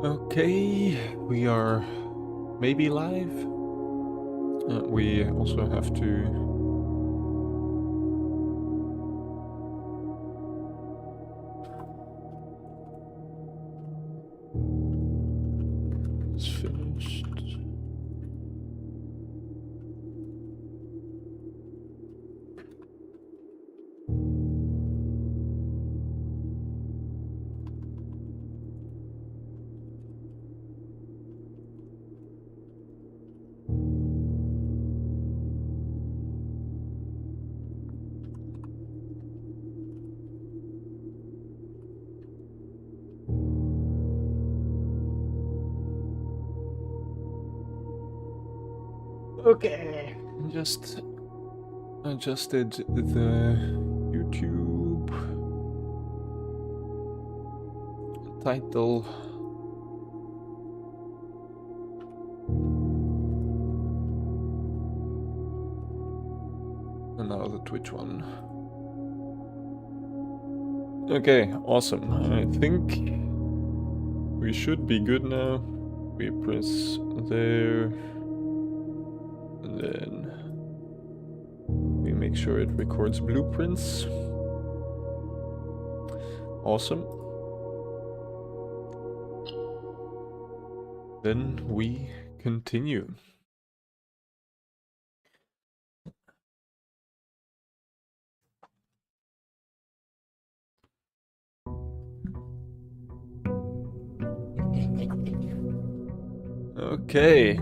Okay, we are maybe live. We also have to... It's finished. Okay, just adjusted the YouTube title. And now the Twitch one. Okay, awesome. I think we should be good now. We press there. And then we make sure it records blueprints. Awesome. Then we continue. Okay.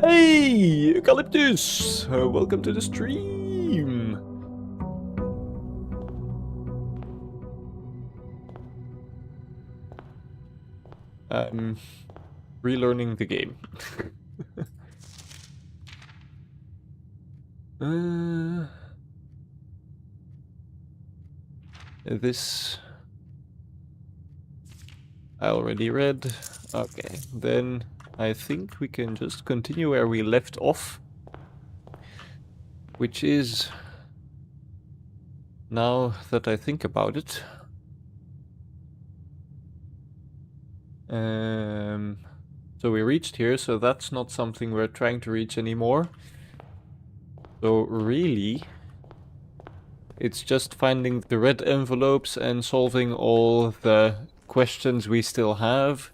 Hey, Eucalyptus! Welcome to the stream! I'm relearning the game. This I already read. Okay, then I think we can just continue where we left off, which is, now that I think about it, so we reached here, so that's not something we're trying to reach anymore. So really, it's just finding the red envelopes and solving all the questions we still have,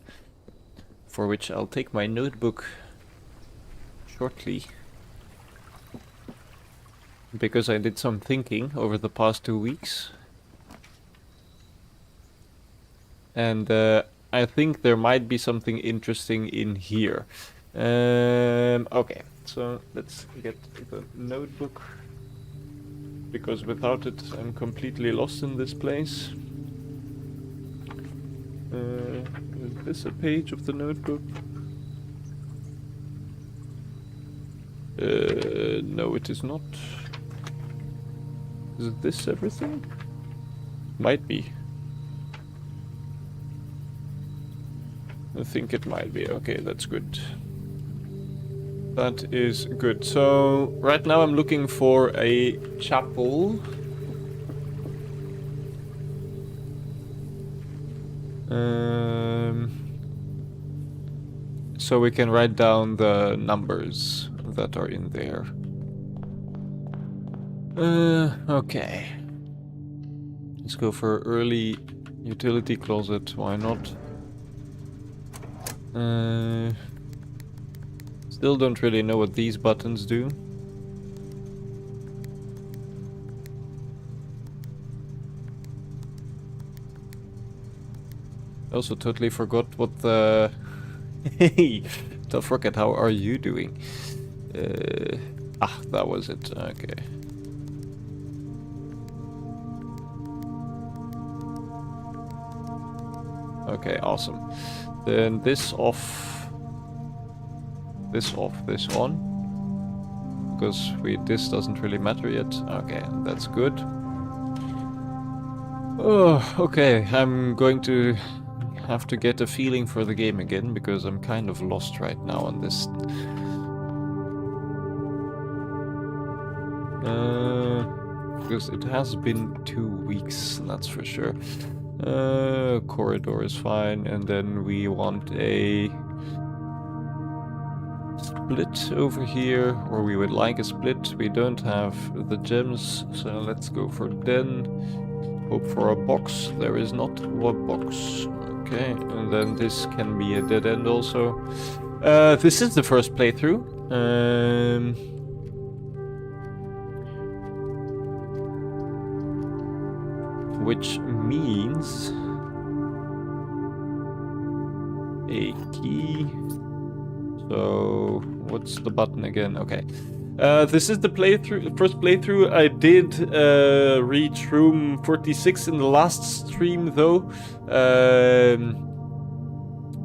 for which I'll take my notebook shortly. Because I did some thinking over the past 2 weeks. And I think there might be something interesting in here. Okay, so let's get the notebook. Because without it, I'm completely lost in this place. Is this a page of the notebook? No, it is not. Is this everything? Might be. I think it might be. Okay, that's good. That is good. So, right now I'm looking for a chapel. So we can write down the numbers that are in there. Okay. Let's go for early utility closet. Why not? Still don't really know what these buttons do. I also totally forgot what the... Hey! Tough Rocket, how are you doing? That was it. Okay. Okay, awesome. Then this off, this on. Because this doesn't really matter yet. Okay, that's good. Oh, okay, I'm going to have to get a feeling for the game again, because I'm kind of lost right now on this. Because it has been 2 weeks, that's for sure. Corridor is fine, and then we want a split over here, or we would like a split. We don't have the gems, so let's go for den. Hope for a box. There is not a box. Okay, and then this can be a dead end also. This is the first playthrough. Which means a key. So what's the button again? Okay. This is the first playthrough. I did reach room 46 in the last stream though.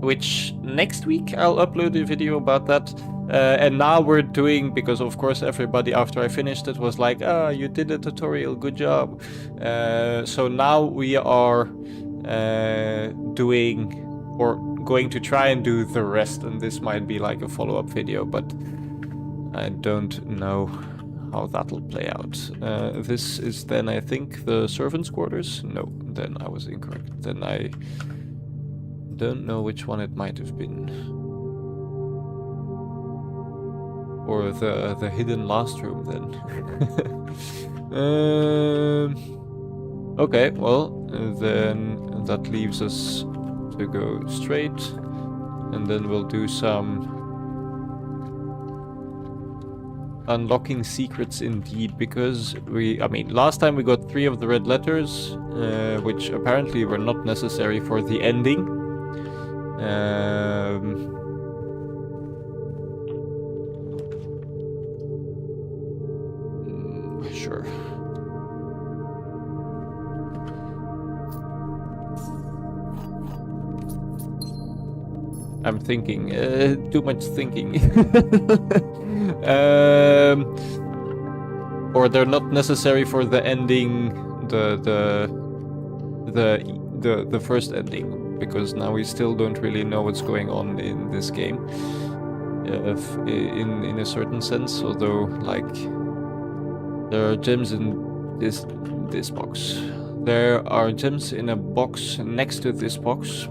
Which next week I'll upload a video about that. And now we're doing, because of course everybody after I finished it was like, you did a tutorial, good job. So now we are doing, or going to try and do the rest, and this might be like a follow-up video, but I don't know how that'll play out. This is then, I think, the servants' quarters? No, then I was incorrect. Then I don't know which one it might have been. Or the hidden last room then. Okay, well, then that leaves us to go straight, and then we'll do some unlocking secrets indeed, because I mean, last time we got 3 of the red letters, which apparently were not necessary for the ending. Sure. I'm thinking, too much thinking. Or they're not necessary for the ending, the first ending, because now we still don't really know what's going on in this game, in a certain sense. Although, like, there are gems in this box. There are gems in a box next to this box.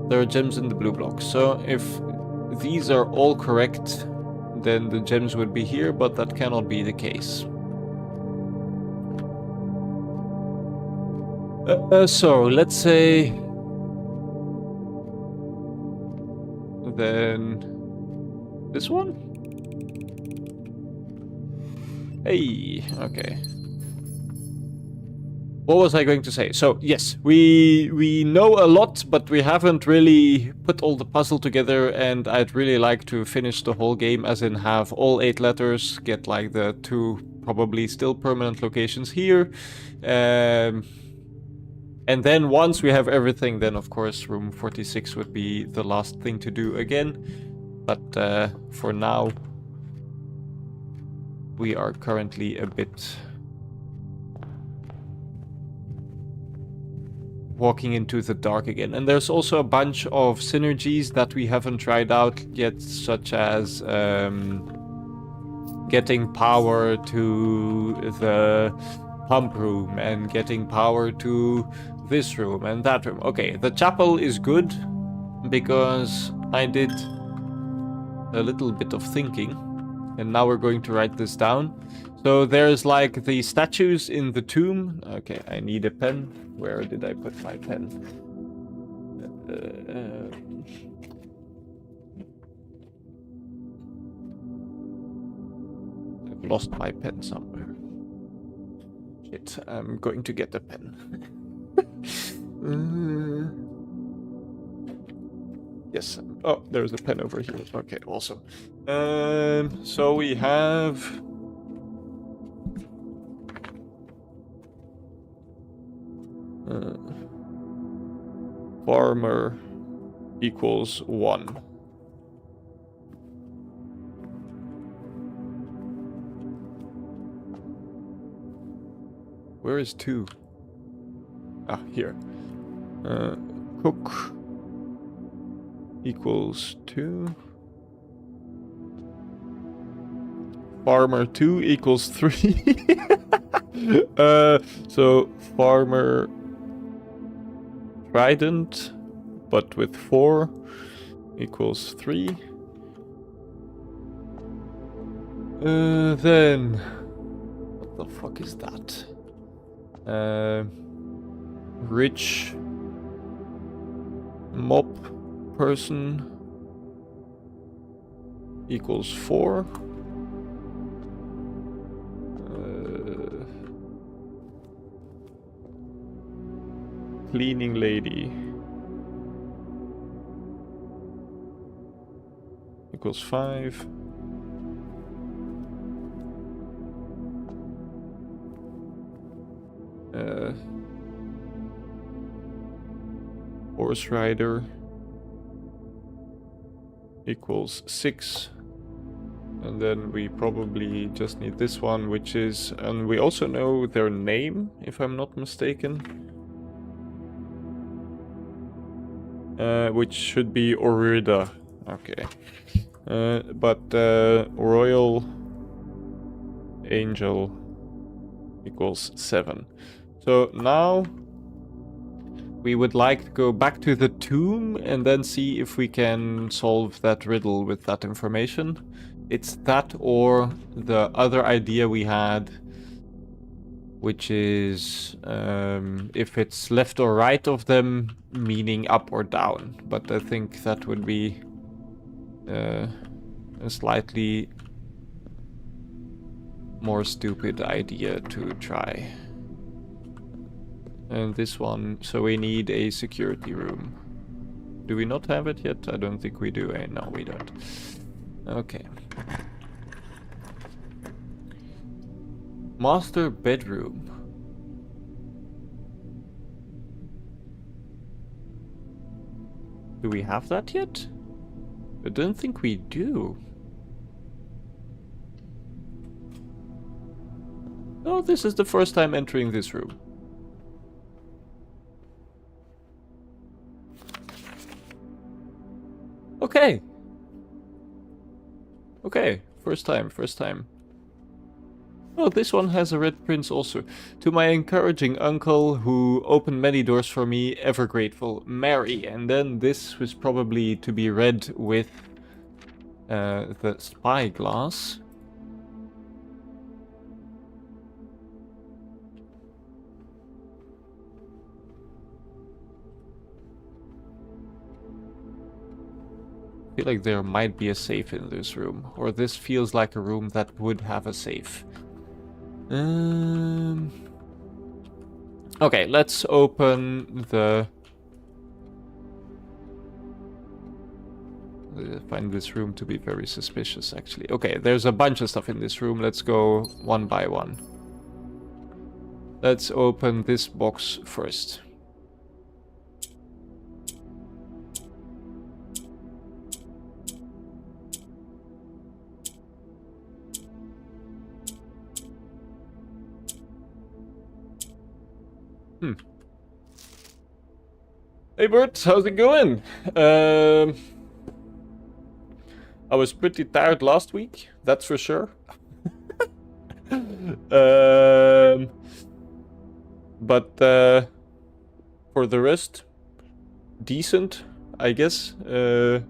There are gems in the blue block. So if these are all correct, then the gems would be here, but that cannot be the case. So let's say then this one. Hey, okay. What was I going to say? So yes, we know a lot, but we haven't really put all the puzzle together, and I'd really like to finish the whole game, as in have all 8 letters, get like the 2 probably still permanent locations here. And then once we have everything, then of course room 46 would be the last thing to do again. But for now, we are currently a bit walking into the dark again. And there's also a bunch of synergies that we haven't tried out yet, such as getting power to the pump room and getting power to this room and that room. Okay, the chapel is good because I did a little bit of thinking, and now we're going to write this down. So there's like the statues in the tomb. Okay, I need a pen. Where did I put my pen? I've lost my pen somewhere. Shit, I'm going to get a pen. Yes. Oh, there's a pen over here. Okay, awesome. So we have farmer equals 1. Where is 2? Ah, here. Cook equals 2. Farmer 2 equals 3. So farmer trident, but with 4 equals 3. Then what the fuck is that? Rich mob person equals 4. Cleaning lady equals 5. Horse rider equals 6. And then we probably just need this one, which is, and we also know their name, if I'm not mistaken. Which should be Orida. Okay. But Royal Angel equals 7. So now we would like to go back to the tomb and then see if we can solve that riddle with that information. It's that or the other idea we had, which is if it's left or right of them, meaning up or down. But I think that would be a slightly more stupid idea to try. And this one, so we need a security room. Do we not have it yet? I don't think we do. No, we don't. Okay. Master bedroom. Do we have that yet? I don't think we do. Oh, this is the first time entering this room. Okay. Okay, first time. Oh, this one has a red prince also. To my encouraging uncle, who opened many doors for me, ever grateful, Mary. And then this was probably to be read with the spyglass. I feel like there might be a safe in this room, or this feels like a room that would have a safe. Okay, let's open the... I find this room to be very suspicious, actually. Okay, there's a bunch of stuff in this room. Let's go one by one. Let's open this box first. Hey Bert, how's it going? I was pretty tired last week, that's for sure. But for the rest, decent, I guess. It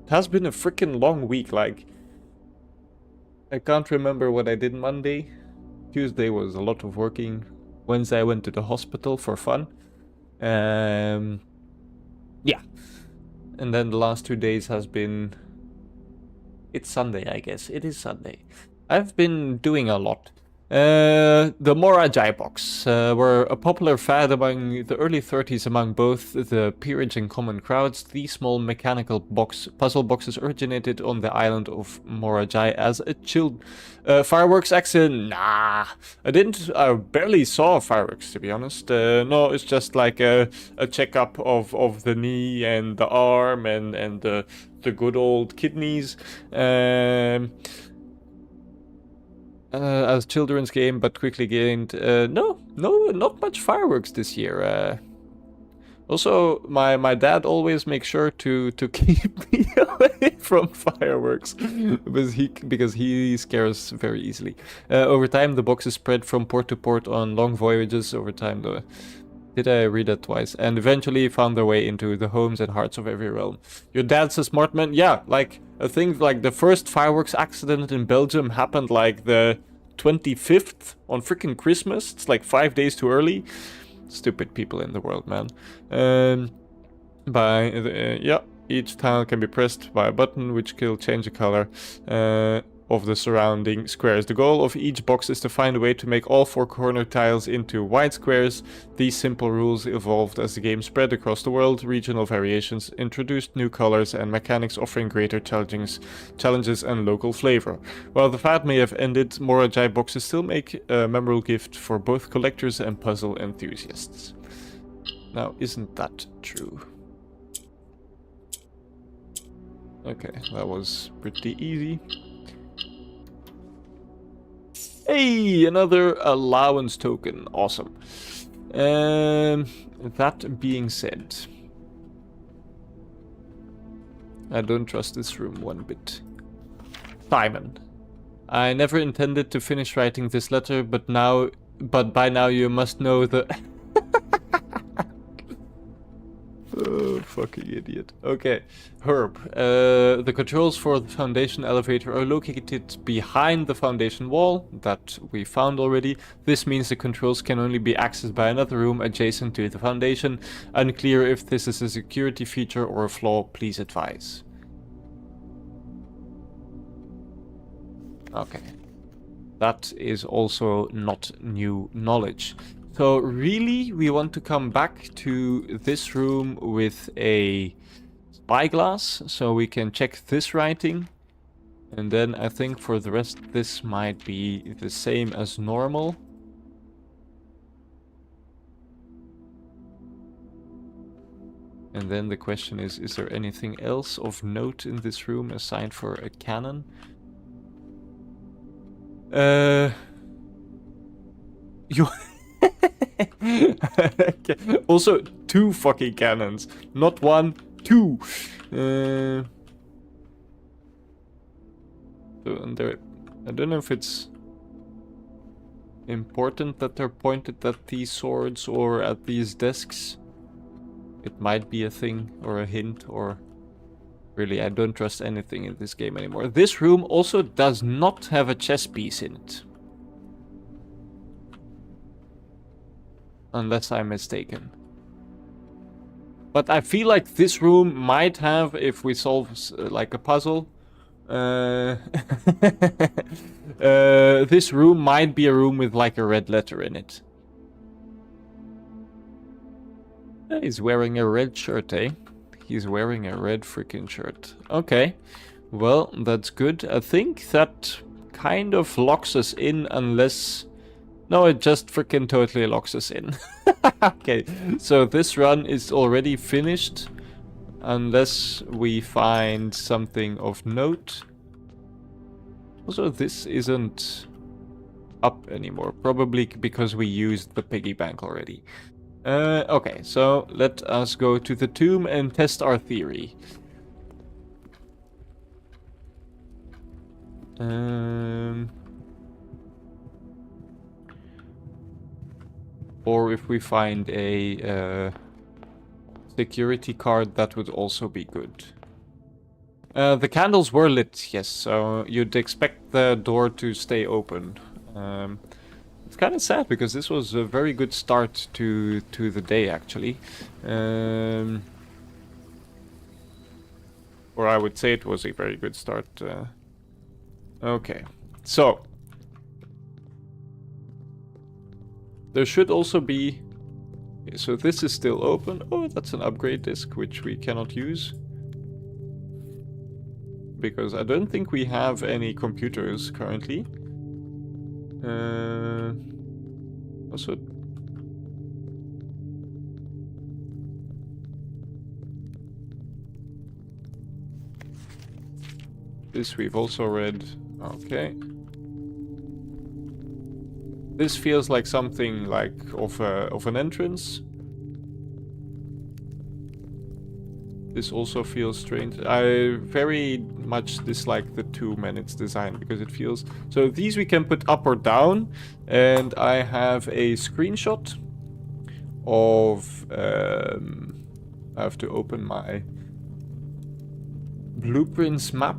has been a freaking long week, like... I can't remember what I did Monday. Tuesday was a lot of working. Wednesday I went to the hospital for fun. Yeah. And then the last 2 days has been... It's Sunday, I guess. It is Sunday. I've been doing a lot. The Morajai box were a popular fad among the early 30s among both the peerage and common crowds. These small mechanical puzzle boxes originated on the island of Morajai as a chilled fireworks accident. Nah, I barely saw fireworks, to be honest. No, it's just like a checkup of the knee and the arm and the good old kidneys. As children's game, but quickly gained. No, not much fireworks this year. Also, my dad always makes sure to keep me away from fireworks because he scares very easily. Over time, the boxes spread from port to port on long voyages. Over time, Did I read that twice? And eventually found their way into the homes and hearts of every realm. Your dad's a smart man? Yeah, like, I think like the first fireworks accident in Belgium happened like the 25th on freaking Christmas. It's like 5 days too early. Stupid people in the world, man. Yeah, each tile can be pressed by a button which will change the color of the surrounding squares. The goal of each box is to find a way to make all 4 corner tiles into white squares. These simple rules evolved as the game spread across the world. Regional variations introduced new colors and mechanics, offering greater challenges and local flavor. While the fad may have ended, more agile boxes still make a memorable gift for both collectors and puzzle enthusiasts. Now, isn't that true? Okay, that was pretty easy. Hey, another allowance token. Awesome. That being said, I don't trust this room one bit. Simon, I never intended to finish writing this letter, but by now you must know the... Oh, fucking idiot. Okay, Herb. The controls for the foundation elevator are located behind the foundation wall that we found already. This means the controls can only be accessed by another room adjacent to the foundation. Unclear if this is a security feature or a flaw, please advise. Okay. That is also not new knowledge. So really, we want to come back to this room with a spyglass, so we can check this writing. And then I think for the rest, this might be the same as normal. And then the question is there anything else of note in this room assigned for a cannon? You... Okay. Also, 2 fucking cannons. Not 1, 2. So, and there, I don't know if it's important that they're pointed at these swords or at these desks. It might be a thing or a hint, or... Really, I don't trust anything in this game anymore. This room also does not have a chess piece in it. Unless I'm mistaken. But I feel like this room might have, if we solve like a puzzle. This room might be a room with like a red letter in it. He's wearing a red shirt, eh? He's wearing a red freaking shirt. Okay. Well, that's good. I think that kind of locks us in unless... No, it just freaking totally locks us in. Okay, so this run is already finished. Unless we find something of note. Also, this isn't up anymore. Probably because we used the piggy bank already. Okay, so let us go to the tomb and test our theory. Or if we find a security card, that would also be good. The candles were lit, yes, so you'd expect the door to stay open. It's kind of sad because this was a very good start to the day, actually. Or I would say it was a very good start. Okay, so there should also be... So this is still open. Oh, that's an upgrade disk, which we cannot use. Because I don't think we have any computers currently. Also... This we've also read. Okay. This feels like something like of an entrance. This also feels strange. I very much dislike the 2 minutes design because it feels... So these we can put up or down. And I have a screenshot of... I have to open my blueprints map,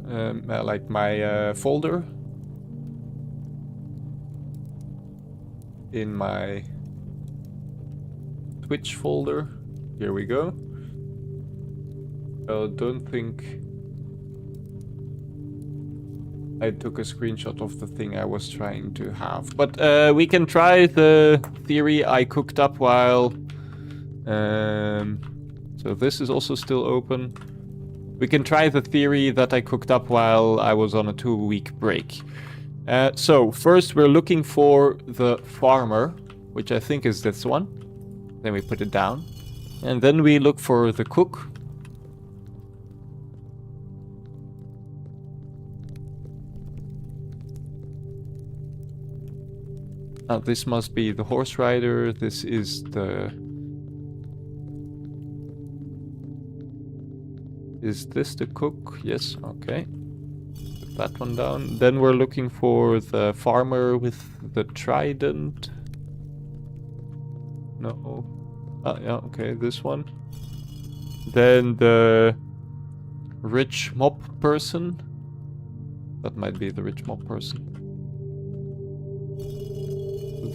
like my folder in my Twitch folder. Here we go. I don't think I took a screenshot of the thing I was trying to have. But we can try the theory I cooked up while... so this is also still open. We can try the theory that I cooked up while I was on a 2-week break. So first we're looking for the farmer, which I think is this one. Then we put it down. And then we look for the cook. This must be the horse rider. This is the... Is this the cook? Yes, okay. Put that one down. Then we're looking for the farmer with the trident. No. Yeah, okay, this one. Then the rich mob person. That might be the rich mob person.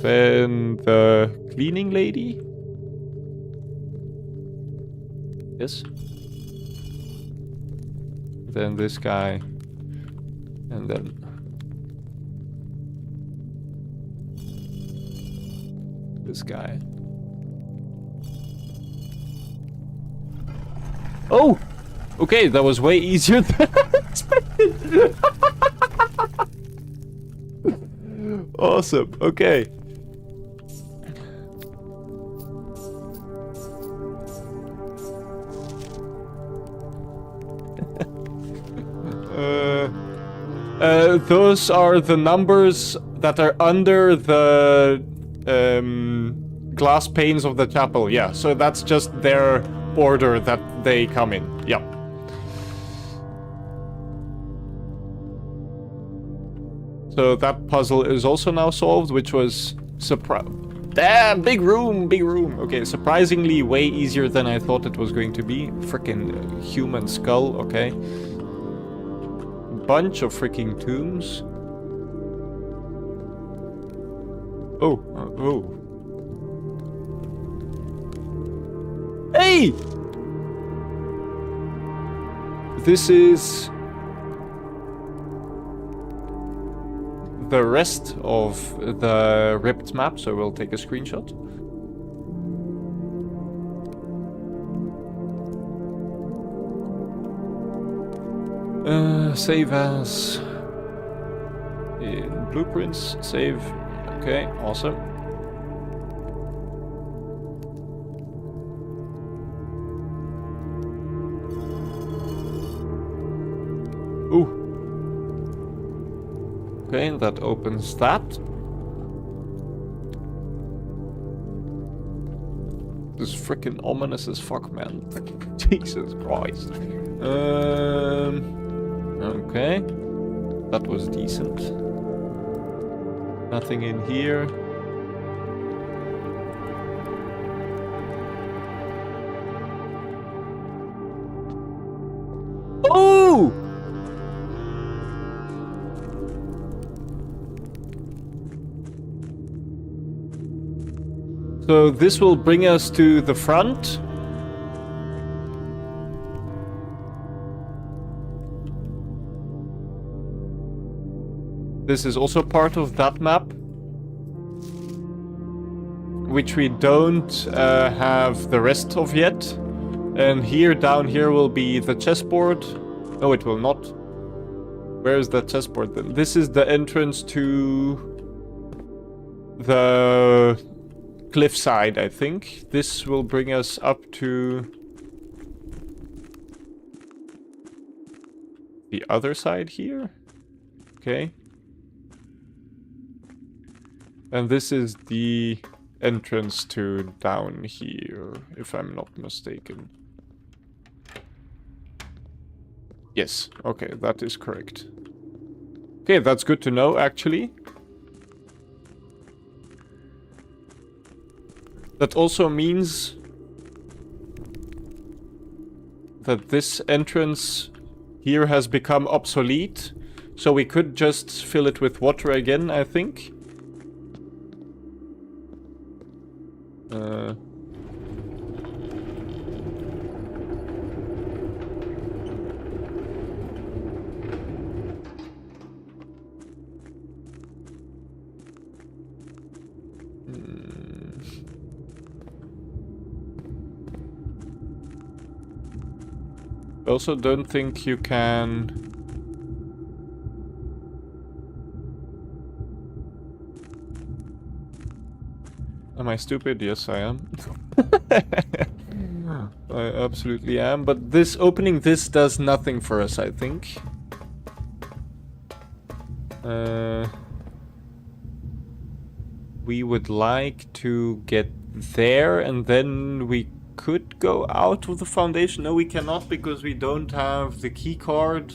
Then the cleaning lady. Yes. Then this guy. And then... this guy. Oh! Okay, that was way easier than I expected. Awesome, okay. Those are the numbers that are under the glass panes of the chapel. Yeah, so that's just their order that they come in. Yep. So that puzzle is also now solved, which was damn, big room, big room. Okay, surprisingly way easier than I thought it was going to be. Frickin' human skull, okay. Bunch of freaking tombs. Oh, oh. Hey! This is the rest of the ripped map, so we'll take a screenshot. Save as in blueprints. Save. Okay, awesome. Ooh. Okay, that opens that. This is freaking ominous as fuck, man. Jesus Christ. Okay. That was decent. Nothing in here. Oh! So this will bring us to the front. This is also part of that map, which we don't have the rest of yet. And here, down here, will be the chessboard. No, it will not. Where is the chessboard then? This is the entrance to the cliffside, I think. This will bring us up to the other side here. Okay. And this is the entrance to down here, if I'm not mistaken. Yes, okay, that is correct. Okay, that's good to know, actually. That also means that this entrance here has become obsolete. So we could just fill it with water again, I think. I also don't think you can... Am I stupid? Yes, I am. I absolutely am, but this opening this does nothing for us, I think. We would like to get there, and then we could go out of the foundation. No, we cannot, because we don't have the key card,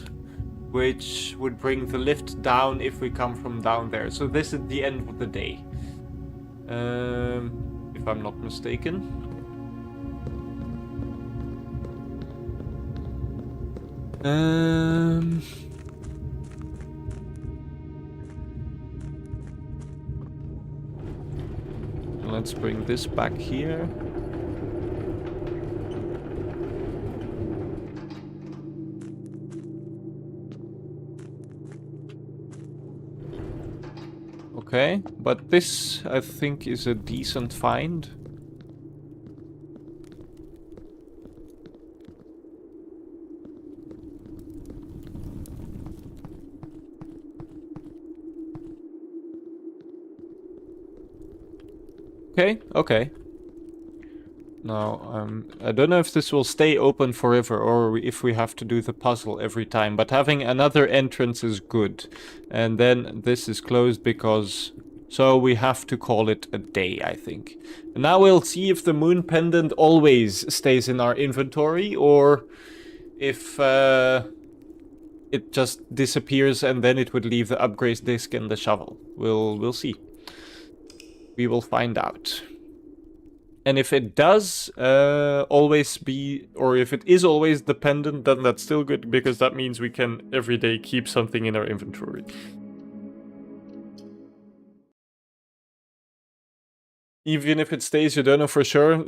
which would bring the lift down if we come from down there. So this is the end of the day. If I'm not mistaken. Let's bring this back here. Okay, but this, I think, is a decent find. Okay. Now, I don't know if this will stay open forever or if we have to do the puzzle every time, but having another entrance is good. And then this is closed because... So we have to call it a day, I think. And now we'll see if the moon pendant always stays in our inventory or if it just disappears and then it would leave the upgrade disc and the shovel. We'll see. We will find out. And if it does always be, or if it is always dependent, then that's still good, because that means we can every day keep something in our inventory. Even if it stays, you don't know for sure.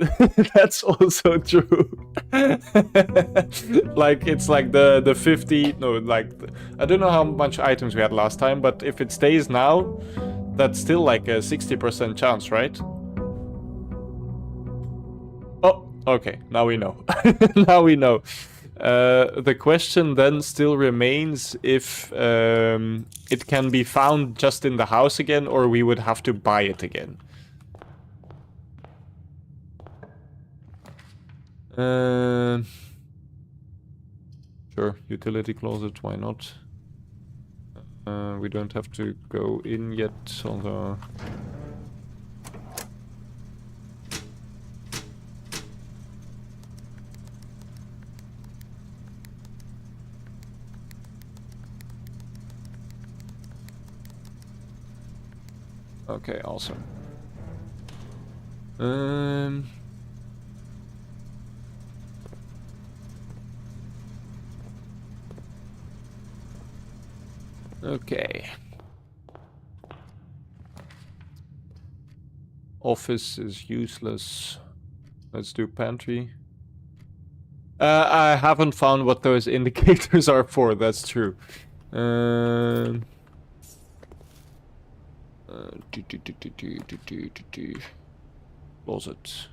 That's also true. Like, it's like the 50, no, like, I don't know how much items we had last time, but if it stays now, that's still like a 60% chance, right? Oh, okay, now we know. Now we know. The question then still remains if it can be found just in the house again, or we would have to buy it again. Sure, utility closet, why not? We don't have to go in yet, although... Okay, awesome. Okay. Office is useless. Let's do pantry. I haven't found what those indicators are for, that's true. Closet.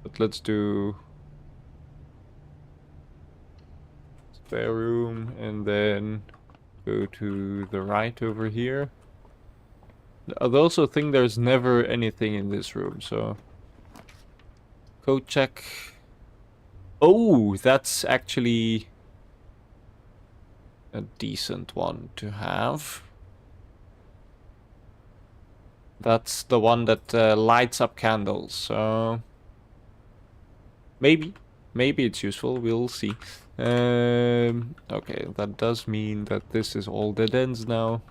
But let's do spare room and then go to the right over here. I also think there's never anything in this room, so code check. Oh, that's actually a decent one to have. That's the one that lights up candles, so maybe it's useful, we'll see. Okay, that does mean that this is all dead ends now.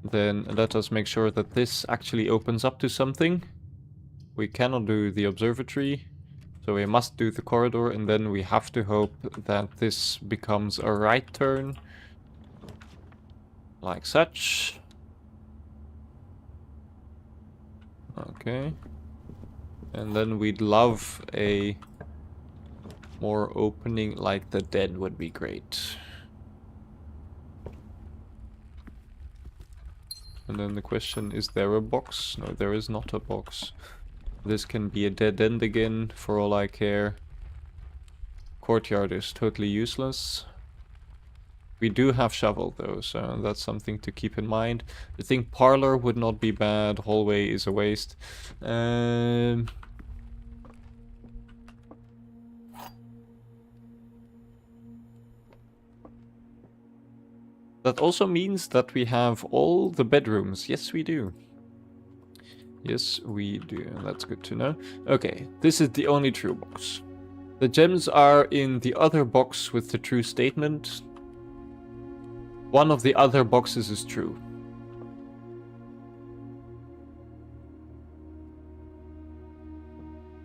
Then let us make sure that this actually opens up to something. We cannot do the observatory, so we must do the corridor, and then we have to hope that this becomes a right turn. Like such. Okay. And then we'd love a more opening, like the den would be great. And then the question, is there a box? No, there is not a box. This can be a dead end again, for all I care. Courtyard is totally useless. We do have shovel though, so that's something to keep in mind. I think parlor would not be bad. Hallway is a waste. That also means that we have all the bedrooms. Yes, we do. Yes, we do. That's good to know. Okay, this is the only true box. The gems are in the other box with the true statement. One of the other boxes is true.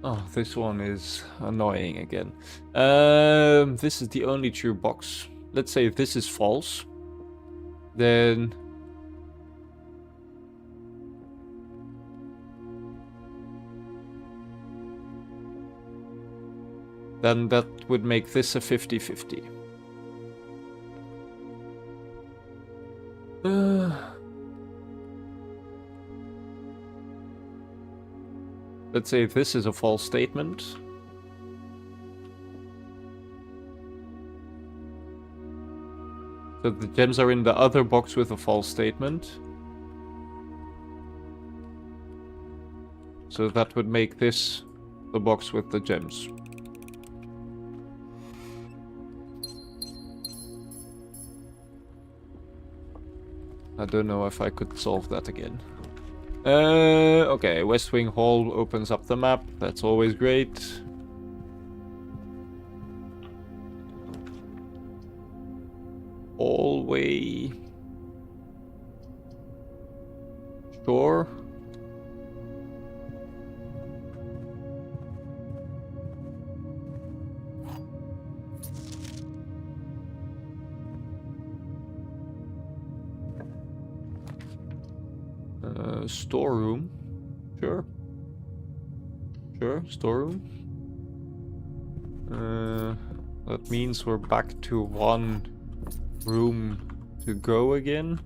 Oh, this one is annoying again. This is the only true box. Let's say this is false. Then that would make this a 50-50. Let's say this is a false statement. So the gems are in the other box with a false statement. So that would make this the box with the gems. I don't know if I could solve that again. Okay, West Wing Hall opens up the map. That's always great. Hallway. Sure. Storeroom. Sure. Sure, storeroom. That means we're back to one room to go again.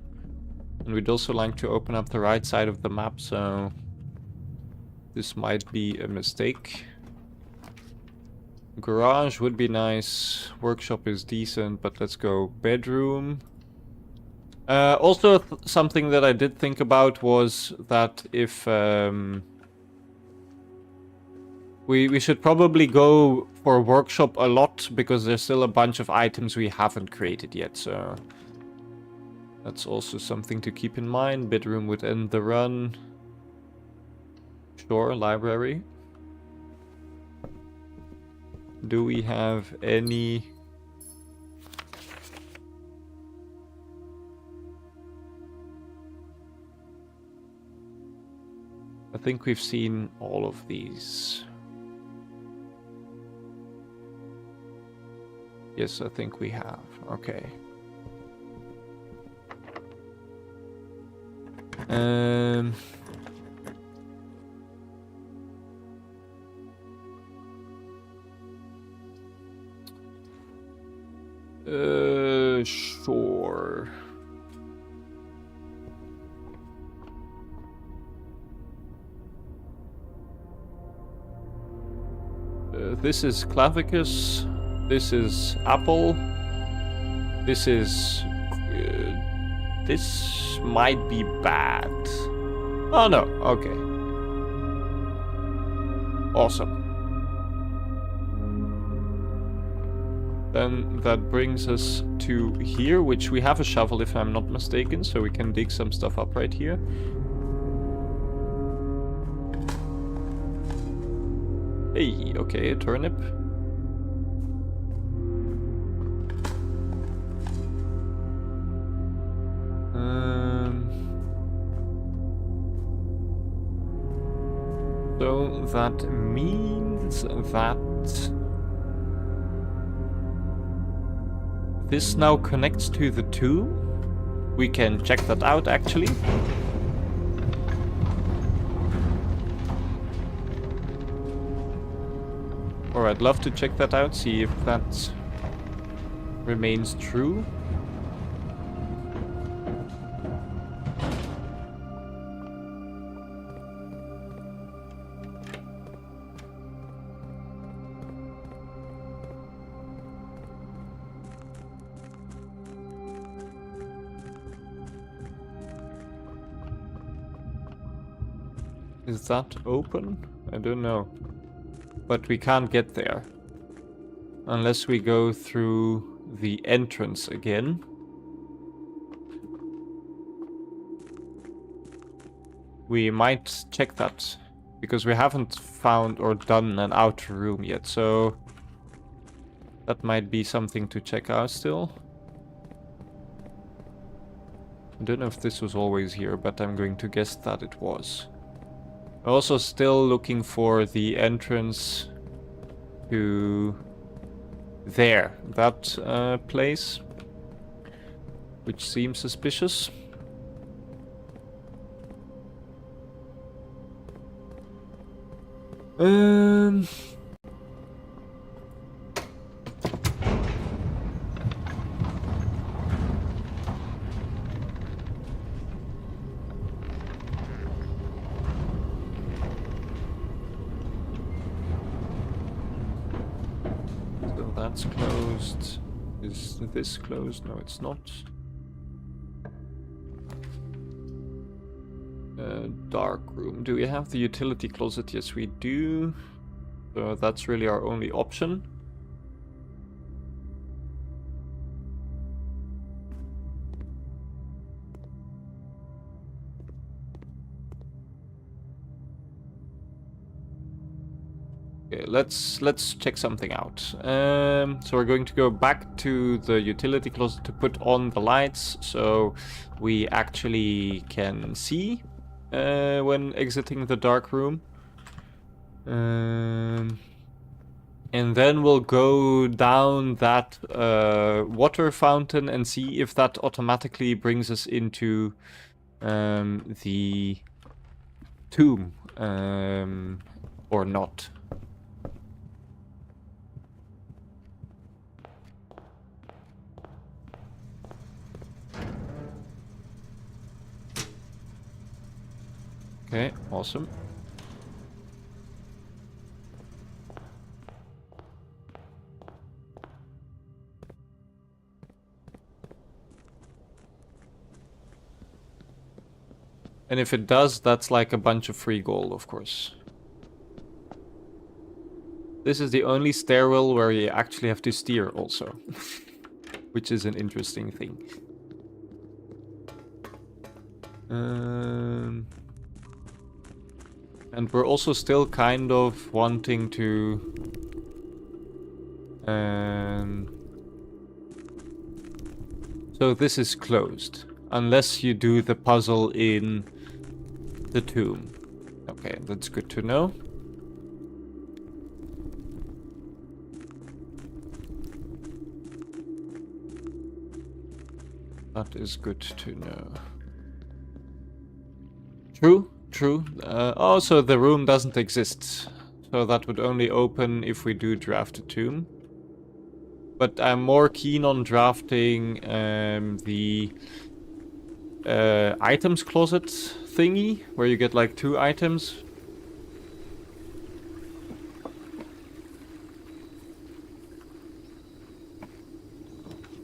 And we'd also like to open up the right side of the map, so this might be a mistake. Garage would be nice. Workshop is decent, but let's go bedroom. Also, something that I did think about was that if we should probably go for workshop a lot, because there's still a bunch of items we haven't created yet, so that's also something to keep in mind. Bedroom would end the run. Sure, library. Do we have any... I think we've seen all of these. Yes, I think we have. Okay. Sure. This is Clavicus. This is Apple. This is... this might be bad. Oh no, okay. Awesome. Then that brings us to here, which we have a shovel if I'm not mistaken, so we can dig some stuff up right here. Hey, okay, a turnip. that means that this now connects to the tomb. We can check that out, actually. Or I'd love to check that out, see if that remains true. Is that open? I don't know. But we can't get there. Unless we go through the entrance again. We might check that. Because we haven't found or done an outer room yet. So that might be something to check out still. I don't know if this was always here, but I'm going to guess that it was. Also still looking for the entrance to there, that place, which seems suspicious. That's closed. Is this closed? No, it's not. Dark room. Do we have the utility closet? Yes, we do. So that's really our only option. Okay, let's check something out. So we're going to go back to the utility closet to put on the lights, so we actually can see when exiting the dark room. And then we'll go down that water fountain and see if that automatically brings us into the tomb or not. Okay, awesome. And if it does, that's like a bunch of free gold, of course. This is the only stairwell where you actually have to steer also. Which is an interesting thing. And we're also still kind of wanting to... So this is closed. Unless you do the puzzle in the tomb. Okay, that's good to know. That is good to know. True. Oh, so the room doesn't exist. So that would only open if we do draft a tomb. But I'm more keen on drafting the items closet thingy, where you get like 2 items.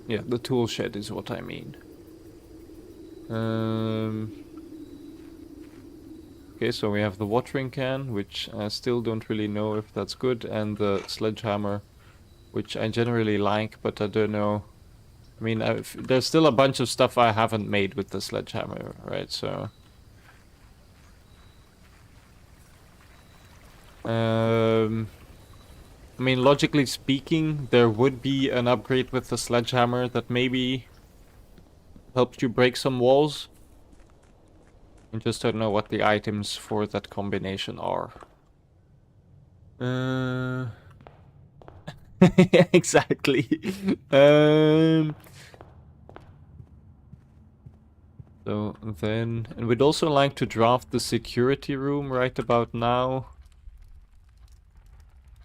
Yeah, the tool shed is what I mean. Okay, so we have the watering can, which I still don't really know if that's good, and the sledgehammer, which I generally like, but I don't know. I mean, there's still a bunch of stuff I haven't made with the sledgehammer, right? So... I mean, logically speaking, there would be an upgrade with the sledgehammer that maybe helps you break some walls. I just don't know what the items for that combination are. Exactly. So then, and we'd also like to draft the security room right about now.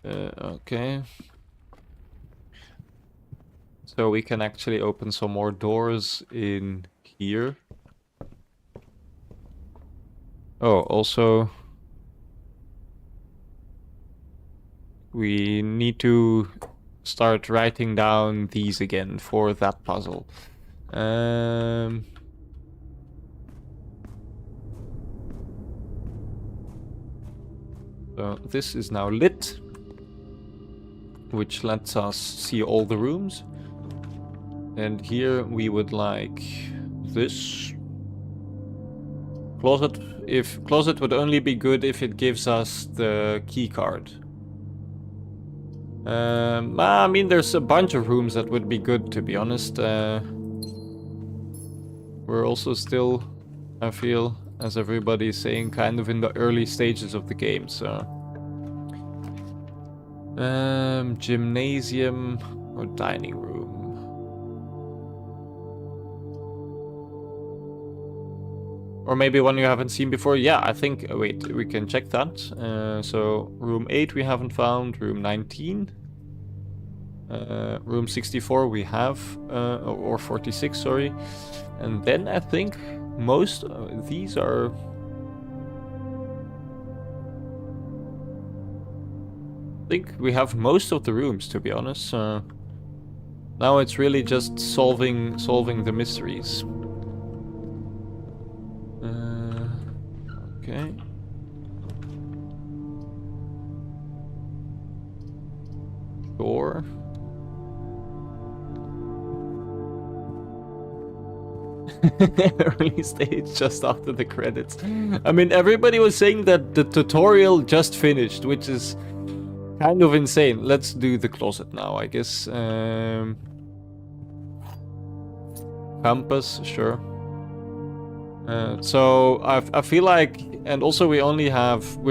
Okay. So we can actually open some more doors in here. Oh, also, we need to start writing down these again for that puzzle. So this is now lit, which lets us see all the rooms. And here we would like this closet. If closet would only be good if it gives us the key card. I mean, there's a bunch of rooms that would be good, to be honest. We're also still, I feel, as everybody is saying, kind of in the early stages of the game, so... Gymnasium or dining room? Or maybe one you haven't seen before? Yeah, I think... wait, we can check that. So, room 8 we haven't found, room 19. Room 64 we have, or 46, sorry. And then I think most these are... I think we have most of the rooms, to be honest. Now it's really just solving the mysteries. Okay. Sure. Early stage just after the credits. I mean, everybody was saying that the tutorial just finished, which is kind of insane. Let's do the closet now, I guess. Campus, sure. So I feel like, and also we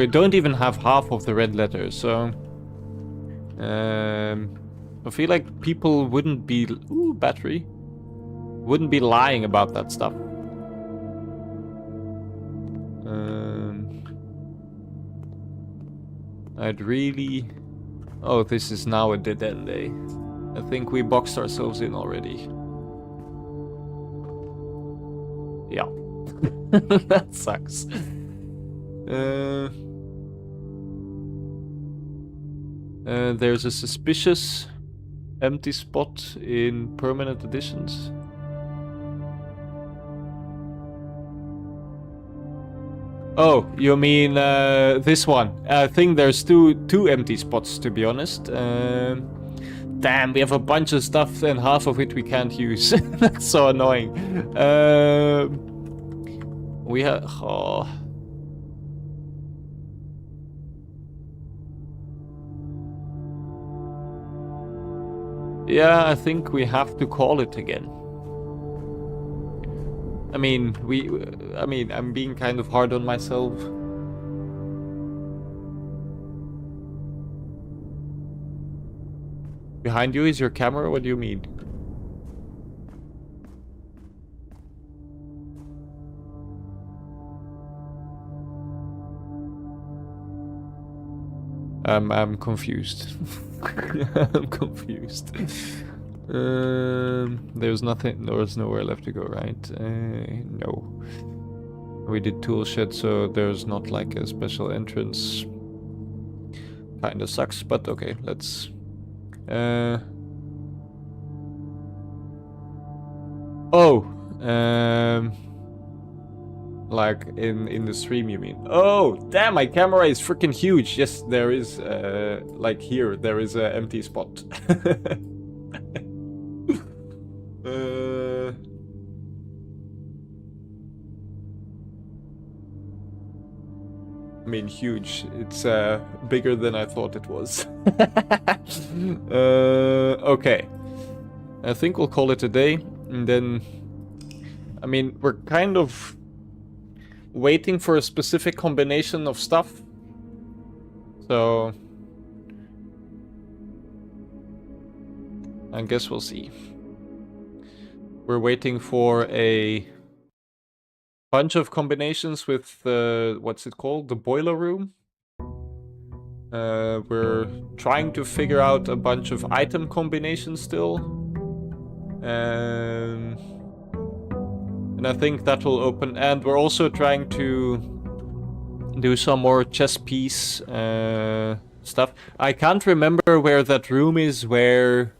don't even have half of the red letters, so I feel like people wouldn't be, battery, wouldn't be lying about that stuff. I'd really, oh, this is now a dead end, eh? I think we boxed ourselves in already. Yeah. That sucks. There's a suspicious empty spot in permanent additions. Oh, you mean this one? I think there's two empty spots, to be honest. Damn, we have a bunch of stuff and half of it we can't use. That's so annoying. We have... Oh. Yeah, I think we have to call it again. I mean, I'm being kind of hard on myself. Behind you is your camera? What do you mean? I'm confused. I'm confused. There's nothing. There's nowhere left to go, right? No. We did tool shed, so there's not like a special entrance. Kinda sucks, but okay. Let's. Oh. Like in the stream, you mean? Oh, damn! My camera is freaking huge. Yes, there is. Like here, there is an empty spot. I mean, huge. It's bigger than I thought it was. Okay. I think we'll call it a day, and then... I mean, we're kind of waiting for a specific combination of stuff. So... I guess we'll see. We're waiting for a bunch of combinations with what's it called? The boiler room. We're trying to figure out a bunch of item combinations still. And I think that will open. And we're also trying to do some more chess piece stuff. I can't remember where that room is where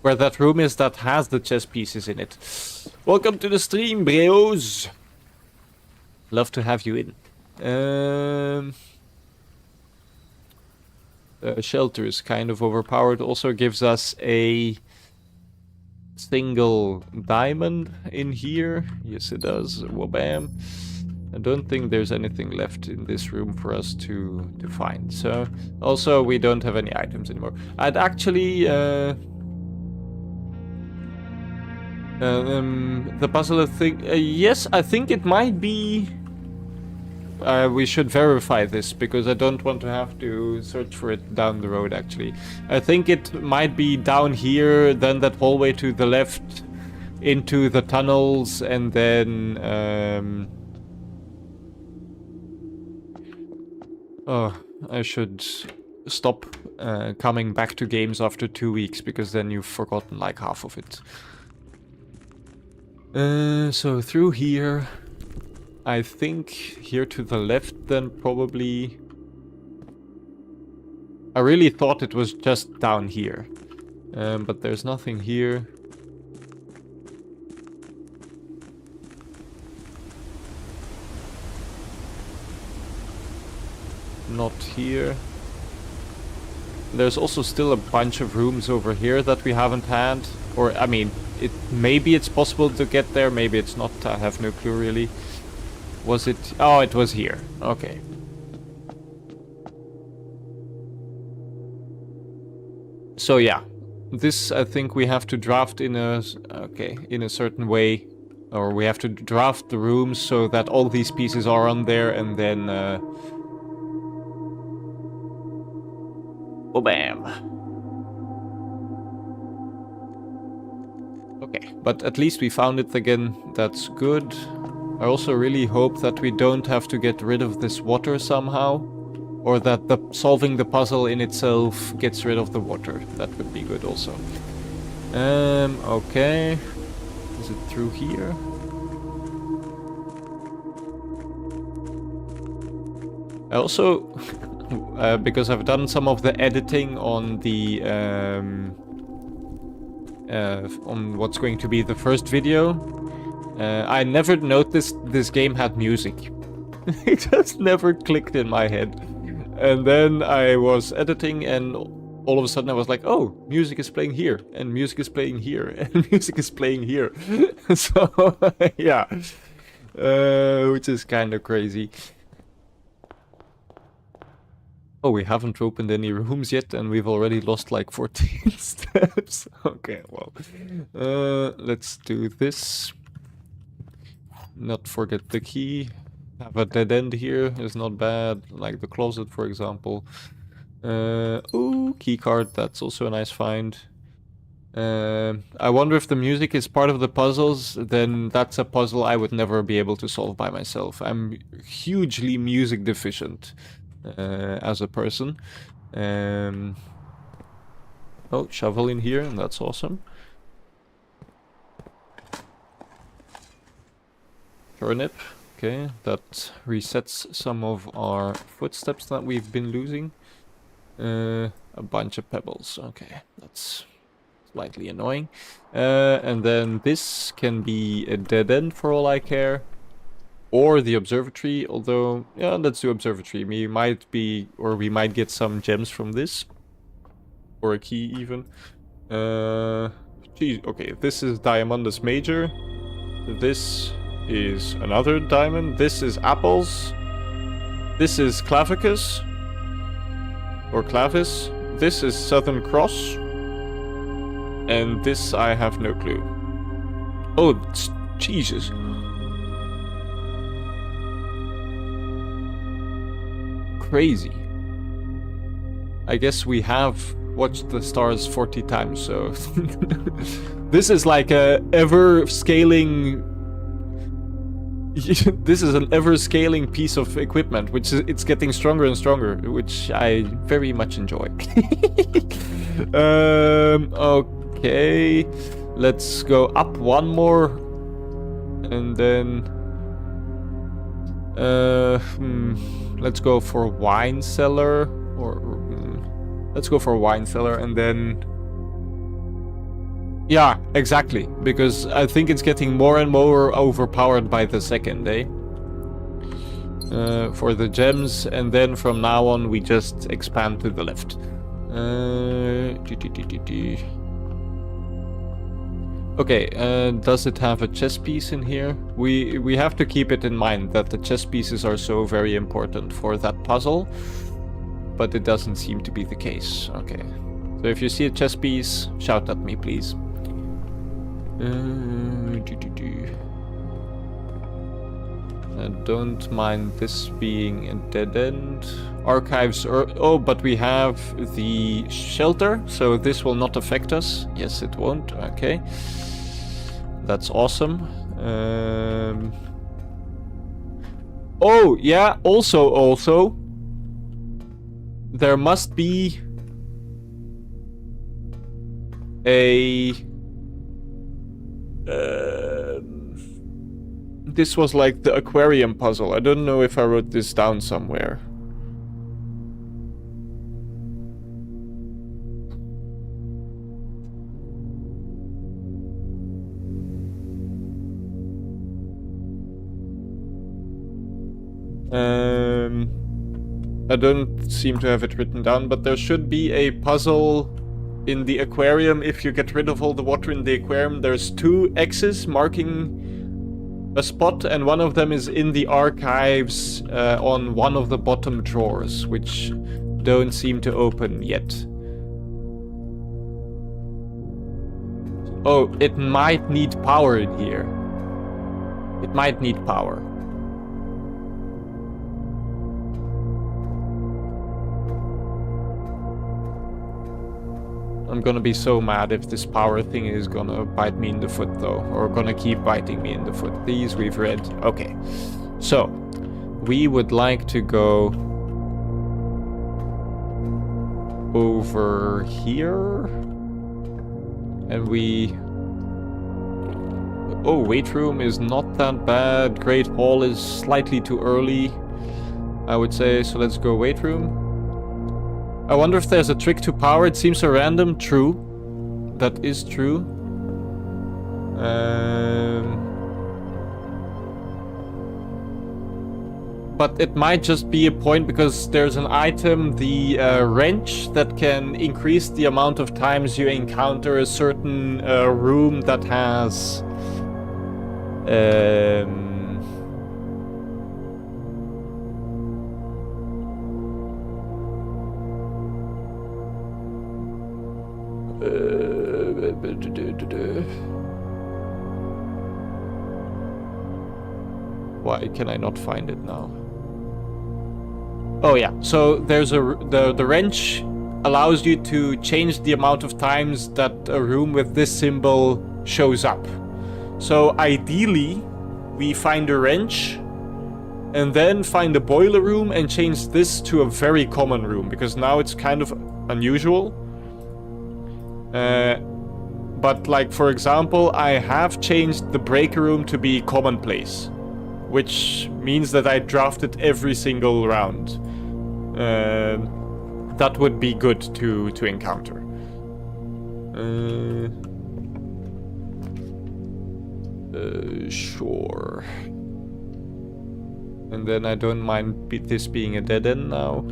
that room is that has the chess pieces in it. Welcome to the stream, bros. Love to have you in. Shelter is kind of overpowered. Also gives us a single diamond in here. Yes, it does. Wabam. I don't think there's anything left in this room for us to find. So, also, we don't have any items anymore. I'd actually... the puzzle thing... yes, I think it might be... we should verify this, because I don't want to have to search for it down the road, actually. I think it might be down here, then that hallway to the left, into the tunnels, and then... oh, I should stop coming back to games after 2 weeks, because then you've forgotten like half of it. So through here... I think here to the left then probably... I really thought it was just down here. But there's nothing here. Not here. There's also still a bunch of rooms over here that we haven't had. Or, I mean, maybe it's possible to get there, maybe it's not. I have no clue really. Was it? Oh, it was here. Okay. So yeah, this I think we have to draft in a certain way, or we have to draft the rooms so that all these pieces are on there, and then oh bam. Okay, but at least we found it again. That's good. I also really hope that we don't have to get rid of this water somehow, or that solving the puzzle in itself gets rid of the water. That would be good also. Okay. Is it through here? I also, because I've done some of the editing on the on what's going to be the first video. I never noticed this game had music. It just never clicked in my head. And then I was editing and all of a sudden I was like, oh, music is playing here, and music is playing here, and music is playing here. So, yeah. Which is kind of crazy. Oh, we haven't opened any rooms yet, and we've already lost like 14 steps. Okay, well. Let's do this. Not forget the key. Have a dead end here is not bad, like the closet, for example. Ooh, key card, that's also a nice find. I wonder if the music is part of the puzzles, then that's a puzzle I would never be able to solve by myself. I'm hugely music deficient as a person. Oh, shovel in here, and that's awesome. Turnip. Okay, that resets some of our footsteps that we've been losing. A bunch of pebbles. Okay, that's slightly annoying. And then this can be a dead end for all I care. Or the observatory, although, yeah, let's do observatory. We might get some gems from this. Or a key even. Geez, okay, this is Diamondus Major. This is another diamond. This is apples. This is Clavicus. Or Clavis. This is Southern Cross. And this I have no clue. Oh, Jesus. Crazy. I guess we have watched the stars 40 times, so... This is like a ever-scaling... This is an ever-scaling piece of equipment, which is, it's getting stronger and stronger, which I very much enjoy. Okay. Let's go up one more. And then... let's go for wine cellar. Let's go for wine cellar and then... Yeah, exactly. Because I think it's getting more and more overpowered by the second, eh? For the gems, and then from now on we just expand to the left. Okay, does it have a chess piece in here? We have to keep it in mind that the chess pieces are so very important for that puzzle. But it doesn't seem to be the case. Okay. So if you see a chess piece, shout at me, please. I don't mind this being a dead end. Archives are... Oh, but we have the shelter, so this will not affect us. Yes, it won't. Okay. That's awesome. Oh, yeah. Also... There must be... a... This was like the aquarium puzzle. I don't know if I wrote this down somewhere. I don't seem to have it written down, but there should be a puzzle in the aquarium. If you get rid of all the water in the aquarium, there's 2 X's marking a spot, and one of them is in the archives on one of the bottom drawers, which don't seem to open yet. Oh, it might need power in here. It might need power. I'm gonna be so mad if this power thing is gonna bite me in the foot though, or gonna keep biting me in the foot. These we've read. Okay, so we would like to go over here, and we... Oh, weight room is not that bad. Great hall is slightly too early, I would say, so let's go weight room. I wonder if there's a trick to power. It seems so random. True. That is true. But it might just be a point because there's an item, the wrench, that can increase the amount of times you encounter a certain room that has... Why can I not find it now? Oh yeah, so there's the wrench allows you to change the amount of times that a room with this symbol shows up. So ideally, we find a wrench and then find a boiler room and change this to a very common room, because now it's kind of unusual. But like, for example, I have changed the breaker room to be commonplace, which means that I drafted every single round. That would be good to encounter. Sure. And then I don't mind this being a dead end now.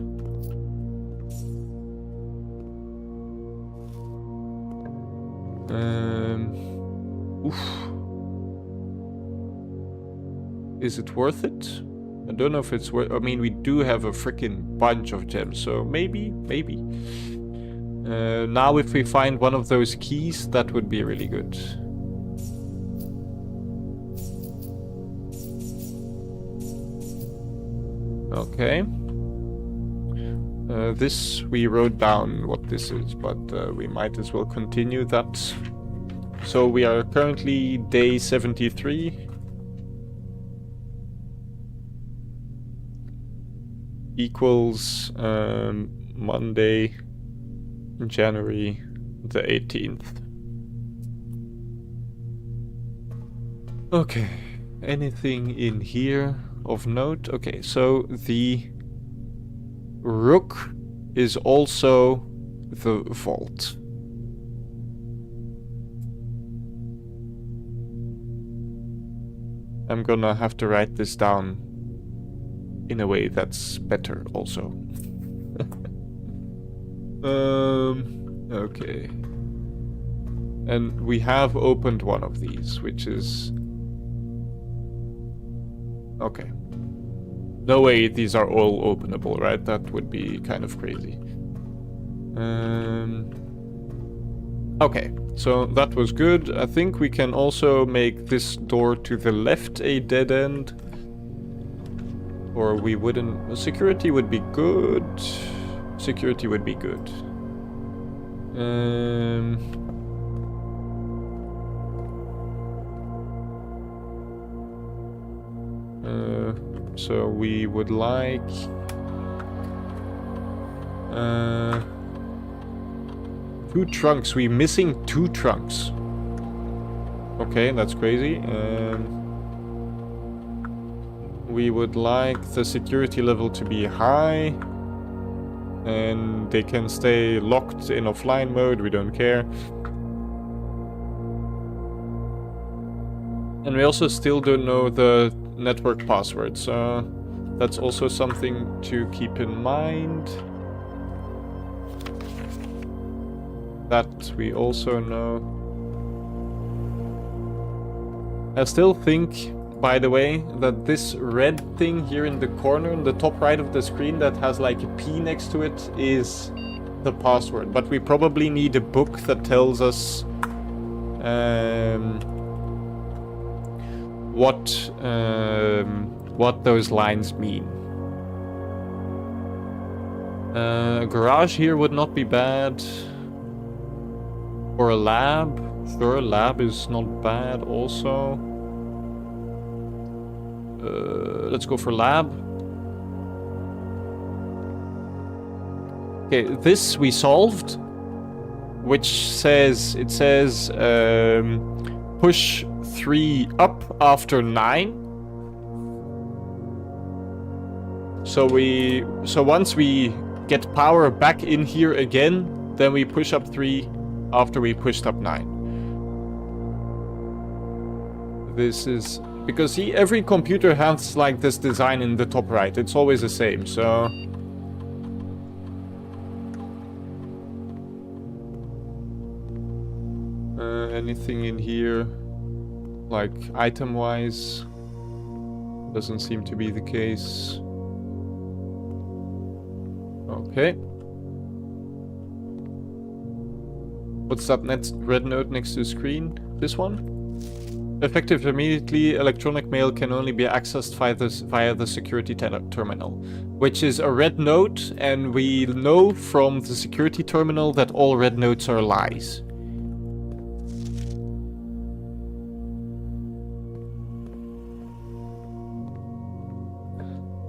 Oof. Is it worth it? I don't know if it's worth... I mean, we do have a freaking bunch of gems, so maybe. Now if we find one of those keys, that would be really good. Okay. This we wrote down what this is, but we might as well continue that. So we are currently day 73. Equals Monday, January the 18th. Okay, anything in here of note? Okay, so the rook is also the vault. I'm gonna have to write this down in a way that's better also. Okay. And we have opened one of these, which is... Okay. No way these are all openable, right? That would be kind of crazy. Okay, so that was good. I think we can also make this door to the left a dead end. Or we wouldn't... Security would be good. Security would be good. So we would like... 2 trunks. We're missing 2 trunks. Okay, that's crazy. We would like the security level to be high. And they can stay locked in offline mode, we don't care. And we also still don't know the network password, so that's also something to keep in mind. That we also know. I still think, by the way, that this red thing here in the corner, in the top right of the screen that has like a P next to it is the password. But we probably need a book that tells us what those lines mean. A garage here would not be bad. Or a lab. Sure, a lab is not bad also. Let's go for lab. Okay, this we solved. Which says, it says push 3 up after 9. So once we get power back in here again, then we push up 3 after we pushed up 9. This is... Because see, every computer has like this design in the top right. It's always the same, so... anything in here, like item-wise, doesn't seem to be the case. Okay. What's that red note next to the screen? This one? Effective immediately, electronic mail can only be accessed via the security terminal. Which is a red note, and we know from the security terminal that all red notes are lies.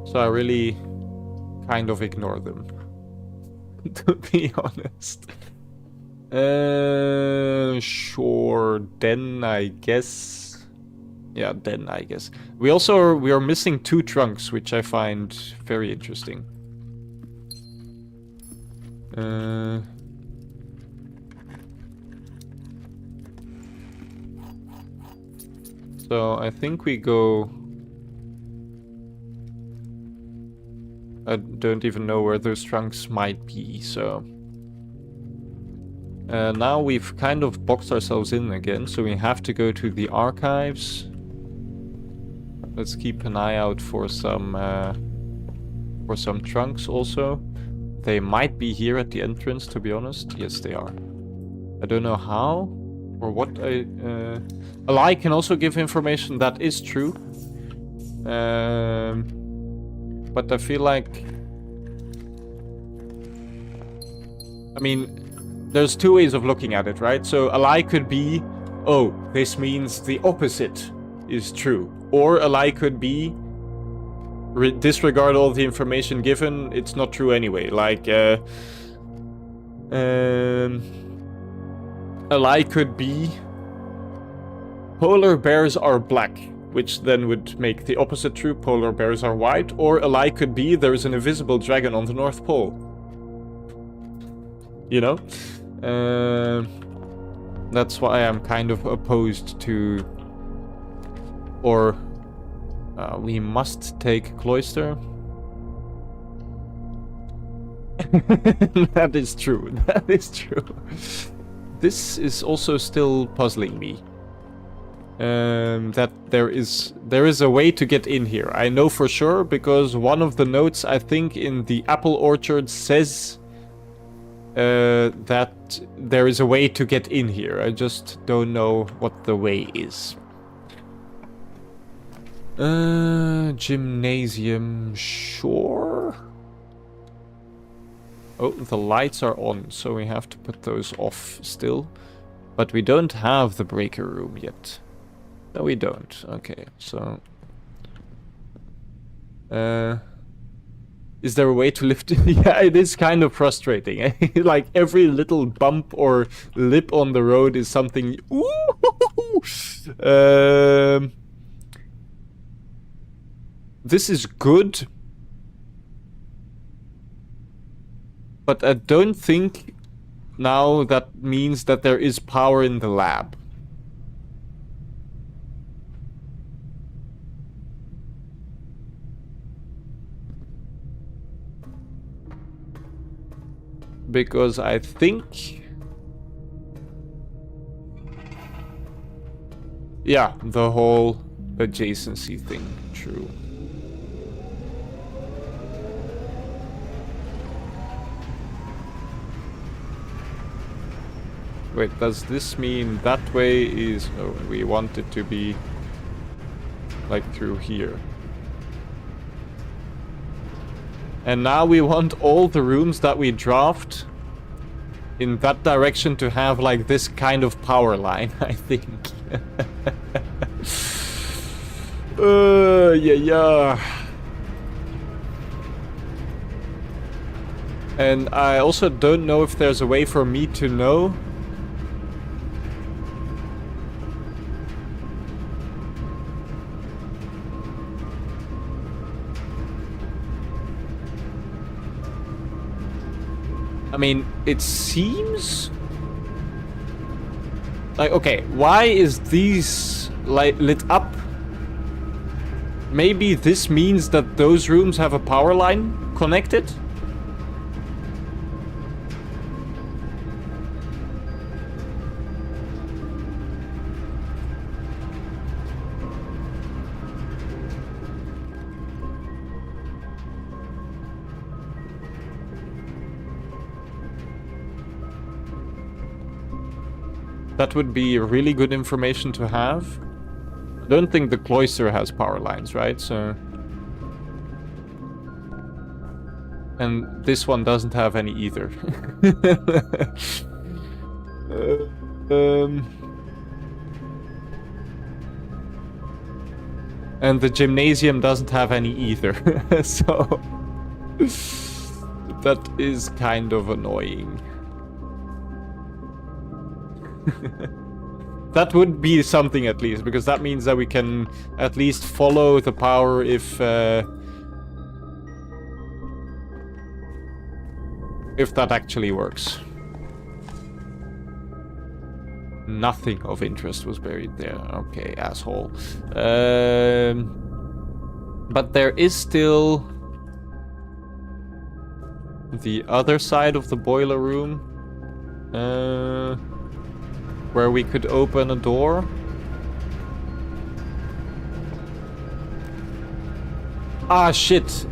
So I really kind of ignore them, to be honest. Sure, then I guess. Yeah, then I guess. We are missing 2 trunks, which I find very interesting. So I think we go... I don't even know where those trunks might be, so... now we've kind of boxed ourselves in again, so we have to go to the archives. Let's keep an eye out for some trunks also. They might be here at the entrance, to be honest. Yes, they are. I don't know how or what. A lie can also give information that is true. But I feel like I mean, there's two ways of looking at it, right? So a lie could be, oh, this means the opposite is true. Or a lie could be, disregard all the information given, it's not true anyway. Like, a lie could be, polar bears are black, which then would make the opposite true, polar bears are white. Or a lie could be, there is an invisible dragon on the North Pole. You know? That's why I'm kind of opposed to... Or... we must take Cloister. That is true. That is true. This is also still puzzling me. That there is a way to get in here. I know for sure because one of the notes I think in the apple orchard says that there is a way to get in here. I just don't know what the way is. Gymnasium, sure. Oh, the lights are on, so we have to put those off still. But we don't have the breaker room yet. No, we don't. Okay, so... is there a way to lift it? Yeah, it is kind of frustrating. Like, every little bump or lip on the road is something... This is good. But I don't think now that means that there is power in the lab. Because I think... Yeah, the whole adjacency thing, true. Wait, does this mean that way is... Oh, we want it to be... like through here. And now we want all the rooms that we draft in that direction to have like this kind of power line, I think. Yeah. And I also don't know if there's a way for me to know. I mean, it seems... like, okay, why is these lit up? Maybe this means that those rooms have a power line connected? That would be really good information to have. I don't think the cloister has power lines, right? So... and this one doesn't have any either. And the gymnasium doesn't have any either. So... that is kind of annoying. That would be something at least, because that means that we can at least follow the power if that actually works. Nothing of interest was buried there. Okay, asshole. But there is still the other side of the boiler room. Where we could open a door. Ah, shit.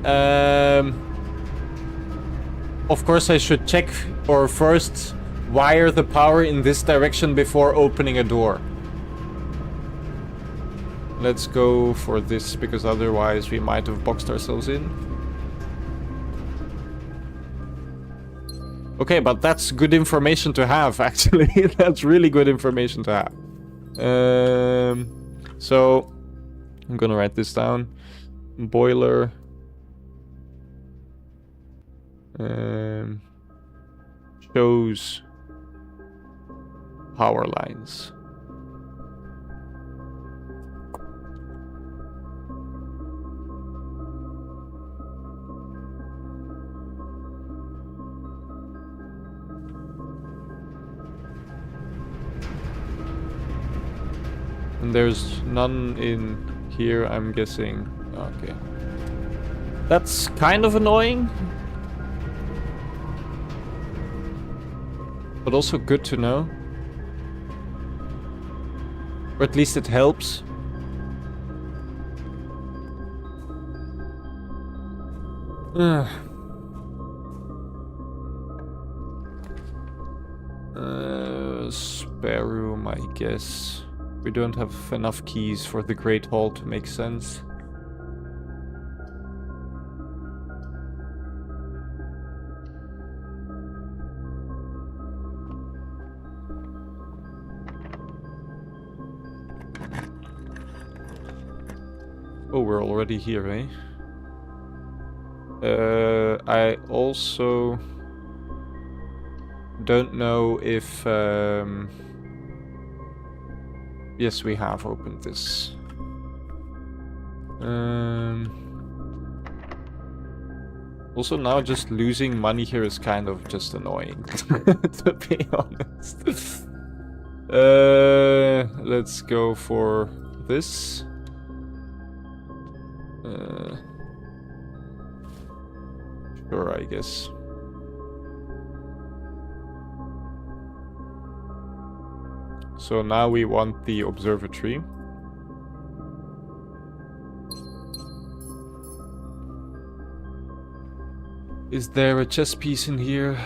Of course I should check or first wire the power in this direction before opening a door. Let's go for this, because otherwise we might have boxed ourselves in. Okay, but that's good information to have, actually. That's really good information to have. So, I'm gonna write this down. Boiler. Shows power lines. And there's none in here, I'm guessing. Okay. That's kind of annoying. But also good to know. Or at least it helps. Spare room, I guess. We don't have enough keys for the Great Hall to make sense. Oh, we're already here, eh? I also don't know if... Yes, we have opened this. Also now just losing money here is kind of just annoying, to be honest. Let's go for this. Sure, I guess. So now we want the observatory. Is there a chess piece in here?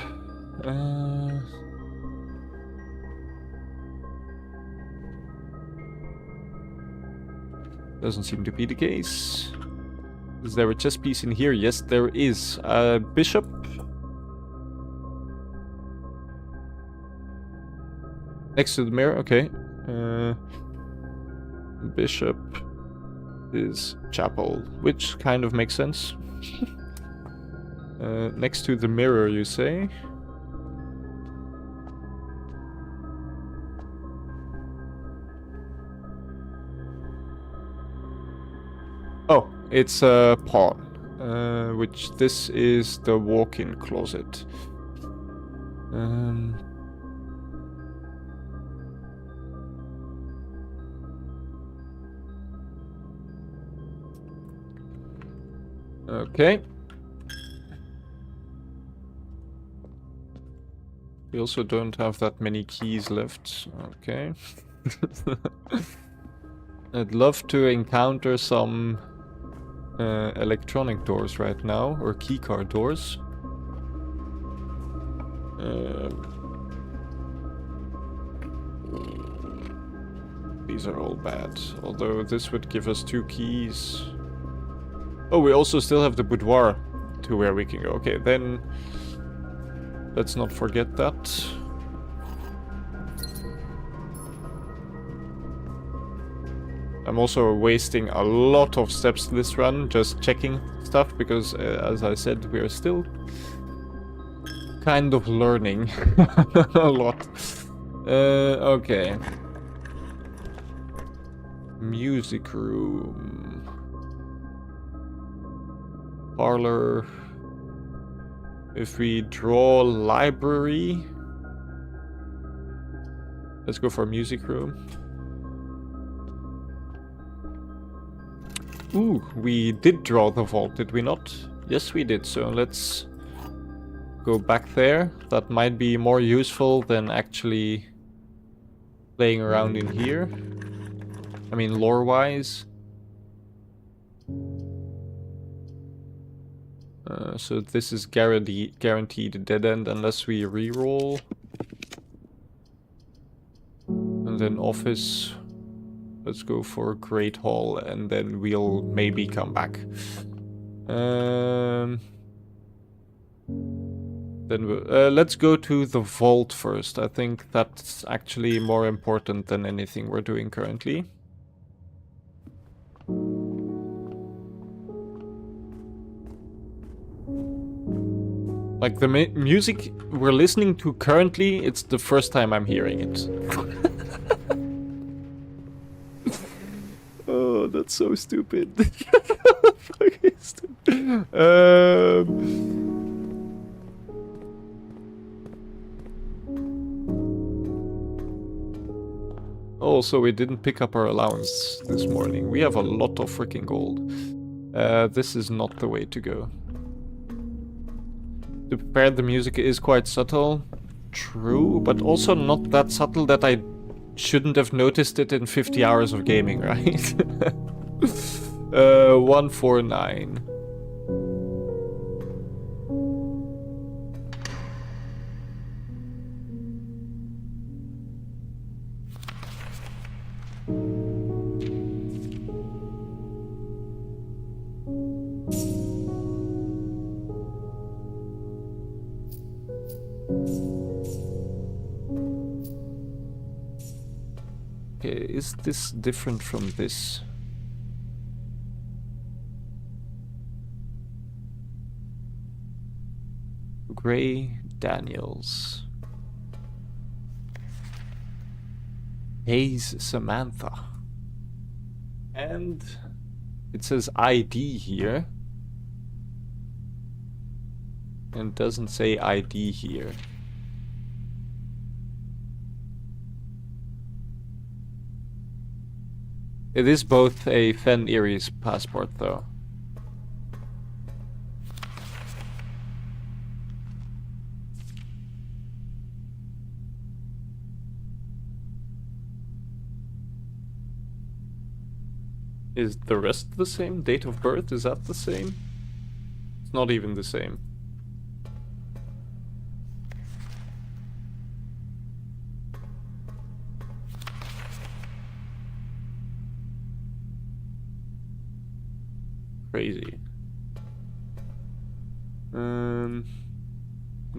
Doesn't seem to be the case. Is there a chess piece in here? Yes, there is. Bishop. Next to the mirror, okay. Bishop is chapel, which kind of makes sense. Next to the mirror, you say? Oh, it's a pawn. Which this is the walk-in closet. Okay. We also don't have that many keys left. Okay. I'd love to encounter some electronic doors right now, or keycard doors. These are all bad, although this would give us 2 keys. Oh, we also still have the boudoir to where we can go. Okay, then let's not forget that. I'm also wasting a lot of steps this run, just checking stuff, because as I said, we are still kind of learning a lot. Okay. Music room. Parlor. If we draw library. Let's go for music room. Ooh, we did draw the vault, did we not? Yes, we did. So let's go back there. That might be more useful than actually playing around in here. I mean, lore-wise. So this is guaranteed a dead end unless we reroll. And then office. Let's go for Great Hall and then we'll maybe come back. Then let's go to the vault first. I think that's actually more important than anything we're doing currently. Like the music we're listening to currently, it's the first time I'm hearing it. Oh, that's so stupid. Fucking stupid. Also, we didn't pick up our allowance this morning. We have a lot of freaking gold. This is not the way to go. To prepare, the music is quite subtle. True, but also not that subtle that I shouldn't have noticed it in 50 hours of gaming, right? 149. Is this different from this? Gray Daniels. Hayes Samantha. And it says ID here. And it doesn't say ID here. It is both a Fen Erie's passport, though. Is the rest the same? Date of birth, is that the same? It's not even the same. Crazy.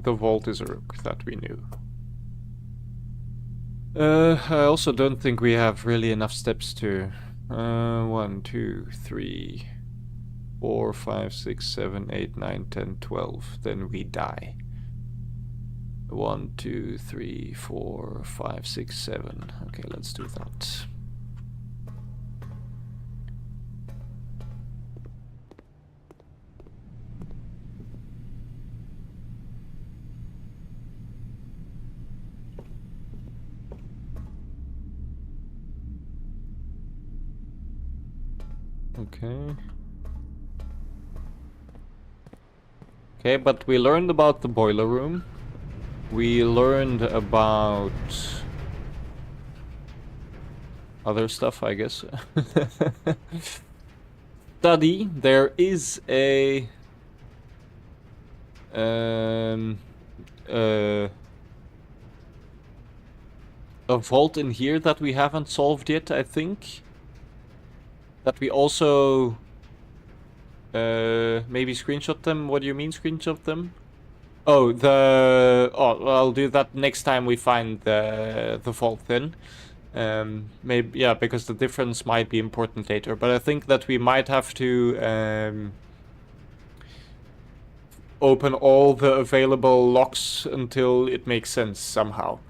The vault is a rook, that we knew. I also don't think we have really enough steps to... 1, 2, 3, 4, 5, 6, 7, 8, 9, 10, 12. Then we die. 1, 2, 3, 4, 5, 6, 7. Okay, let's do that. Okay. Okay, but we learned about the boiler room. We learned about other stuff, I guess. Study. There is a vault in here that we haven't solved yet, I think. That we also maybe screenshot them. What do you mean screenshot them? Oh, I'll do that next time we find the vault then. Maybe, yeah, because the difference might be important later. But I think that we might have to open all the available locks until it makes sense somehow.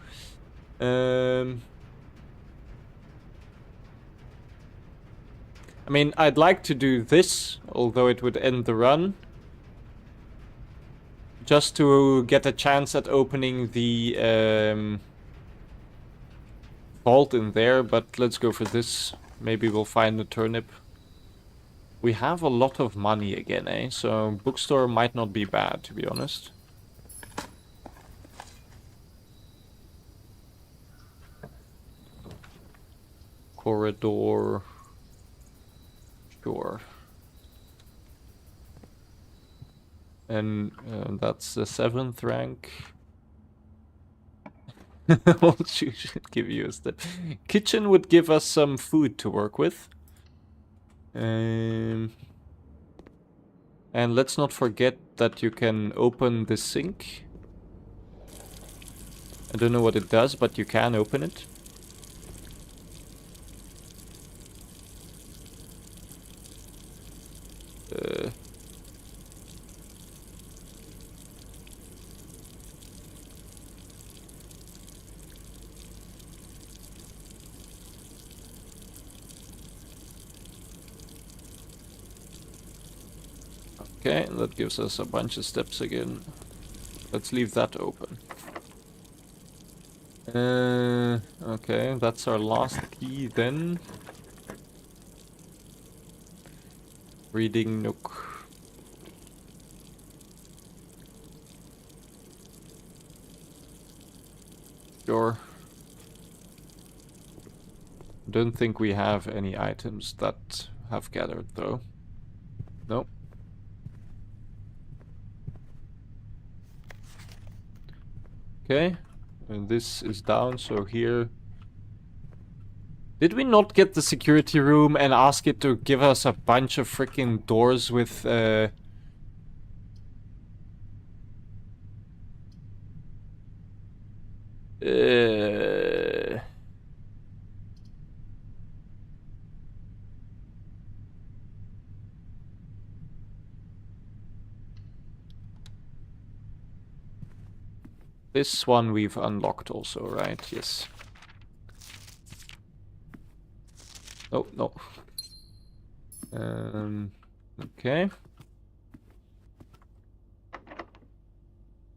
I mean, I'd like to do this, although it would end the run. Just to get a chance at opening the vault in there, but let's go for this. Maybe we'll find a turnip. We have a lot of money again, eh? So bookstore might not be bad, to be honest. Corridor... Sure. And that's the 7th rank. What you should give you a step. Kitchen would give us some food to work with. And let's not forget that you can open the sink I don't know what it does, but you can open it. Okay, that gives us a bunch of steps again. Let's leave that open. Okay, that's our last key then. Reading nook. Sure. Don't think we have any items that have gathered though. Nope. Okay, and this is down, so here... Did we not get the security room and ask it to give us a bunch of freaking doors with, This one we've unlocked also, right? Yes. Oh, no. Okay.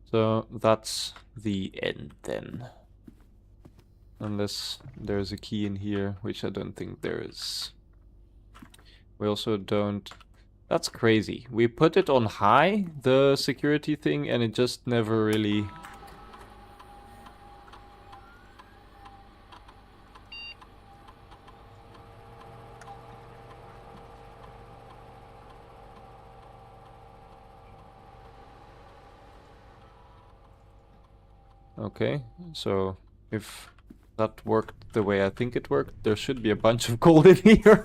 So that's the end then. Unless there's a key in here, which I don't think there is. We also don't... That's crazy. We put it on high, the security thing, and it just never really... Okay, so if that worked the way I think it worked, there should be a bunch of gold in here.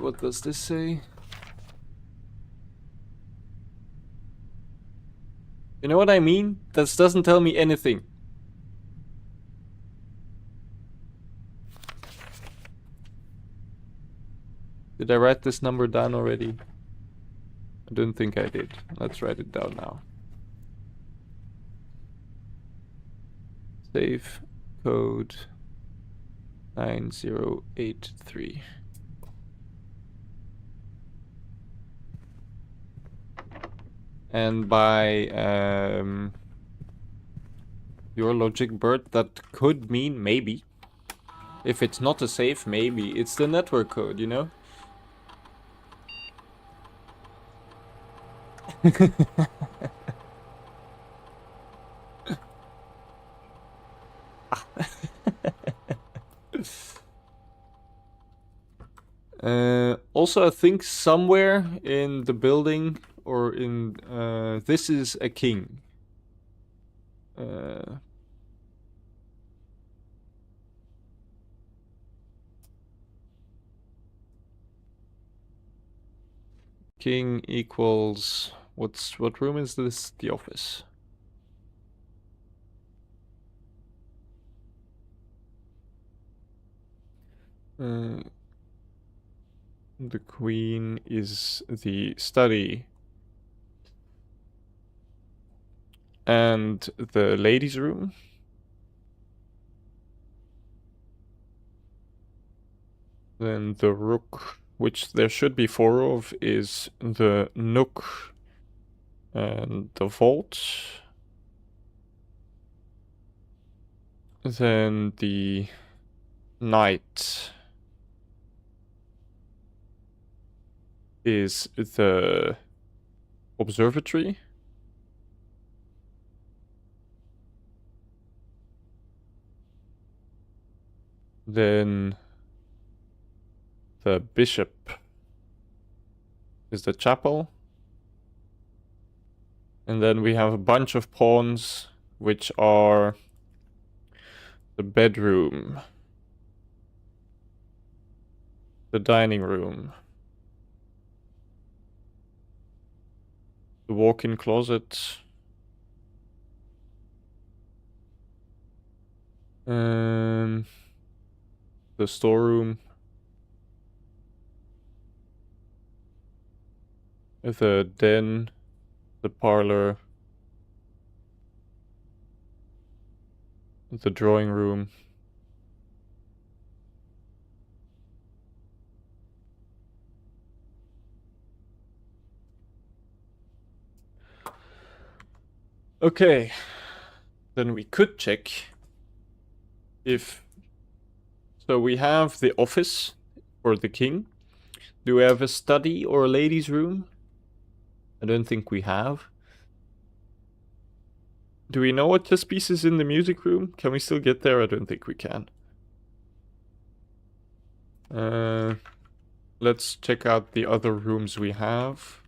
What does this say? You know what I mean? This doesn't tell me anything. Did I write this number down already? I don't think I did. Let's write it down now. Save code 9083. And by your logic, Bert, that could mean maybe. If it's not a safe, maybe. It's the network code, you know? Also, I think somewhere in the building or in this is a king. King equals what room is this? The office. The queen is the study. And the ladies' room. Then the rook, which there should be 4 of, is the nook and the vault. Then the knight is the observatory. Then the bishop is the chapel. And then we have a bunch of pawns, which are The bedroom. The dining room. The walk-in closet. The storeroom. The den. The parlor. The drawing room. Okay. Then we could check if... So we have the office for the king. Do we have a study or a ladies' room? I don't think we have. Do we know what chess piece is in the music room? Can we still get there? I don't think we can. Let's check out the other rooms we have.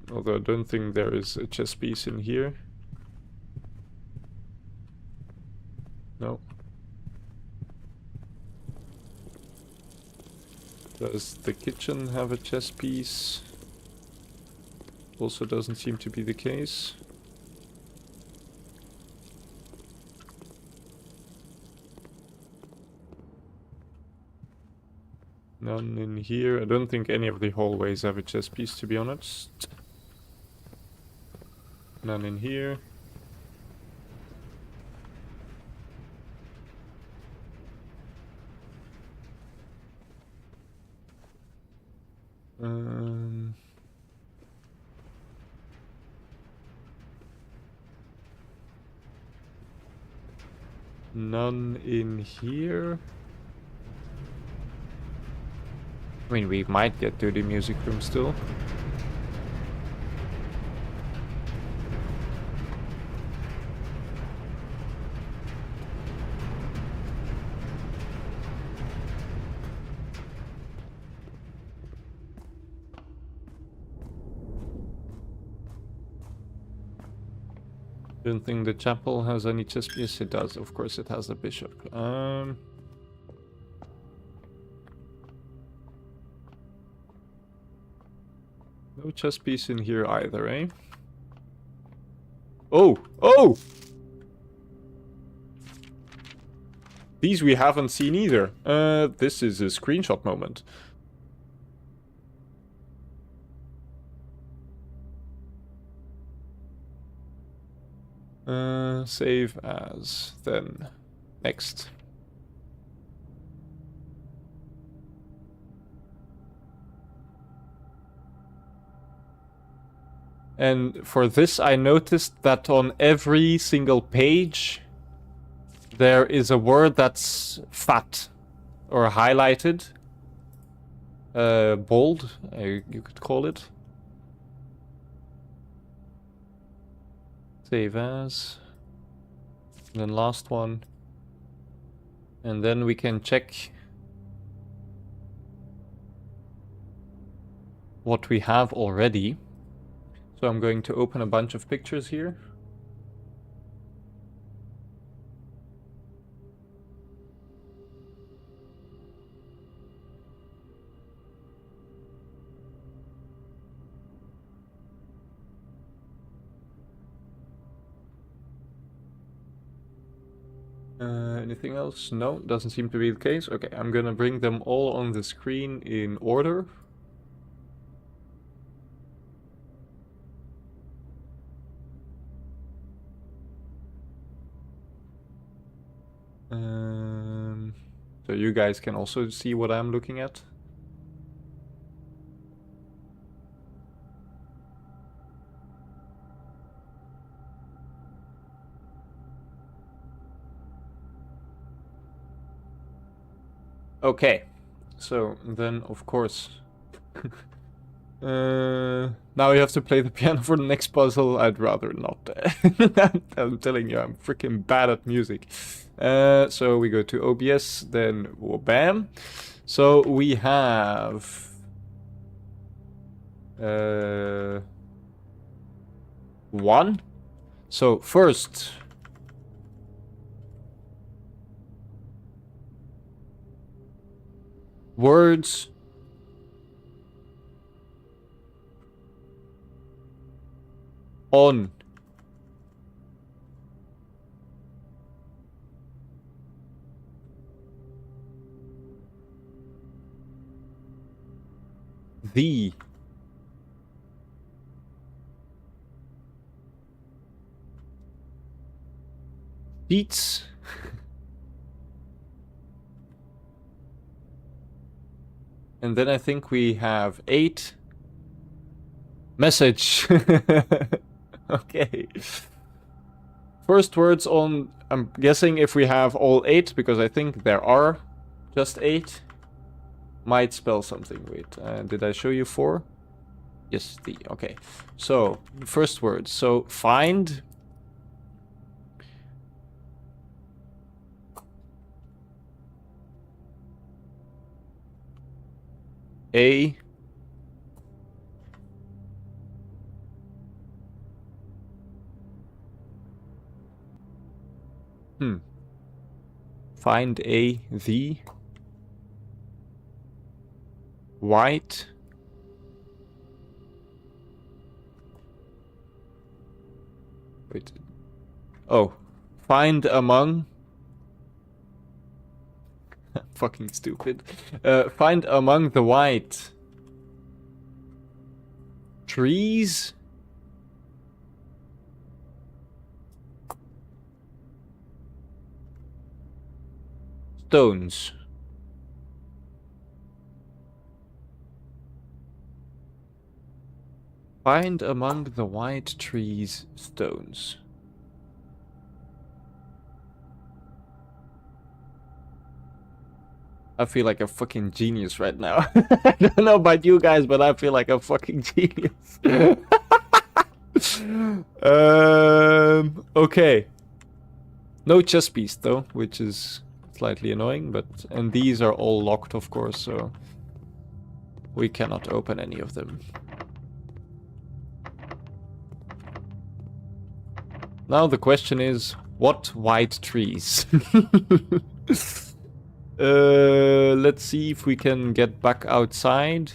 Although I don't think there is a chess piece in here. No. Does the kitchen have a chess piece? Also doesn't seem to be the case. None in here. I don't think any of the hallways have a chess piece, to be honest. None in here. None in here. I mean, we might get to the music room still. Don't think the chapel has any chess piece. Yes, it does. Of course, it has the bishop. No chess piece in here either, eh? Oh! Oh! These we haven't seen either. This is a screenshot moment. Save as. Then next. And for this, I noticed that on every single page, there is a word that's fat or highlighted. Bold, you could call it. Save as. And then last one. And then we can check what we have already. So I'm going to open a bunch of pictures here. Anything else? No, doesn't seem to be the case. Okay, I'm gonna bring them all on the screen in order. So you guys can also see what I'm looking at. Okay, so then of course now you have to play the piano for the next puzzle. I'd rather not. I'm telling you, I'm freaking bad at music. So we go to OBS, then bam. So we have one. So first words. On. The. Sheets. And then I think we have 8. Message. Okay. First words on, I'm guessing if we have all 8, because I think there are just 8, might spell something. Wait, did I show you 4? Yes, the, okay. So, first words. So, find. A. Find the white wait. Oh, find among fucking stupid. Find among the white trees stones. Find among the white trees stones. I feel like a fucking genius right now. I don't know about you guys, but I feel like a fucking genius. Okay. No chess piece though, which is slightly annoying, but and these are all locked, of course, so we cannot open any of them. Now the question is, what white trees? Let's see if we can get back outside.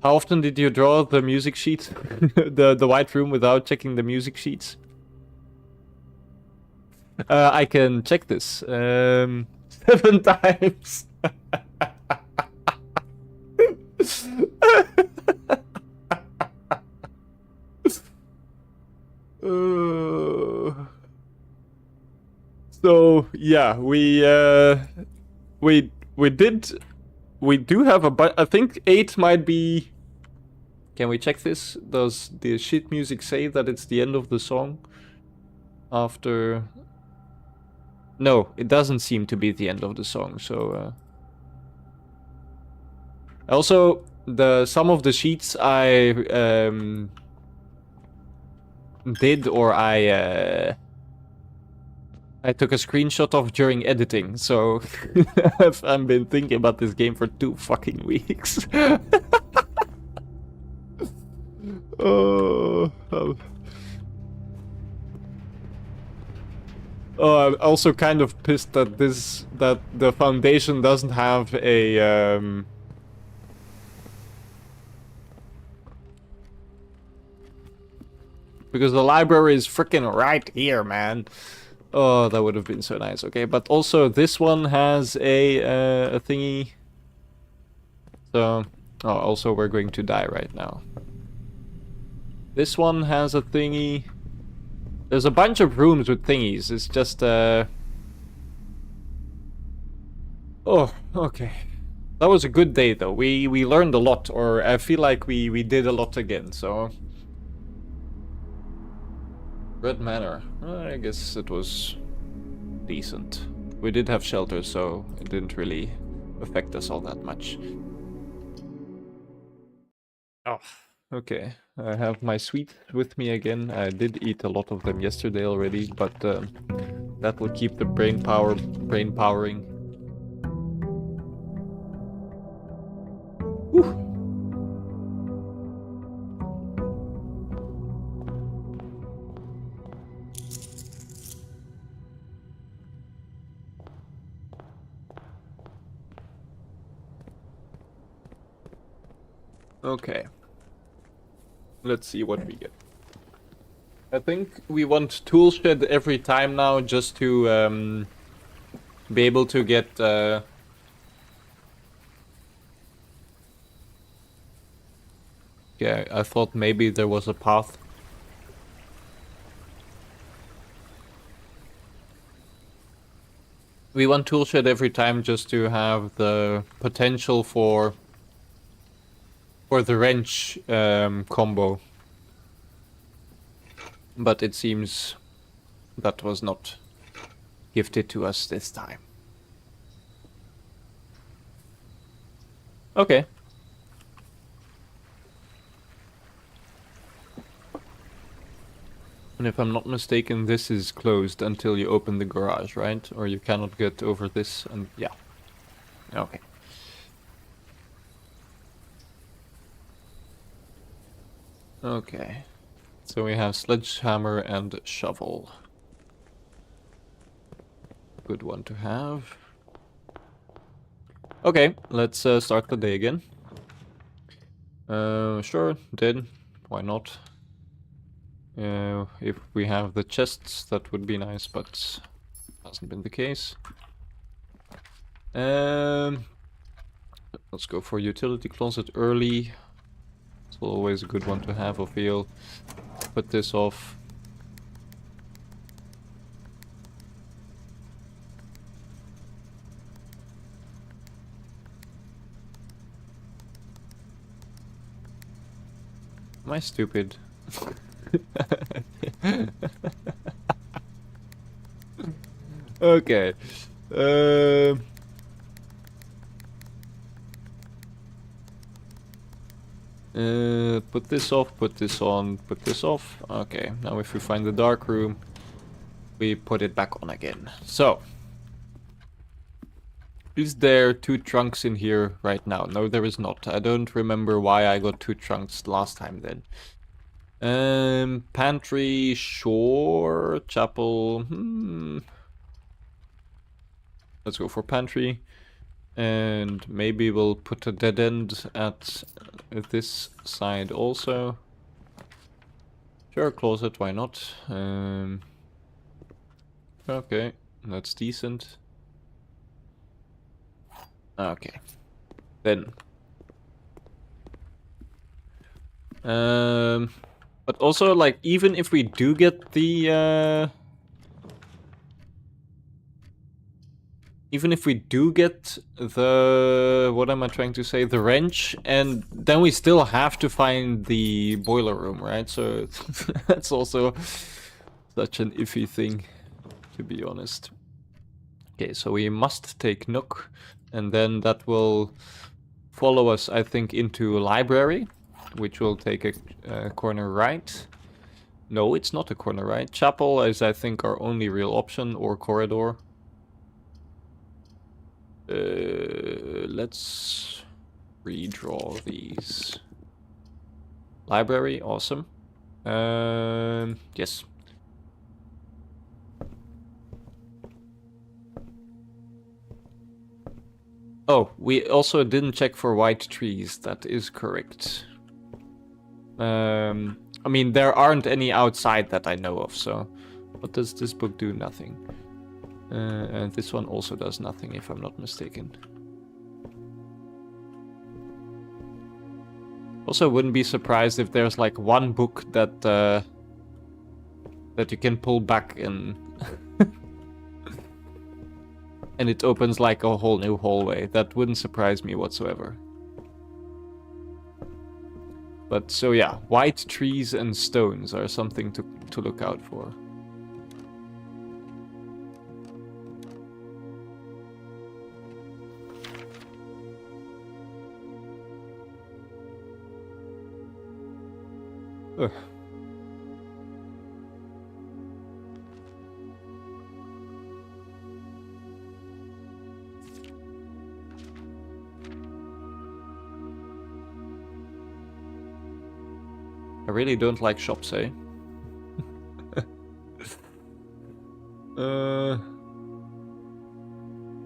How often did you draw the music sheet? the white room without checking the music sheets? I can check this. 7 times. So yeah, we do have a, but I think 8 might be. Can we check this? Does the sheet music say that it's the end of the song? After. No, it doesn't seem to be the end of the song, so... Also, some of the sheets I did, or I took a screenshot of during editing, so I've been thinking about this game for 2 fucking weeks. Oh... Oh, I'm also kind of pissed that the foundation doesn't have a because the library is freaking right here, man. Oh, that would have been so nice. Okay, but also this one has a thingy. So, oh, also we're going to die right now. This one has a thingy. There's a bunch of rooms with thingies. It's just, Oh, okay. That was a good day, though. We learned a lot, or I feel like we did a lot again, so... Red Manor. I guess it was decent. We did have shelter, so it didn't really affect us all that much. Oh, okay. I have my sweets with me again. I did eat a lot of them yesterday already, but that will keep the brain powering. Whew. Okay. Let's see what we get. I think we want toolshed every time now just to be able to get yeah, I thought maybe there was a path. We want toolshed every time just to have the potential for the wrench combo. But it seems that was not gifted to us this time. Okay. And if I'm not mistaken, this is closed until you open the garage, right? Or you cannot get over this, and yeah. Okay. Okay. So we have sledgehammer and shovel. Good one to have. Okay, let's start the day again. Sure, did. Why not? If we have the chests, that would be nice, but hasn't been the case. Let's go for utility closet early. It's always a good one to have, I feel. Put this off. Am I stupid? Okay. Put this off, put this on, put this off. Okay, now if we find the dark room, we put it back on again. So, is there 2 trunks in here right now? No, there is not. I don't remember why I got 2 trunks last time then. Pantry, sure. Chapel, Let's go for pantry. And maybe we'll put a dead end at this side also. Sure, closet, why not? Okay, that's decent. Okay, then. But also, like, even if we do get the what am I trying to say? The wrench, and then we still have to find the boiler room, right? So that's also such an iffy thing, to be honest. Okay, so we must take Nook, and then that will follow us, I think, into library, which will take a corner right. No, it's not a corner right. Chapel is, I think, our only real option, or corridor. Let's redraw these. Library, awesome. Yes. Oh, we also didn't check for white trees. That is correct. I mean, there aren't any outside that I know of, so... What does this book do? Nothing. And this one also does nothing, if I'm not mistaken. Also, wouldn't be surprised if there's like one book that that you can pull back and and it opens like a whole new hallway. That wouldn't surprise me whatsoever. But so yeah, white trees and stones are something to look out for. Ugh. I really don't like shops, eh?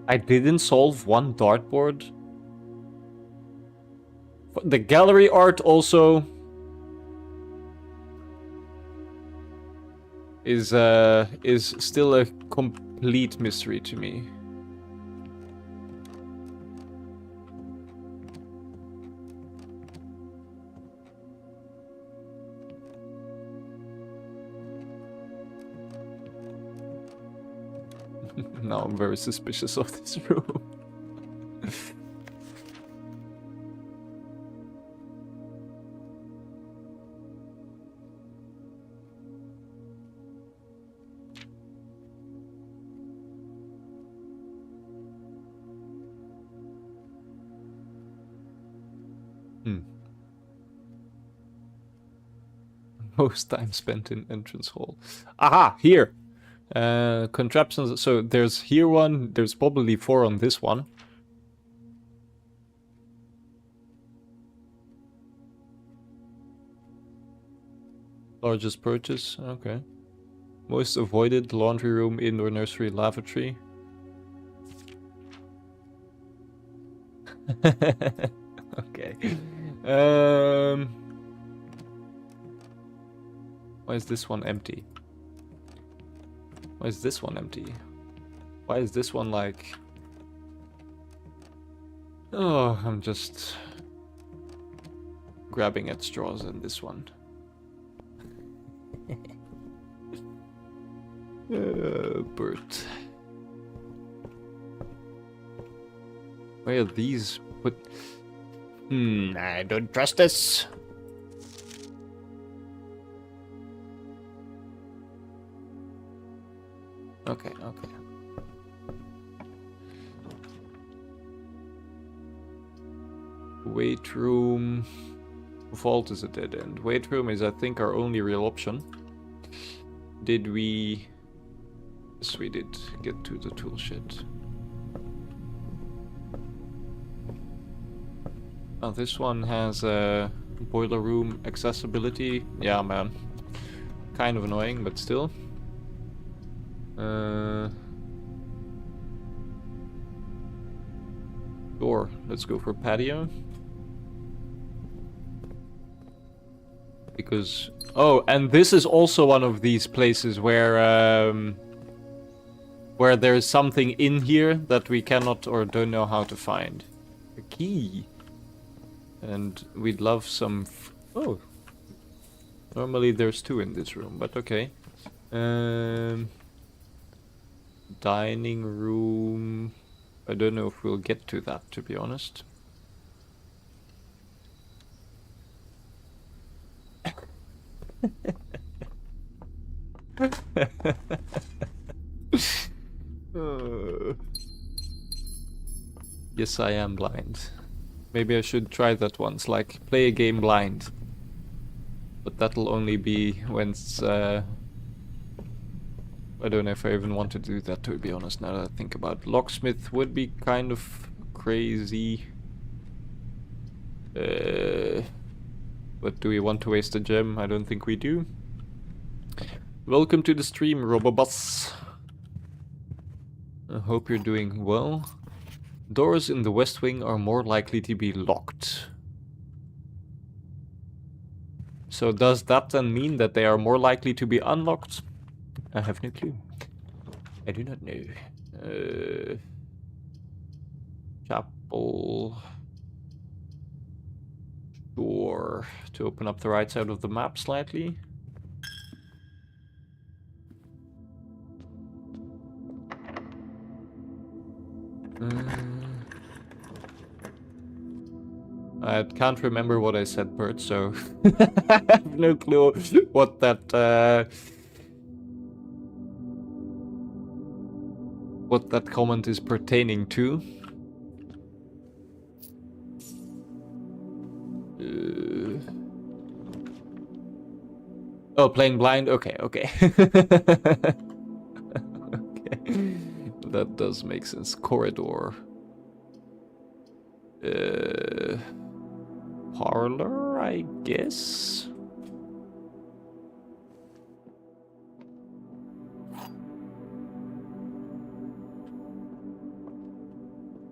I didn't solve one dartboard. The gallery art also is still a complete mystery to me. Now I'm very suspicious of this room. Most time spent in entrance hall. Aha, here. Contraptions. So there's here one. There's probably 4 on this one. Largest purchase. Okay. Most avoided: laundry room, indoor nursery, lavatory. Okay. Why is this one empty? Why is this one empty? Why is this one like... Oh, I'm just grabbing at straws in this one. Bert. Where are these put? I don't trust this. Okay, okay. Weight room. Vault is a dead end. Weight room is, I think, our only real option. Did we... Yes, we did get to the tool shed. Oh, this one has a boiler room accessibility. Yeah, man. Kind of annoying, but still. Door. Let's go for patio. Because... Oh, and this is also one of these places where there's something in here that we cannot or don't know how to find. A key. And we'd love some... Oh. Normally there's 2 in this room, but okay. Dining room... I don't know if we'll get to that, to be honest. Yes, I am blind. Maybe I should try that once, like play a game blind. But that'll only be when it's, I don't know if I even want to do that, to be honest, now that I think about it. Locksmith would be kind of crazy. But do we want to waste a gem? I don't think we do. Welcome to the stream, Robobus. I hope you're doing well. Doors in the west wing are more likely to be locked. So does that then mean that they are more likely to be unlocked? I have no clue. I do not know. Chapel. Door. To open up the right side of the map slightly. I can't remember what I said, Bert, so I have no clue what that comment is pertaining to. Oh, playing blind? Okay, okay. Okay. That does make sense. Corridor. Parlor, I guess?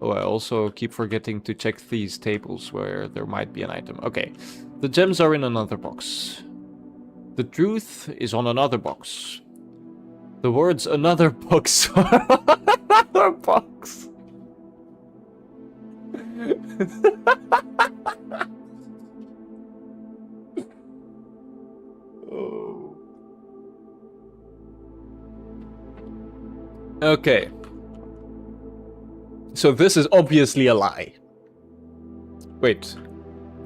Oh, I also keep forgetting to check these tables where there might be an item. Okay, the gems are in another box. The truth is on another box. The words another box are on another box. Oh. Okay. So this is obviously a lie. Wait.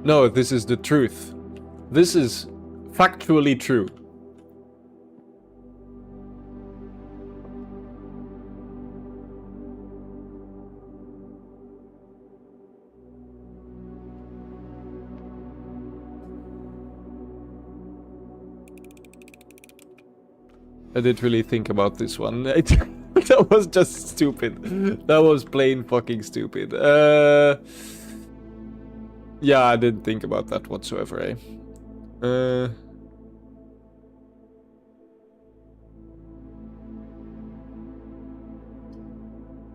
No, this is the truth. This is factually true. I didn't really think about this one. That was just stupid. That was plain fucking stupid. Yeah, I didn't think about that whatsoever, eh? I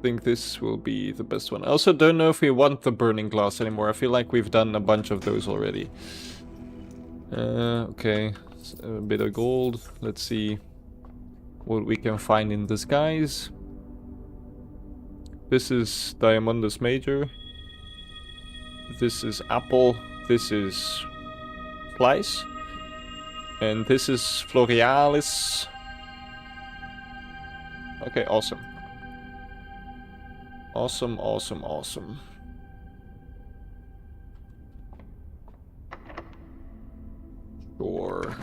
think this will be the best one. I also don't know if we want the burning glass anymore. I feel like we've done a bunch of those already. Okay. A bit of gold. Let's see what we can find in the skies. This is Diamondus Major. This is Apple. This is Slice. And this is Florealis. Okay, awesome. Awesome, awesome, awesome. Sure.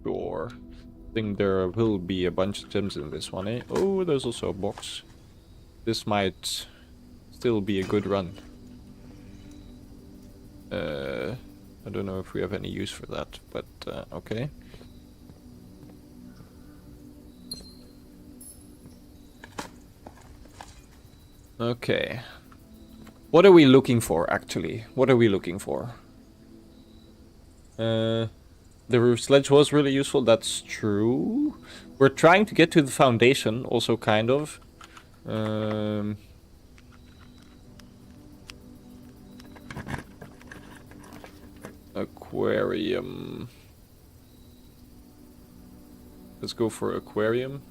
Sure. I think there will be a bunch of gems in this one, eh? Oh, there's also a box. This might still be a good run. I don't know if we have any use for that, but okay. Okay. What are we looking for, actually? What are we looking for? The roof sledge was really useful, that's true. We're trying to get to the foundation, also kind of. Aquarium. Let's go for aquarium.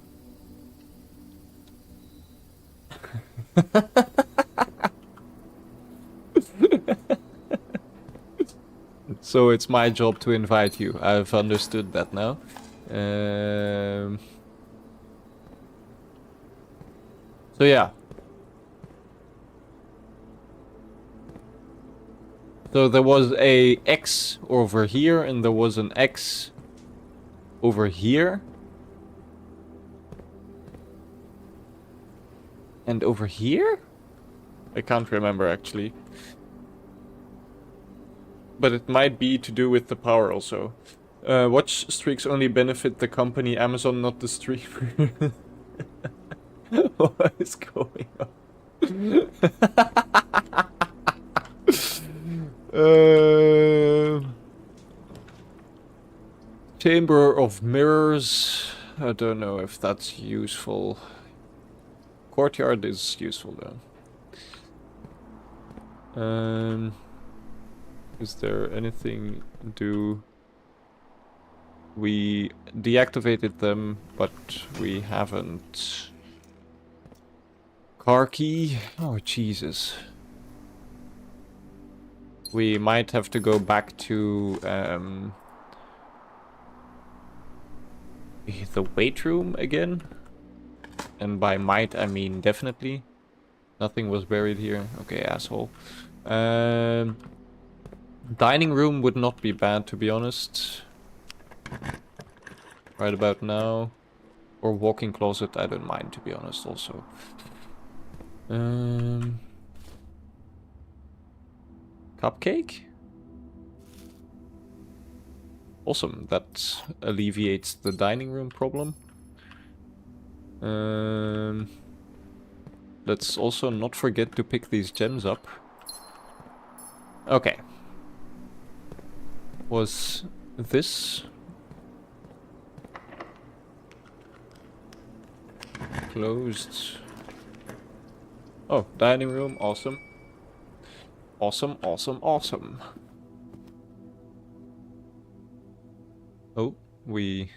So it's my job to invite you. I've understood that now. So yeah. So there was a X over here and there was an X over here. And over here? I can't remember actually. But it might be to do with the power also. Watch streaks only benefit the company Amazon, not the streamer. What is going on? Chamber of Mirrors. I don't know if that's useful. Courtyard is useful though. Is there anything we deactivated them, but we haven't. Car key? Oh Jesus. We might have to go back to the weight room again. And by might I mean definitely. Nothing was buried here. Okay, asshole. Dining room would not be bad, to be honest. Right about now. Or walk-in closet, I don't mind, to be honest, also. Cupcake? Awesome, that alleviates the dining room problem. Let's also not forget to pick these gems up. Okay. Was this? closed. Oh, dining room. Awesome. Awesome, awesome, awesome. Oh, we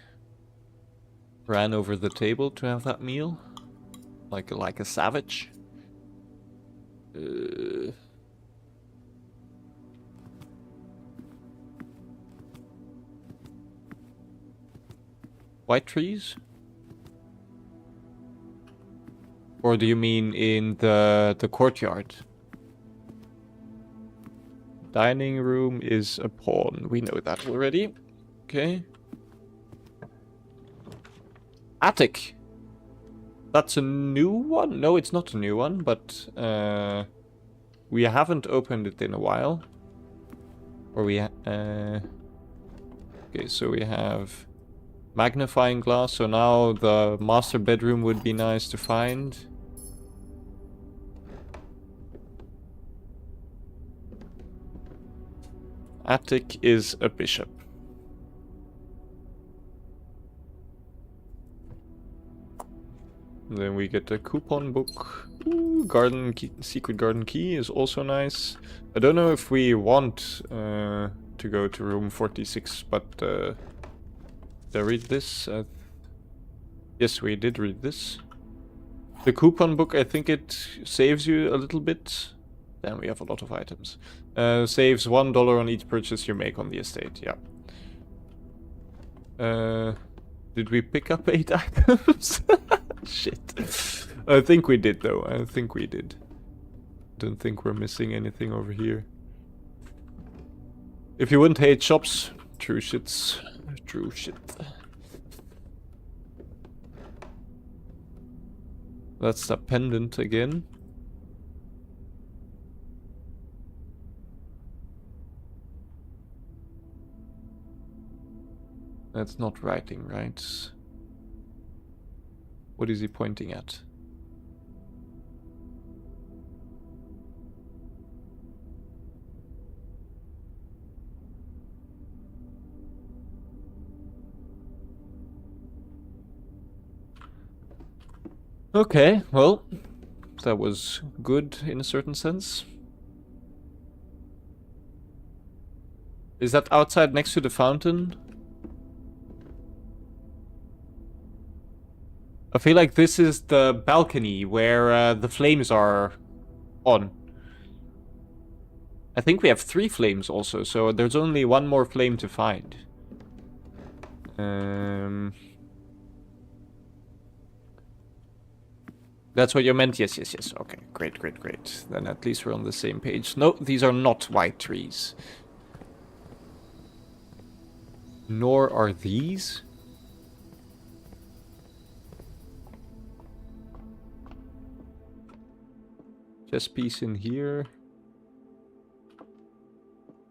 ran over the table to have that meal. Like a savage. White trees? Or do you mean in the courtyard? Dining room is a pawn. We know that already. Okay. Attic. That's a new one? No, it's not a new one, but we haven't opened it in a while. Or we okay, so we have magnifying glass. So now the master bedroom would be nice to find. Attic is a bishop. Then we get a coupon book. Ooh, garden key, secret garden key is also nice. I don't know if we want to go to room 46, but did I read this? Yes, we did read this. The coupon book, I think it saves you a little bit. Then we have a lot of items. Saves $1 on each purchase you make on the estate, yeah. Did we pick up 8 items? Shit. I think we did, though. I think we did. Don't think we're missing anything over here. If you wouldn't hate shops, true shits. True shit. That's the pendant again. That's not writing, right? What is he pointing at? Okay, well, that was good in a certain sense. Is that outside next to the fountain? I feel like this is the balcony where the flames are on. I think we have 3 flames also, so there's only 1 more flame to find. That's what you meant? Yes, yes, yes. Okay, great, great, great. Then at least we're on the same page. No, these are not white trees. Nor are these. Chess piece in here.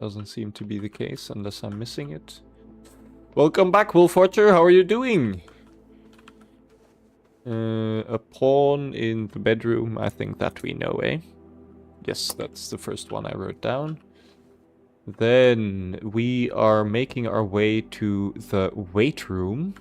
Doesn't seem to be the case unless I'm missing it. Welcome back, Wolforcher. How are you doing? A pawn in the bedroom. I think that we know, eh? Yes, that's the first one I wrote down. Then we are making our way to the weight room.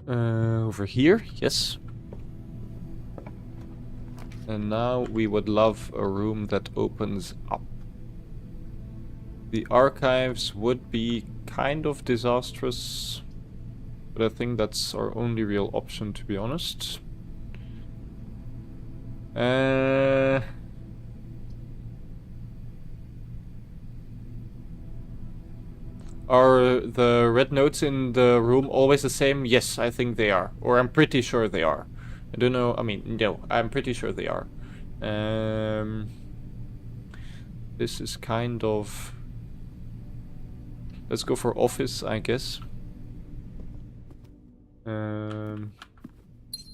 Over here, yes. And now we would love a room that opens up. The archives would be kind of disastrous, but I think that's our only real option, to be honest. Are the red notes in the room always the same? Yes, I think they are. Or I'm pretty sure they are. I don't know. I mean, no, I'm pretty sure they are. This is kind of... Let's go for office, I guess. Or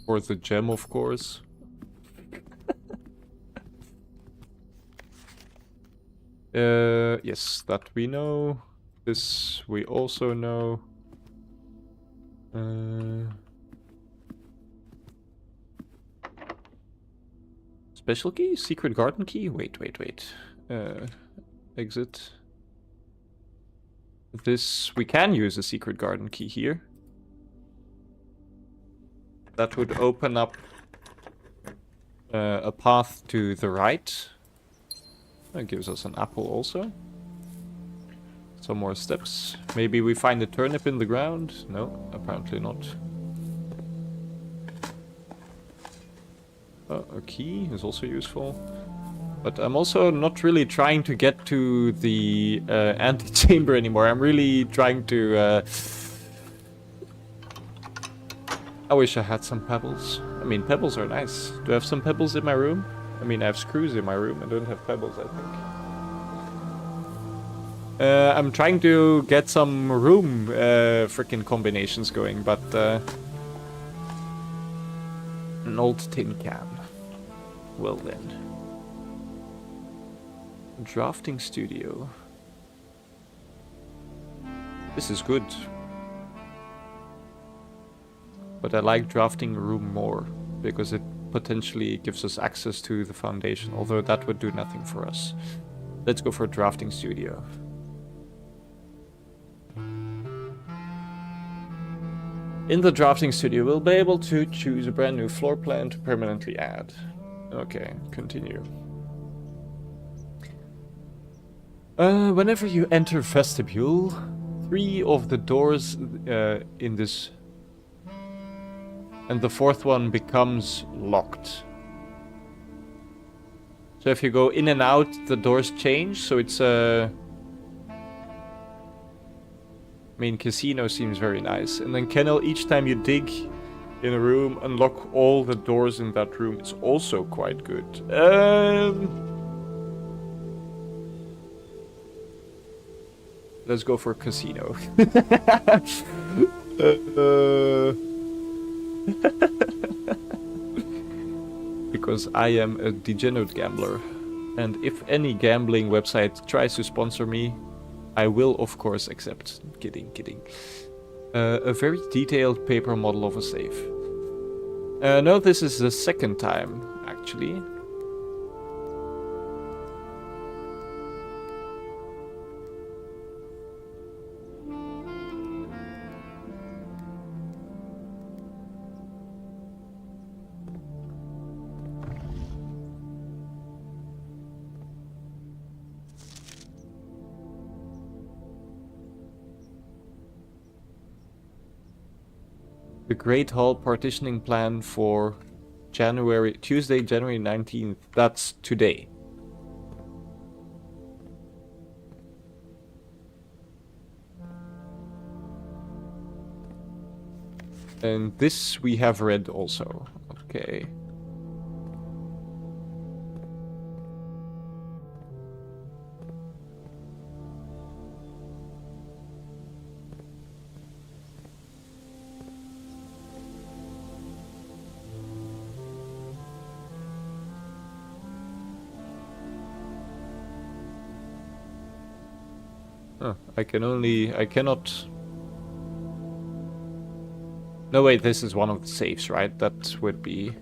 the gem, of course. Yes, that we know. This we also know. Special key? Secret garden key? Wait, wait, wait. exit. This, we can use a secret garden key here. That would open up a path to the right. That gives us an apple also. Some more steps. Maybe we find a turnip in the ground? No, apparently not. A key is also useful. But I'm also not really trying to get to the antechamber anymore. I'm really trying to... I wish I had some pebbles. I mean, pebbles are nice. Do I have some pebbles in my room? I mean, I have screws in my room. I don't have pebbles, I think. I'm trying to get some room frickin' combinations going, but... an old tin can. Well then. Drafting studio. This is good. But I like drafting room more, because it potentially gives us access to the foundation, although that would do nothing for us. Let's go for drafting studio. In the drafting studio, we'll be able to choose a brand new floor plan to permanently add. Okay, continue. Whenever you enter vestibule, 3 of the doors in this... and the 4th one becomes locked. So if you go in and out, the doors change, so it's a... I mean, casino seems very nice. And then kennel, each time you dig in a room, unlock all the doors in that room. It's also quite good. Let's go for casino. Because I am a degenerate gambler. And if any gambling website tries to sponsor me, I will of course accept. Kidding, kidding. A very detailed paper model of a safe. No, this is the second time, actually. The Great Hall partitioning plan for Tuesday, January 19th. That's today. And this we have read also. Okay. I cannot... No, wait, this is one of the safes, right? That would be...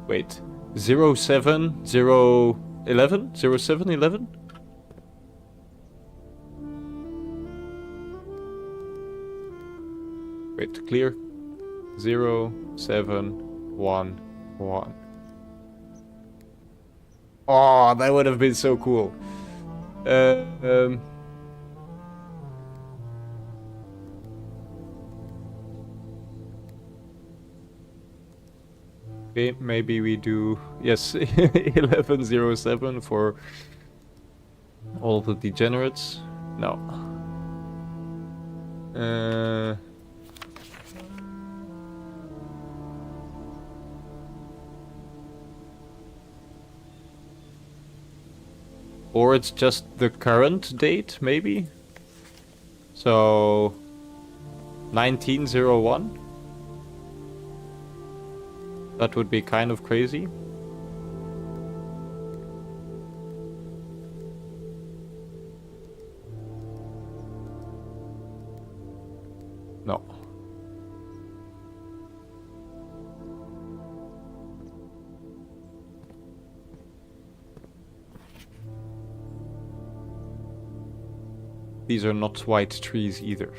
Wait, 07011? 0711? Wait, clear. 0711. Oh, that would have been so cool. Okay, maybe we do... Yes, 1107 for all the degenerates. No. Or it's just the current date, maybe? So... 1901? That would be kind of crazy. No. These are not white trees either.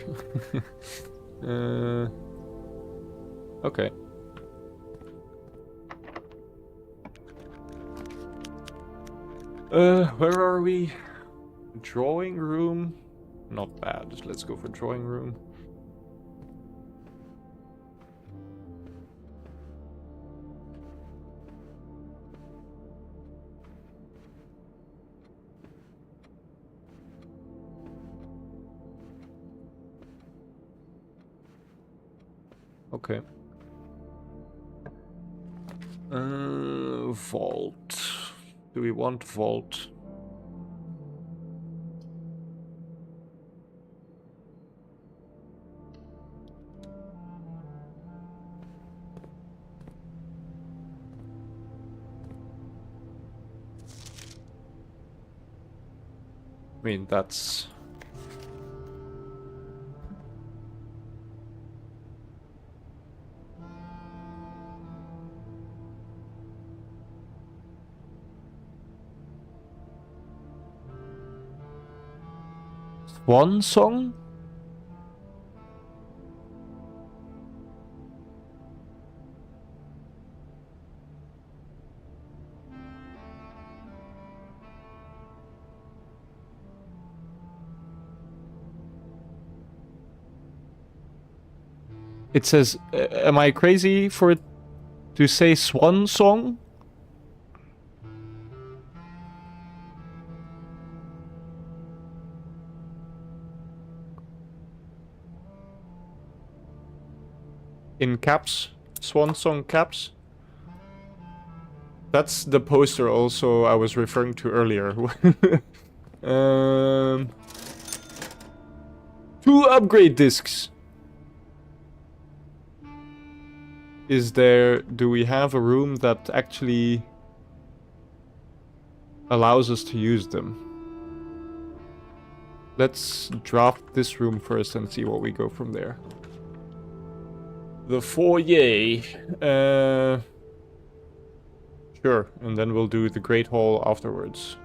Okay. Where are we? Drawing room? Not bad. Let's go for drawing room. Okay. Vault. Do we want vault? I mean, that's... Swan song? It says, am I crazy for it to say swan song? In caps? Swan song caps? That's the poster also I was referring to earlier. 2 upgrade discs. Do we have a room that actually allows us to use them? Let's draft this room first and see what we go from there. The foyer. Sure, and then we'll do the Great Hall afterwards.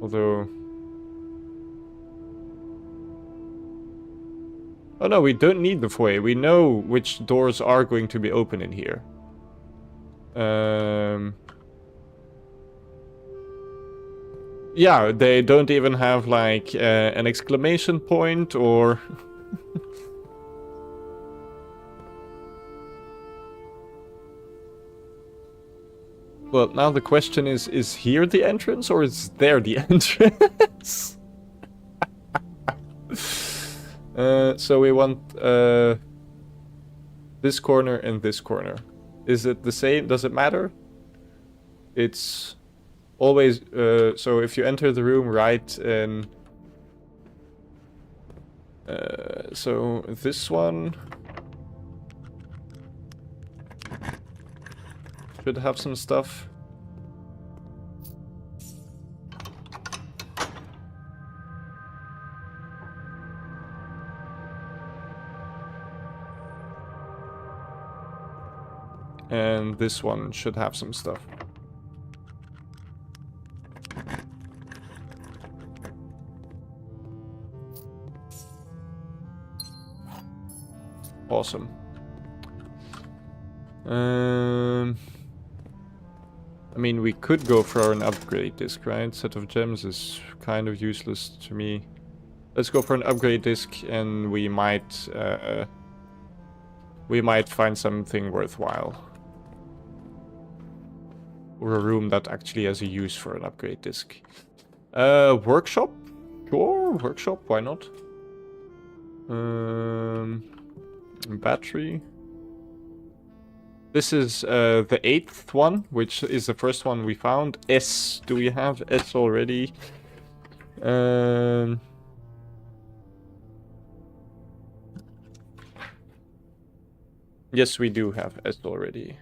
Although... Oh no, we don't need the foyer. We know which doors are going to be open in here. Yeah, they don't even have like an exclamation point or... Well, now the question is here the entrance or is there the entrance? So we want this corner and this corner. Is it the same? Does it matter? It's always... so if you enter the room right and... so this one... should have some stuff. And this one should have some stuff. Awesome. I mean, we could go for an upgrade disc, right? Set of gems is kind of useless to me. Let's go for an upgrade disc and we might find something worthwhile. Or a room that actually has a use for an upgrade disc. Workshop? Sure, workshop, why not? Battery. This is the 8th one, which is the first one we found. S. Do we have S already? Yes, we do have S already.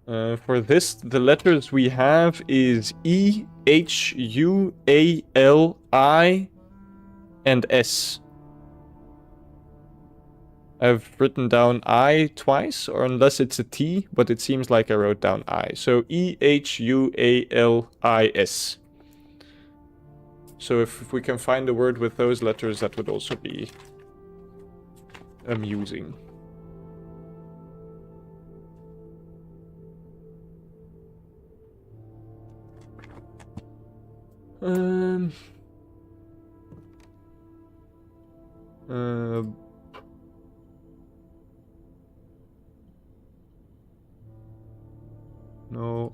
For this, the letters we have is E, H, U, A, L, I, and S. I've written down I twice, or unless it's a T, but it seems like I wrote down I. So Ehualis. So if we can find a word with those letters, that would also be amusing. No.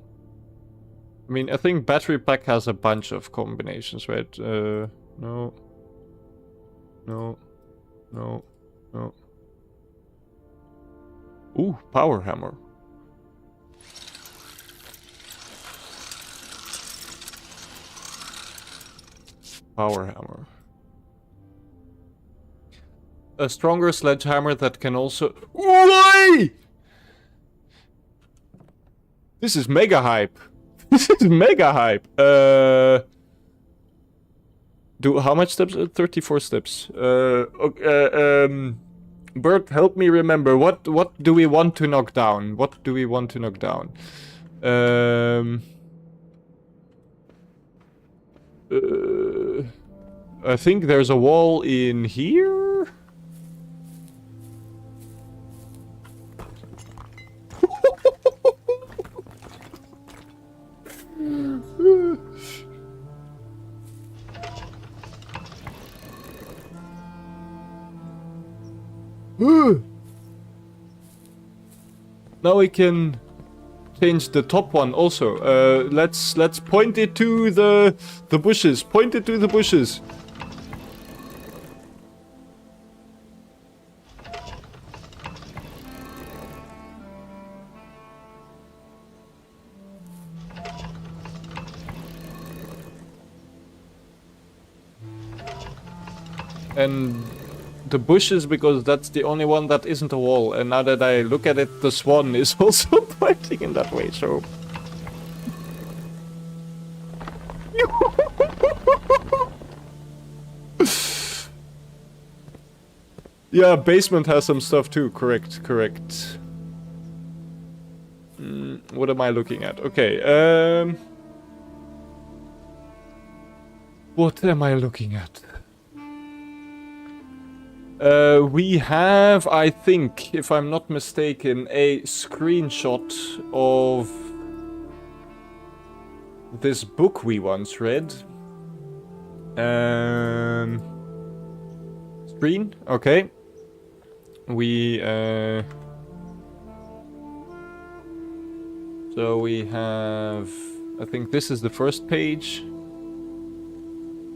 I mean, I think battery pack has a bunch of combinations, right? No. No. No. No. Ooh, power hammer. Power hammer. A stronger sledgehammer that can also... Why? This is mega hype. This is mega hype. How much steps? 34 steps. Bert, help me remember. What do we want to knock down? What do we want to knock down? I think there's a wall in here. Now we can change the top one also. Let's point it to the bushes. Point it to the bushes. And the bushes, because that's the only one that isn't a wall. And now that I look at it, the swan is also pointing in that way, so... Yeah, basement has some stuff too. Correct. What am I looking at? Okay, what am I looking at? We have, I think, if I'm not mistaken, a screenshot of this book we once read. Screen? Okay. We, so we have, I think this is the first page.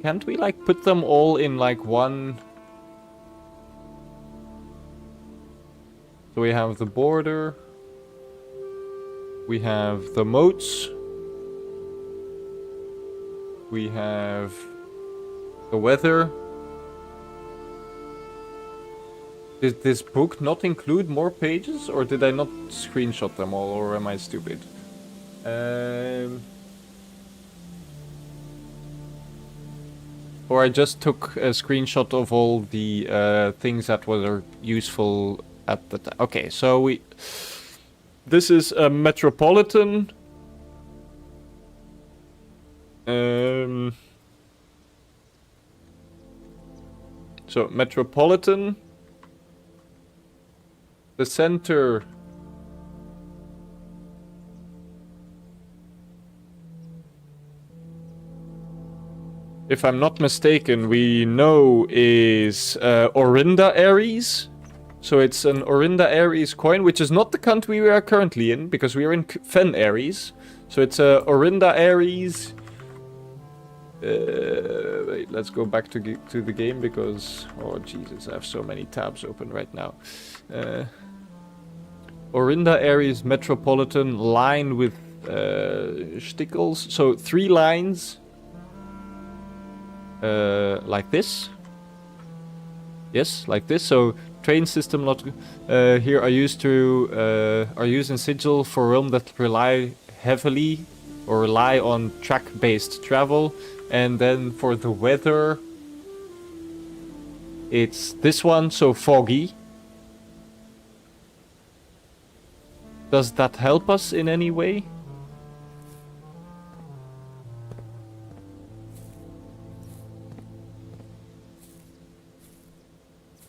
Can't we, like, put them all in, like, one... So we have the border, we have the moats, we have the weather. Did this book not include more pages, or did I not screenshot them all, or am I stupid? Or I just took a screenshot of all the things that were useful at the time. Okay, so this is a metropolitan. So metropolitan. The center. If I'm not mistaken, we know is Orinda Ares. So it's an Orinda Ares coin, which is not the country we are currently in, because we are in Fen Ares. So it's a Orinda Ares. Wait, let's go back to the game, because... Oh, Jesus, I have so many tabs open right now. Orinda Ares Metropolitan line with stickles. So 3 lines. Like this. Yes, like this. So... Train system not here are used in Sigil for realm that rely heavily or rely on track-based travel, and then for the weather, it's this one, so foggy. Does that help us in any way?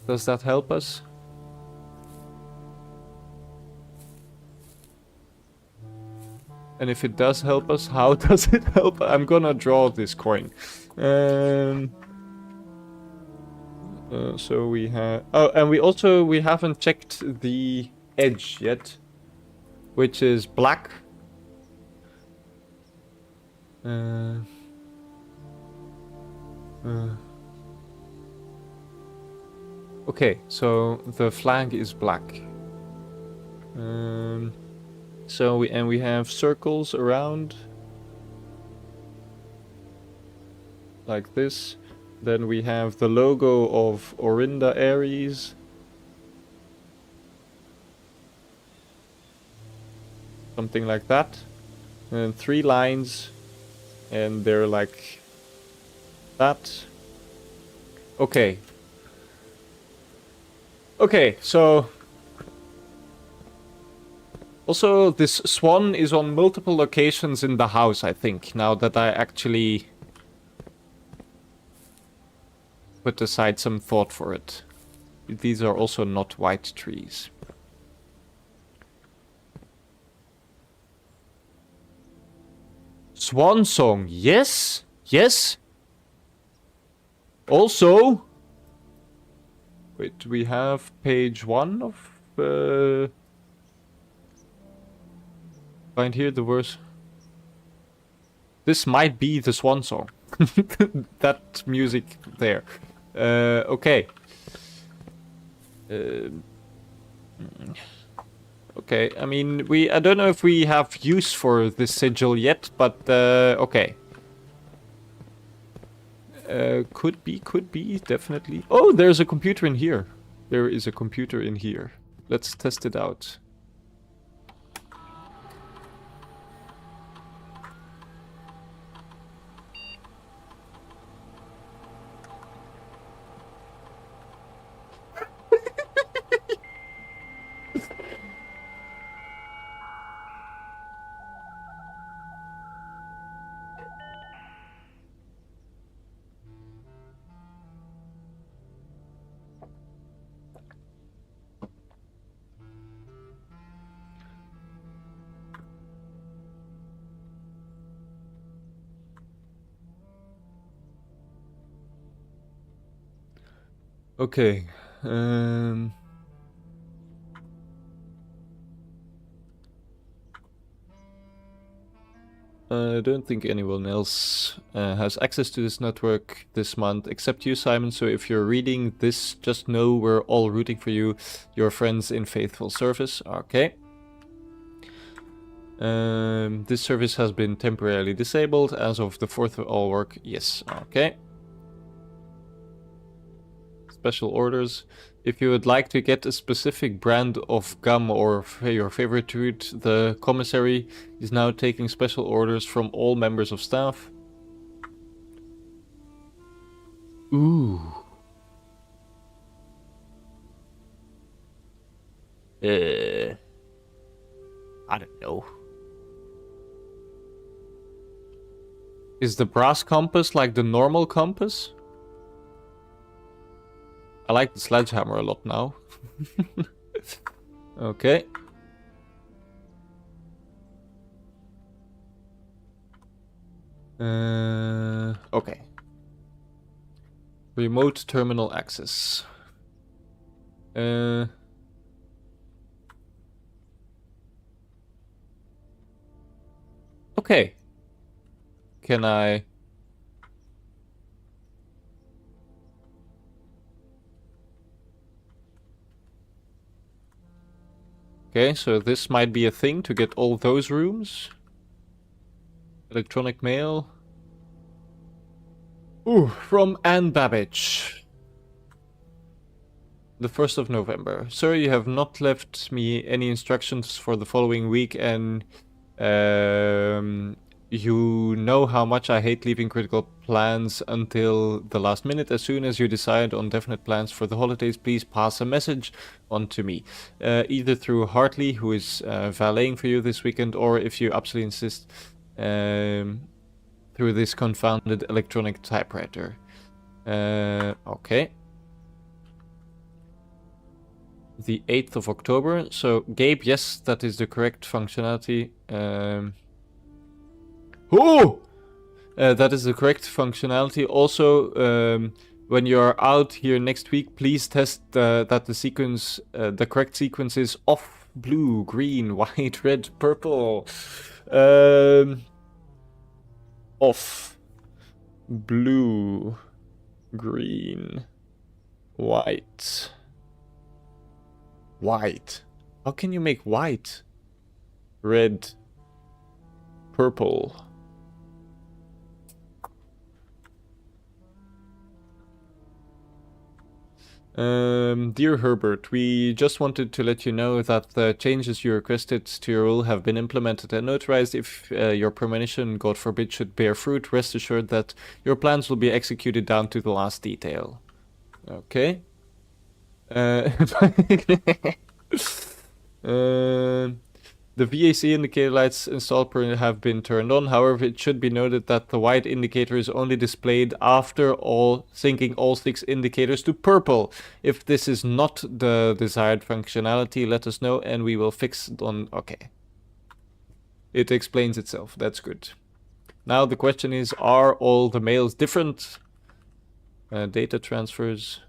Does that help us? And if it does help us, how does it help? I'm gonna draw this coin. So we have... Oh, and we haven't checked the edge yet, which is black. Okay, so the flag is black. So we have circles around like this. Then we have the logo of Orinda Aries. Something like that. And 3 lines. And they're like that. Okay. Okay, so... Also, this swan is on multiple locations in the house, I think, now that I actually put aside some thought for it. These are also not white trees. Swan song, yes, yes. Also, wait, we have page 1 of... Find here the verse. This might be the swan song. That music there. Okay. Okay, I mean, I don't know if we have use for this sigil yet, but okay. Could be, definitely. Oh, there's a computer in here. There is a computer in here. Let's test it out. Okay. I don't think anyone else has access to this network this month except you, Simon. So if you're reading this, just know we're all rooting for you. Your friends in faithful service. Okay. This service has been temporarily disabled as of the 4th of all work. Yes. Okay. Special orders. If you would like to get a specific brand of gum or your favorite treat, the commissary is now taking special orders from all members of staff. Ooh. I don't know. Is the brass compass like the normal compass? I like the sledgehammer a lot now. Okay. Okay. Remote terminal access. Okay. Can I... Okay, so this might be a thing to get all those rooms. Electronic mail. Ooh, from Anne Babbage. The 1st of November. Sir, you have not left me any instructions for the following week and You know how much I hate leaving critical plans until the last minute. As soon as you decide on definite plans for the holidays, please pass a message on to me. Either through Hartley, who is valeting for you this weekend, or if you absolutely insist, through this confounded electronic typewriter. Okay. The 8th of October. So, Gabe, yes, that is the correct functionality. That is the correct functionality. Also, when you are out here next week, please test that the sequence, the correct sequence is off, blue, green, white, red, purple. Off, blue, green, white. White. How can you make white? Red, purple. Dear Herbert, we just wanted to let you know that the changes you requested to your rule have been implemented and notarized. If your premonition, God forbid, should bear fruit, rest assured that your plans will be executed down to the last detail. Okay. The VAC indicator lights installed have been turned on. However, it should be noted that the white indicator is only displayed after syncing all 6 indicators to purple. If this is not the desired functionality, let us know and we will fix it on... Okay. It explains itself. That's good. Now the question is, are all the mails different? Data transfers...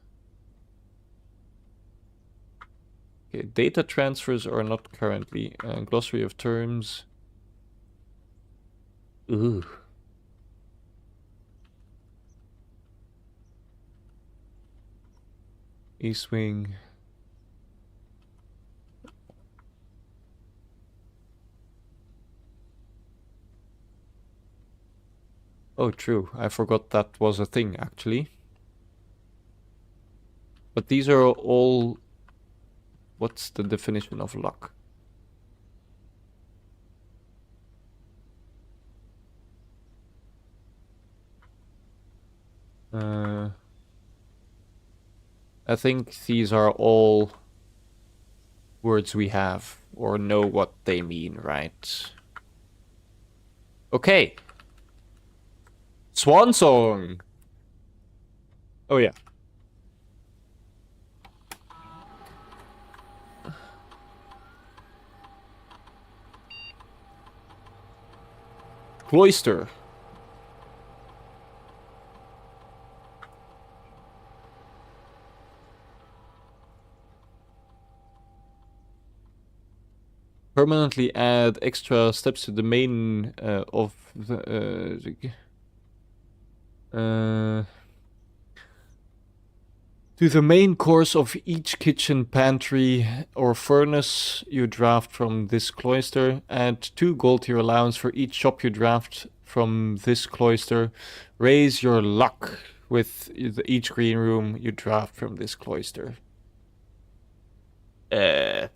Okay, data transfers are not currently. Glossary of terms. Ooh. East Wing. Oh, true. I forgot that was a thing, actually. But these are all... What's the definition of luck? I think these are all words we have or know what they mean, right? Okay. Swan song. Oh yeah. Cloister. Permanently add extra steps to the main of the to the main course of each kitchen, pantry, or furnace you draft from this cloister. Add 2 gold to your allowance for each shop you draft from this cloister. Raise your luck with each green room you draft from this cloister. I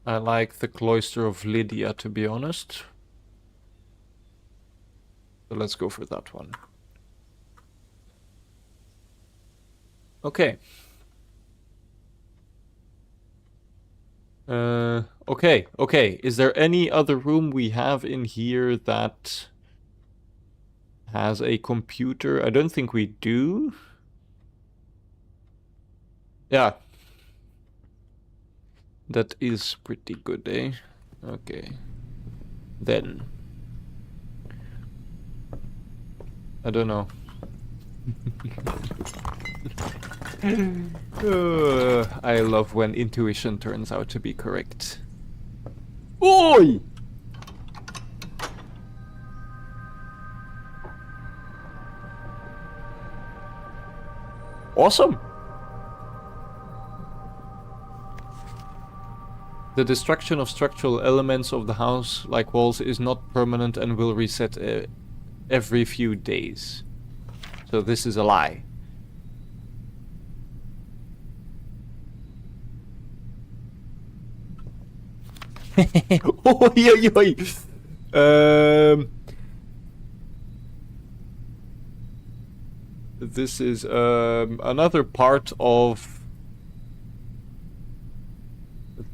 like the cloister of Lydia, to be honest. So let's go for that one. Okay. Okay. Is there any other room we have in here that has a computer? I don't think we do. Yeah. That is pretty good, eh? Okay. Then. I don't know. I love when intuition turns out to be correct. Oi! Awesome! The destruction of structural elements of the house, like walls, is not permanent and will reset every few days. So this is a lie. Oi, oi, oi. This is another part of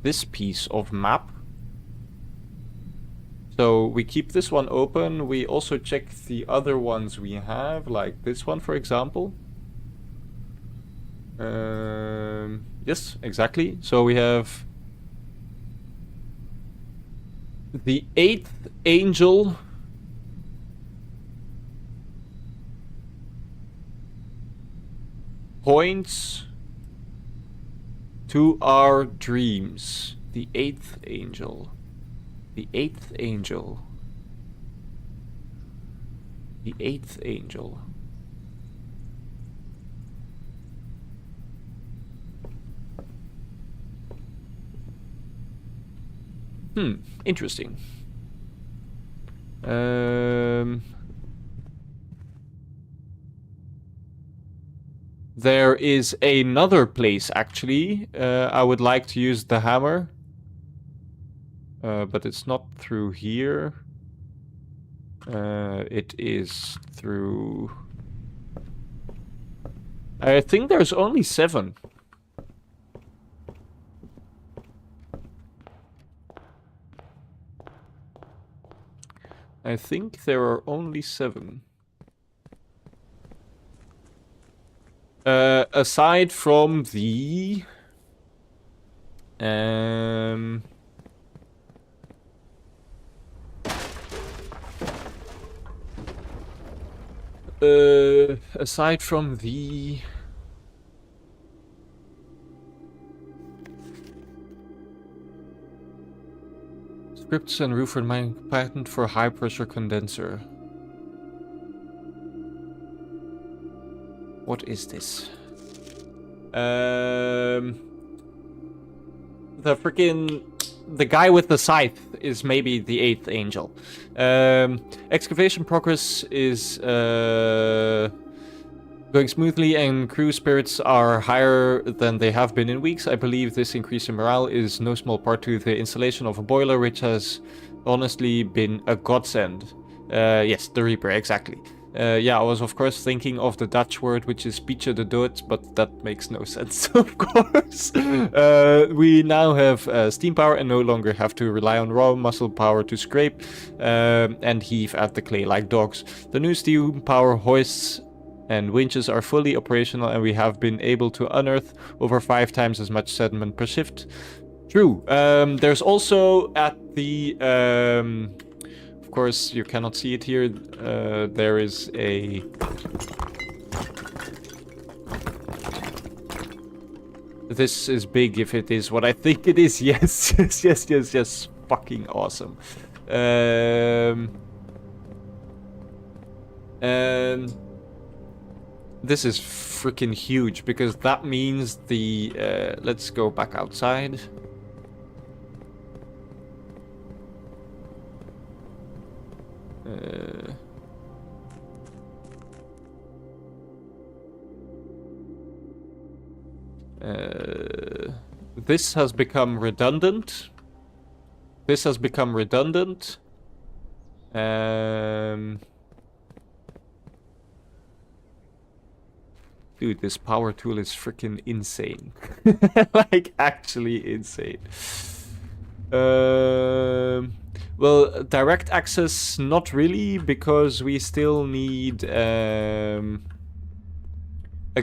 this piece of map. So we keep this one open. We also check the other ones we have, like this one, for example. Yes, exactly. So we have the 8th angel. Points to our dreams. The 8th angel. The 8th angel. The 8th angel. Interesting. There is another place, actually. I would like to use the hammer. But it's not through here. It is through... I think there's only 7. I think there are only 7. Aside from the... aside from the... Scripts and Roofer mining patent for high pressure condenser. What is this? The freaking... The guy with the scythe is maybe the 8th angel. Excavation progress is going smoothly and crew spirits are higher than they have been in weeks. I believe this increase in morale is no small part to the installation of a boiler, which has honestly been a godsend. Yes, the Reaper, exactly. Yeah, I was of course thinking of the Dutch word, which is Pietje de Dood, but that makes no sense, of course. We now have steam power and no longer have to rely on raw muscle power to scrape and heave at the clay like dogs. The new steam power hoists and winches are fully operational, and we have been able to unearth over 5 times as much sediment per shift. True. There's also at the... of course, you cannot see it here. There is a... This is big if it is what I think it is. Yes, yes, yes, yes, yes. Fucking awesome. This is freaking huge, because that means the... let's go back outside. This has become redundant. This has become redundant. Dude, this power tool is freaking insane. Like, actually insane. Well, direct access, not really, because we still need a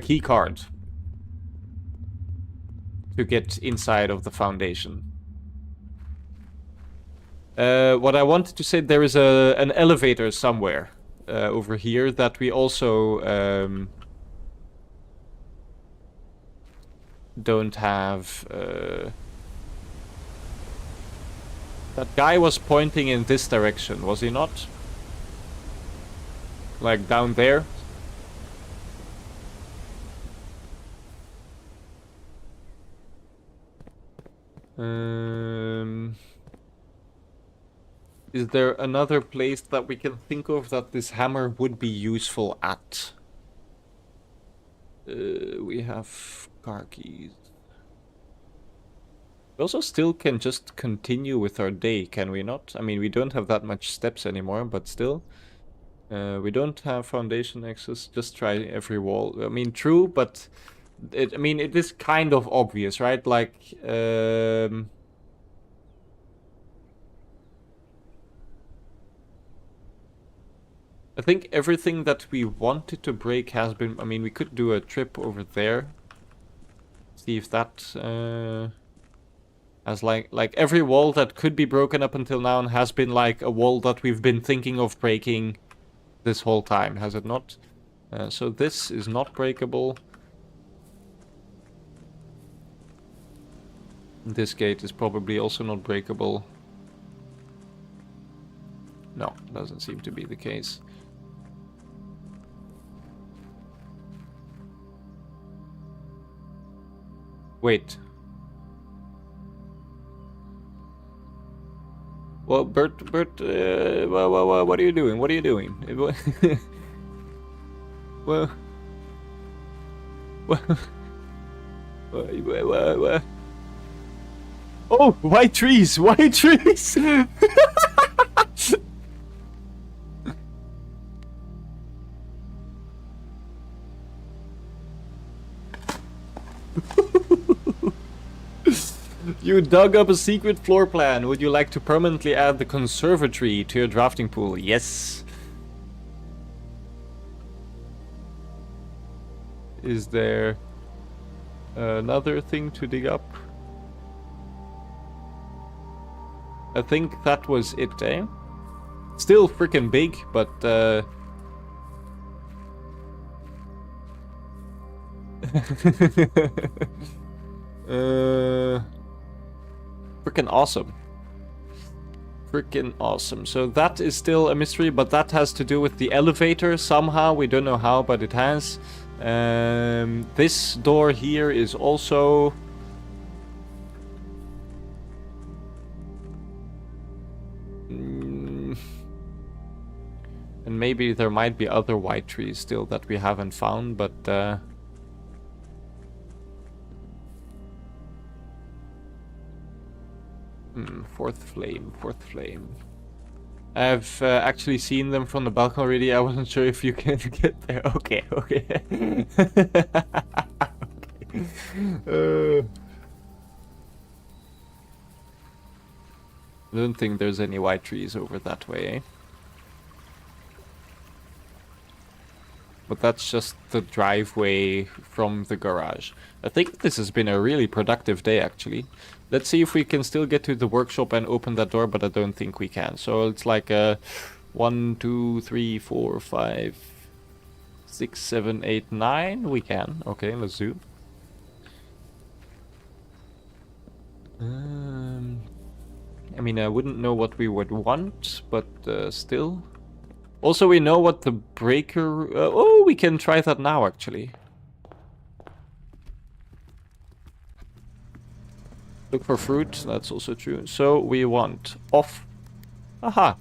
key card to get inside of the foundation. What I wanted to say, there is an elevator somewhere over here that we also don't have. That guy was pointing in this direction, was he not? Like down there? Is there another place that we can think of that this hammer would be useful at? We have car keys. We also still can just continue with our day, can we not? I mean, we don't have that much steps anymore, but still. We don't have foundation access. Just try every wall. I mean, true, but I mean, it is kind of obvious, right? Like, I think everything that we wanted to break has been... I mean, we could do a trip over there. See if that has like every wall that could be broken up until now has been like a wall that we've been thinking of breaking this whole time, has it not? So this is not breakable. This gate is probably also not breakable. No, doesn't seem to be the case. Wait. Well, Bert, what are you doing? What are you doing? Well, oh, white trees! White trees! You dug up a secret floor plan. Would you like to permanently add the conservatory to your drafting pool? Yes. Is there another thing to dig up? I think that was it, eh? Still freaking big, but freaking awesome. Freaking awesome. So that is still a mystery, but that has to do with the elevator somehow. We don't know how, but it has. This door here is also... And maybe there might be other white trees still that we haven't found, but... Fourth flame, fourth flame. I've actually seen them from the balcony already. I wasn't sure if you can get there. Okay, okay. I don't think there's any white trees over that way, eh? But that's just the driveway from the garage. I think this has been a really productive day, actually. Let's see if we can still get to the workshop and open that door, but I don't think we can. So it's like 1, 2, 3, 4, 5, 6, 7, 8, 9. We can. Okay, let's do. I mean, I wouldn't know what we would want, but still. Also, we know what the breaker... oh, we can try that now, actually. Look for fruit, that's also true. So, we want off. Aha!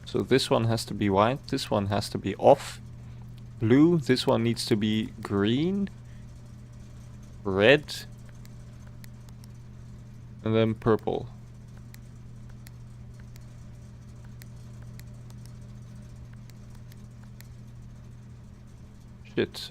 So this one has to be white, this one has to be off. Blue, this one needs to be green. Red. And then purple. Shit.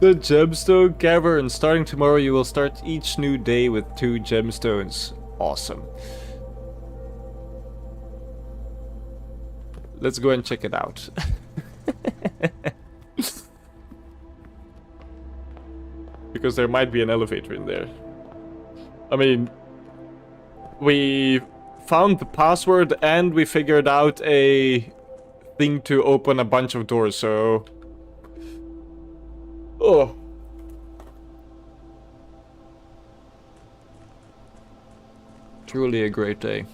The gemstone cavern. Starting tomorrow, you will start each new day with 2 gemstones. Awesome. Let's go and check it out. Because there might be an elevator in there. I mean, we found the password and we figured out a thing to open a bunch of doors, so... Oh. Truly a great day.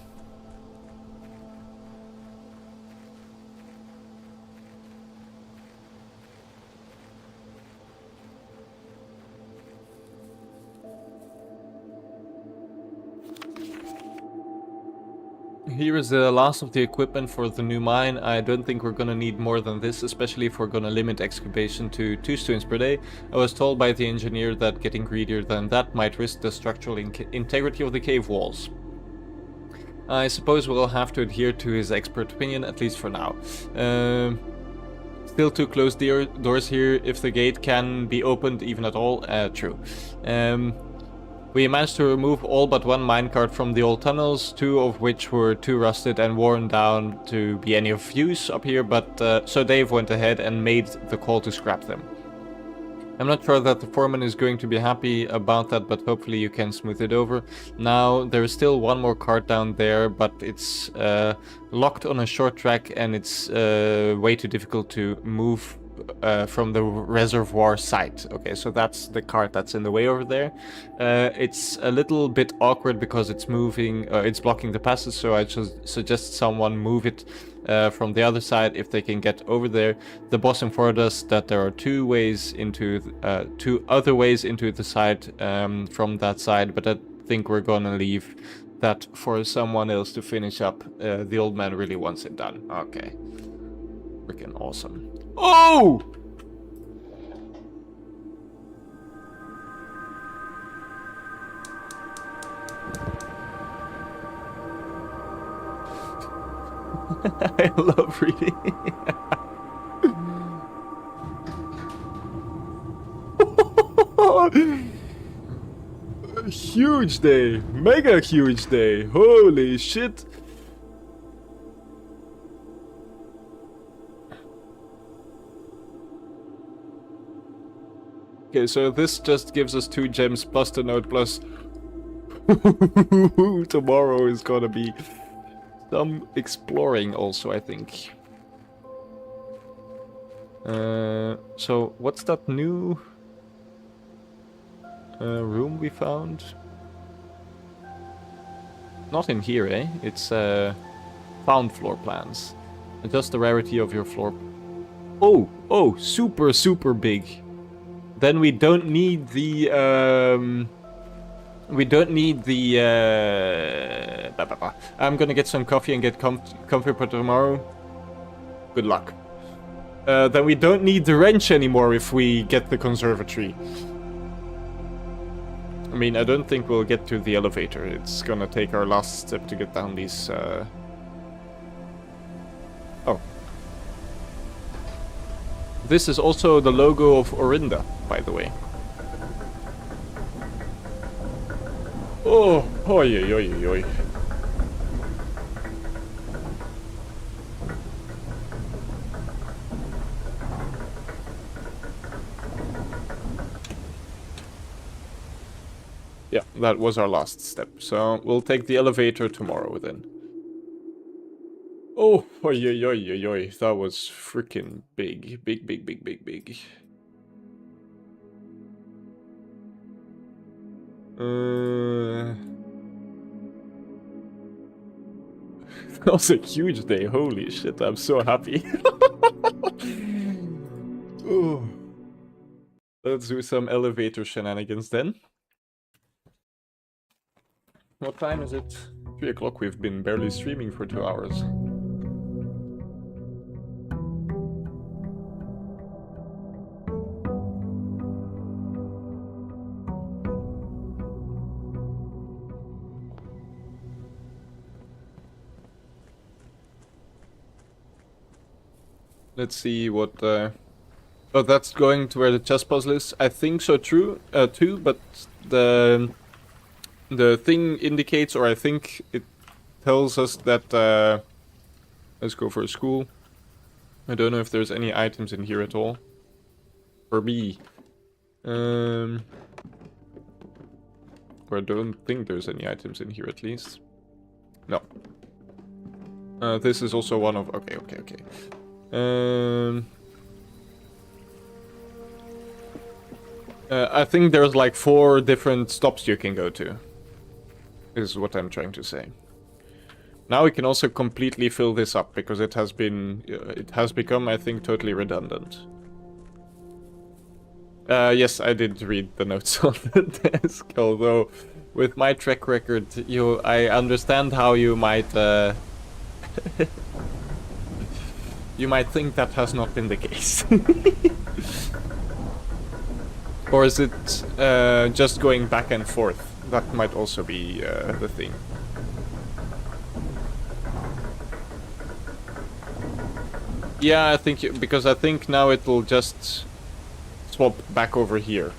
Here is the last of the equipment for the new mine. I don't think we're gonna need more than this, especially if we're gonna limit excavation to 2 stones per day. I was told by the engineer that getting greedier than that might risk the structural integrity of the cave walls. I suppose we'll have to adhere to his expert opinion, at least for now. Still 2 closed doors here, if the gate can be opened even at all. True. We managed to remove all but 1 minecart from the old tunnels, 2 of which were too rusted and worn down to be any of use up here, but so Dave went ahead and made the call to scrap them. I'm not sure that the foreman is going to be happy about that, but hopefully you can smooth it over. Now, there is still 1 more cart down there, but it's locked on a short track and it's way too difficult to move from the reservoir site. Okay, so that's the cart that's in the way over there. It's a little bit awkward because it's moving, it's blocking the passage, so I should suggest someone move it from the other side if they can get over there. The boss informed us that there are 2 ways into, 2 other ways into the site from that side, but I think we're gonna leave that for someone else to finish up. The old man really wants it done. Okay. Freaking awesome. Oh! I love reading. Huge day. Mega huge day. Holy shit. Okay, so this just gives us 2 gems plus the note plus... Tomorrow is gonna be some exploring also, I think. So, what's that new room we found? Not in here, eh? It's found floor plans. Adjust the rarity of your floor... Oh, super, super big. Then we don't need the I'm gonna get some coffee and get comfy for tomorrow. Good luck. Then we don't need the wrench anymore if we get the conservatory. I mean, I don't think we'll get to the elevator. It's gonna take our last step to get down these, Oh. This is also the logo of Orinda, by the way. Oh, oi, oi, oi, oi. Yeah, that was our last step. So we'll take the elevator tomorrow then. Oh, oi, oi, oi, oi, oi. That was freaking big. Big, big, big, big, big. That was a huge day. Holy shit, I'm so happy. Oh. Let's do some elevator shenanigans then. What time is it? 3 o'clock. We've been barely streaming for 2 hours. Let's see what... Oh, that's going to where the chess puzzle is. I think so, too, but the thing indicates, or I think it tells us that... let's go for a school. I don't know if there's any items in here at all. For me. Or I don't think there's any items in here at least. No. This is also one of... Okay. I think there's like 4 different stops you can go to. Is what I'm trying to say. Now we can also completely fill this up because it has become, I think, totally redundant. Yes, I did read the notes on the desk, although with my track record, I understand how you might you might think that has not been the case. Or is it just going back and forth? That might also be the thing. Yeah, I think because I think now it will just swap back over here.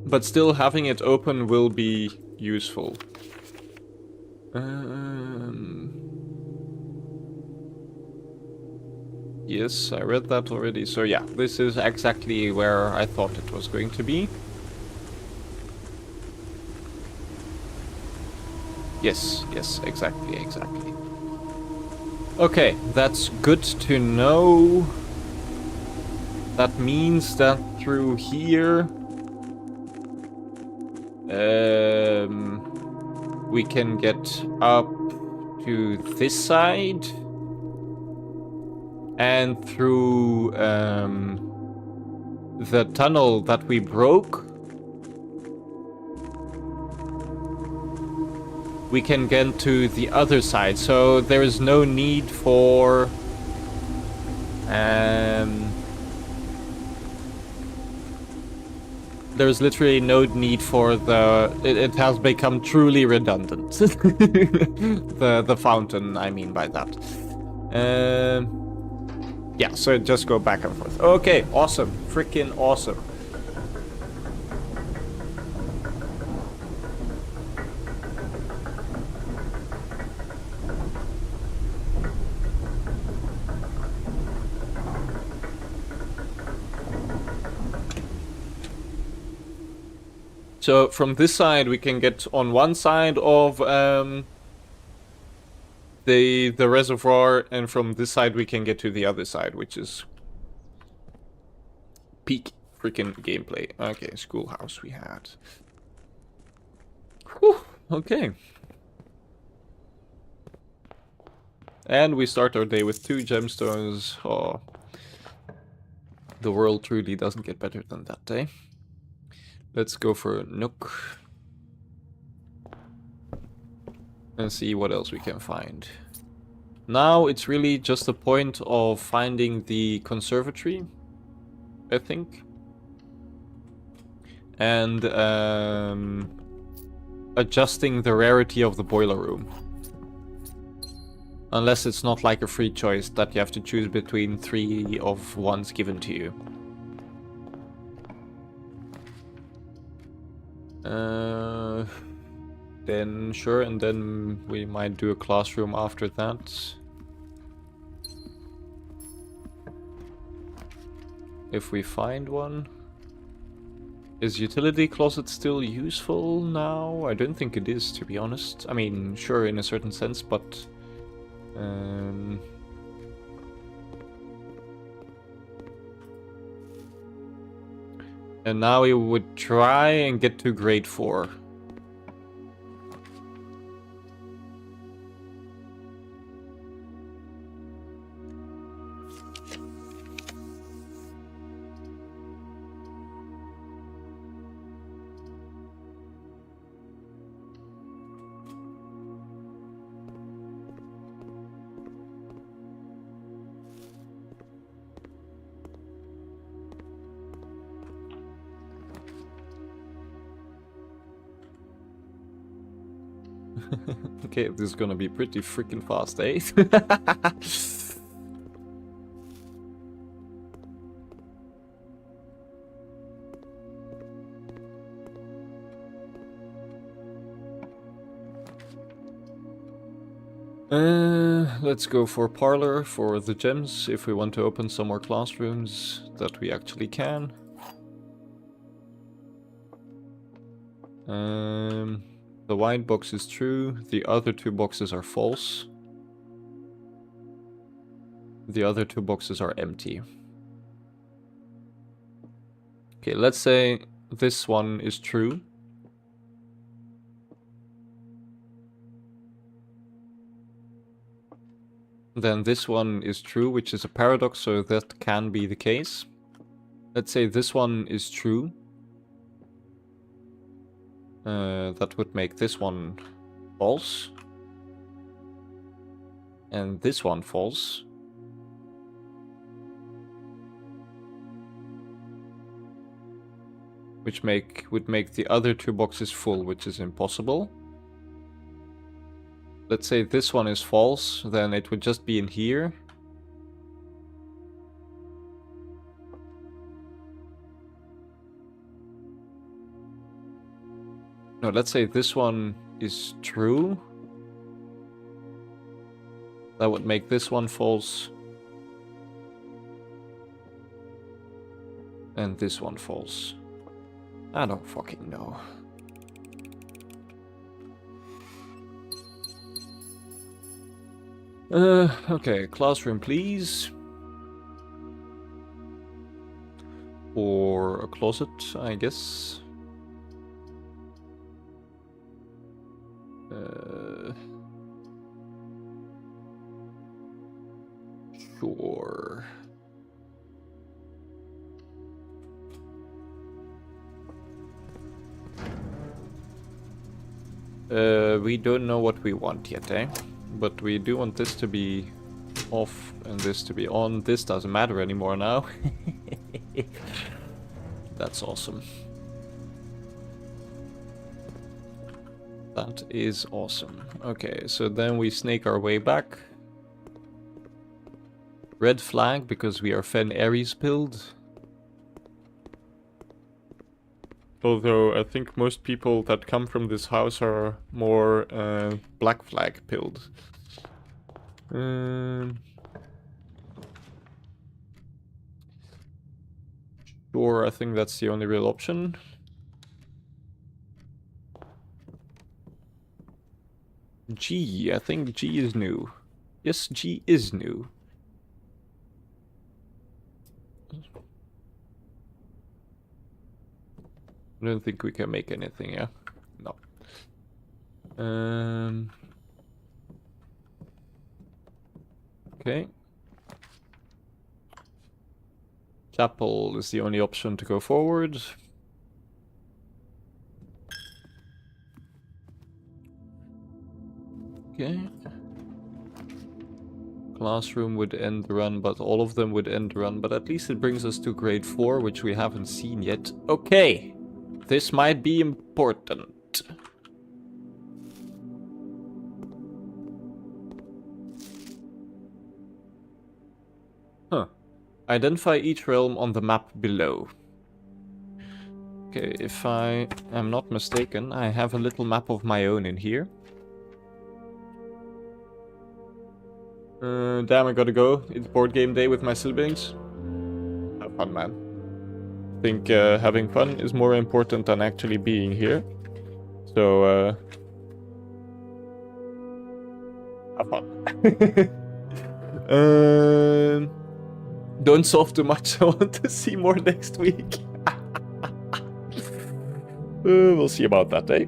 But still having it open will be useful. Yes, I read that already. So yeah, this is exactly where I thought it was going to be. Yes, exactly. Okay, that's good to know. That means that through here... we can get up to this side. And through the tunnel that we broke, we can get to the other side. So there is no need for there's literally no need for the... It has become truly redundant. The fountain, I mean by that. Yeah, so just go back and forth. Okay, awesome. Freaking awesome. So from this side we can get on one side of the reservoir, and from this side we can get to the other side, which is peak freaking gameplay. Okay, schoolhouse we had. Whew, okay. And we start our day with 2 gemstones. Oh, the world truly doesn't get better than that day. Let's go for a nook. And see what else we can find. Now it's really just a point of finding the conservatory, I think. And adjusting the rarity of the boiler room. Unless it's not like a free choice that you have to choose between 3 of ones given to you. Then sure, and then we might do a classroom after that. If we find one. Is utility closet still useful now? I don't think it is, to be honest. I mean, sure, in a certain sense, but... and now we would try and get to grade 4. Okay, this is gonna be pretty freaking fast, eh? Let's go for parlor for the gems if we want to open some more classrooms that we actually can. The white box is true, the other two boxes are false. The other two boxes are empty. Okay, let's say this one is true. Then this one is true, which is a paradox, so that can be the case. Let's say this one is true. That would make this one false. And this one false. Which would make the other two boxes full, which is impossible. Let's say this one is false, then it would just be in here. No, let's say this one is true. That would make this one false. And this one false. I don't fucking know. Okay, classroom please. Or a closet, I guess. Sure. We don't know what we want yet, eh? But we do want this to be off and this to be on. This doesn't matter anymore now. That's awesome. That is awesome. Okay, so then we snake our way back. Red flag because we are Fen Ares pilled. Although I think most people that come from this house are more black flag pilled. Sure, I think that's the only real option. G, I think G is new. Yes, G is new. I don't think we can make anything, yeah? No. Okay. Chapel is the only option to go forward. Okay. Classroom would end the run, but all of them would end the run. But at least it brings us to grade 4, which we haven't seen yet. Okay. This might be important. Huh. Identify each realm on the map below. Okay, if I am not mistaken, I have a little map of my own in here. Damn, I gotta go. It's board game day with my siblings. Have fun, man. I think having fun is more important than actually being here. So, have fun. Don't solve too much. I want to see more next week. We'll see about that, eh?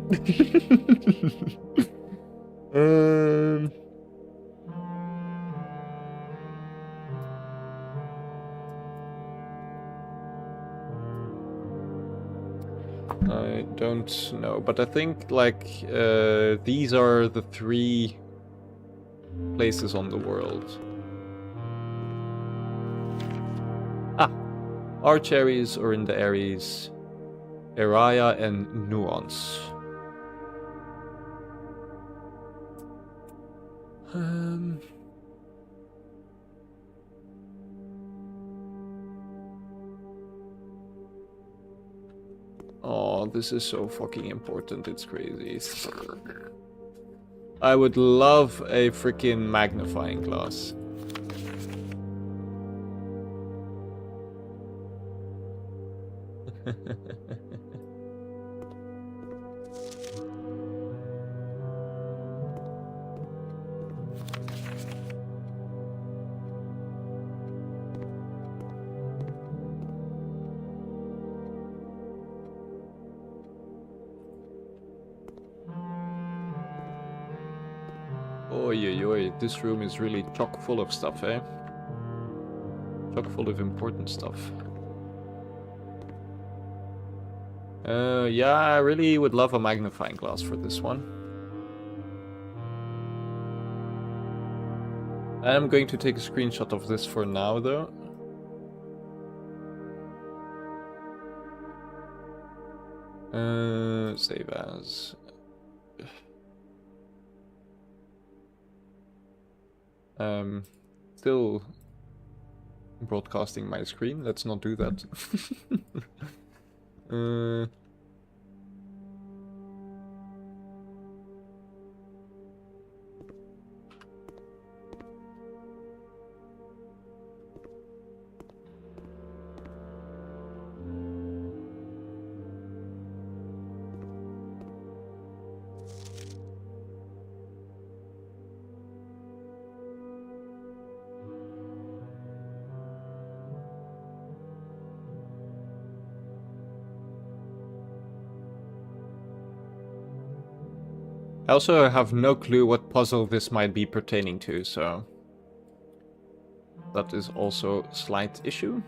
I don't know, but I think, like, these are the 3 places on the world. Ah! Arch-Aries or in the Aries. Araya and Nuance. Oh, this is so fucking important, it's crazy. I would love a freaking magnifying glass. Oi, oi, oi, this room is really chock full of stuff, eh? Chock full of important stuff. Yeah, I really would love a magnifying glass for this one. I'm going to take a screenshot of this for now, though. Save as. Still broadcasting my screen. Let's not do that. I also have no clue what puzzle this might be pertaining to, so that is also a slight issue.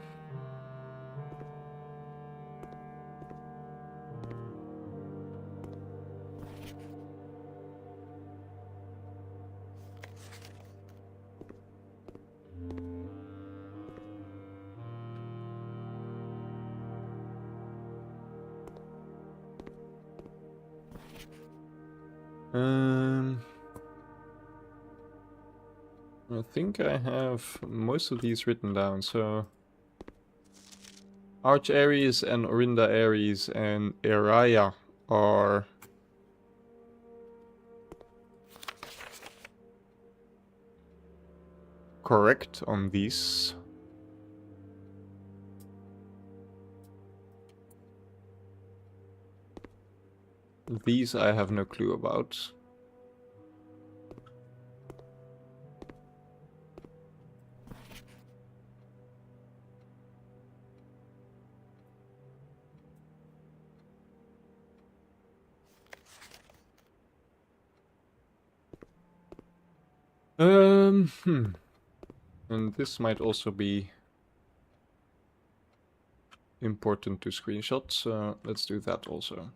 I think I have most of these written down, so Arch Ares and Orinda Ares and Eraya are correct on these. These I have no clue about. And this might also be important to screenshot, so let's do that also.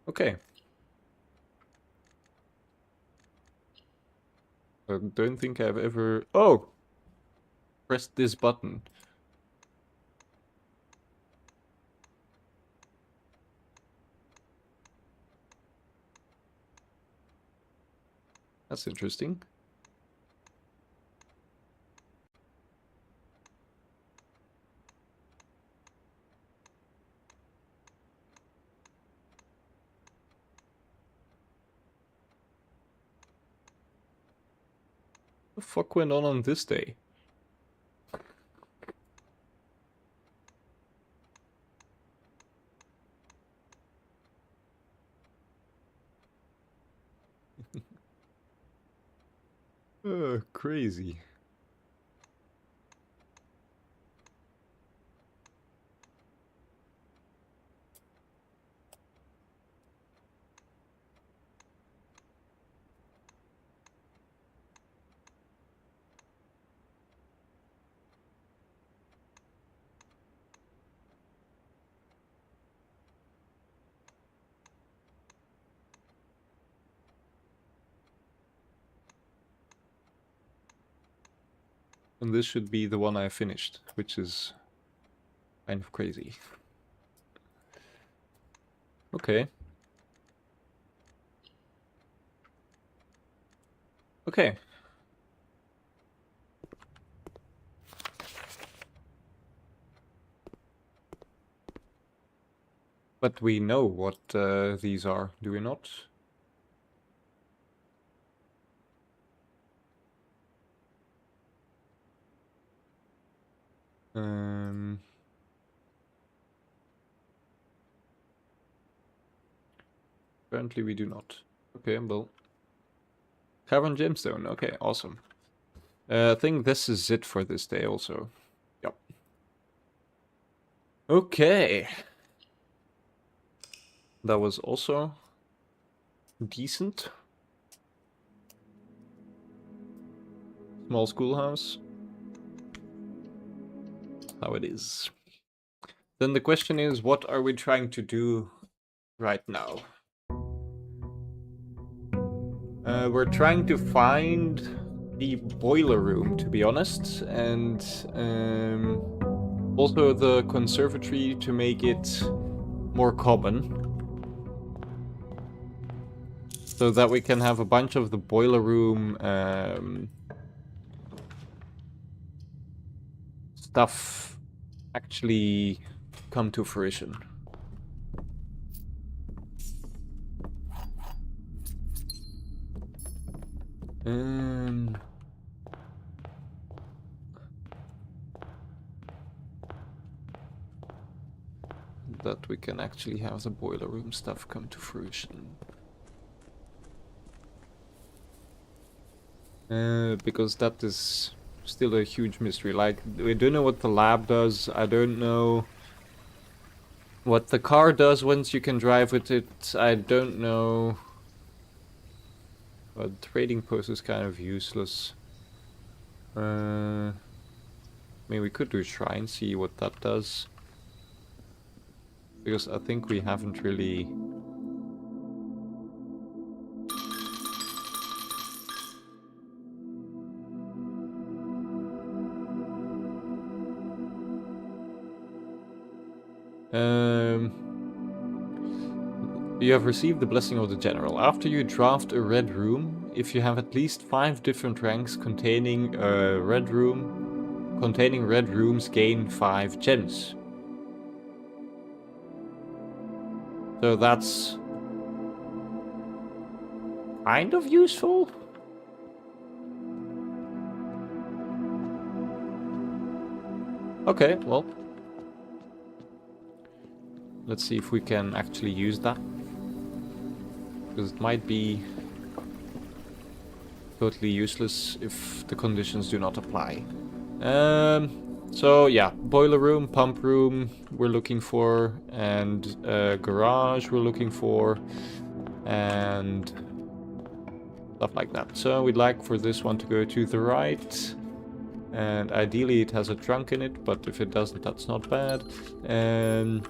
Okay. I don't think I've ever... Oh! Pressed this button. That's interesting. What the fuck went on this day? Crazy. And this should be the one I finished, which is kind of crazy. Okay. Okay. But we know what these are, do we not? Apparently we do not. Okay, well. Cavern Gemstone, okay, awesome. I think this is it for this day also. Yep. Okay. That was also decent. Small schoolhouse. How it is. Then the question is, what are we trying to do right now? We're trying to find the boiler room, to be honest, and also the conservatory to make it more common. So that we can have a bunch of the boiler room stuff actually come to fruition. That we can actually have the boiler room stuff come to fruition. Because that is still a huge mystery. Like, we don't know what the lab does. I don't know what the car does once you can drive with it. I don't know. But trading post is kind of useless. I mean, we could do a shrine, see what that does. Because I think we haven't really... You have received the blessing of the general. After you draft a red room, if you have at least 5 different ranks containing a red room, containing red rooms gain 5 gems. So that's kind of useful. Okay, well, let's see if we can actually use that. Because it might be totally useless if the conditions do not apply. So yeah, boiler room, pump room we're looking for, and garage we're looking for, and stuff like that. So we'd like for this one to go to the right, and ideally it has a trunk in it, but if it doesn't, that's not bad. And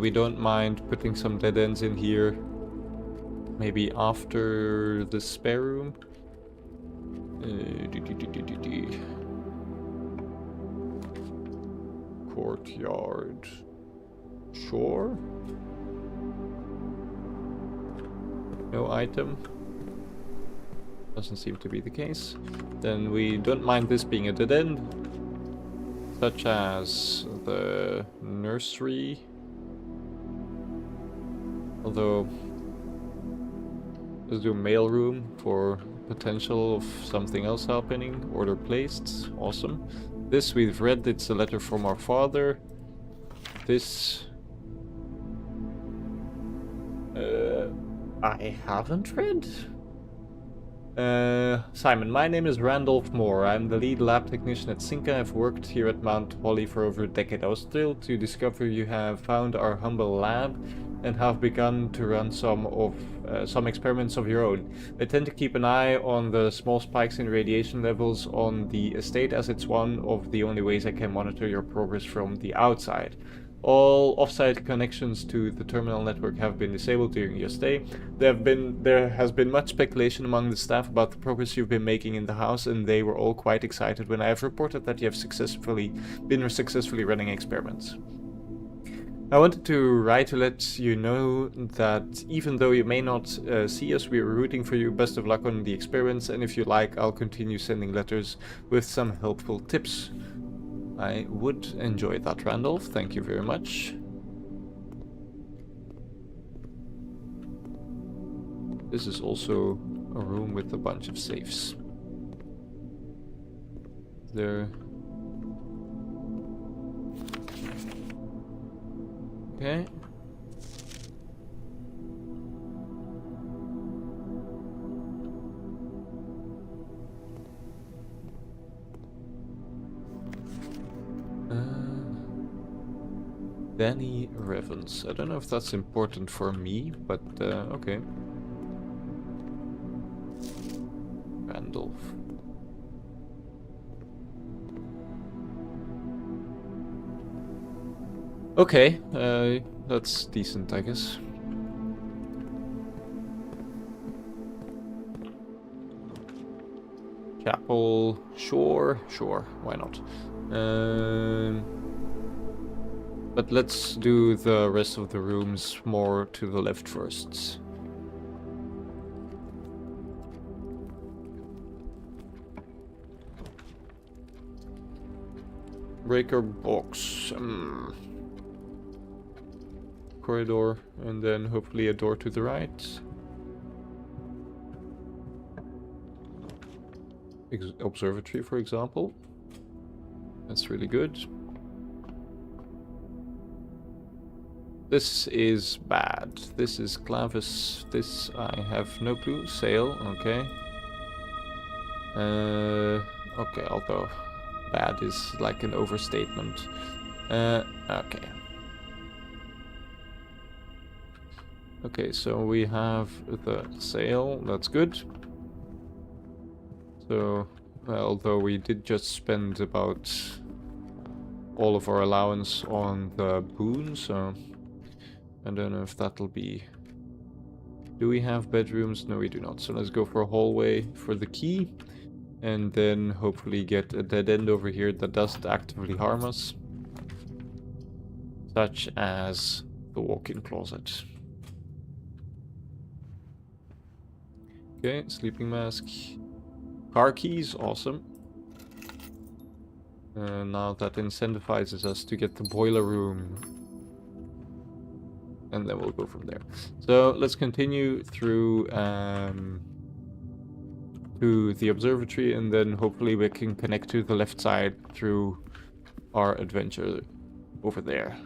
we don't mind putting some dead ends in here, maybe after the spare room. Courtyard. Sure. No item. Doesn't seem to be the case. Then we don't mind this being a dead end, such as the nursery. Although, let's do a mail room for potential of something else happening. Order placed. Awesome. This we've read, it's a letter from our father. This... I haven't read. Simon, my name is Randolph Moore. I'm the lead lab technician at Sinca. I've worked here at Mount Holly for over a decade. I was thrilled to discover you have found our humble lab and have begun to run some experiments of your own. I tend to keep an eye on the small spikes in radiation levels on the estate, as it's one of the only ways I can monitor your progress from the outside. All off-site connections to the terminal network have been disabled during your stay. There has been much speculation among the staff about the progress you've been making in the house, and they were all quite excited when I have reported that you have successfully running experiments. I wanted to write to let you know that even though you may not see us, we are rooting for you. Best of luck on the experiments, and if you like, I'll continue sending letters with some helpful tips. I would enjoy that, Randolph. Thank you very much. This is also a room with a bunch of safes. There. Okay. Danny Revens. I don't know if that's important for me, but okay. Randolph. Okay, that's decent, I guess. Chapel, sure, why not? But let's do the rest of the rooms more to the left first. Breaker box. Corridor, and then hopefully a door to the right. Observatory, for example. That's really good. This is bad. This is Clavis. This I have no clue. Sail, okay. Okay, although bad is like an overstatement. Okay. Okay, so we have the sail. That's good. So, well, although we did just spend about all of our allowance on the boon, so I don't know if that'll be... Do we have bedrooms? No, we do not. So let's go for a hallway for the key, and then hopefully get a dead end over here that doesn't actively harm us, such as the walk-in closet. Okay, sleeping mask. Car keys, awesome. Now that incentivizes us to get the boiler room. And then we'll go from there. So let's continue through to the observatory, and then hopefully we can connect to the left side through our adventure over there.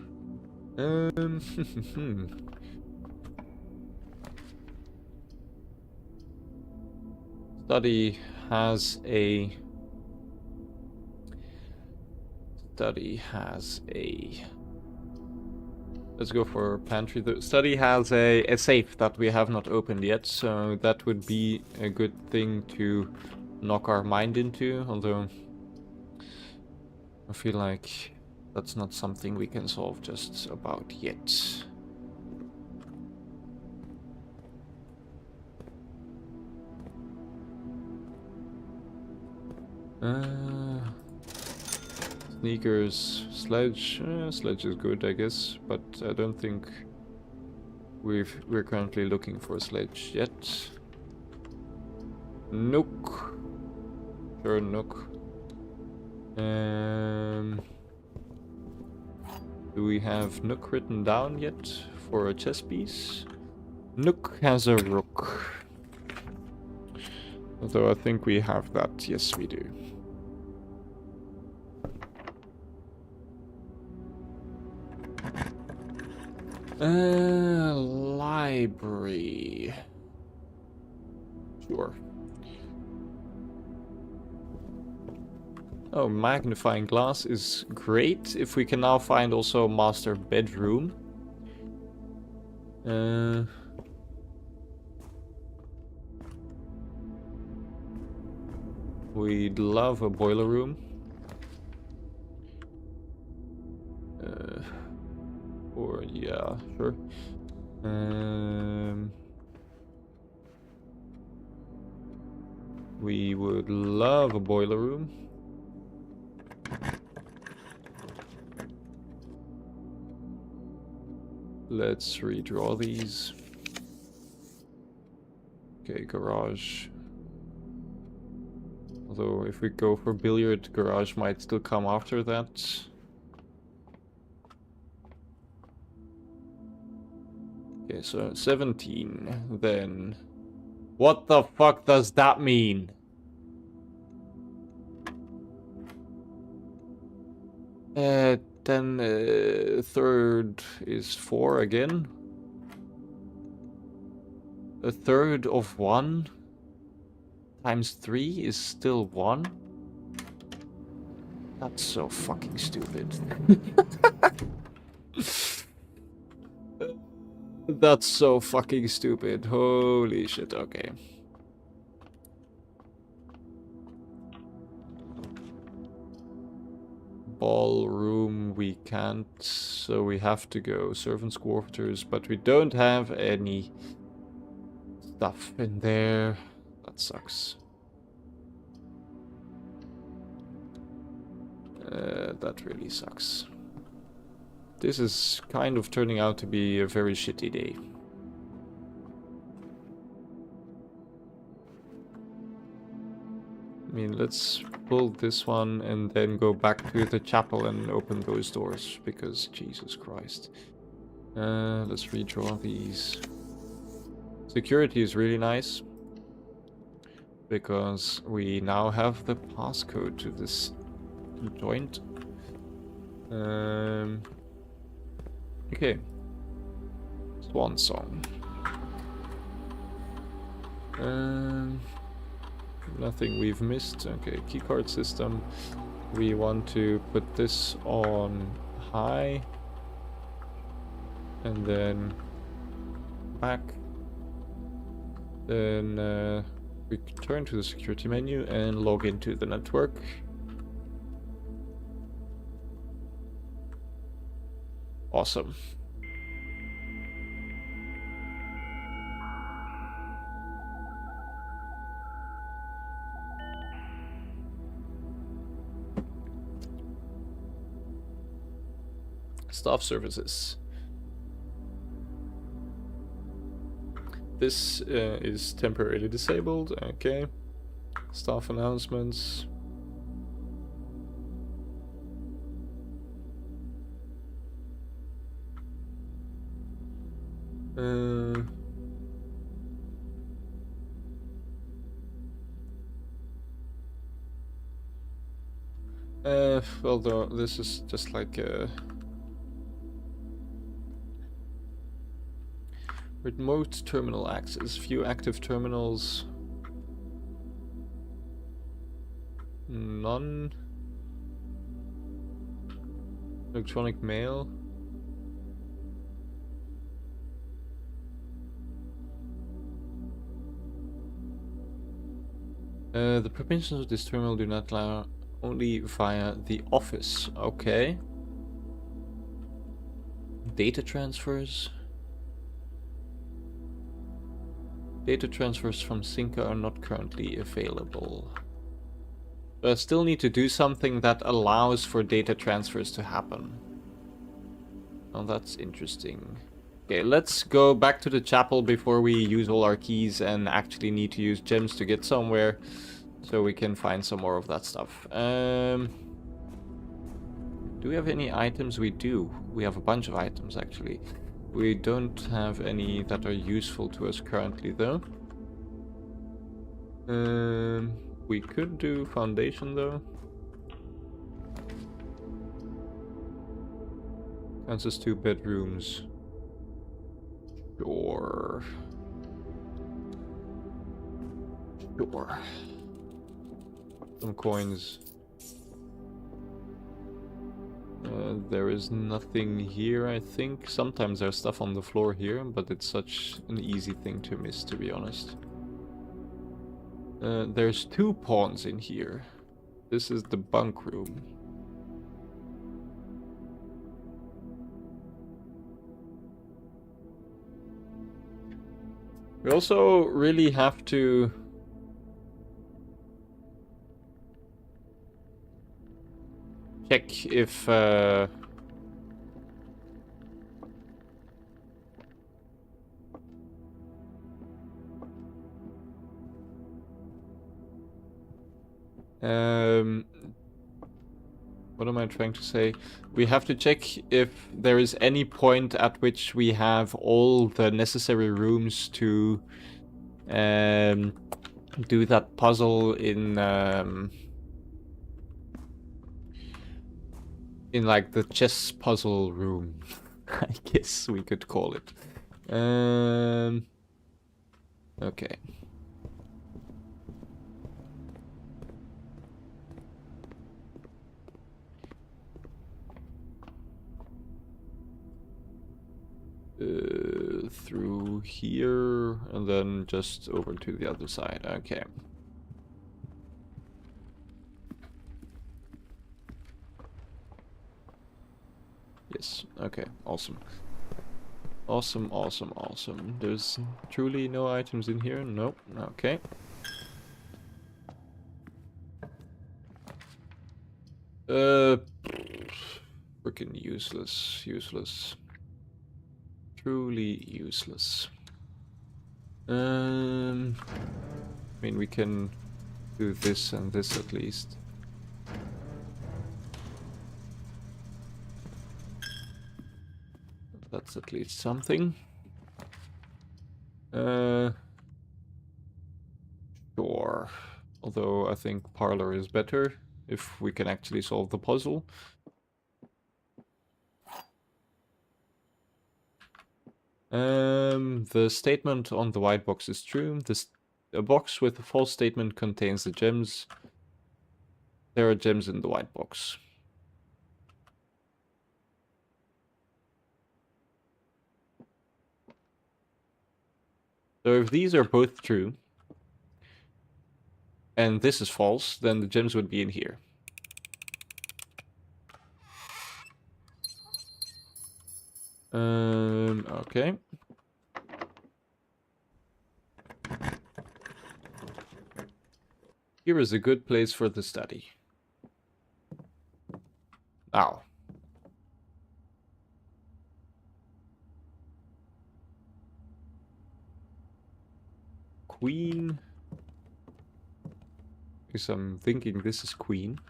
Study has a... Let's go for pantry. The study has a safe that we have not opened yet, so that would be a good thing to knock our mind into, although I feel like that's not something we can solve just about yet. Sneakers, sledge. Sledge is good, I guess, but I don't think we're currently looking for a sledge yet. Nook. Sure, Nook. Do we have Nook written down yet for a chess piece? Nook has a rook. Although I think we have that. Yes, we do. Library. Sure. Oh, magnifying glass is great. If we can now find also a master bedroom. We'd love a boiler room. Or yeah, sure. We would love a boiler room. Let's redraw these. Okay, garage. Although if we go for billiard, garage might still come after that. Okay, so 17, then What the fuck does that mean? Then third is 4 again. A third of 1 times 3 is still 1. That's so fucking stupid. That's so fucking stupid. Holy shit, okay. Ballroom we can't, so we have to go servants' quarters, but we don't have any stuff in there. That sucks. That really sucks. This is kind of turning out to be a very shitty day. I mean, let's pull this one and then go back to the chapel and open those doors, because Jesus Christ. Let's redraw these. Security is really nice, because we now have the passcode to this joint. Okay. Swan song. Nothing we've missed. Okay, keycard system. We want to put this on high. And then back. Then we turn to the security menu and log into the network. Awesome. Staff services. This is temporarily disabled. Okay. Staff announcements. Well, though, this is just like remote terminal access. Few active terminals. None. Electronic mail. The permissions of this terminal do not allow only via the office. Okay. Data transfers. Data transfers from Synca are not currently available. But I still need to do something that allows for data transfers to happen. Oh, that's interesting. Okay, let's go back to the chapel before we use all our keys and actually need to use gems to get somewhere. So we can find some more of that stuff. Do we have any items? We do. We have a bunch of items, actually. We don't have any that are useful to us currently, though. We could do foundation, though. Counts as 2 bedrooms. Sure. Sure. Some coins. There is nothing here, I think. Sometimes there's stuff on the floor here, but it's such an easy thing to miss, to be honest. There's 2 pawns in here. This is the bunk room. We also really have to check if what am I trying to say? We have to check if there is any point at which we have all the necessary rooms to Do that puzzle in like the chess puzzle room, I guess we could call it. Okay. Through here and then just over to the other side. Okay. Yes. Okay. Awesome. Awesome, awesome, awesome. There's truly no items in here? Nope. Okay. Freaking useless. Useless. Truly useless. I mean, we can do this and this at least. That's at least something. Sure. Although I think parlor is better if we can actually solve the puzzle. The statement on the white box is true. A box with a false statement contains the gems. There are gems in the white box. So if these are both true, and this is false, then the gems would be in here. Okay. Here is a good place for the study. Ow. Queen. Because I'm thinking this is queen.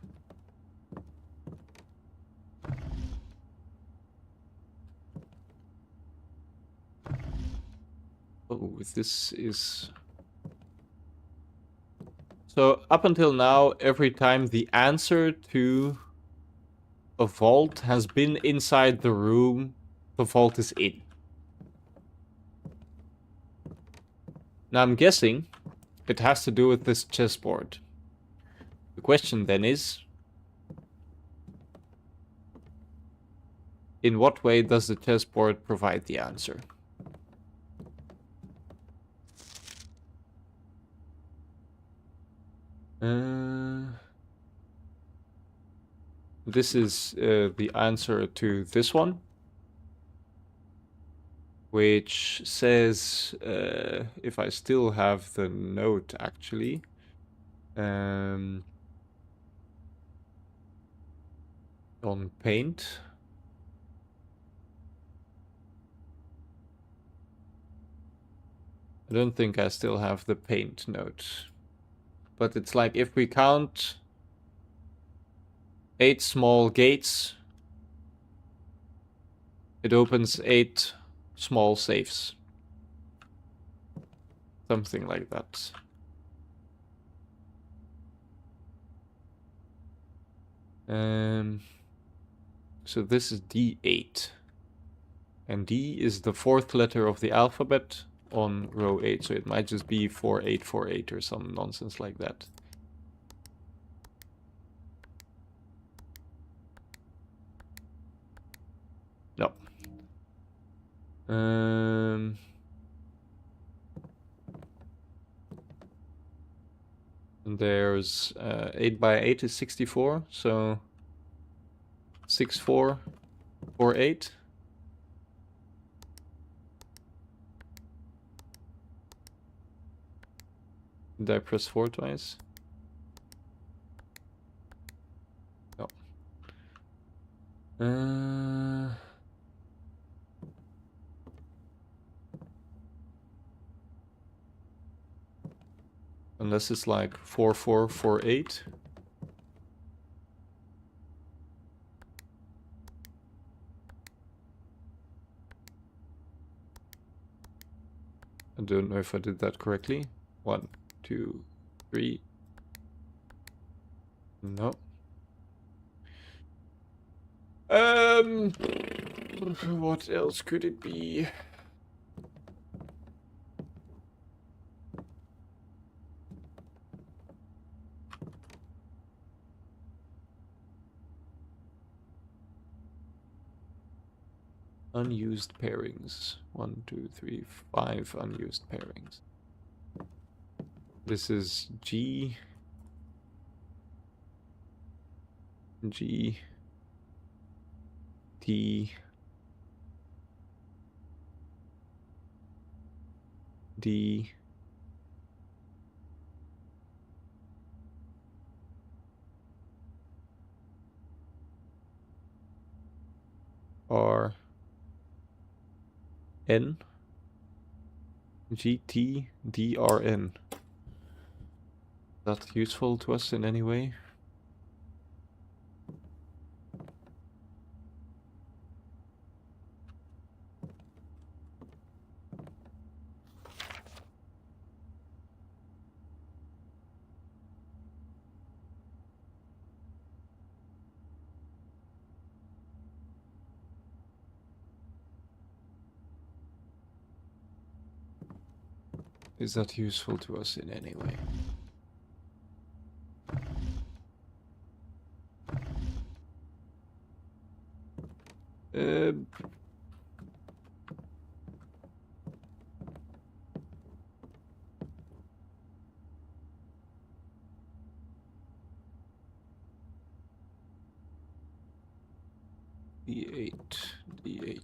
Oh, this is... So up until now, every time the answer to a vault has been inside the room, the vault is in. Now I'm guessing it has to do with this chessboard. The question then is, in what way does the chessboard provide the answer? This is the answer to this one, which says, if I still have the note actually, on paint. I don't think I still have the paint note. But it's like if we count 8 small gates, it opens 8 small safes. Something like that. So this is D8. And D is the 4th letter of the alphabet on row 8. So it might just be 4848 or some nonsense like that. No. And there's 8 by 8 is 64, so 6448. Did I press 4 twice? No. Unless it's like 4448. I don't know if I did that correctly. 1, 2, 3. No. What else could it be? Unused pairings. 1, 2, 3, 5 unused pairings. This is G. G. T. D. R. N. G. T. D. R. N. Is that useful to us in any way? Is that useful to us in any way? D8, D8.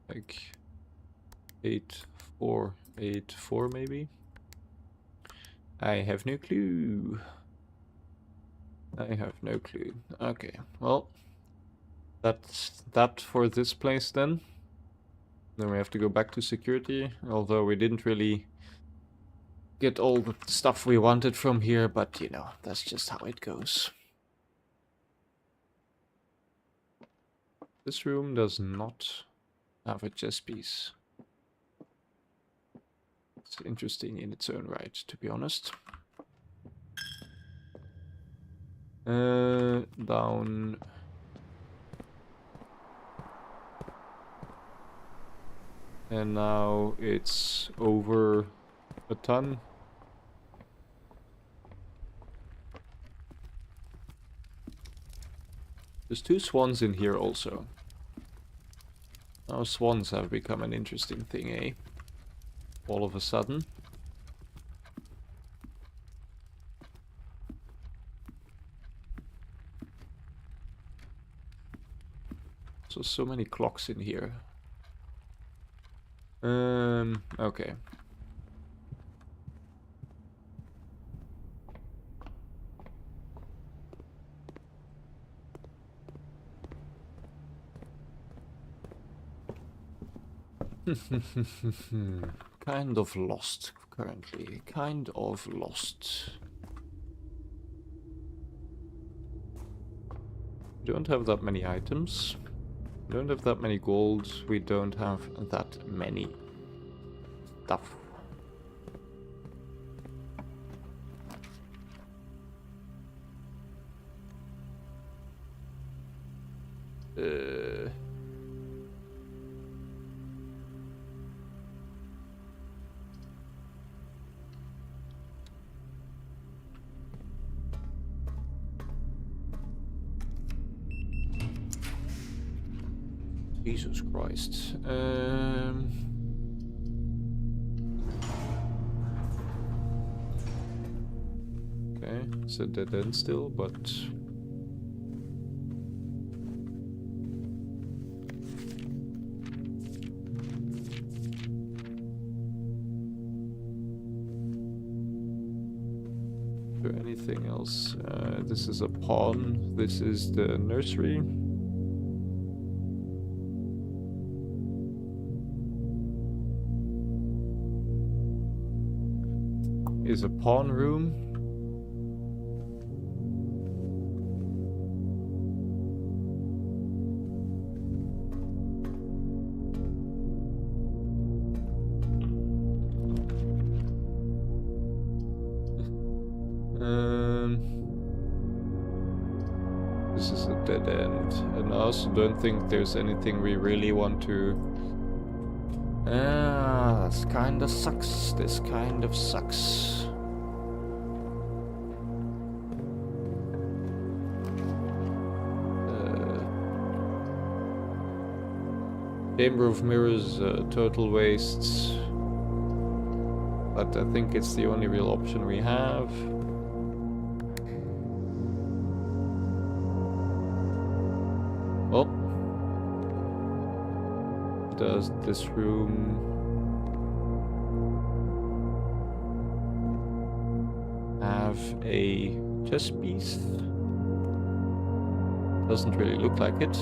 Like 8, 4, 8, 4 maybe? I have no clue. I have no clue. Okay, well, that's that for this place then. Then we have to go back to security, although we didn't really get all the stuff we wanted from here, but you know, that's just how it goes. This room does not have a chess piece. It's interesting in its own right, to be honest. Down. And now it's over a ton. There's 2 swans in here also. Now swans have become an interesting thing, eh? All of a sudden. So many clocks in here. Okay. Kind of lost currently. Kind of lost. We don't have that many items. We don't have that many gold. We don't have that many stuff. Jesus Christ. Okay, it's a dead end still, but... Is there anything else? This is a pawn. This is the nursery. Is a pawn room. This is a dead end. And I also don't think there's anything we really want to... this kinda sucks. This kind of sucks. Chamber of Mirrors, total waste. But I think it's the only real option we have. Oh. Does this room... have a chess piece? Doesn't really look like it.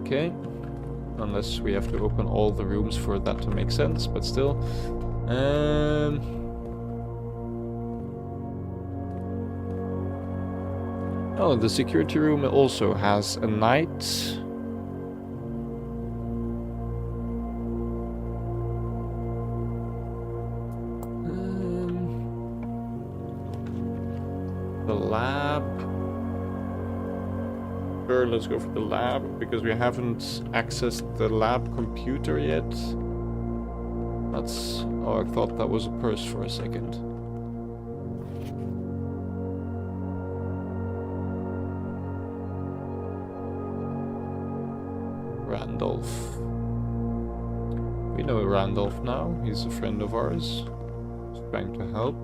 Okay. Unless we have to open all the rooms for that to make sense, but still. Oh, the security room also has a knight. The lab. Sure, let's go for the lab, because we haven't accessed the lab computer yet. That's... oh, I thought that was a purse for a second. Randolph. We know Randolph now, he's a friend of ours. He's trying to help.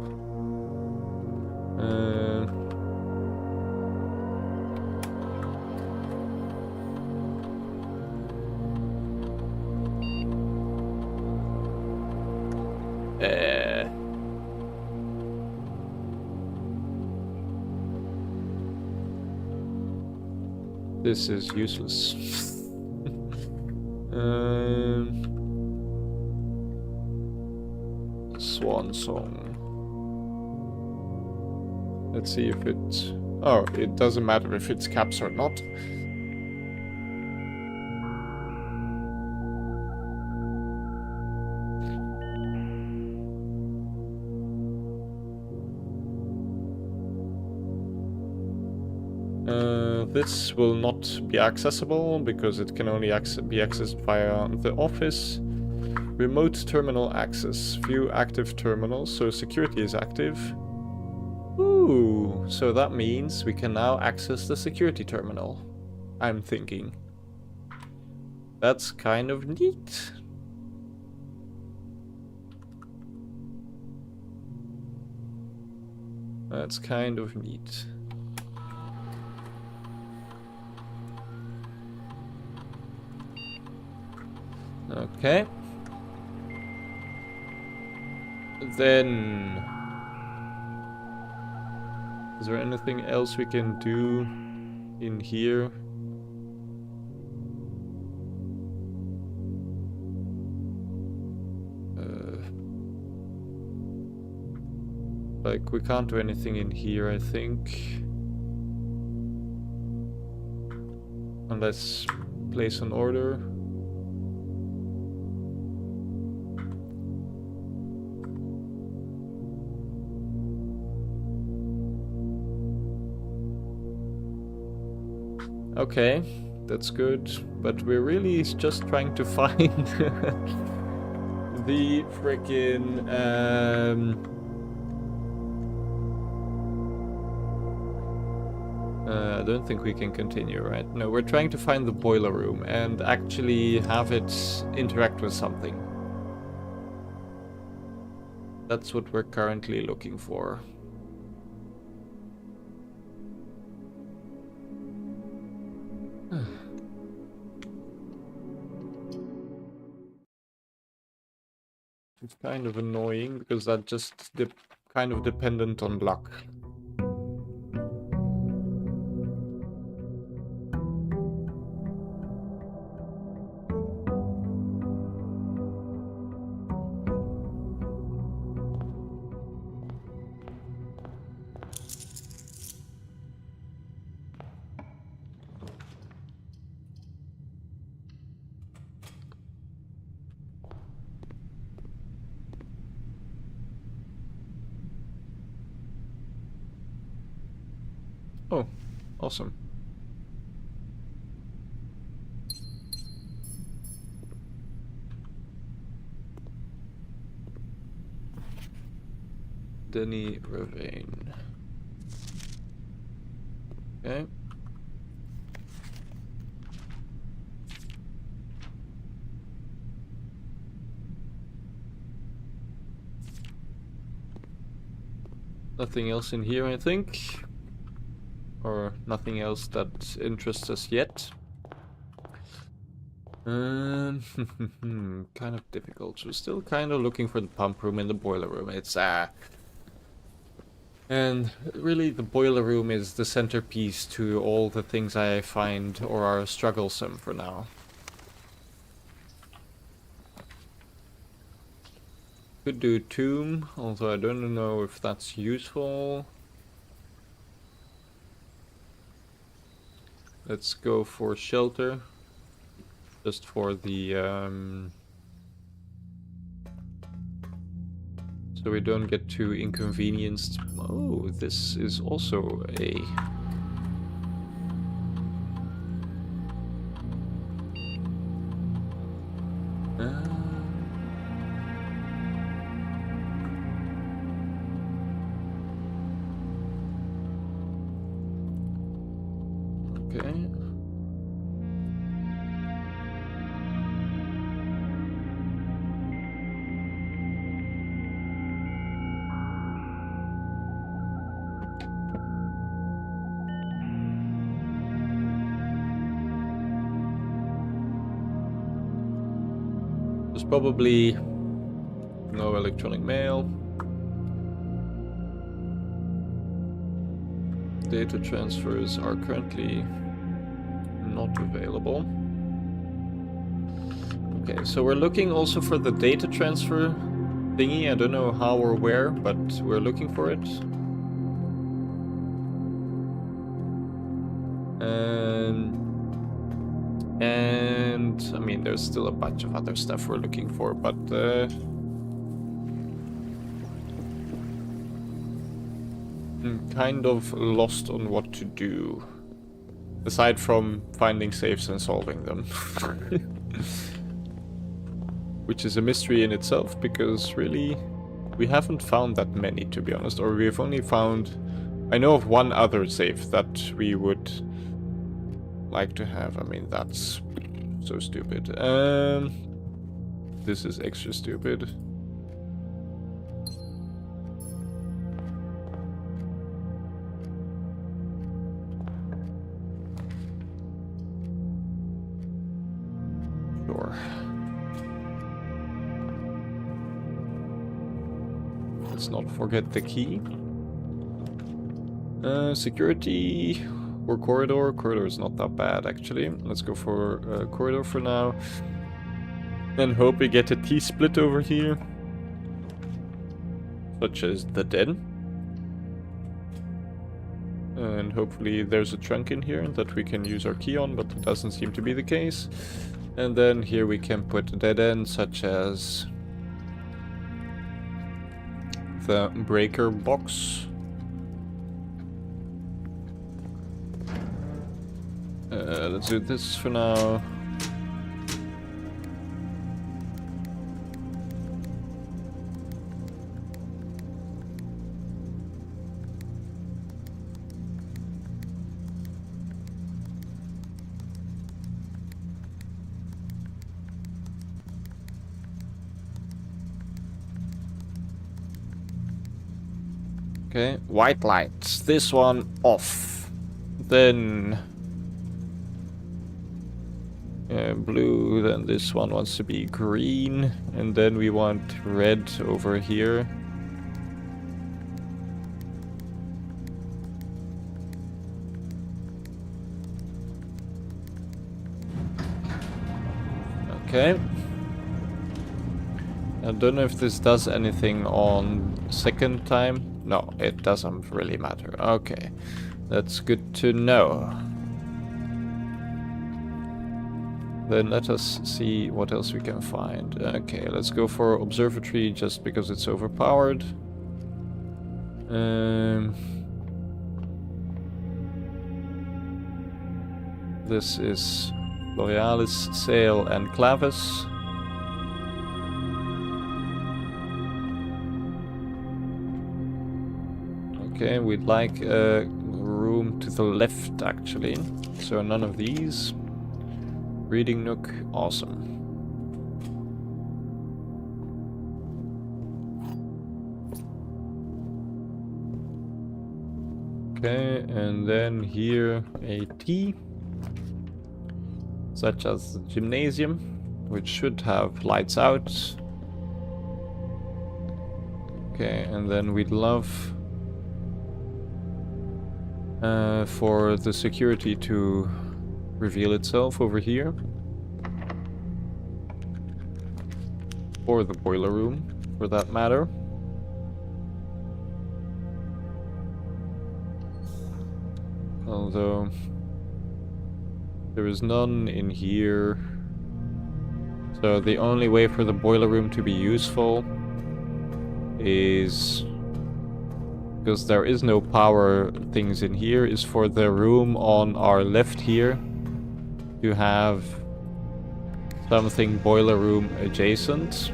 This is useless. Swan song. Let's see if it... oh, it doesn't matter if it's caps or not. This will not be accessible because it can only be accessed via the office. Remote terminal access. View active terminals, so security is active. Ooh, so that means we can now access the security terminal, I'm thinking. That's kind of neat. That's kind of neat. Okay. Then... is there anything else we can do in here? Like, we can't do anything in here, I think. Unless place an order. Okay, that's good, but we're really just trying to find the frickin' I don't think we can continue, right? No, we're trying to find the boiler room and actually have it interact with something. That's what we're currently looking for. It's kind of annoying because that just kind of dependent on luck. Oh, awesome. Denny Ravine. Okay. Nothing else in here, I think. Or nothing else that interests us yet. Kind of difficult. We're still kind of looking for the pump room and the boiler room. It's and really the boiler room is the centerpiece to all the things I find or are strugglesome for now. Could do tomb, although I don't know if that's useful. Let's go for shelter. Just for the so we don't get too inconvenienced. Oh, this is also a... okay. There's probably no electronic mail. Data transfers are currently not available. Okay, so we're looking also for the data transfer thingy. I don't know how or where, but we're looking for it. And I mean, there's still a bunch of other stuff we're looking for, but I'm kind of lost on what to do. Aside from finding safes and solving them. Which is a mystery in itself, because really, we haven't found that many, to be honest. Or we've only found... I know of one other safe that we would like to have. I mean, that's so stupid. This is extra stupid. Sure. Let's not forget the key. Security or corridor. Corridor is not that bad, actually. Let's go for corridor for now. And hope we get a T-split over here. Such as the den. And hopefully there's a trunk in here that we can use our key on, but it doesn't seem to be the case. And then here we can put a dead end, such as the breaker box. Let's do this for now. Okay, white lights. This one off. Then blue, then this one wants to be green, and then we want red over here. Okay. I don't know if this does anything on second time. No, it doesn't really matter. Okay, that's good to know. Then let us see what else we can find. Okay, let's go for observatory just because it's overpowered. This is Borealis, Sail, and Clavis. Okay, we'd like a room to the left, actually. So none of these. Reading nook, awesome. Okay, and then here a T, such as the gymnasium, which should have lights out. Okay, and then we'd love for the security to reveal itself over here. Or the boiler room, for that matter. Although there is none in here. So the only way for the boiler room to be useful is, because there is no power things in here, is for the room on our left here to have something boiler room adjacent.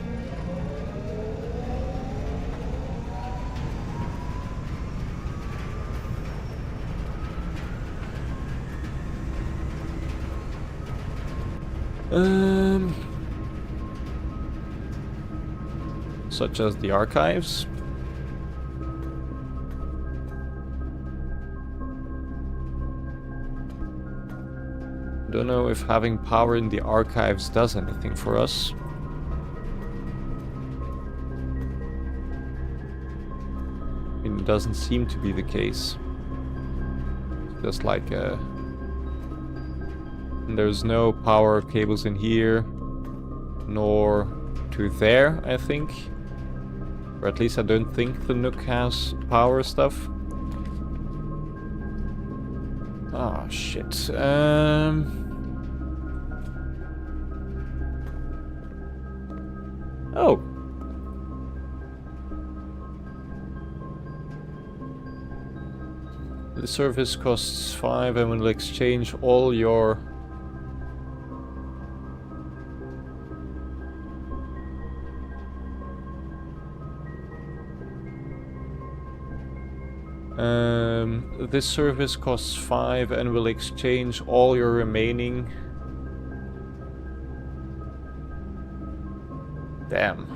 Such as the archives. Don't know if having power in the archives does anything for us. I mean, it doesn't seem to be the case. It's just like and there's no power cables in here, nor to there, I think. Or at least I don't think the Nook has power stuff. Ah, shit. Oh. The service costs 5 and will exchange all your... this service costs 5 and will exchange all your remaining... Damn.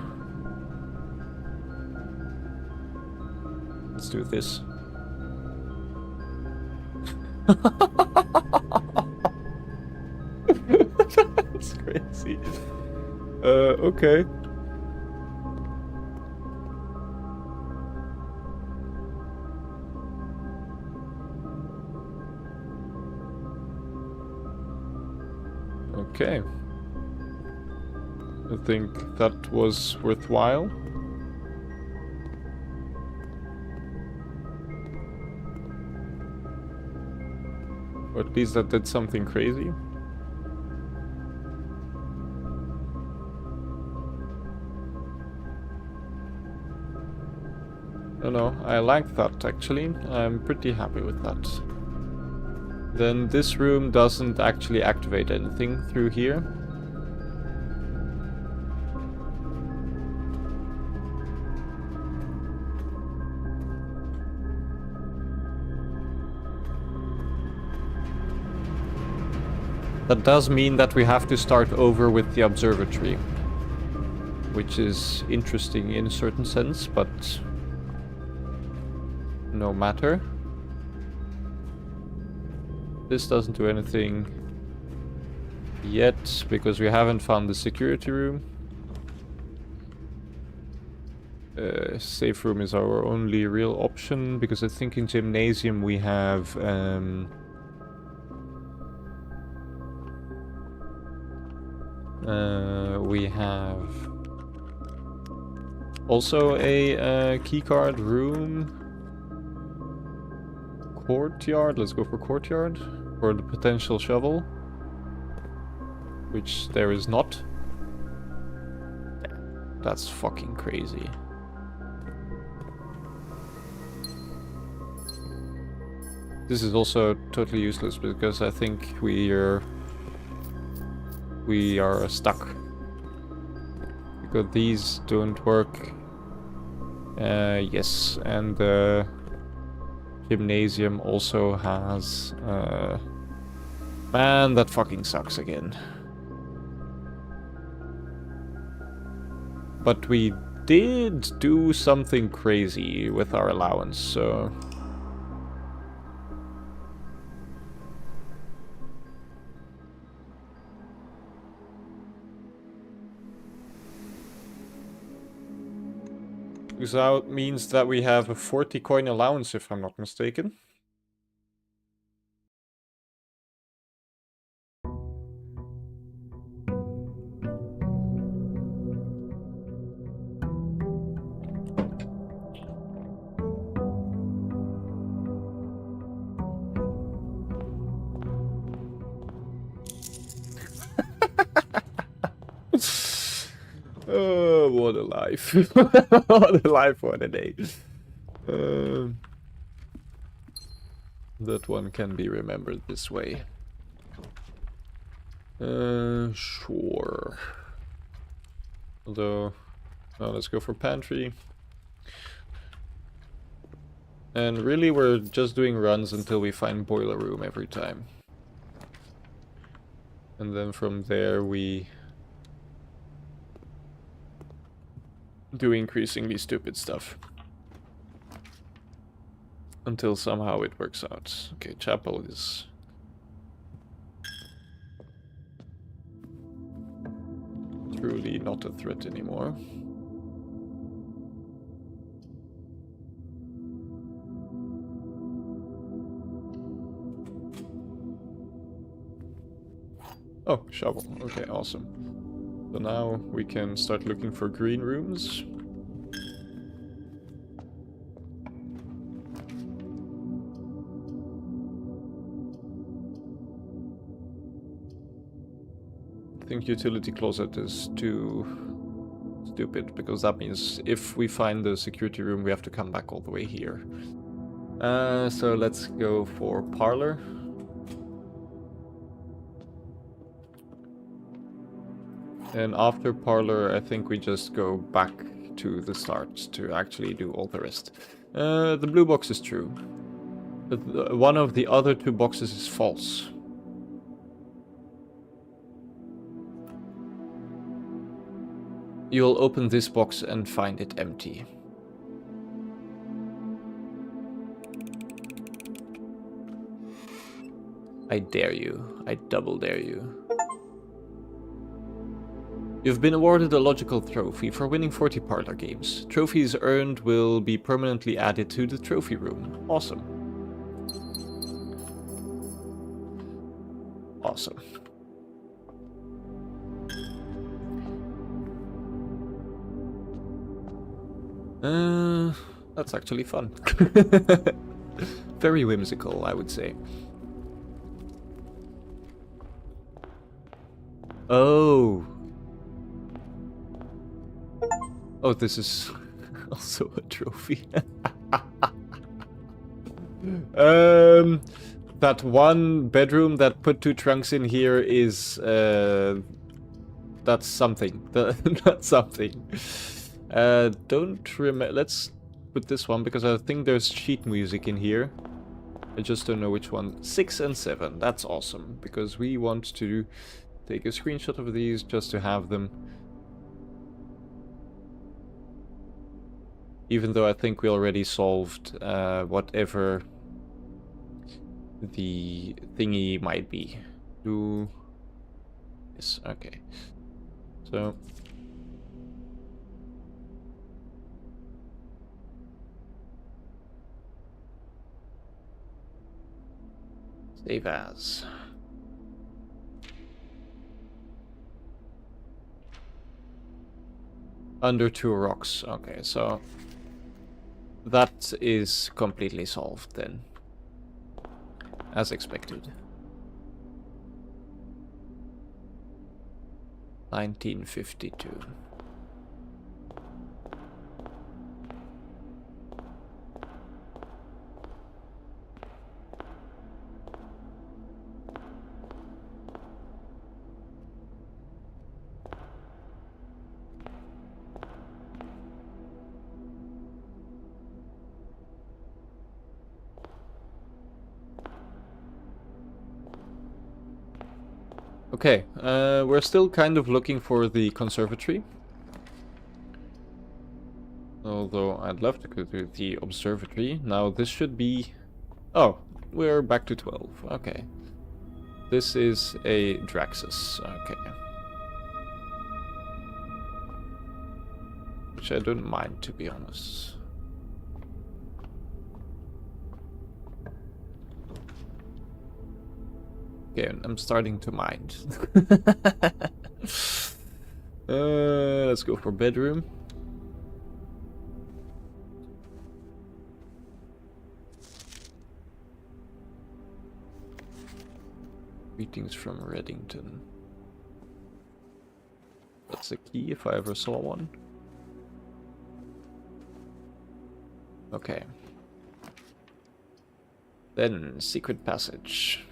Let's do this. That's crazy. Okay. Okay. I think that was worthwhile. Or at least that did something crazy. No, I like that actually. I'm pretty happy with that. Then this room doesn't actually activate anything through here. That does mean that we have to start over with the observatory, which is interesting in a certain sense, but no matter. This doesn't do anything yet, because we haven't found the security room. Safe room is our only real option, because I think in gymnasium we have... we have also a keycard room. Courtyard, let's go for courtyard. For the potential shovel. Which there is not. That's fucking crazy. This is also totally useless because I think we are stuck. Because these don't work. Yes, and the gymnasium also has... man, that fucking sucks again. But we did do something crazy with our allowance, so... Because that means that we have a 40 coin allowance, if I'm not mistaken. Oh, what a life. What a life, what a day. That one can be remembered this way. Sure. Although, now let's go for pantry. And really, we're just doing runs until we find boiler room every time. And then from there, we do increasingly stupid stuff. Until somehow it works out. Okay, chapel is... truly not a threat anymore. Oh, shovel. Okay, awesome. So now we can start looking for green rooms. I think utility closet is too stupid, because that means if we find the security room, we have to come back all the way here. So let's go for parlor. And after parlor, I think we just go back to the start to actually do all the rest. The blue box is true. But one of the other two boxes is false. You'll open this box and find it empty. I dare you. I double dare you. You've been awarded a logical trophy for winning 40 parlor games. Trophies earned will be permanently added to the trophy room. Awesome. Awesome. That's actually fun. Very whimsical, I would say. Oh. Oh, this is also a trophy. That one bedroom that put 2 trunks in here is, that's something. That's something. Don't remember. Let's put this one, because I think there's sheet music in here. I just don't know which one. 6 and 7. That's awesome, because we want to take a screenshot of these just to have them. Even though I think we already solved whatever the thingy might be. Yes, okay. So... save as. Under 2 rocks. Okay, so... that is completely solved then. As expected. 1952. Okay, we're still kind of looking for the conservatory. Although I'd love to go to the observatory. Now this should be... Oh, we're back to 12. Okay. This is a Draxus. Okay. Which I don't mind, to be honest. Okay, I'm starting to mind. Let's go for bedroom. Greetings from Reddington. That's a key if I ever saw one. Okay. Then, secret passage.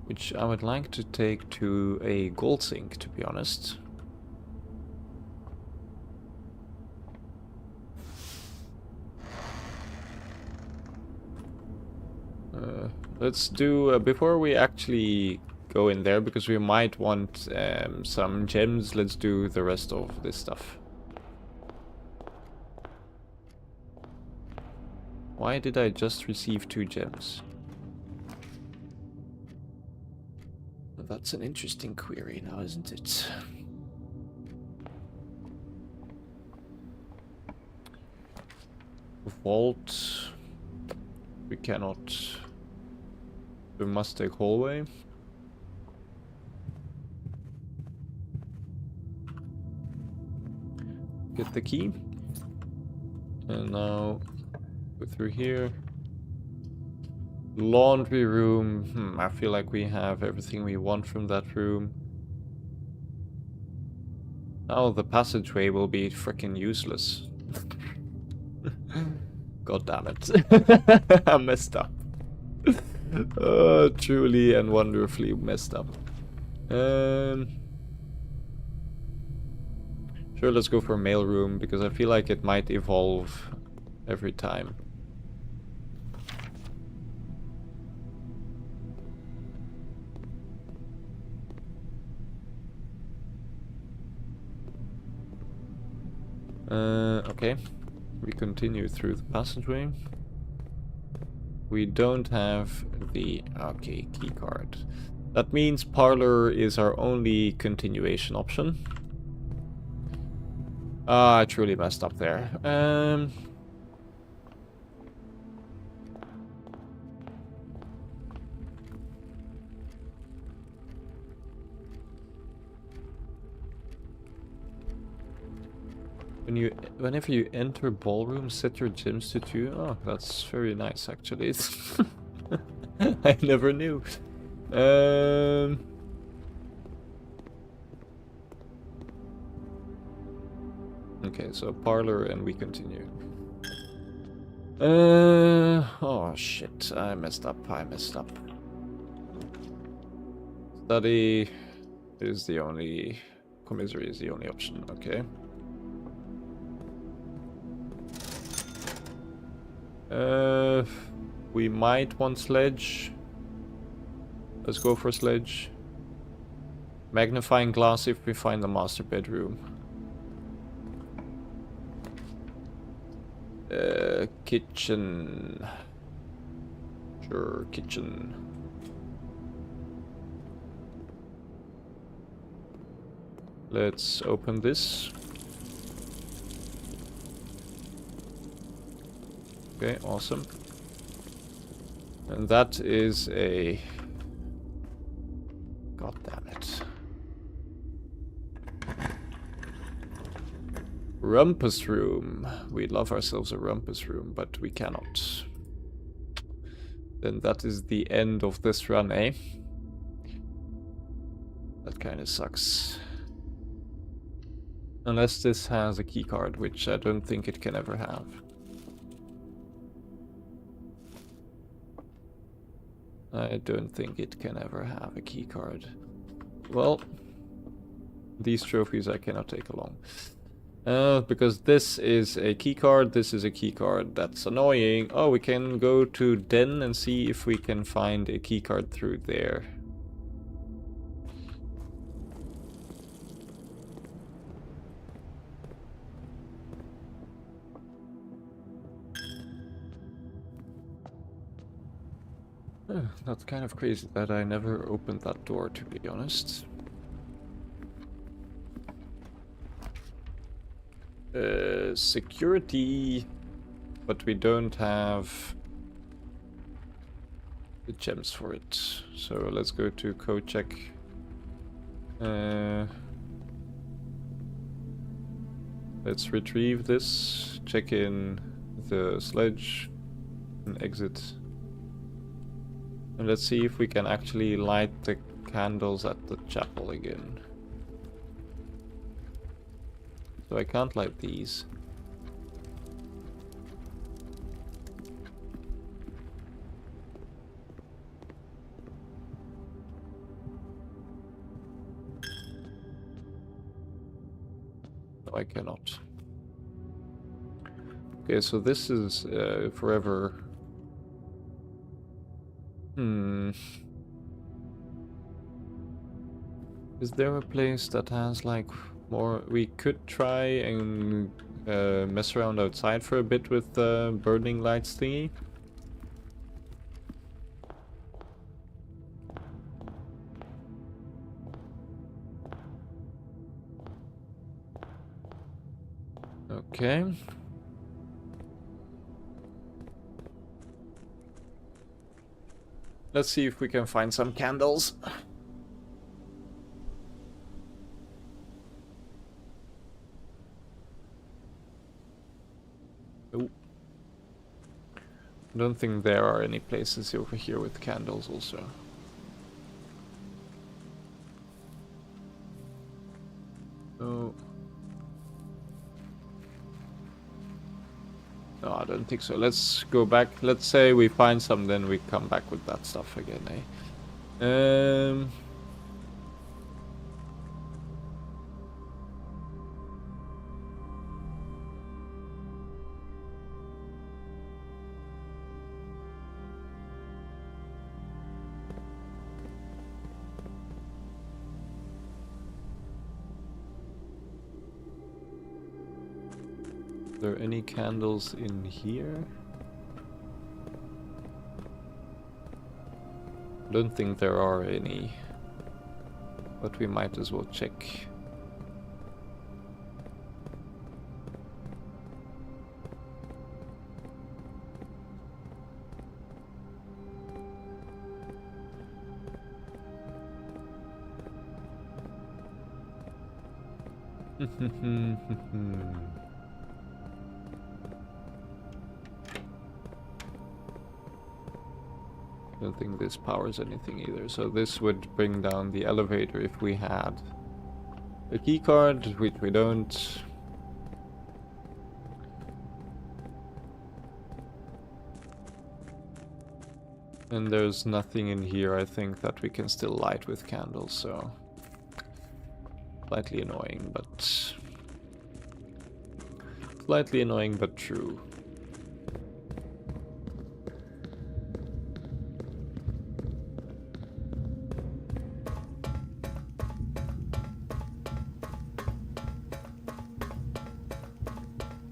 Which I would like to take to a gold sink, to be honest. Let's do, before we actually go in there, because we might want some gems, let's do the rest of this stuff. Why did I just receive 2 gems? That's an interesting query now, isn't it? Vault. We cannot. We must take hallway. Get the key. And now go through here. Laundry room. I feel like we have everything we want from that room. Now the passageway will be freaking useless. God damn it. I messed up. Truly and wonderfully messed up. Sure, let's go for mailroom because I feel like it might evolve every time. Okay. We continue through the passageway. We don't have the... Okay, key card. That means parlor is our only continuation option. I truly messed up there. Whenever you enter ballroom, set your gems to 2. Oh, that's very nice, actually. I never knew. Okay, so parlor and we continue. Oh shit, I messed up. Study is the only... Commissary is the only option, okay. We might want sledge. Let's go for sledge. Magnifying glass if we find the master bedroom. Kitchen. Sure, kitchen. Let's open this. Okay, awesome. And that is a... God damn it. Rumpus room. We love ourselves a rumpus room, but we cannot. Then that is the end of this run, eh? That kind of sucks. Unless this has a keycard, which I don't think it can ever have. I don't think it can ever have a keycard. Well, these trophies I cannot take along. Because this is a keycard, this is a keycard. That's annoying. Oh, we can go to Den and see if we can find a keycard through there. That's kind of crazy that I never opened that door, to be honest. Security, but we don't have the gems for it. So let's go to code check. Let's retrieve this, check in the sledge, and exit. And let's see if we can actually light the candles at the chapel again. So I can't light these. No, I cannot. Okay, so this is forever. Is there a place that has like more? We could try and mess around outside for a bit with the burning lights thingy. Okay. Let's see if we can find some candles. Oh. I don't think there are any places over here with candles also. Oh. No, I don't think so. Let's go back. Let's say we find some, then we come back with that stuff again, eh? Are there any candles in here? Don't think there are any, but we might as well check. Don't think this powers anything either, so this would bring down the elevator if we had a key card, which we don't. And there's nothing in here, I think, that we can still light with candles, so slightly annoying, but true.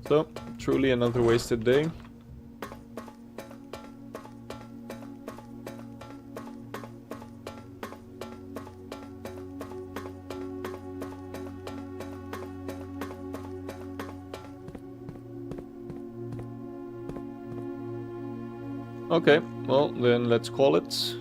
So, truly another wasted day. Okay, well then let's call it.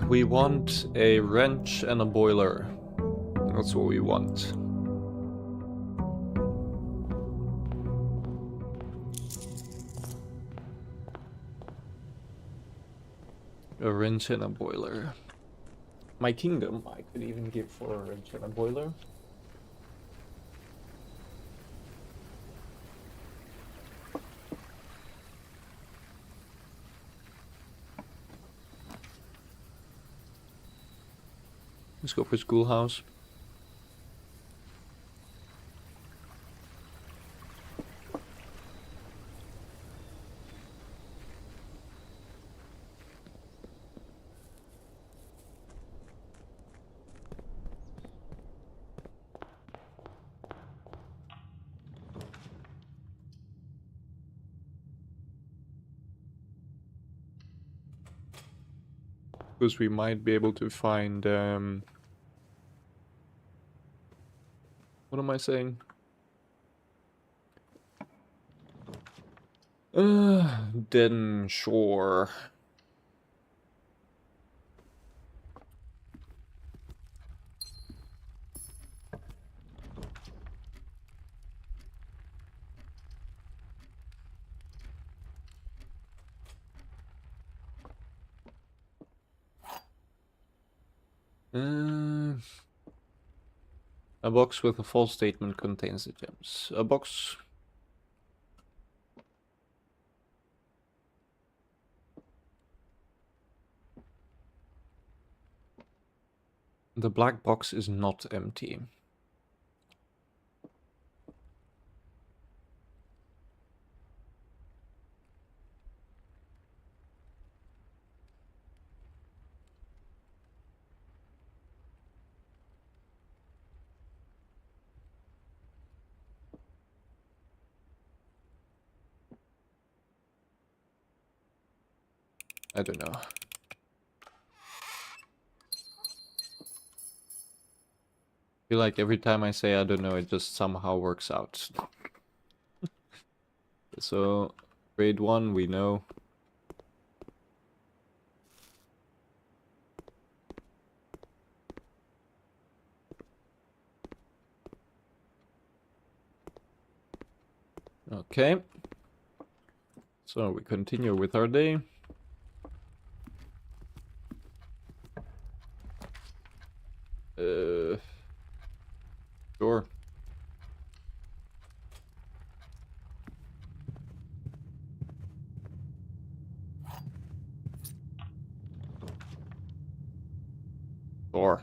We want a wrench and a boiler. That's what we want. A wrench and a boiler. My kingdom I could even give for a wrench and a boiler. Let's go for schoolhouse. Because we might be able to find what am I saying? Den Shore. A box with a false statement contains the gems. A box. The black box is not empty. I don't know. I feel like every time I say I don't know, it just somehow works out. So, grade 1, we know. Okay. So, we continue with our day. Sure. Sure.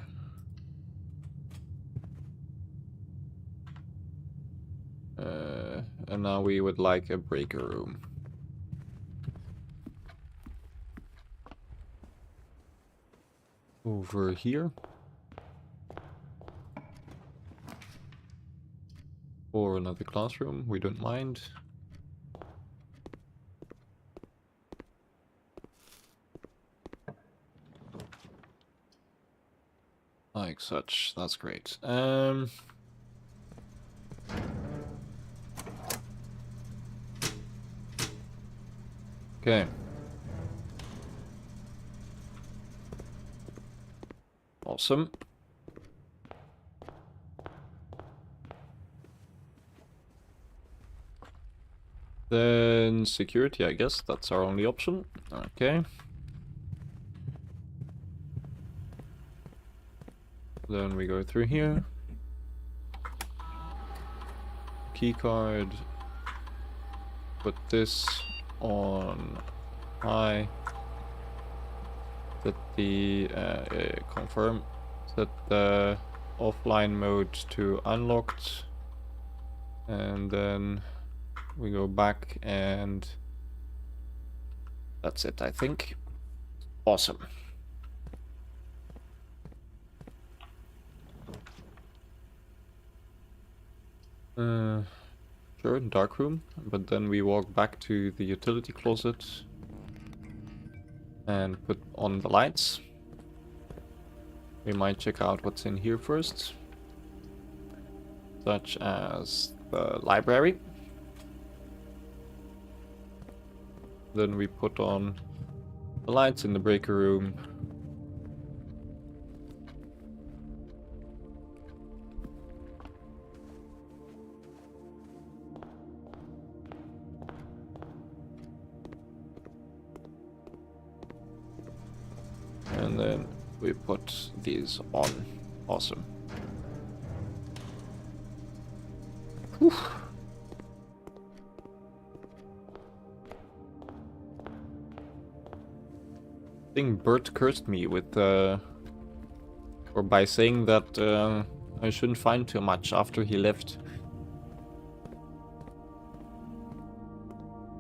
And now we would like a breaker room. Over here. Or another classroom, we don't mind. Like such, that's great. Okay. Awesome. Then security, I guess that's our only option. Okay. Then we go through here. Key card. Put this on high. Set the confirm. Set the offline mode to unlocked. And then we go back and that's it, I think. Awesome. Sure, dark room, but then we walk back to the utility closet and put on the lights. We might check out what's in here first, such as the library. Then we put on the lights in the breaker room. we put these on. Awesome. Whew. I think Bert cursed me with or by saying that I shouldn't find too much after he left.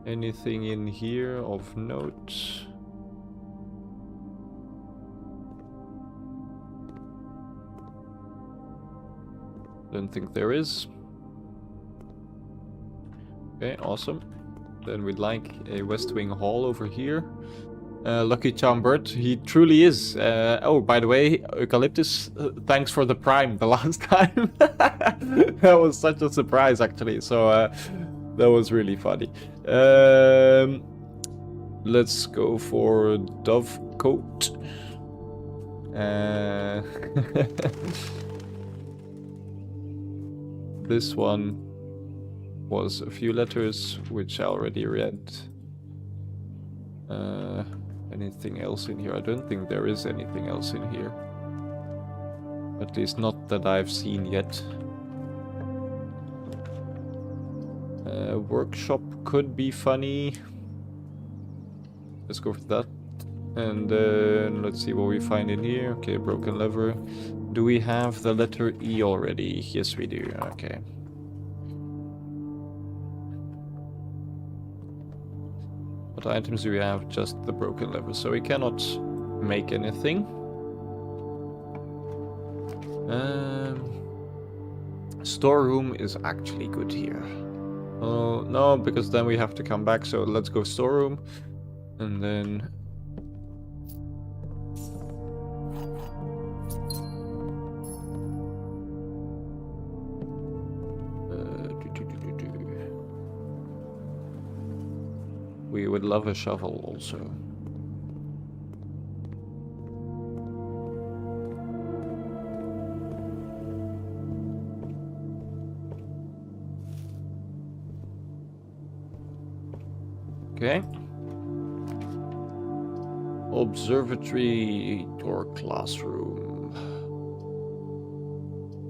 Anything in here of note? Don't think there is. Okay, awesome. Then we'd like a West Wing Hall over here. Lucky Charm Bird, he truly is. Oh, by the way, Eucalyptus, thanks for the prime the last time. That was such a surprise, actually. So that was really funny. Let's go for Dovecoat. This one was a few letters, which I already read. Anything else in here? I don't think there is anything else in here. At least not that I've seen yet. Workshop could be funny. Let's go for that. And let's see what we find in here. Okay, broken lever. Do we have the letter E already? Yes, we do. Okay. What items do we have? Just the broken lever. So we cannot make anything. Storeroom is actually good here. Oh, no, because then we have to come back. So let's go storeroom. And then... we would love a shovel also. Okay. Observatory or classroom.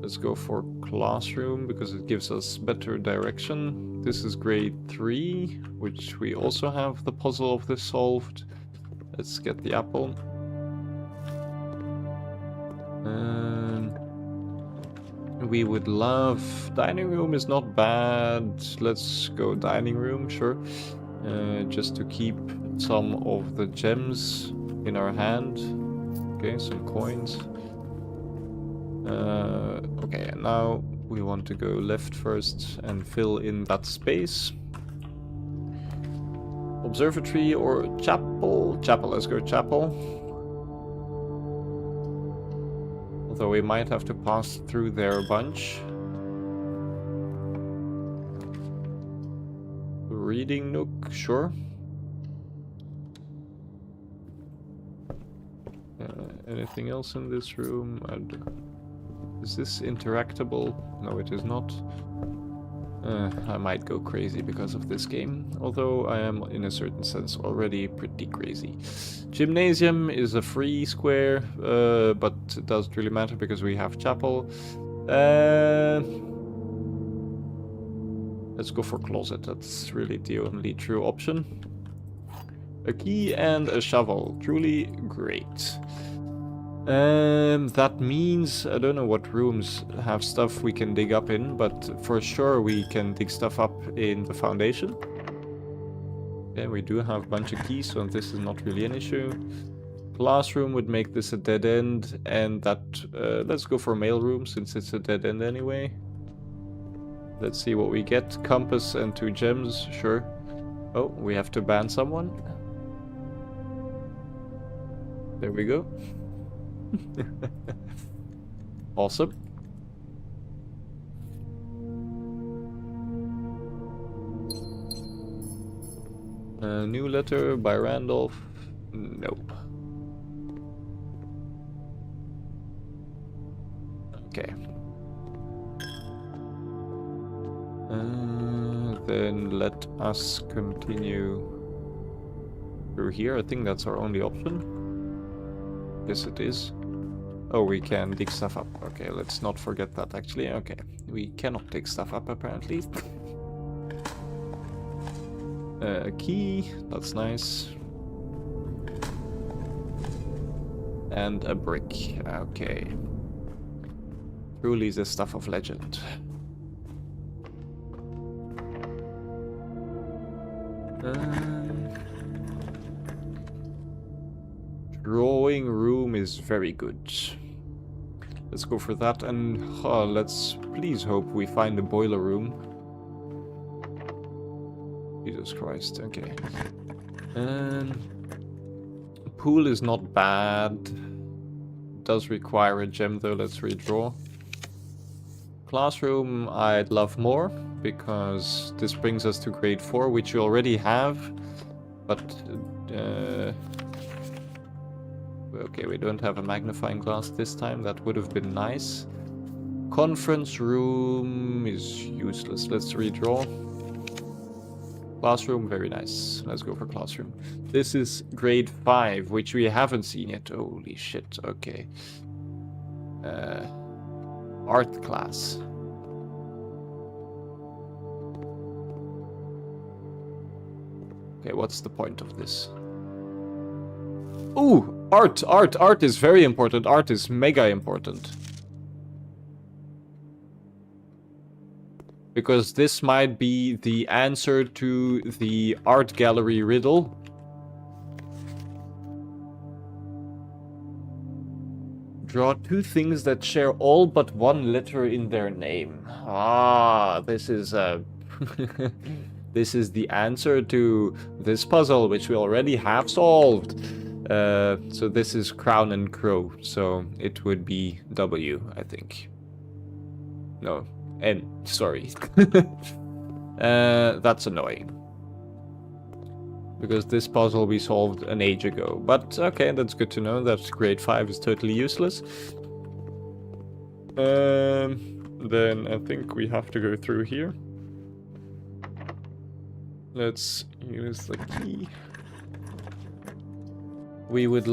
Let's go for classroom because it gives us better direction. This is grade 3, which we also have the puzzle of this solved. Let's get the apple. We would love... dining room is not bad. Let's go dining room, sure. Just to keep some of the gems in our hand. Okay, some coins. Okay, and now we want to go left first and fill in that space. Observatory or chapel? Chapel, let's go chapel. Although we might have to pass through there a bunch. Reading nook, sure. Anything else in this room? Is this interactable? No, it is not. I might go crazy because of this game, although I am in a certain sense already pretty crazy. Gymnasium is a free square, but it doesn't really matter because we have chapel. Let's go for closet, that's really the only true option. A key and a shovel, truly great. That means, I don't know what rooms have stuff we can dig up in, but for sure we can dig stuff up in the foundation. Okay, we do have a bunch of keys, so this is not really an issue. Classroom would make this a dead end, and that, let's go for mailroom since it's a dead end anyway. Let's see what we get. Compass and 2 gems, sure. Oh, we have to ban someone. There we go. Awesome. New letter by Randolph. Nope. Okay. Then let us continue through here. I think that's our only option. Yes, it is. Oh, we can dig stuff up. Okay, let's not forget that actually. Okay, we cannot dig stuff up apparently. A key, that's nice. And a brick, okay. Truly the stuff of legend. Drawing room is very good. Let's go for that, and let's please hope we find a boiler room. Jesus Christ, okay. Pool is not bad. Does require a gem though, let's redraw. Classroom I'd love more, because this brings us to grade 4, which we already have. But, okay, we don't have a magnifying glass this time, that would have been nice. Conference room is useless, let's redraw. Classroom, very nice. Let's go for classroom. This is grade 5, which we haven't seen yet. Holy shit, okay. Art class. Okay, what's the point of this? Ooh, art is very important. Art is mega important. Because this might be the answer to the art gallery riddle. Draw 2 things that share all but 1 letter in their name. Ah, this is this is the answer to this puzzle, which we already have solved. So this is crown and crow, so it would be W, I think. No, N, sorry. That's annoying. Because this puzzle we solved an age ago. But okay, that's good to know that grade 5 is totally useless. Then I think we have to go through here. Let's use the key. We would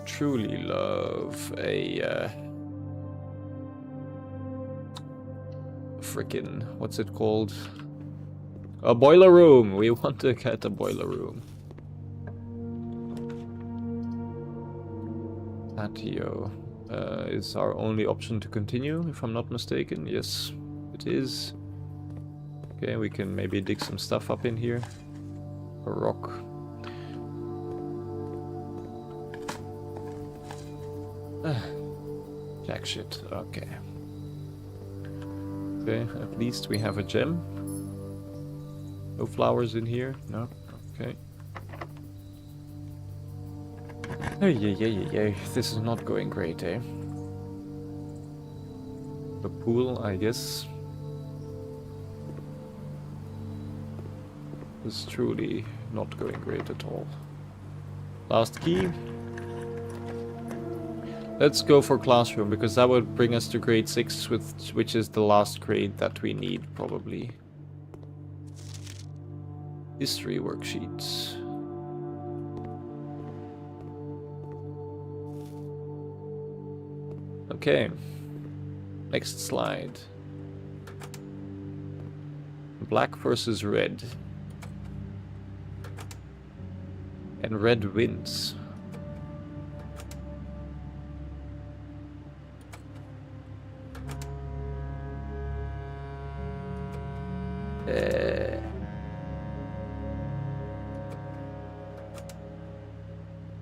truly love a frickin', what's it called? A boiler room! We want to get a boiler room. Patio is our only option to continue, if I'm not mistaken. Yes, it is. Okay, we can maybe dig some stuff up in here. A rock. Jack shit, okay. Okay, at least we have a gem. No flowers in here? No? Okay. Oh, yeah. This is not going great, eh? The pool, I guess. Is truly not going great at all. Last key. Let's go for classroom, because that would bring us to grade 6, which is the last grade that we need, probably. History worksheets. Okay. Next slide. Black versus red. And red wins.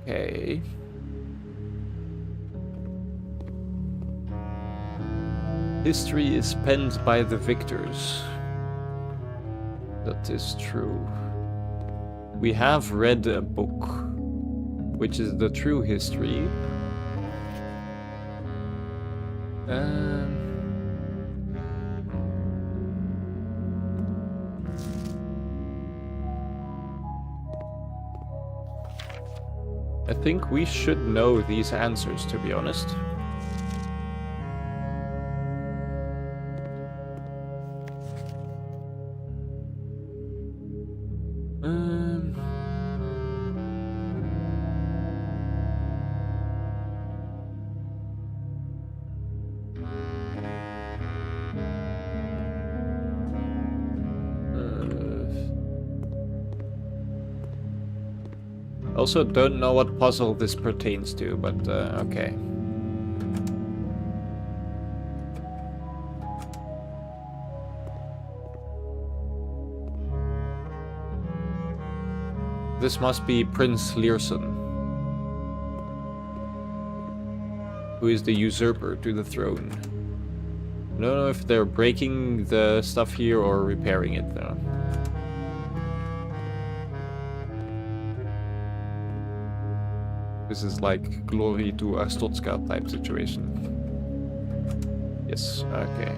Okay. History is penned by the victors. That is true. We have read a book, which is the true history. I think we should know these answers, to be honest. Also don't know what puzzle this pertains to, but okay. This must be Prince Learson, who is the usurper to the throne. I don't know if they're breaking the stuff here or repairing it though. This is like glory to Arstotzka type situation. Yes, okay.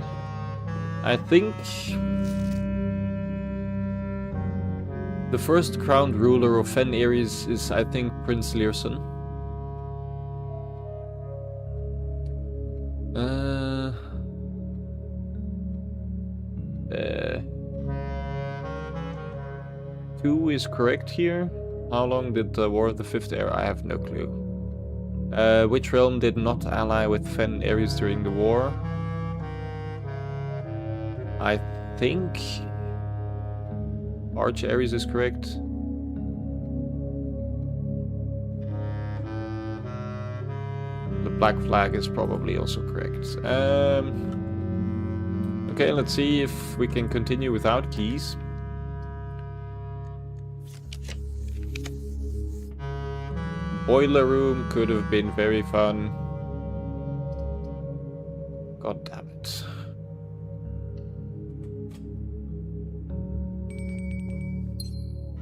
I think the first crowned ruler of Fen Ares is, I think, Prince Learson. Two is correct here. How long did the War of the Fifth Era? I have no clue. Which realm did not ally with Fen Ares during the war? I think Arch Ares is correct. The Black Flag is probably also correct. Okay, let's see if we can continue without keys. Boiler room could have been very fun. God damn it.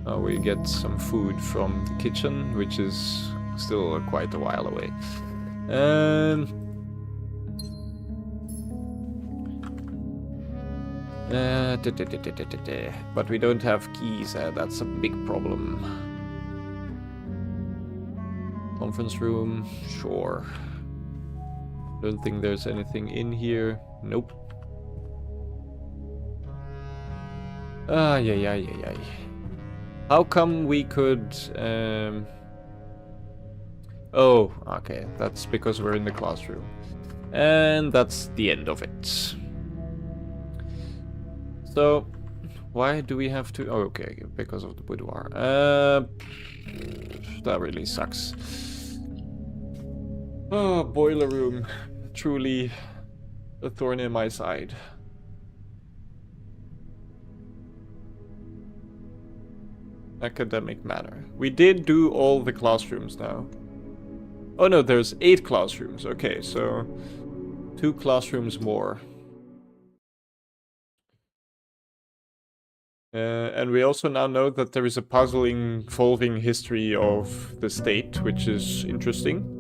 Now we get some food from the kitchen, which is still quite a while away. But we don't have keys, that's a big problem. Conference room, sure. Don't think there's anything in here. Nope. Yeah. How come we could... Oh, okay. That's because we're in the classroom. And that's the end of it. So, why do we have to... Oh, okay, because of the boudoir. That really sucks. Oh, boiler room. Truly a thorn in my side. Academic matter. We did do all the classrooms now. Oh no, there's 8 classrooms. Okay, so 2 classrooms more. And we also now know that there is a puzzle involving history of the state, which is interesting.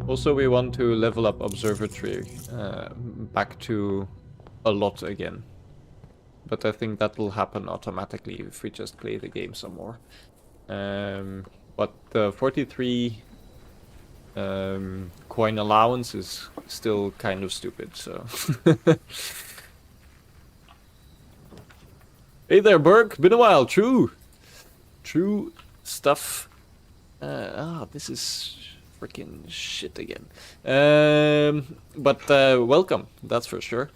Also, we want to level up Observatory back to a lot again. But I think that will happen automatically if we just play the game some more. But the 43 coin allowance is still kind of stupid, so... Hey there, Burke! Been a while, true! True stuff. This is... freaking shit again. But welcome, that's for sure.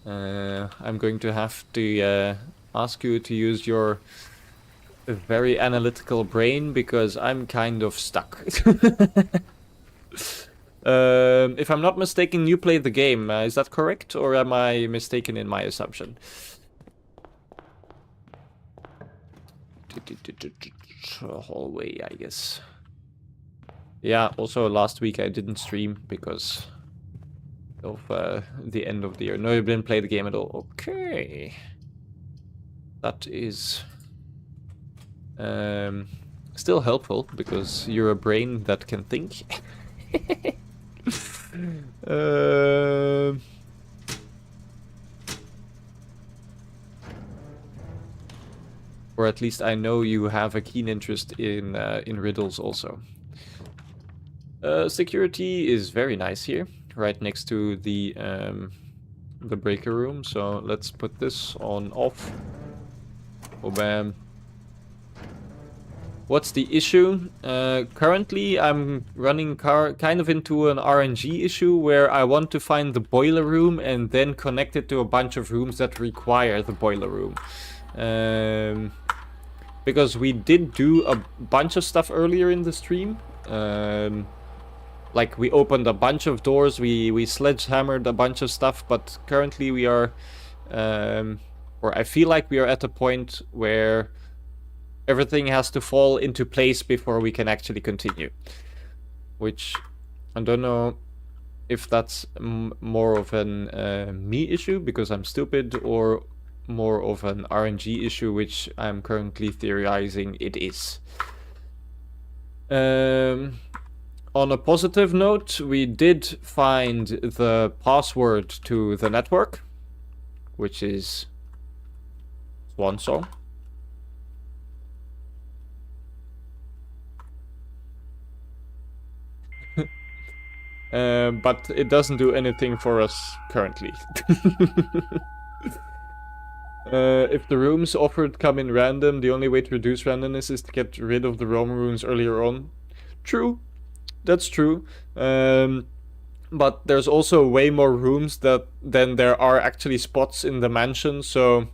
I'm going to have to ask you to use your very analytical brain because I'm kind of stuck. If I'm not mistaken, you played the game. Is that correct, or am I mistaken in my assumption? Hallway, I guess. Yeah, also last week I didn't stream because of the end of the year. No, you didn't play the game at all. Okay. That is still helpful because you're a brain that can think. Or at least I know you have a keen interest in riddles also. Security is very nice here, right next to the breaker room. So let's put this on off. Oh bam. What's the issue? Currently, I'm running kind of into an RNG issue where I want to find the boiler room and then connect it to a bunch of rooms that require the boiler room. Because we did do a bunch of stuff earlier in the stream. Like, we opened a bunch of doors, we sledgehammered a bunch of stuff, but currently we are... or I feel like we are at a point where everything has to fall into place before we can actually continue. Which, I don't know if that's more of an me issue, because I'm stupid, or more of an RNG issue, which I'm currently theorizing it is. On a positive note, we did find the password to the network, which is Swan Song. But it doesn't do anything for us currently. If the rooms offered come in random, the only way to reduce randomness is to get rid of the Roman rooms earlier on. True. That's true. But there's also way more rooms than there are actually spots in the mansion, so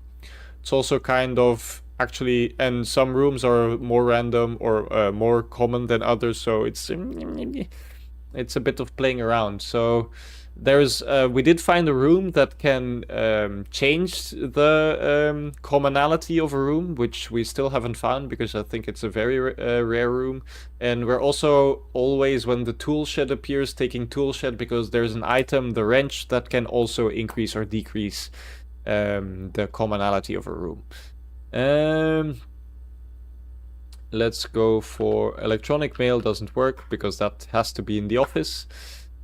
it's also kind of actually, and some rooms are more random or more common than others, so it's a bit of playing around. So there's we did find a room that can change the commonality of a room, which we still haven't found because I think it's a very rare room. And we're also always, when the tool shed appears, taking tool shed because there's an item, the wrench, that can also increase or decrease the commonality of a room. Let's go for electronic mail. Doesn't work because that has to be in the office.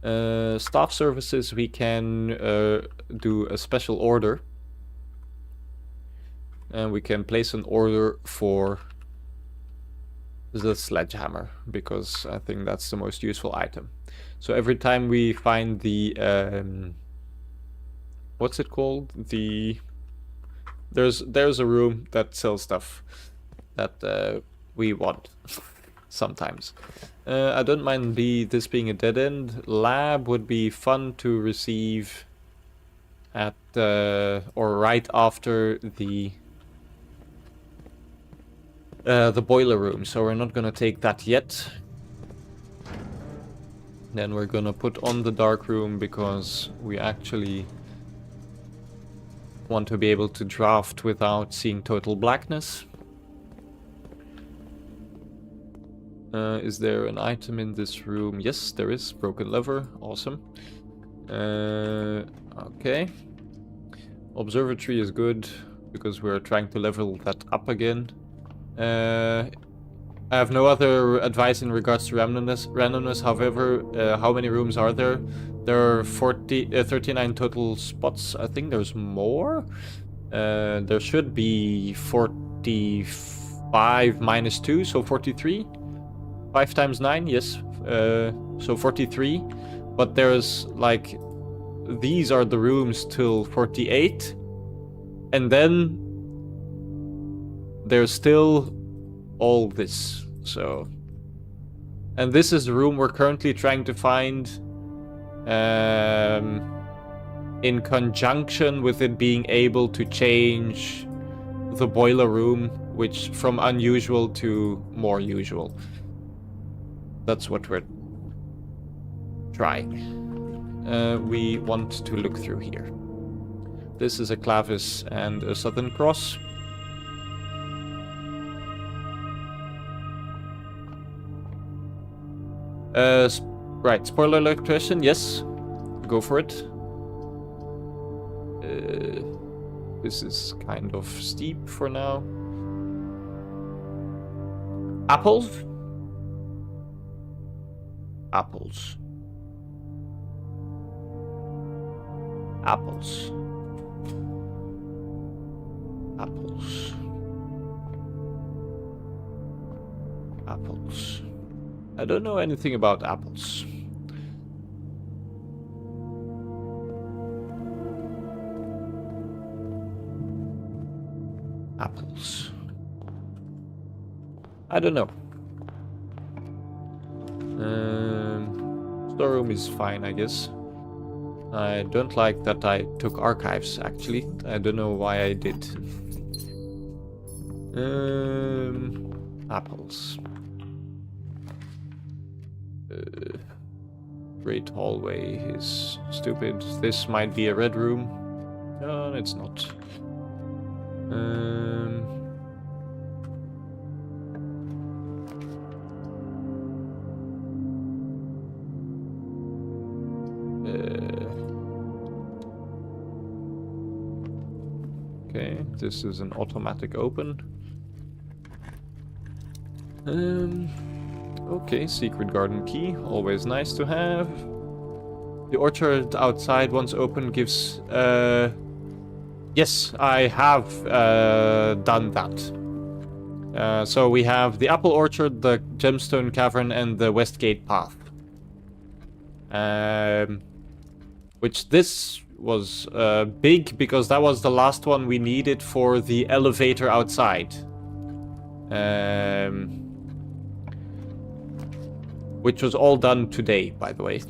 Staff services, we can do a special order. And we can place an order for the sledgehammer, because I think that's the most useful item. So every time we find the... what's it called? There's a room that sells stuff that we want sometimes. I don't mind this being a dead end. Lab would be fun to receive at or right after the boiler room, so we're not gonna take that yet. Then we're gonna put on the dark room because we actually want to be able to draft without seeing total blackness. Is there an item in this room? Yes, there is. Broken lever. Awesome. Okay. Observatory is good because we're trying to level that up again. I have no other advice in regards to randomness. However, how many rooms are there? There are 39 total spots. I think there's more. There should be 45 minus 2, so 43. 5 times 9, yes. So 43. But there's like... These are the rooms till 48. And then... There's still all this. So... And this is the room we're currently trying to find. In conjunction with it being able to change the boiler room, which from unusual to more usual. That's what we're trying. We want to look through here. This is a clavis and a Southern Cross. Right, spoiler alert question, yes. Go for it. This is kind of steep for now. Apples? Apples. Apples. Apples. Apples. I don't know anything about apples. Apples. I don't know. Storeroom is fine, I guess. I don't like that I took archives, actually. I don't know why I did. Apples. Great hallway is stupid. This might be a red room. No, it's not. Okay, this is an automatic open. Okay, secret garden key, always nice to have. The orchard outside, once open, gives... Yes, I have done that. So we have the apple orchard, the gemstone cavern, and the Westgate path. Which this was big, because that was the last one we needed for the elevator outside. Which was all done today, by the way.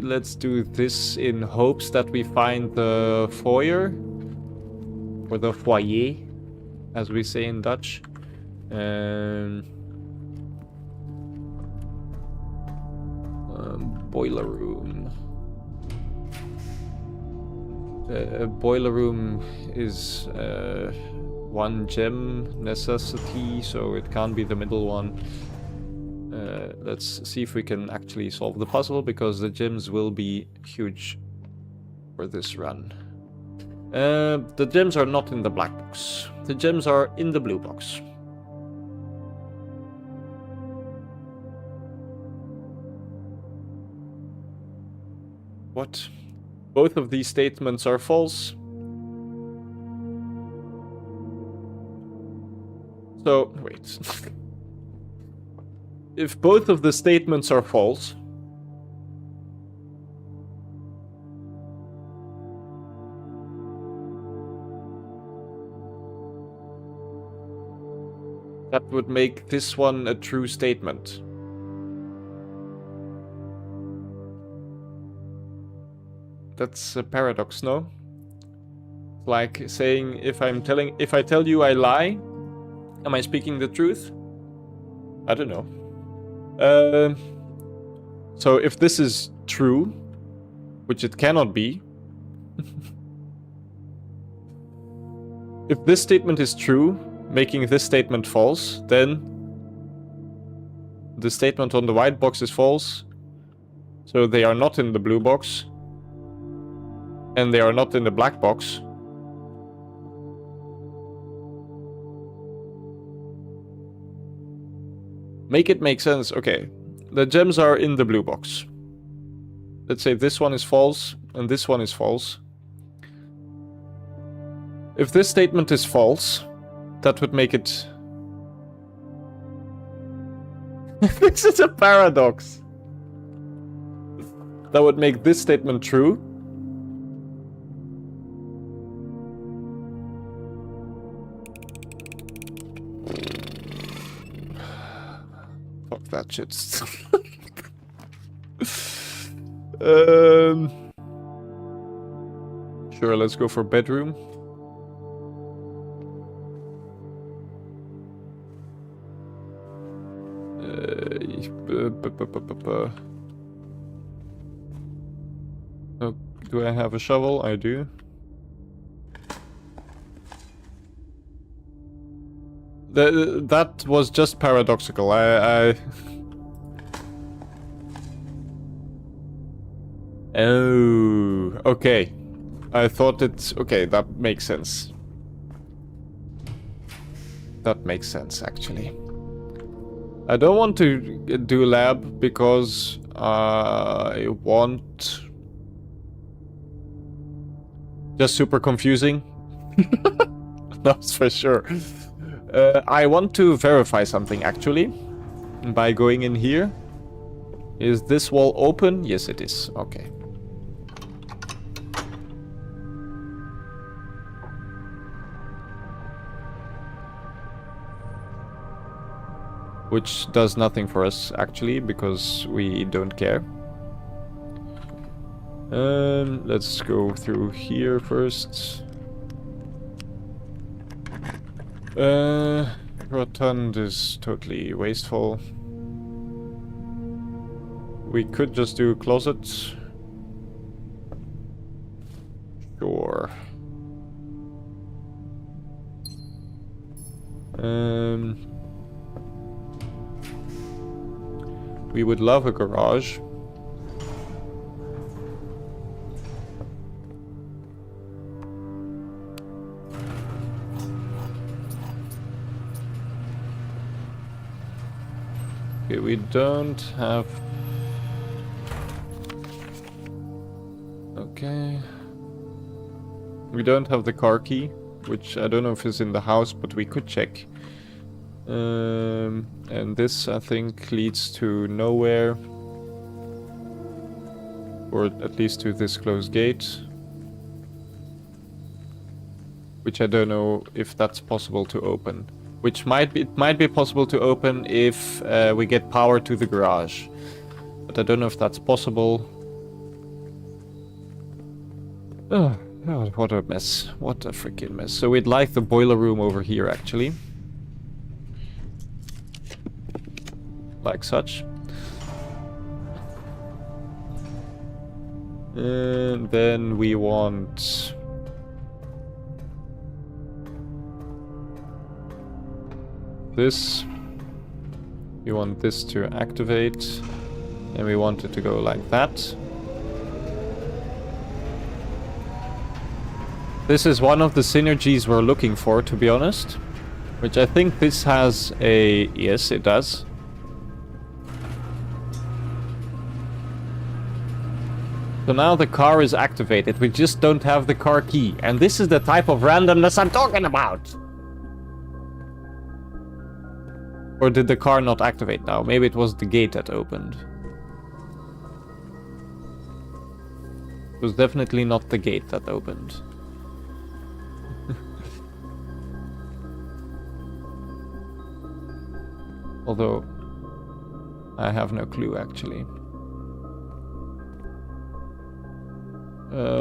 Let's do this in hopes that we find the foyer. Or the foyer, as we say in Dutch. Boiler room. Boiler room is one gem necessity, so it can't be the middle one. Let's see if we can actually solve the puzzle, because the gems will be huge for this run. The gems are not in the black box. The gems are in the blue box. What? Both of these statements are false. So, wait. If both of the statements are false, that would make this one a true statement. That's a paradox, no? Like saying if I tell you I lie, am I speaking the truth? I don't know. So if this is true, which it cannot be, if this statement is true, making this statement false, then the statement on the white box is false. So they are not in the blue box. And they are not in the black box. Make it make sense. Okay, the gems are in the blue box. Let's say this one is false and this one is false. If this statement is false, that would make it... This is a paradox. That would make this statement true. Fuck that shit. Sure, let's go for bedroom. Oh, do I have a shovel? I do. That was just paradoxical. Oh, okay. I thought it's... Okay, that makes sense. That makes sense, actually. I don't want to do lab because I want... Just super confusing. That's for sure. I want to verify something, actually. By going in here. Is this wall open? Yes, it is. Okay. which does nothing for us actually because we don't care. Let's go through here first. Rotund is totally wasteful. We could just do closet. Sure. We would love a garage. Okay, we don't have... Okay. We don't have the car key, which I don't know if it's in the house, but we could check. And this, I think, leads to nowhere. Or at least to this closed gate. Which I don't know if that's possible to open. Which it might be possible to open if we get power to the garage. But I don't know if that's possible. Oh, God, what a mess. What a freaking mess. So we'd like the boiler room over here, actually. Like such. And then we want... this. We want this to activate. And we want it to go like that. This is one of the synergies we're looking for, to be honest. Which I think this has a... yes, it does. So now the car is activated. We just don't have the car key. And this is the type of randomness I'm talking about. Or did the car not activate now? Maybe it was the gate that opened. It was definitely not the gate that opened. Although, I have no clue actually.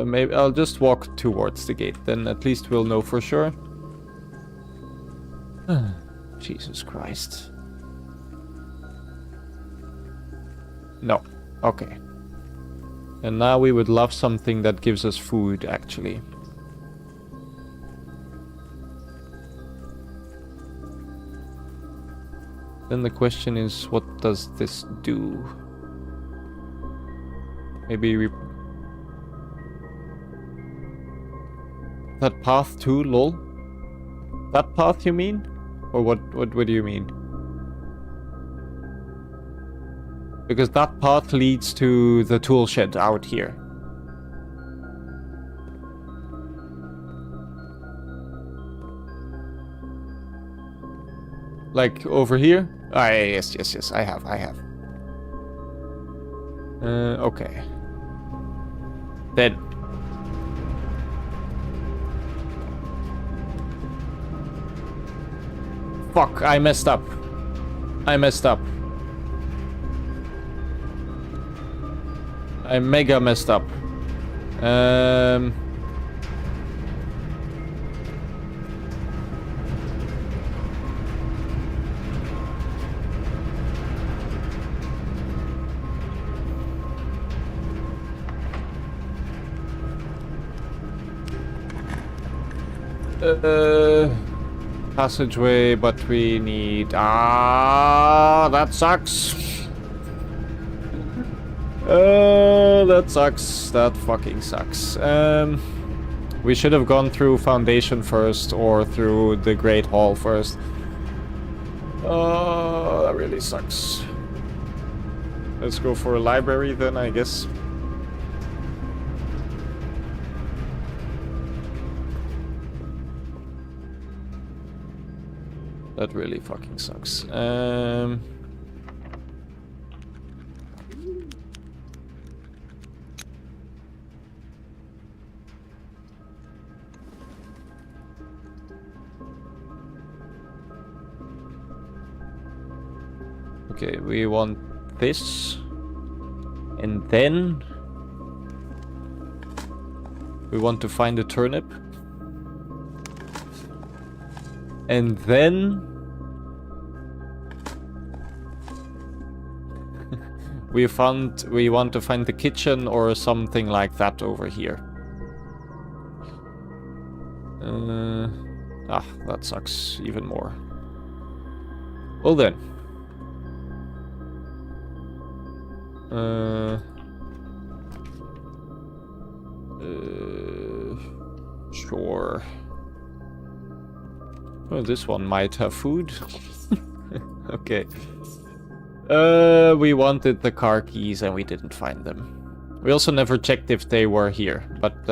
Maybe I'll just walk towards the gate, then at least we'll know for sure. Jesus Christ. No. Okay. And now we would love something that gives us food, actually. Then the question is, what does this do? Maybe we... that path too, lol? That path you mean? Or what do you mean? Because that path leads to the tool shed out here. Like over here? Ah, yes, I have. Okay. Then. Fuck, I messed up. I mega messed up. Passageway, but we need... ah, that sucks. That sucks. That fucking sucks. We should have gone through Foundation first, or through the Great Hall first. Oh, that really sucks. Let's go for a library then, I guess. That really fucking sucks. Okay, we want this. And then we want to find a turnip. And then we want to find the kitchen or something like that over here. That sucks even more. Well then. Sure. Well, this one might have food. Okay. We wanted the car keys and we didn't find them. We also never checked if they were here, but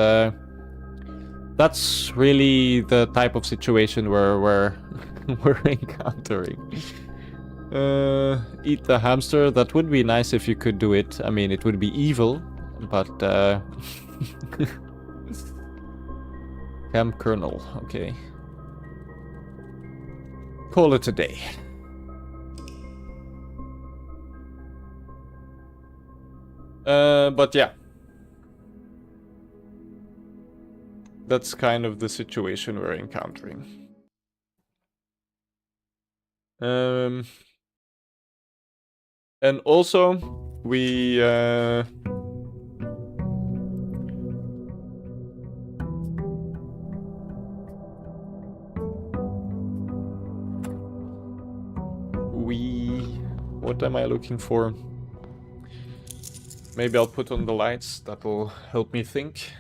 that's really the type of situation where we're encountering. Eat the hamster. That would be nice if you could do it. I mean, it would be evil, but Camp Colonel, okay. Call it a day. But yeah. That's kind of the situation we're encountering. And also, we what am I looking for? Maybe I'll put on the lights. That will help me think.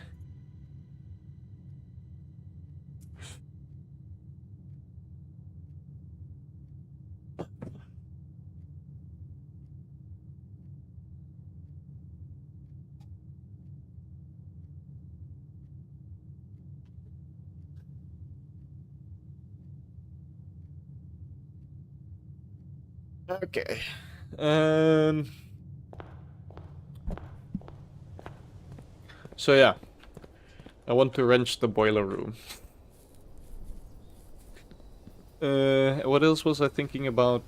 Okay. So yeah, I want to wrench the boiler room. What else was I thinking about?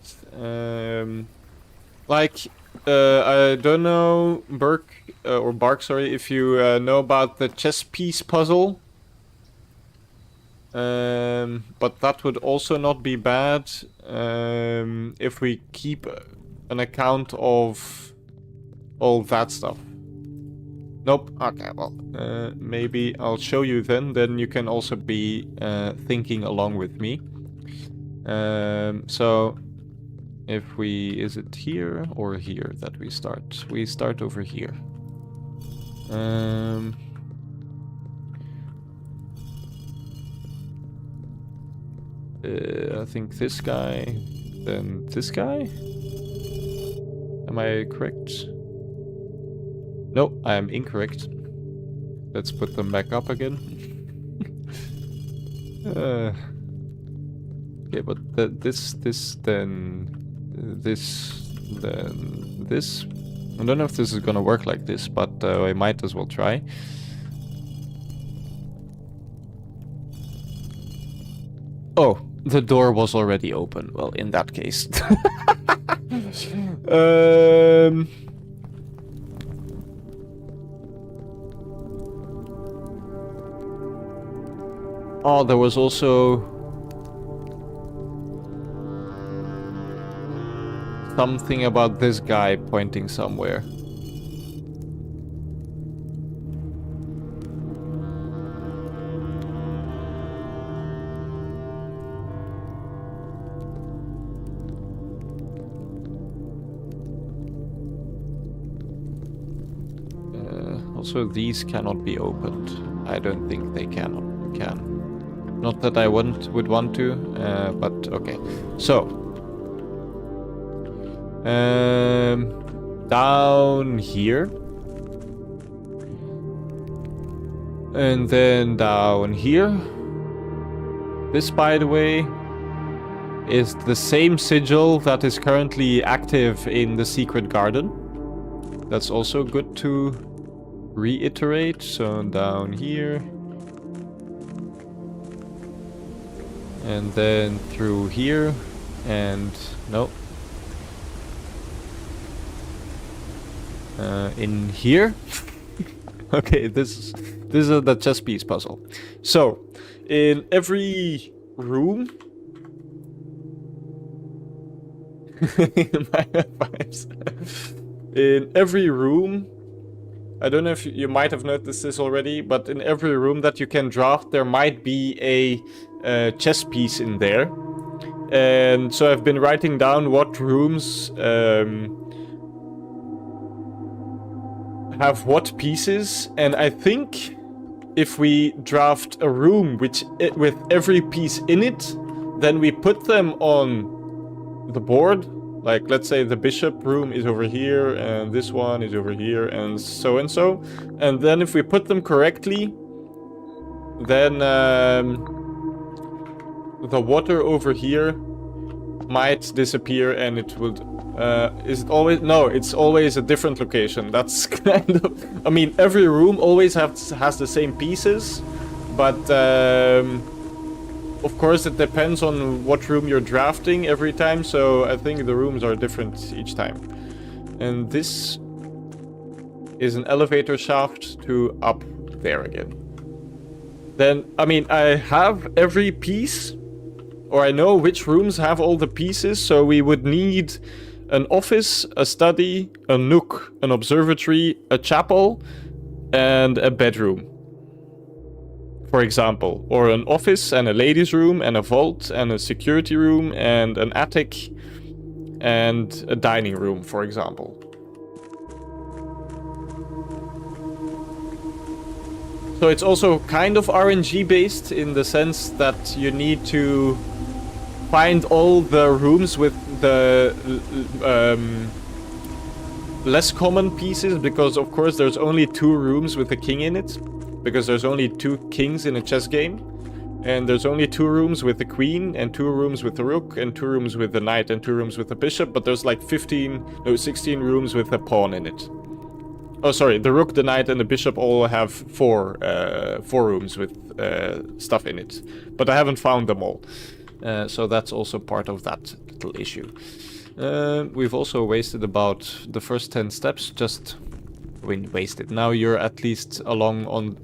Like, I don't know, Bark, sorry, if you know about the chess piece puzzle. But that would also not be bad if we keep an account of all that stuff. Nope. Okay, well, maybe I'll show you then you can also be thinking along with me. So if is it here or here that we start? We start over here. I think this guy, then this guy? Am I correct? No, I am incorrect. Let's put them back up again. Okay, but this, then this. I don't know if this is gonna work like this, but I might as well try. Oh, the door was already open. Well, in that case. Oh, there was also something about this guy pointing somewhere. Also, these cannot be opened. I don't think they can. Not that I would want to, but okay. So, down here, and then down here. This, by the way, is the same sigil that is currently active in the secret garden. That's also good to reiterate. So down here. And then through here. And no. in here. Okay, this is the chess piece puzzle. So, in every room... In every room... I don't know if you might have noticed this already, but in every room that you can draft, there might be a chess piece in there. And so I've been writing down what rooms have what pieces, and I think if we draft a room with every piece in it, then we put them on the board. Like, let's say the bishop room is over here, and this one is over here, and so and so. And then if we put them correctly, then the water over here might disappear, and it would... is it always... No, it's always a different location. That's kind of... I mean, every room always has the same pieces, but... of course, it depends on what room you're drafting every time, so I think the rooms are different each time. And this is an elevator shaft to up there again. Then, I mean, I have every piece, or I know which rooms have all the pieces, so we would need an office, a study, a nook, an observatory, a chapel, and a bedroom. For example, or an office and a ladies' room and a vault and a security room and an attic and a dining room, for example. So it's also kind of RNG based in the sense that you need to find all the rooms with the less common pieces, because of course there's only 2 rooms with a king in it. Because there's only 2 kings in a chess game. And there's only 2 rooms with the queen, and 2 rooms with the rook, and 2 rooms with the knight, and 2 rooms with the bishop. But there's like 16 rooms with a pawn in it. Oh, sorry, the rook, the knight, and the bishop all have 4 rooms with stuff in it. But I haven't found them all. So that's also part of that little issue. We've also wasted about the first 10 steps just... wasted. Now you're at least along on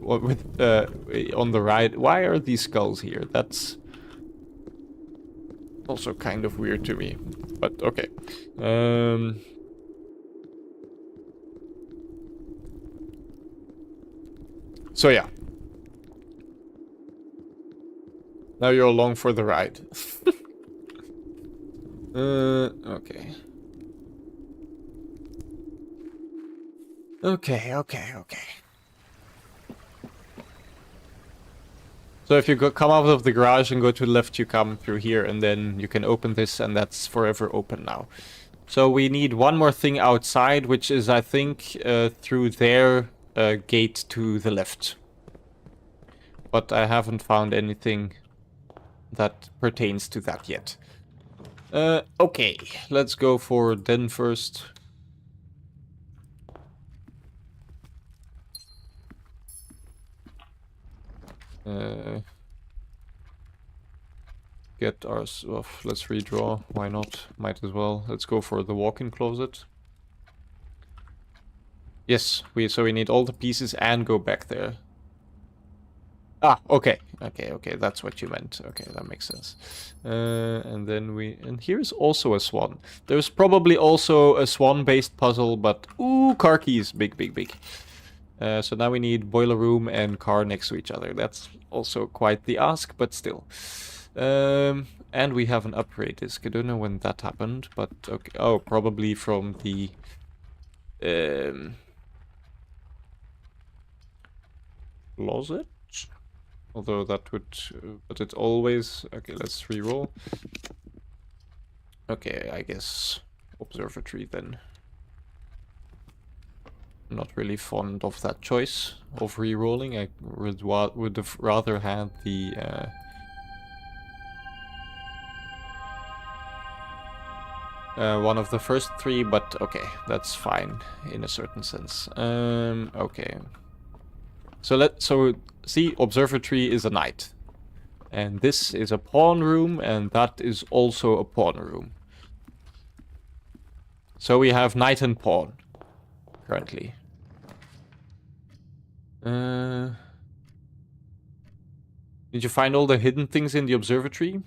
the right. Why are these skulls here? That's also kind of weird to me. But okay. So yeah. Now you're along for the ride. Okay. Okay. So if you come out of the garage and go to the left, you come through here, and then you can open this, and that's forever open now. So we need one more thing outside, which is, I think, through their gate to the left. But I haven't found anything that pertains to that yet. Okay, let's go for den first. Get our stuff. Let's redraw. Why not? Might as well. Let's go for the walk-in closet. Yes, so we need all the pieces and go back there. Ah, okay. Okay, that's what you meant. Okay, that makes sense. And then and here's also a swan. There's probably also a swan-based puzzle, but ooh, car keys, big. So now we need boiler room and car next to each other. That's also quite the ask, but still. And we have an upgrade disk. I don't know when that happened, but okay. Oh, probably from the closet. Although that would, but it's always okay. Let's re-roll. Okay, I guess observatory then. I'm not really fond of that choice of re-rolling. I would have rather had the one of the first 3, but okay, that's fine in a certain sense. Okay. So see, observatory is a knight, and this is a pawn room, and that is also a pawn room. So we have knight and pawn. currently. Did you find all the hidden things in the observatory?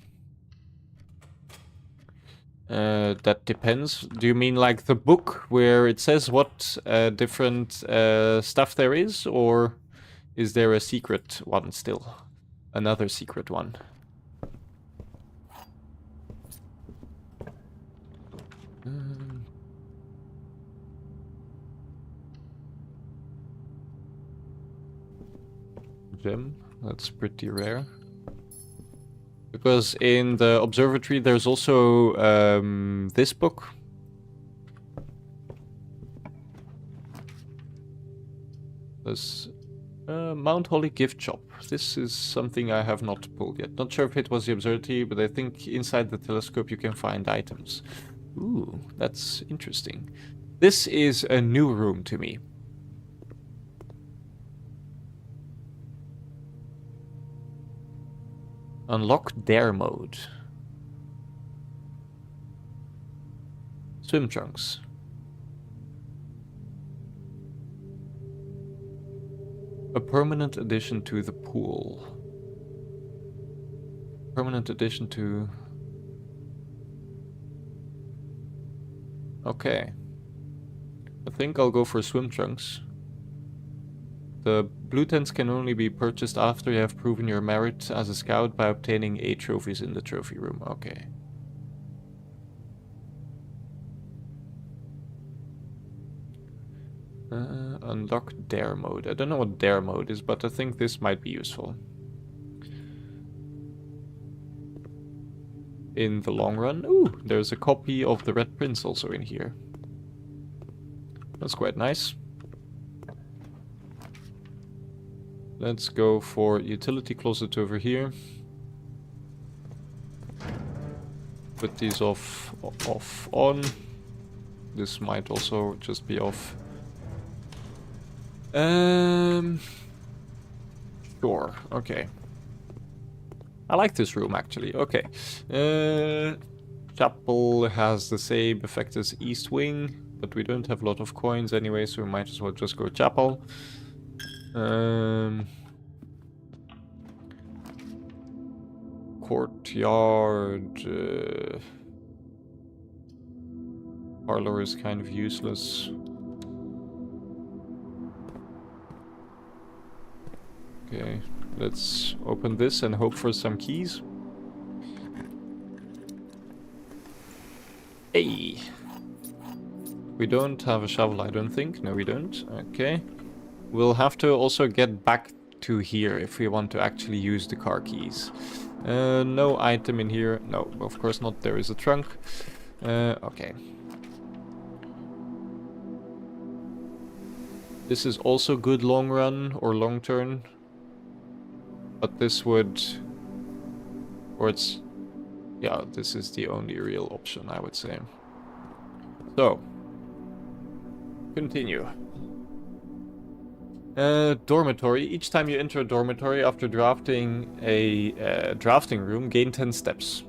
That depends. Do you mean like the book where it says what different stuff there is, or is there a secret one still? Another secret one? Gem, that's pretty rare. Because in the observatory there's also this book. There's Mount Holly gift shop. This is something I have not pulled yet. Not sure if it was the observatory, but I think inside the telescope you can find items. Ooh, that's interesting. This is a new room to me. Unlock dare mode. Swim trunks. A permanent addition to the pool. Permanent addition to... Okay. I think I'll go for swim trunks. The blue tents can only be purchased after you have proven your merit as a scout by obtaining 8 trophies in the trophy room. Okay. Unlock dare mode. I don't know what dare mode is, but I think this might be useful. In the long run. Ooh, there's a copy of the Red Prince also in here. That's quite nice. Let's go for utility closet over here. Put these off, on. This might also just be off. Sure, okay. I like this room actually, okay. Chapel has the same effect as East Wing, but we don't have a lot of coins anyway, so we might as well just go Chapel. Courtyard. Parlor is kind of useless. Okay, let's open this and hope for some keys. Hey! We don't have a shovel, I don't think. No, we don't. Okay. We'll have to also get back to here if we want to actually use the car keys. No item in here. No, of course not. There is a trunk. Okay. This is also good long run or long turn. But this would... Or it's... Yeah, this is the only real option, I would say. So. Continue. Dormitory. Each time you enter a dormitory after drafting a drafting room, gain 10 steps.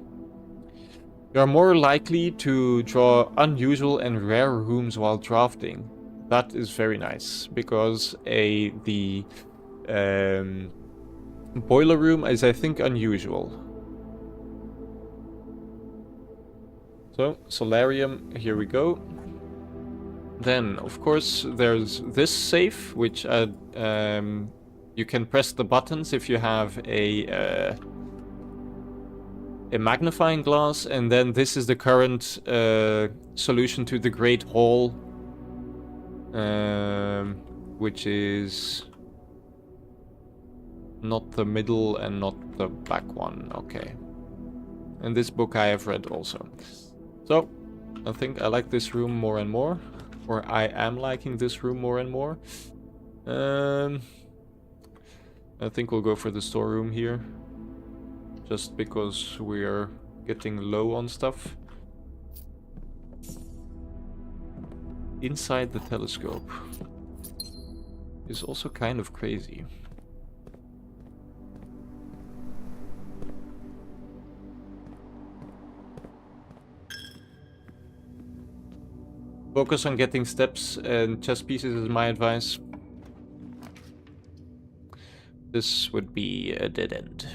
You are more likely to draw unusual and rare rooms while drafting. That is very nice, because the boiler room is, I think, unusual. So, solarium, here we go. Then, of course, there's this safe, which you can press the buttons if you have a magnifying glass, and then this is the current solution to the Great Hall, which is not the middle and not the back one. Okay. And this book I have read also. So, I think I like this room more and more. Or I am liking this room more and more. I think we'll go for the storeroom here. Just because we're getting low on stuff. Inside the telescope is also kind of crazy. Focus on getting steps and chess pieces is my advice. This would be a dead end.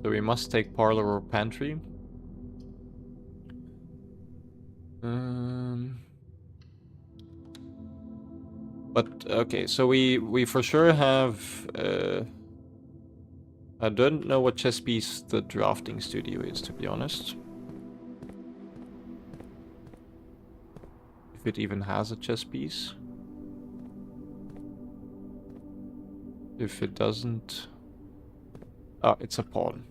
So we must take parlor or pantry. But okay, so we for sure have. I don't know what chess piece the drafting studio is, to be honest. If it even has a chess piece. If it doesn't... Oh, it's a pawn.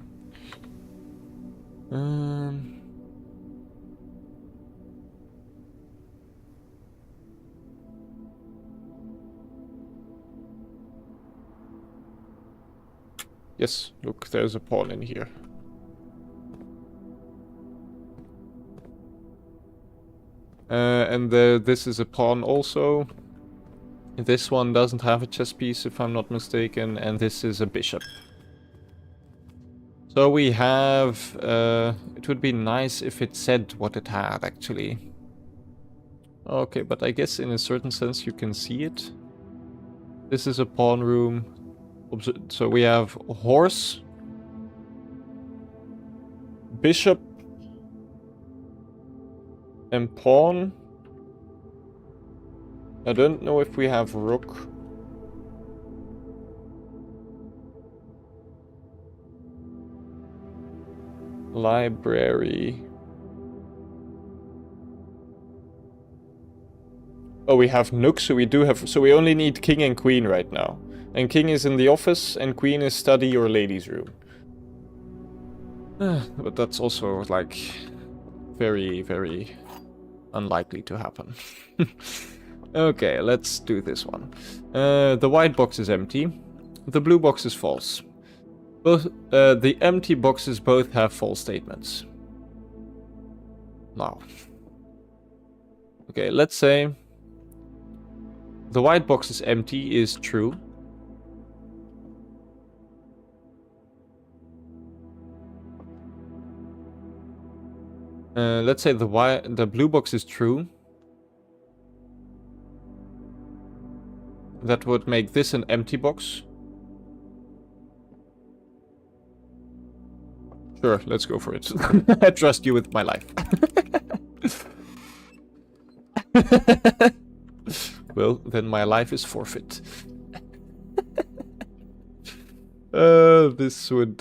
Yes, look, there's a pawn in here. And this is a pawn also. This one doesn't have a chess piece, if I'm not mistaken, and this is a bishop. So we have... it would be nice if it said what it had, actually. Okay, but I guess in a certain sense you can see it. This is a pawn room. So we have horse, bishop, and pawn. I don't know if we have rook. Library. Oh, we have nook, so we do have... So we only need king and queen right now. And king is in the office, and queen is study or ladies' room. But that's also, like, very, very unlikely to happen. Okay, let's do this one. The white box is empty. The blue box is false. Both the empty boxes both have false statements. Now. Okay, let's say the white box is empty is true. Let's say the blue box is true. That would make this an empty box. Sure, let's go for it. I trust you with my life. Well, then my life is forfeit. This would...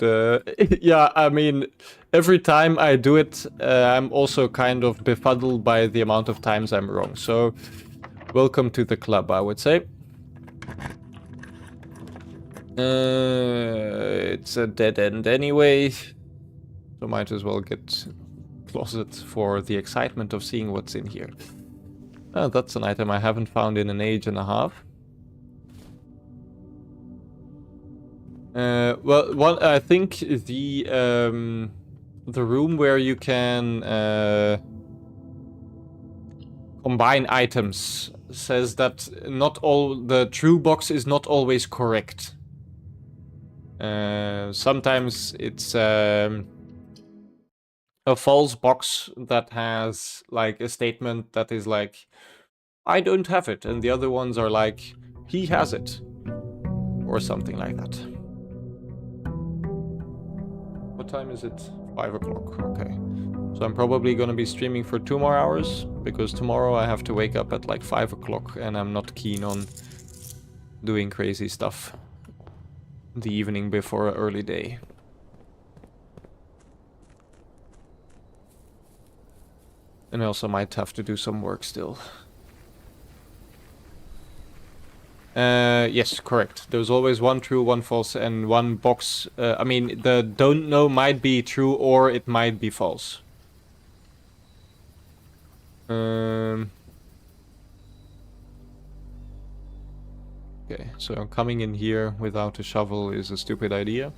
yeah, I mean, every time I do it, I'm also kind of befuddled by the amount of times I'm wrong. So, welcome to the club, I would say. It's a dead end anyway. So might as well get closet for the excitement of seeing what's in here. That's an item I haven't found in an age and a half. Well, I think the room where you can combine items says that not all the true box is not always correct. Sometimes it's a false box that has like a statement that is like, I don't have it, and the other ones are like, he has it, or something like that. What time is it? 5 o'clock. Okay. So I'm probably gonna be streaming for 2 more hours, because tomorrow I have to wake up at like 5 o'clock, and I'm not keen on doing crazy stuff the evening before an early day. And I also might have to do some work still. Yes, correct. There's always one true, one false, and one box. I mean, the don't know might be true or it might be false. Okay, so coming in here without a shovel is a stupid idea.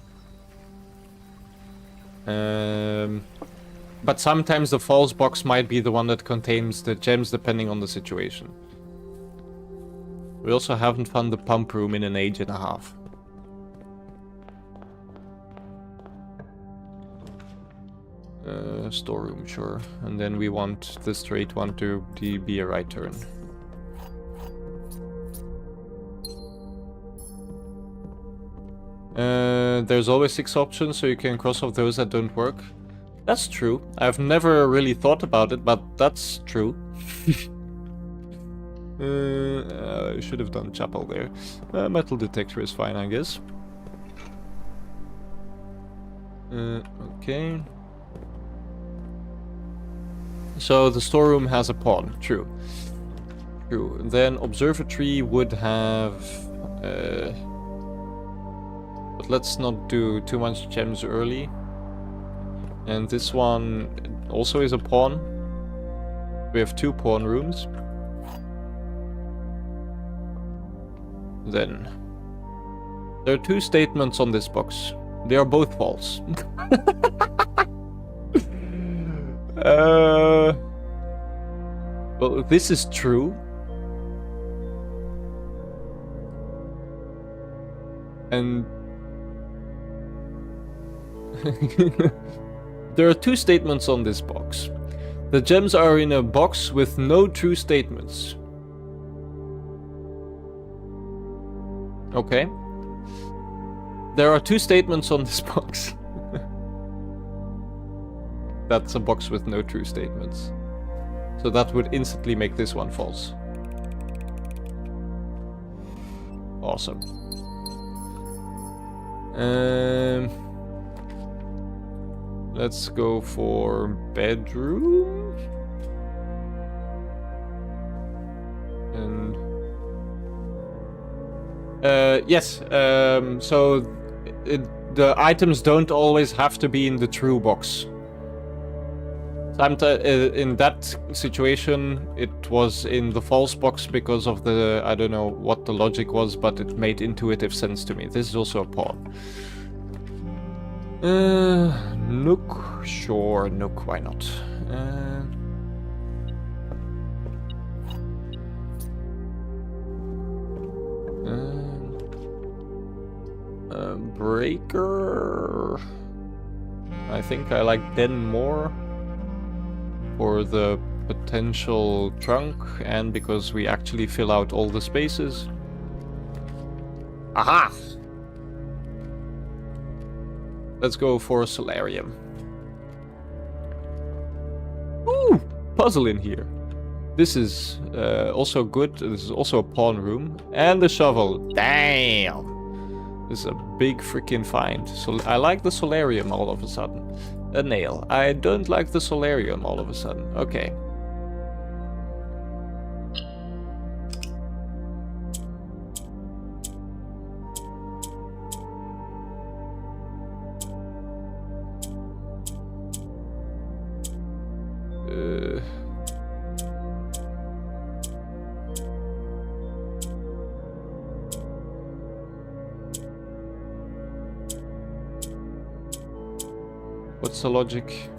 But sometimes the false box might be the one that contains the gems depending on the situation. We also haven't found the pump room in an age and a half. Storeroom, sure. And then we want the straight one to be a right turn. There's always 6 options, so you can cross off those that don't work. That's true. I've never really thought about it, but that's true. I should have done chapel there. Metal detector is fine, I guess. Okay. So the storeroom has a pawn. True. True. Then observatory would have... but let's not do too much gems early. And this one also is a pawn. We have 2 pawn rooms. Then there are 2 statements on this box. They are both false. Well, this is true. And there are 2 statements on this box. The gems are in a box with no true statements. Okay. There are 2 statements on this box. That's a box with no true statements. So that would instantly make this one false. Awesome. Let's go for bedroom. And yes, so the items don't always have to be in the true box. Sometimes in that situation, it was in the false box because of the, I don't know what the logic was, but it made intuitive sense to me. This is also a pawn. Nook, sure, Nook, why not? Breaker. I think I like Den more for the potential trunk and because we actually fill out all the spaces. Aha! Let's go for a solarium. Ooh! Puzzle in here. This is also good. This is also a pawn room. And a shovel. Damn! This is a big freaking find. So I like the solarium all of a sudden. A nail. I don't like the solarium all of a sudden. Okay. What's the logic?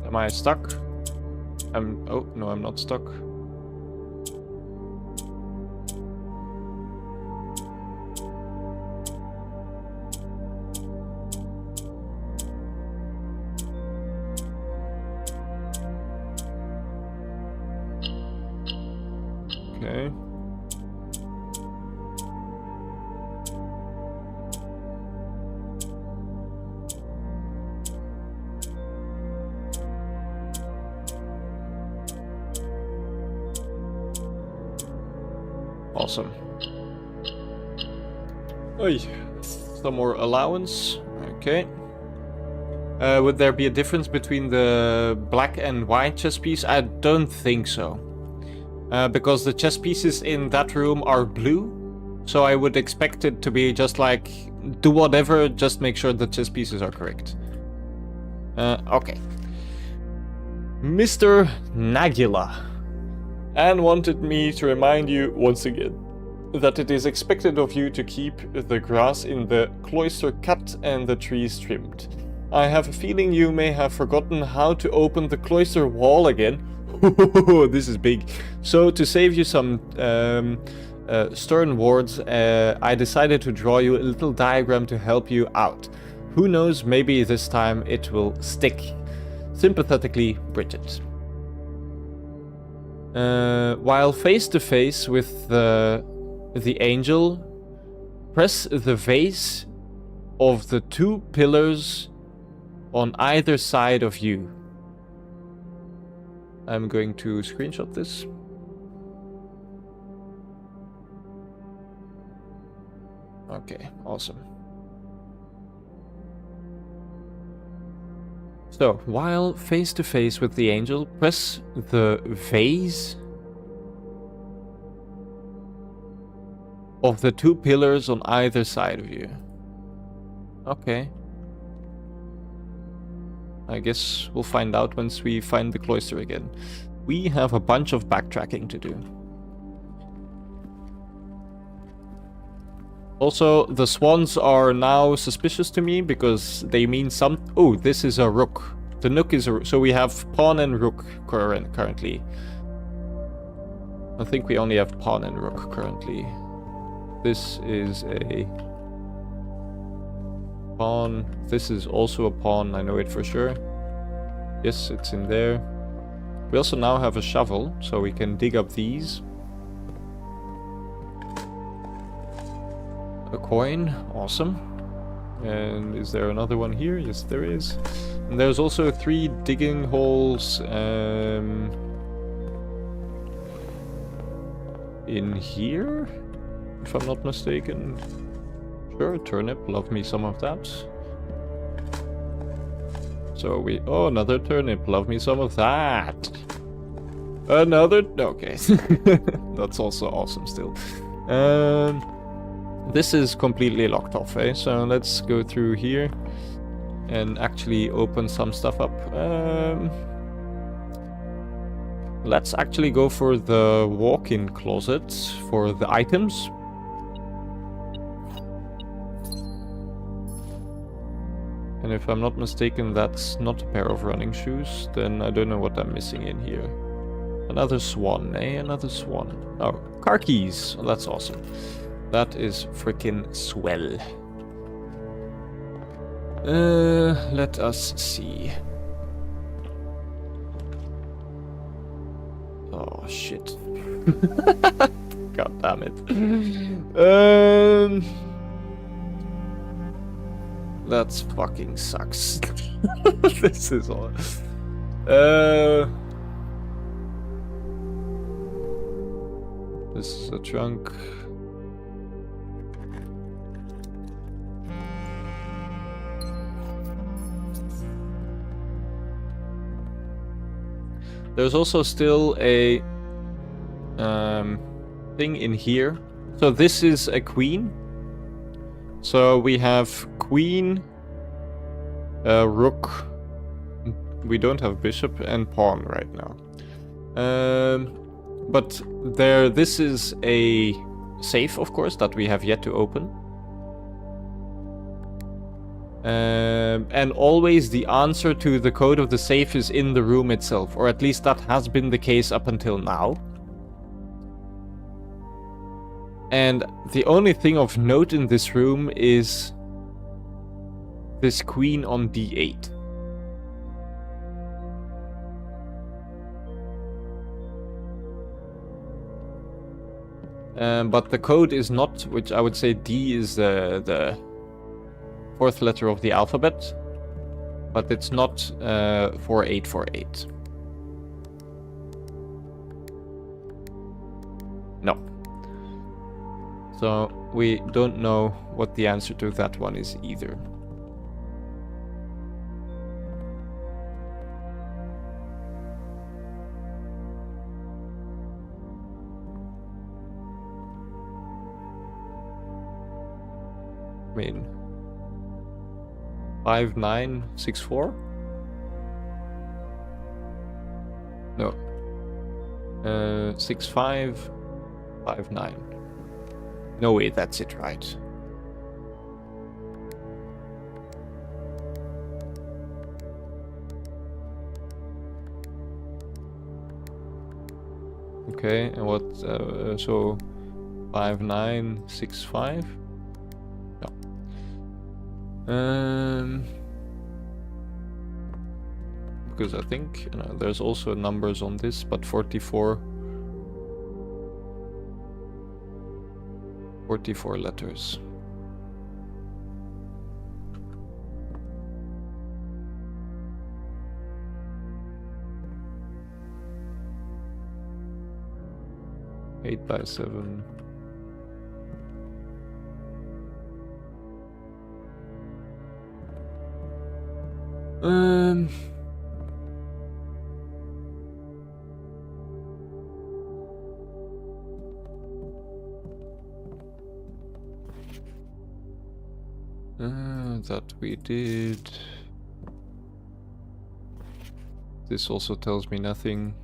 Am I stuck? Oh, no, I'm not stuck. Okay. Awesome. Oy. Some more allowance. Okay. Would there be a difference between the black and white chess piece? I don't think so. Because the chess pieces in that room are blue. So I would expect it to be just like, do whatever, just make sure the chess pieces are correct. Okay. Mr. Nagila. And wanted me to remind you once again that it is expected of you to keep the grass in the cloister cut and the trees trimmed. I have a feeling you may have forgotten how to open the cloister wall again. This is big. So to save you some stern words, I decided to draw you a little diagram to help you out. Who knows, maybe this time it will stick. Sympathetically, Bridget. While face to face with the angel, press the vase of the 2 pillars on either side of you. I'm going to screenshot this. Okay, awesome. So, while face to face with the angel, press the vase of the 2 pillars on either side of you. Okay. I guess we'll find out once we find the cloister again. We have a bunch of backtracking to do. Also, the swans are now suspicious to me because they mean some... Oh, this is a rook. The nook is a... So we have pawn and rook currently. I think we only have pawn and rook currently. This is a pawn. This is also a pawn, I know it for sure. Yes, it's in there. We also now have a shovel, so we can dig up these. A coin, awesome. And is there another one here? Yes, there is. And there's also 3 digging holes in here, if I'm not mistaken. Sure, turnip, love me some of that. So we... Oh, another turnip, love me some of that. Another... Okay. That's also awesome still. This is completely locked off, eh? So let's go through here and actually open some stuff up. Let's actually go for the walk-in closet for the items. And if I'm not mistaken, that's not a pair of running shoes. Then I don't know what I'm missing in here. Another swan, eh? Another swan. Oh, car keys. Oh, that's awesome. That is freaking swell. Let us see. Oh, shit. God damn it. That fucking sucks. This is all. This is a trunk. There's also still a thing in here. So this is a queen. So we have queen, rook. We don't have bishop and pawn right now. But this is a safe, of course, that we have yet to open. And always the answer to the code of the safe is in the room itself, or at least that has been the case up until now. And the only thing of note in this room is this queen on d8. But the code is not, which I would say D is the 4th letter of the alphabet, but it's not 4848. No. So we don't know what the answer to that one is either. I mean, 5964? No. 6559. No way, that's it, right? Okay, and what, so 5965? No. Because I think there's also numbers on this, but 44 letters. Eight by 7. That we did. This also tells me nothing.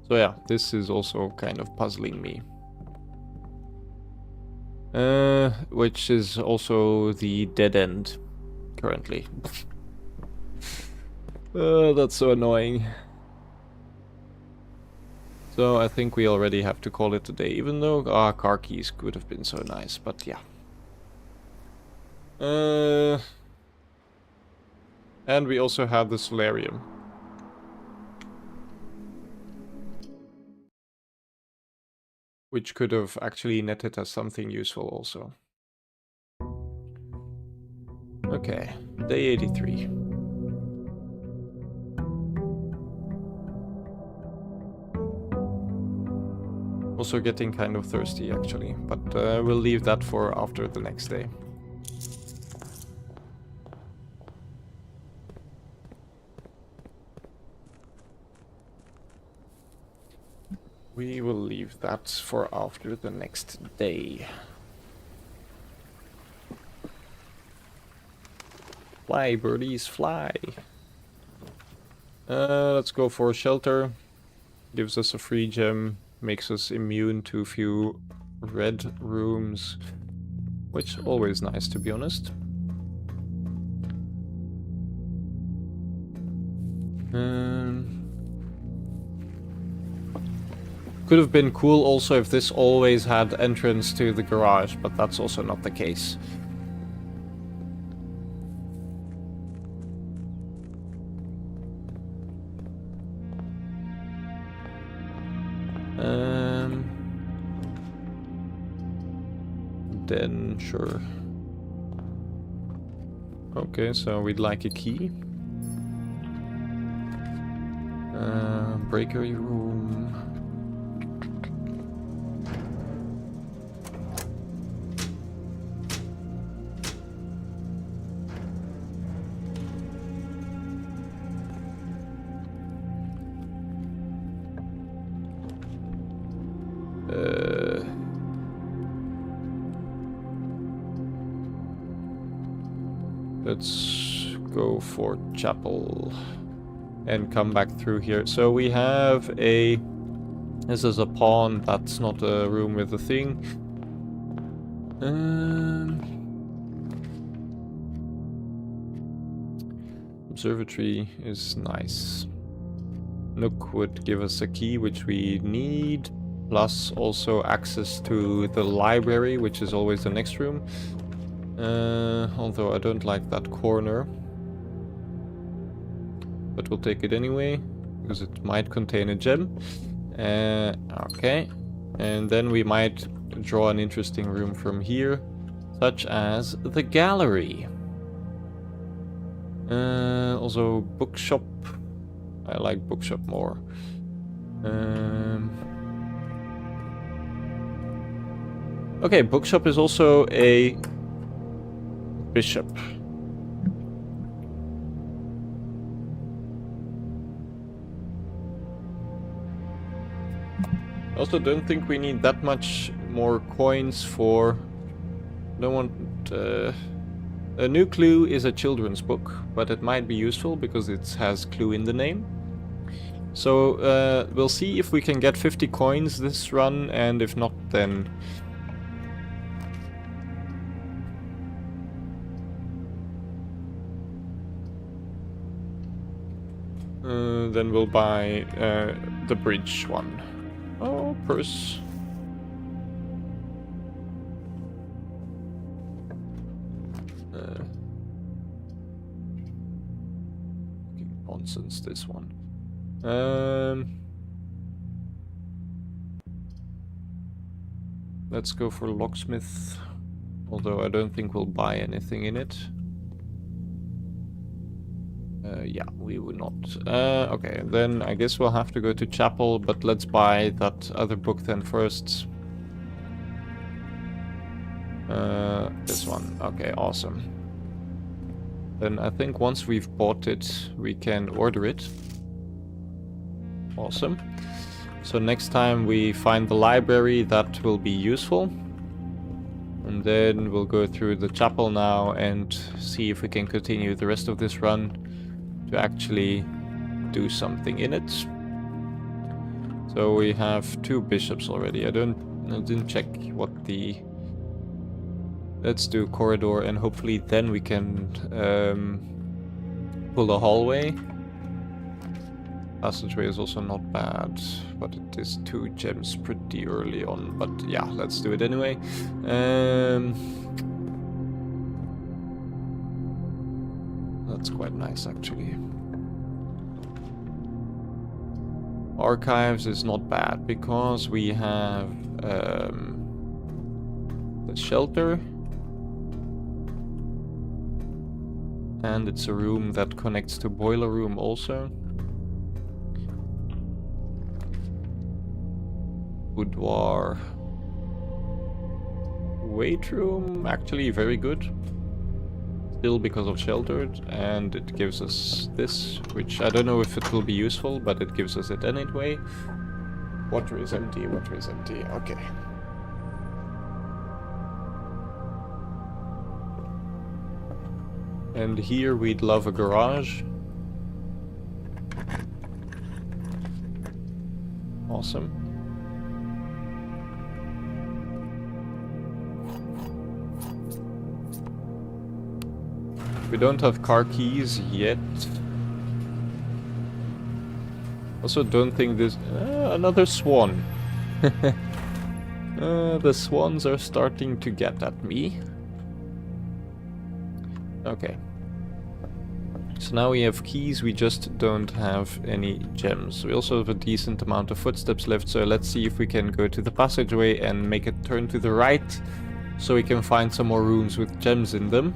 So yeah, this is also kind of puzzling me. Which is also the dead end currently. That's so annoying. So I think we already have to call it a day, even though car keys could have been so nice, but yeah. And we also have the solarium. Which could have actually netted us something useful also. Okay, day 83. Also getting kind of thirsty actually, but we'll leave that for after the next day. We will leave that for after the next day. Fly, birdies, fly. Let's go for shelter. Gives us a free gem. Makes us immune to a few red rooms. Which is always nice, to be honest. Could have been cool also if this always had entrance to the garage, but that's also not the case. Then sure. Okay, so we'd like a key. Breakery room. Let's go for chapel and come back through here. So we have a... This is a pawn, that's not a room with a thing. Observatory is nice. Nook would give us a key, which we need. Plus also access to the library, which is always the next room. Although I don't like that corner. But we'll take it anyway, because it might contain a gem. Okay. And then we might draw an interesting room from here, such as the gallery. Also bookshop. I like bookshop more. Okay, bookshop is also a bishop. I also don't think we need that much more coins for... Don't want... A new clue is a children's book, but it might be useful because it has clue in the name. So we'll see if we can get 50 coins this run, and if not, then... Then we'll buy the bridge one. Oh, purse. Nonsense, this one. Let's go for locksmith. Although I don't think we'll buy anything in it. Yeah, we would not. Okay, then I guess we'll have to go to chapel, but let's buy that other book then first. This one. Okay, awesome. Then I think once we've bought it, we can order it. Awesome. So next time we find the library, that will be useful. And then we'll go through the chapel now and see if we can continue the rest of this run to actually do something in it. So we have 2 bishops already. I didn't check what the... Let's do corridor, and hopefully then we can pull a hallway. Passageway is also not bad, but it is 2 gems pretty early on. But yeah, let's do it anyway. That's quite nice, actually. Archives is not bad because we have the shelter. And it's a room that connects to boiler room also. Boudoir. Weight room, actually very good. Still because of sheltered, and it gives us this, which I don't know if it will be useful, but it gives us it anyway. Water is empty, water is empty, okay. And here we'd love a garage. Awesome. We don't have car keys yet. Also don't think this... another swan. The swans are starting to get at me. Okay. So now we have keys, we just don't have any gems. We also have a decent amount of footsteps left, so let's see if we can go to the passageway and make it turn to the right, so we can find some more rooms with gems in them,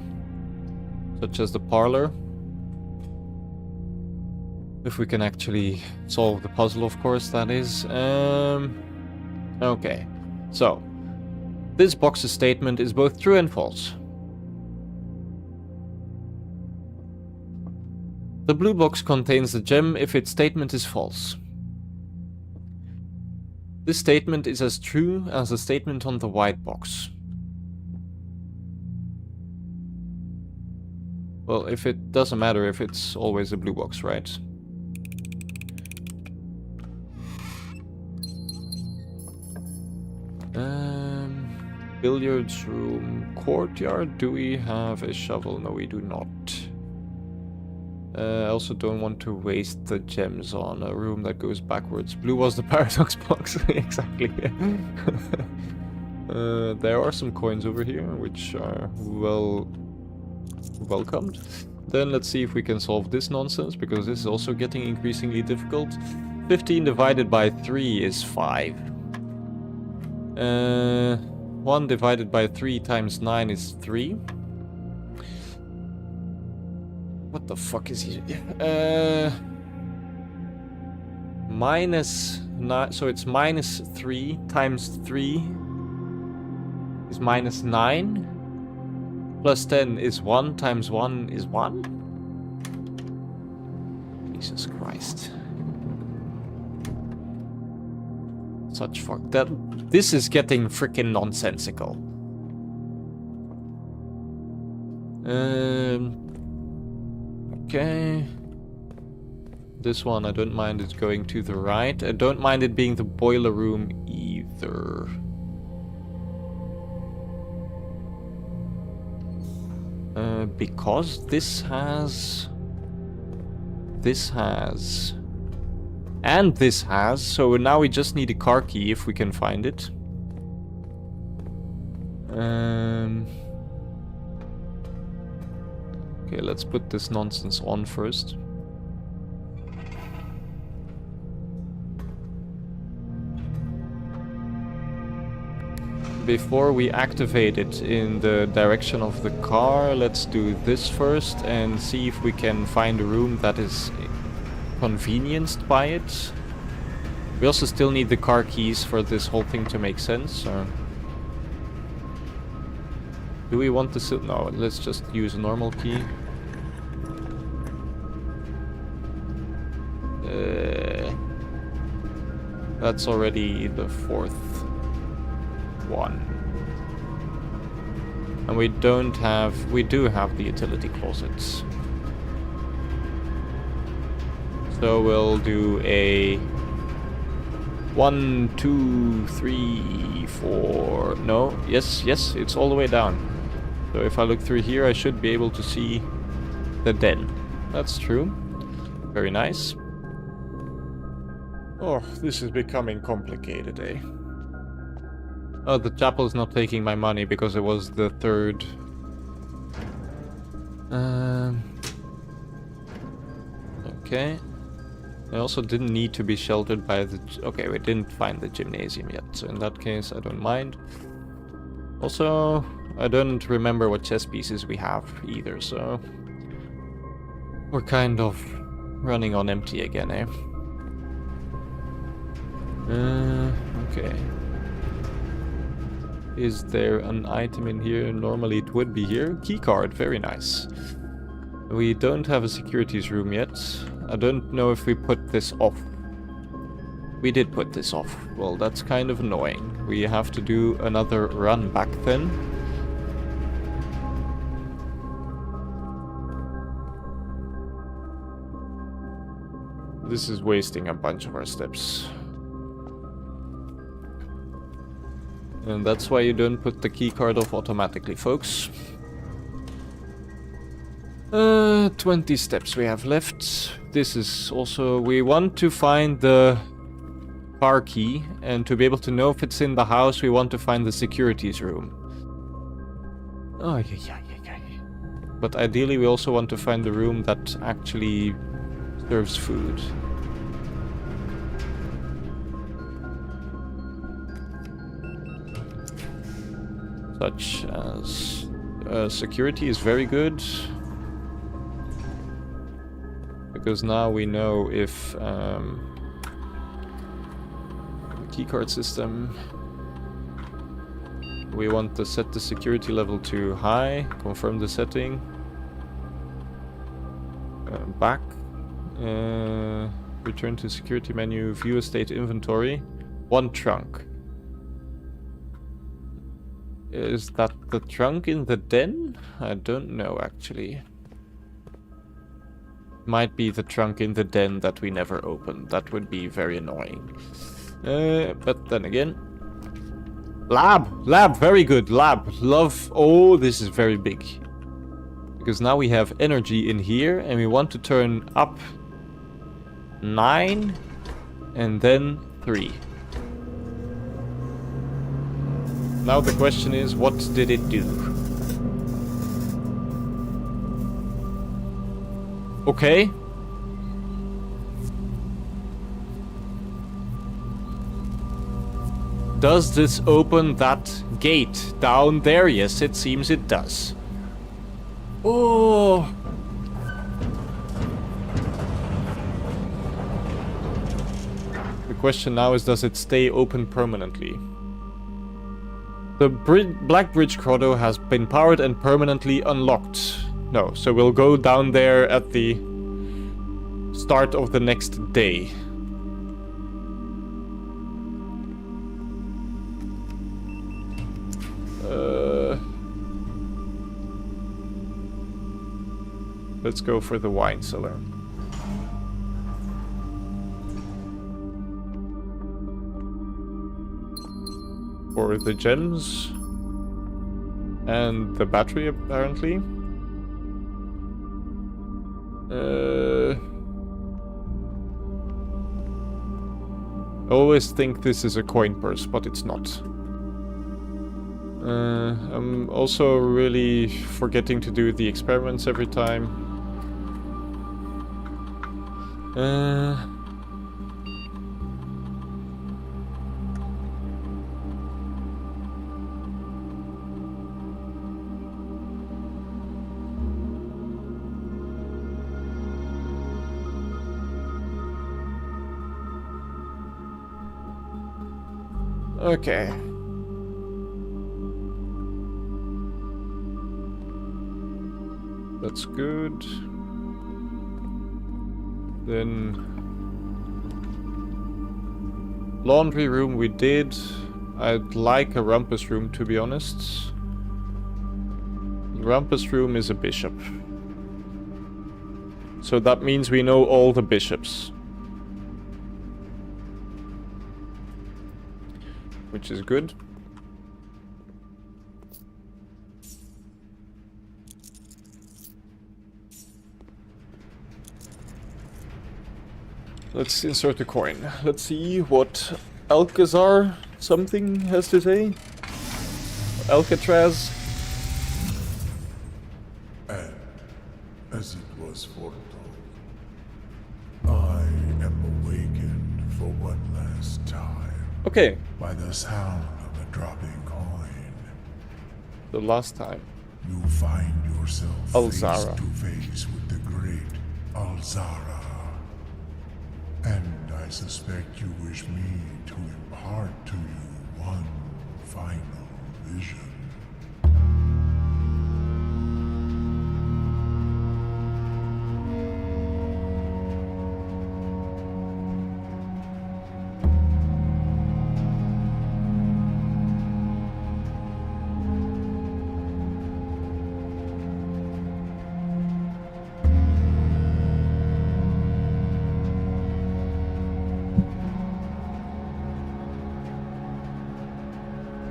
such as the parlor. If we can actually solve the puzzle, of course, that is. Okay, so this box's statement is both true and false. The blue box contains the gem if its statement is false. This statement is as true as the statement on the white box. Well, if it doesn't matter if it's always a blue box, right? Billiards room, courtyard. Do we have a shovel? No, we do not. I also don't want to waste the gems on a room that goes backwards. Blue was the paradox box. Exactly. There are some coins over here, which are well welcomed. Then let's see if we can solve this nonsense, because this is also getting increasingly difficult. 15 divided by 3 is 5. 1 divided by 3 times 9 is 3. What the fuck is he? Minus 9, so it's minus 3 times 3 is minus 9. Plus 10 is 1 times 1 is 1? Jesus Christ. Such fuck that. This is getting freaking nonsensical. Okay. This one, I don't mind it going to the right. I don't mind it being the boiler room either. Because this has this has. And this has, so now we just need a car key if we can find it. Okay, let's put this nonsense on first. Before we activate it in the direction of the car, let's do this first and see if we can find a room that is convenienced by it. We also still need the car keys for this whole thing to make sense. Do we want to no, let's just use a normal key. That's already the fourth one. And we do have the utility closets. So we'll do a 1, 2, 3, 4. No, yes, it's all the way down. So if I look through here, I should be able to see the den. That's true. Very nice. Oh, this is becoming complicated, eh? Oh, the chapel is not taking my money because it was the third. Okay. I also didn't need to be sheltered by the... Okay, we didn't find the gymnasium yet, so in that case I don't mind. Also, I don't remember what chess pieces we have either, so... We're kind of running on empty again, eh? Okay. Is there an item in here? Normally it would be here. Keycard, very nice. We don't have a securities room yet. I don't know if we put this off. We did put this off. Well, that's kind of annoying. We have to do another run back then. This is wasting a bunch of our steps. And that's why you don't put the keycard off automatically, folks. 20 steps we have left. This is also... We want to find the car key, and to be able to know if it's in the house, we want to find the securities room. Oh, yeah. But ideally, we also want to find the room that actually serves food. Such as... security is very good. Because now we know if... the keycard system... We want to set the security level to high. Confirm the setting. Back. Return to security menu. View estate inventory. 1 trunk. Is that the trunk in the den? I don't know, actually. Might be the trunk in the den that we never opened. That would be very annoying. But then again... Lab! Very good! Lab! Love... Oh, this is very big. Because now we have energy in here, and we want to turn up 9, and then 3. Now the question is, what did it do? Okay. Does this open that gate down there? Yes, it seems it does. Oh! The question now is, does it stay open permanently? The Black Bridge Grotto has been powered and permanently unlocked. No, so we'll go down there at the start of the next day. Let's go for the wine cellar. For the gems and the battery, apparently. I always think this is a coin purse, but it's not. I'm also really forgetting to do the experiments every time. Okay. That's good. Then laundry room we did. I'd like a rumpus room, to be honest. The rumpus room is a bishop. So that means we know all the bishops. Which is good. Let's insert a coin. Let's see what Alcazar something has to say. Alcatraz. And as it was foretold, I am awakened for one last time. Okay. By the sound of a dropping coin. The last time. You find yourself Alzara. face to face with the great Alzara. And I suspect you wish me to impart to you one final vision.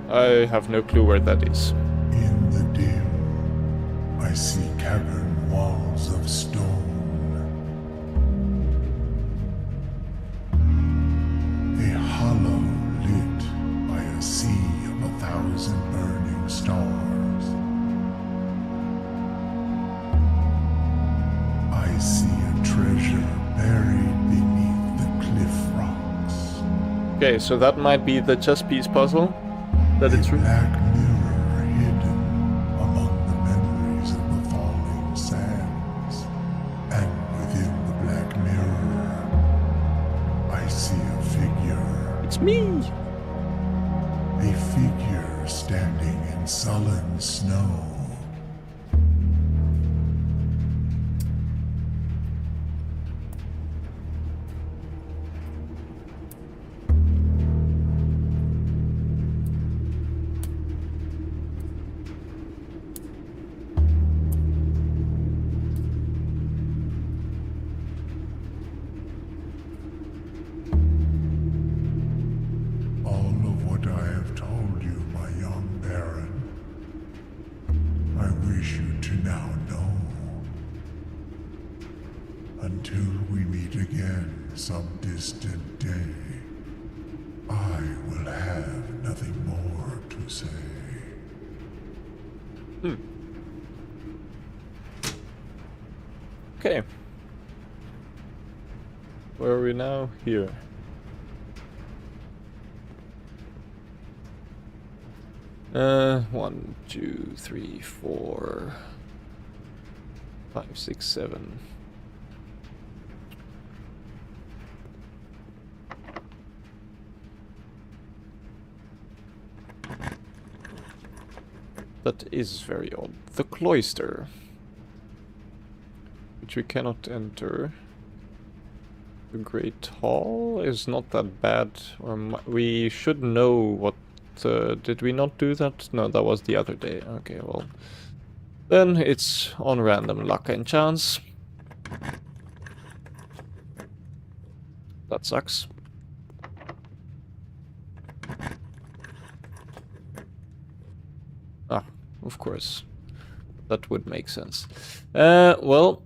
I have no clue where that is. In the dim, I see cavern walls of stone. A hollow lit by a sea of 1,000 burning stars. I see a treasure buried beneath the cliff rocks. Okay, so that might be the chess piece puzzle. That A it's black mirror hidden among the memories of the falling sands. And within the black mirror, I see a figure. It's me! A figure standing in sullen snow. Until we meet again some distant day, I will have nothing more to say. Okay. Where are we now? Here. One, two, three, 4, 5, 6, 7. That is very odd. The cloister, which we cannot enter. The Great Hall is not that bad. Or we should know what. Did we not do that? No, that was the other day. Okay, well, then it's on random luck and chance. That sucks. Ah, of course. That would make sense. Well,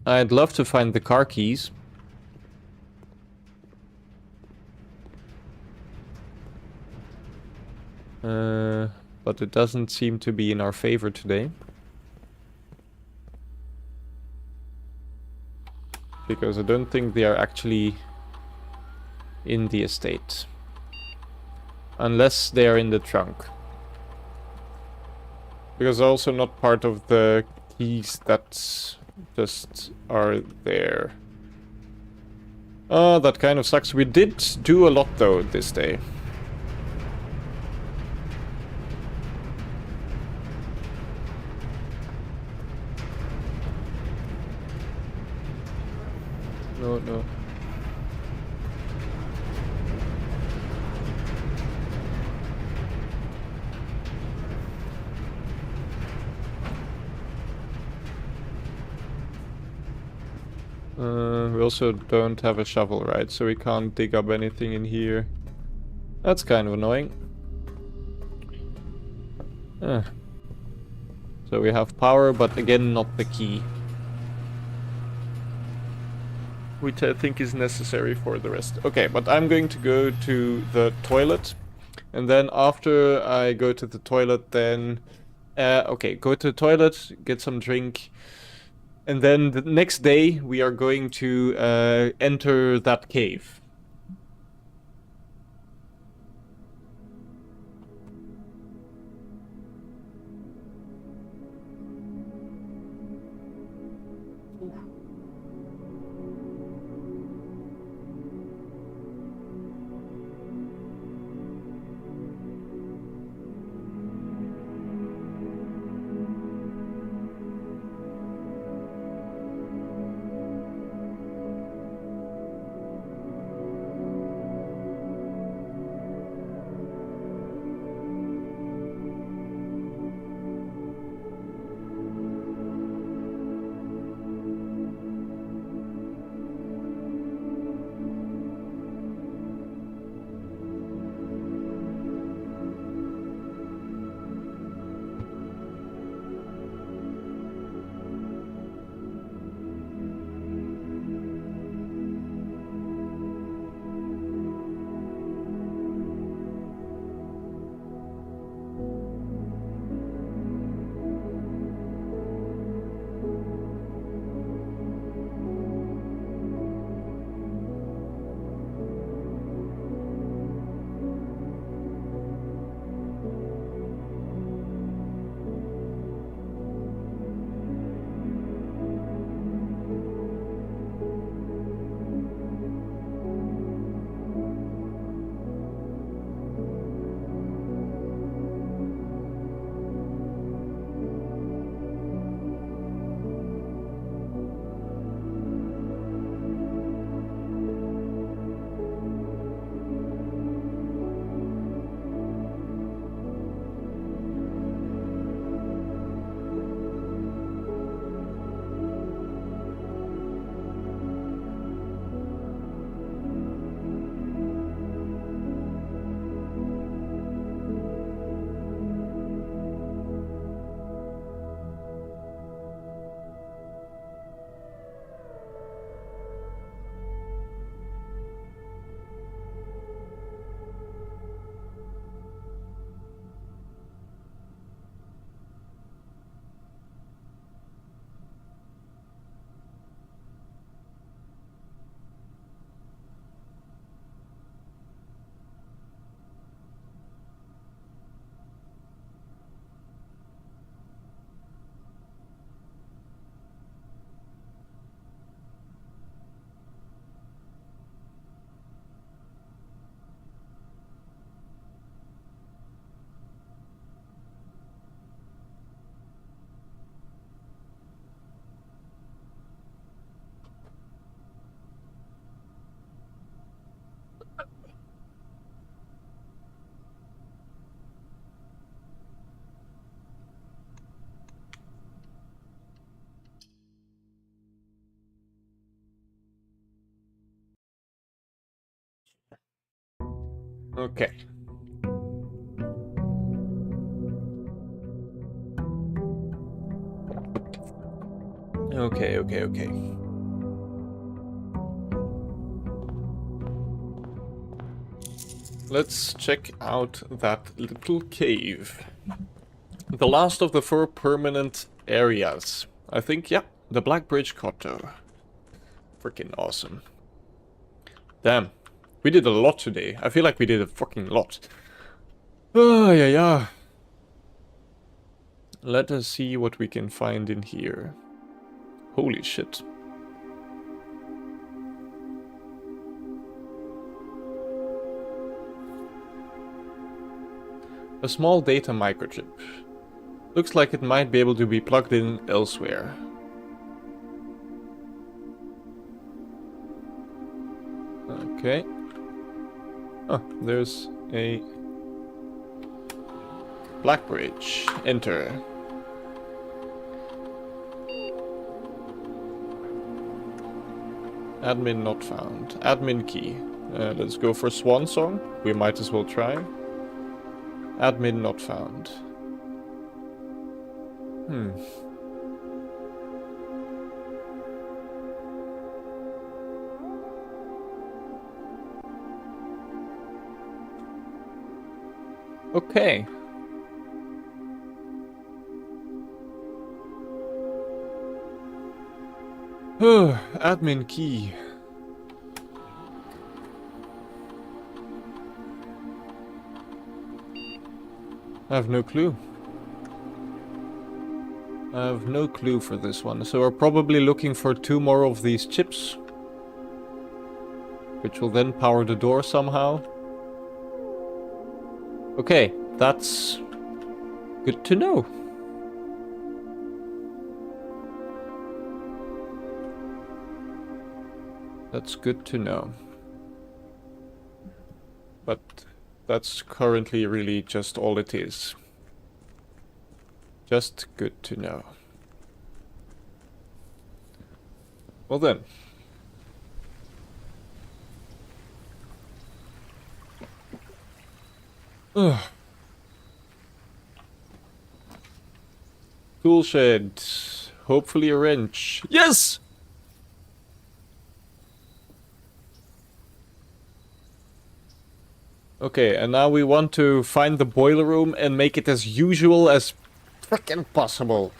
I'd love to find the car keys. But it doesn't seem to be in our favor today. Because I don't think they are actually in the estate. Unless they are in the trunk. Because also not part of the keys that just are there. Oh, that kind of sucks. We did do a lot though this day. No, no. We also don't have a shovel, right? So we can't dig up anything in here. That's kind of annoying. So we have power, but again, not the key. Which I think is necessary for the rest. Okay, but I'm going to go to the toilet. And then after I go to the toilet, then... okay, go to the toilet, get some drink. And then the next day, we are going to enter that cave. Okay. Okay. Let's check out that little cave. The last of the 4 permanent areas. I think, yeah, the Black Bridge Grotto. Freaking awesome. Damn. We did a lot today. I feel like we did a fucking lot. Oh, yeah. Let us see what we can find in here. Holy shit. A small data microchip. Looks like it might be able to be plugged in elsewhere. Okay. Oh, there's a Black Bridge. Enter. Admin not found. Admin key. Let's go for Swan Song. We might as well try. Admin not found. Okay. Admin key. I have no clue. I have no clue for this one. So we're probably looking for 2 more of these chips. Which will then power the door somehow. Okay, that's good to know. That's good to know. But that's currently really just all it is. Just good to know. Well then. Ugh. Tool shed. Hopefully a wrench. Yes! Okay, and now we want to find the boiler room and make it as usual as frickin' possible.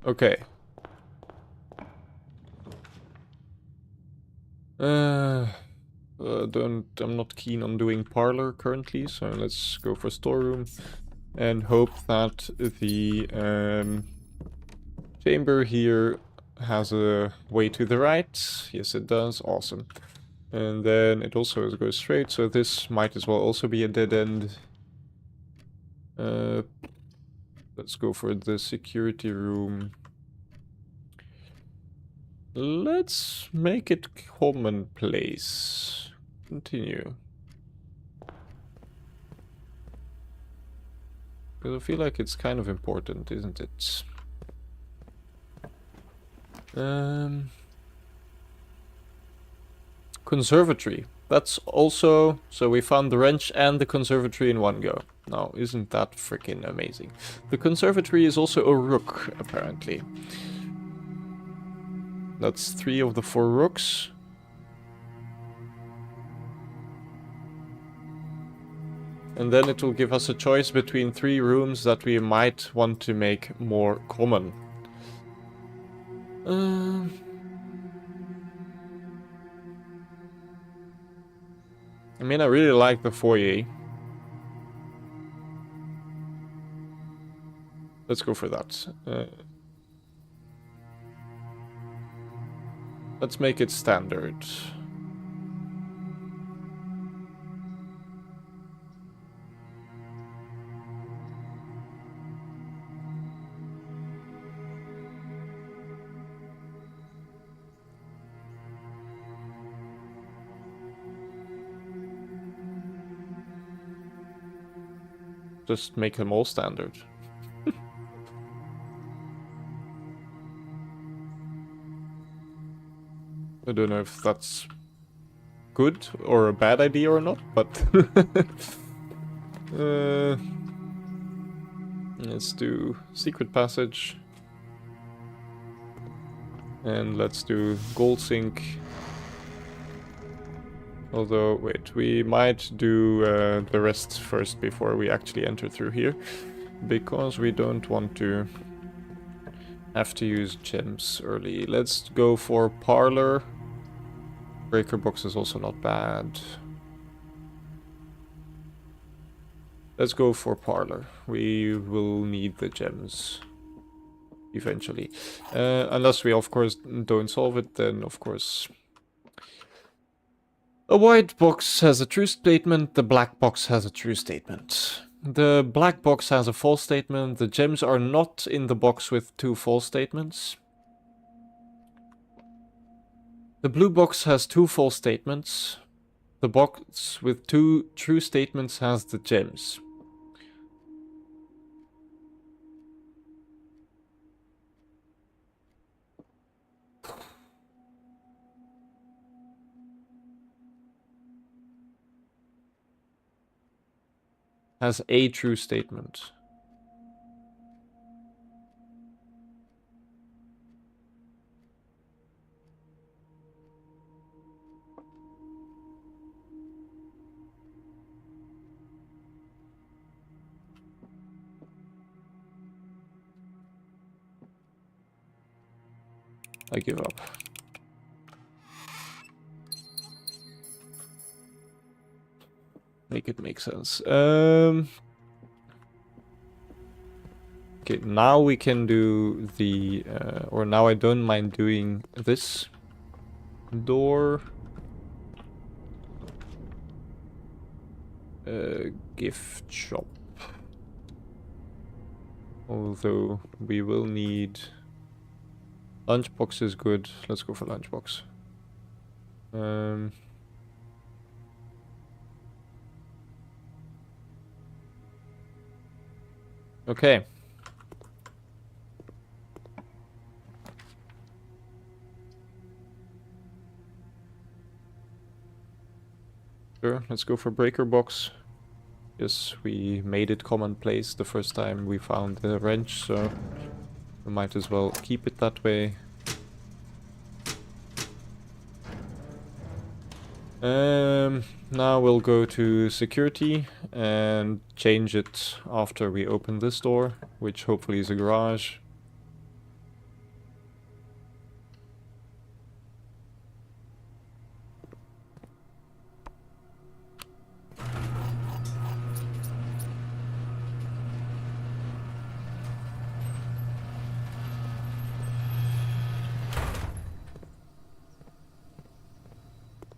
Okay. I'm not keen on doing parlor currently, so let's go for storeroom and hope that the chamber here has a way to the right. Yes, it does. Awesome. And then it also goes straight, so this might as well also be a dead end. Let's go for the security room. Let's make it commonplace. Continue. Because I feel like it's kind of important, isn't it? Conservatory. That's also... So we found the wrench and the conservatory in one go. Now, isn't that freaking amazing? The conservatory is also a rook, apparently. That's 3 of the 4 rooks. And then it will give us a choice between 3 rooms that we might want to make more common. I mean, I really like the foyer. Let's go for that. Let's make it standard. Just make them all standard. I don't know if that's good or a bad idea or not, but... Let's do secret passage. And let's do gold sink. Although, wait, we might do the rest first before we actually enter through here. Because we don't want to have to use gems early. Let's go for parlor. Breaker box is also not bad. Let's go for parlor. We will need the gems eventually. Unless we, of course, don't solve it, then, of course... A white box has a true statement, the black box has a true statement. The black box has a false statement, the gems are not in the box with 2 false statements. The blue box has 2 false statements. The box with 2 true statements has the gems. Has a true statement. I give up. Make it make sense. Okay, now we can do the... or now I don't mind doing this. Door. Gift shop. Although we will need... Lunchbox is good. Let's go for lunchbox. Okay. Sure, let's go for breaker box. Yes, we made it commonplace the first time we found the wrench, so we might as well keep it that way. Now we'll go to security and change it after we open this door, which hopefully is a garage.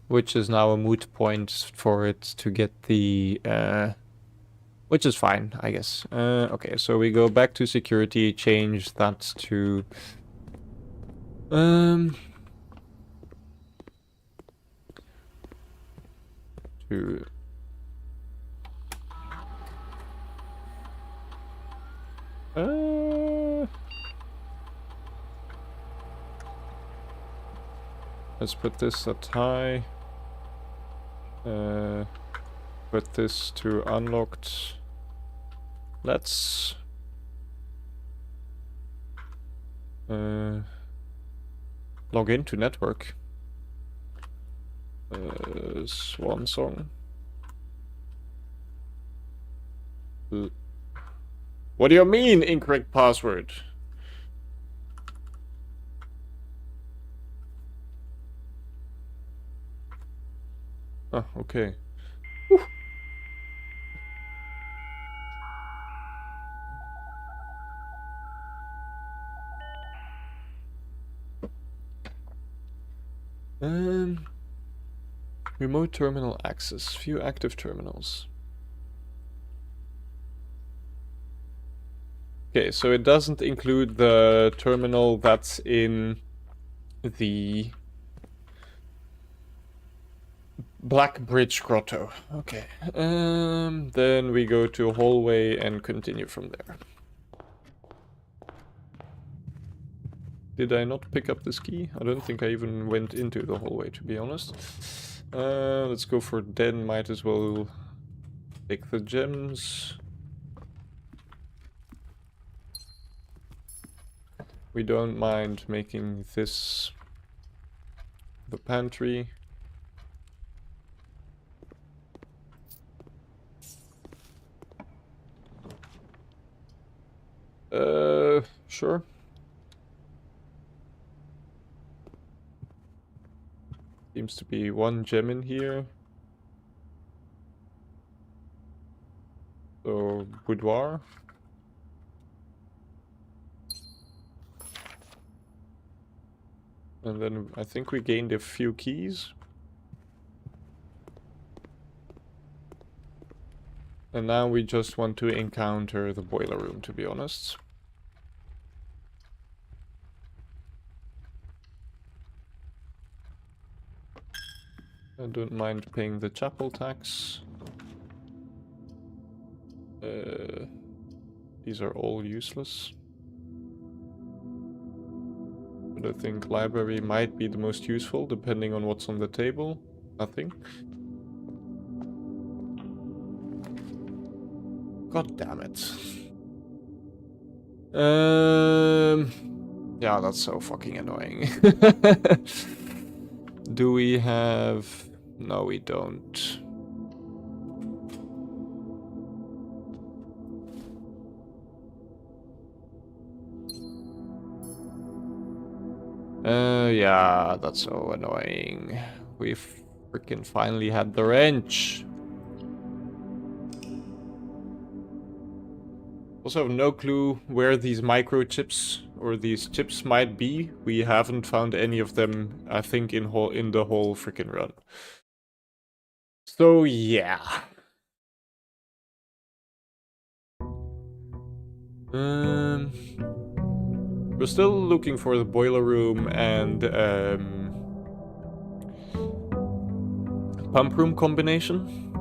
Which is now a moot point for it to get the... which is fine, I guess. Okay, so we go back to security, change that to... to... let's put this at high. Put this to unlocked. Let's log into network. Swan song. What do you mean incorrect password? Oh, okay. Remote terminal access. Few active terminals. Okay, so it doesn't include the terminal that's in the Black Bridge Grotto. Okay. Then we go to hallway and continue from there. Did I not pick up this key? I don't think I even went into the hallway, to be honest. Let's go for den. Might as well take the gems. We don't mind making this the pantry. Sure. Seems to be one gem in here. So, boudoir. And then I think we gained a few keys. And now we just want to encounter the boiler room, to be honest. I don't mind paying the chapel tax. These are all useless. But I think library might be the most useful, depending on what's on the table. Nothing. God damn it. Yeah, that's so fucking annoying. Do we have... No, we don't. Yeah, that's so annoying. We've freaking finally had the wrench. Also have no clue where these microchips or these chips might be. We haven't found any of them, I think, in the whole freaking run. So yeah. We're still looking for the boiler room and pump room combination.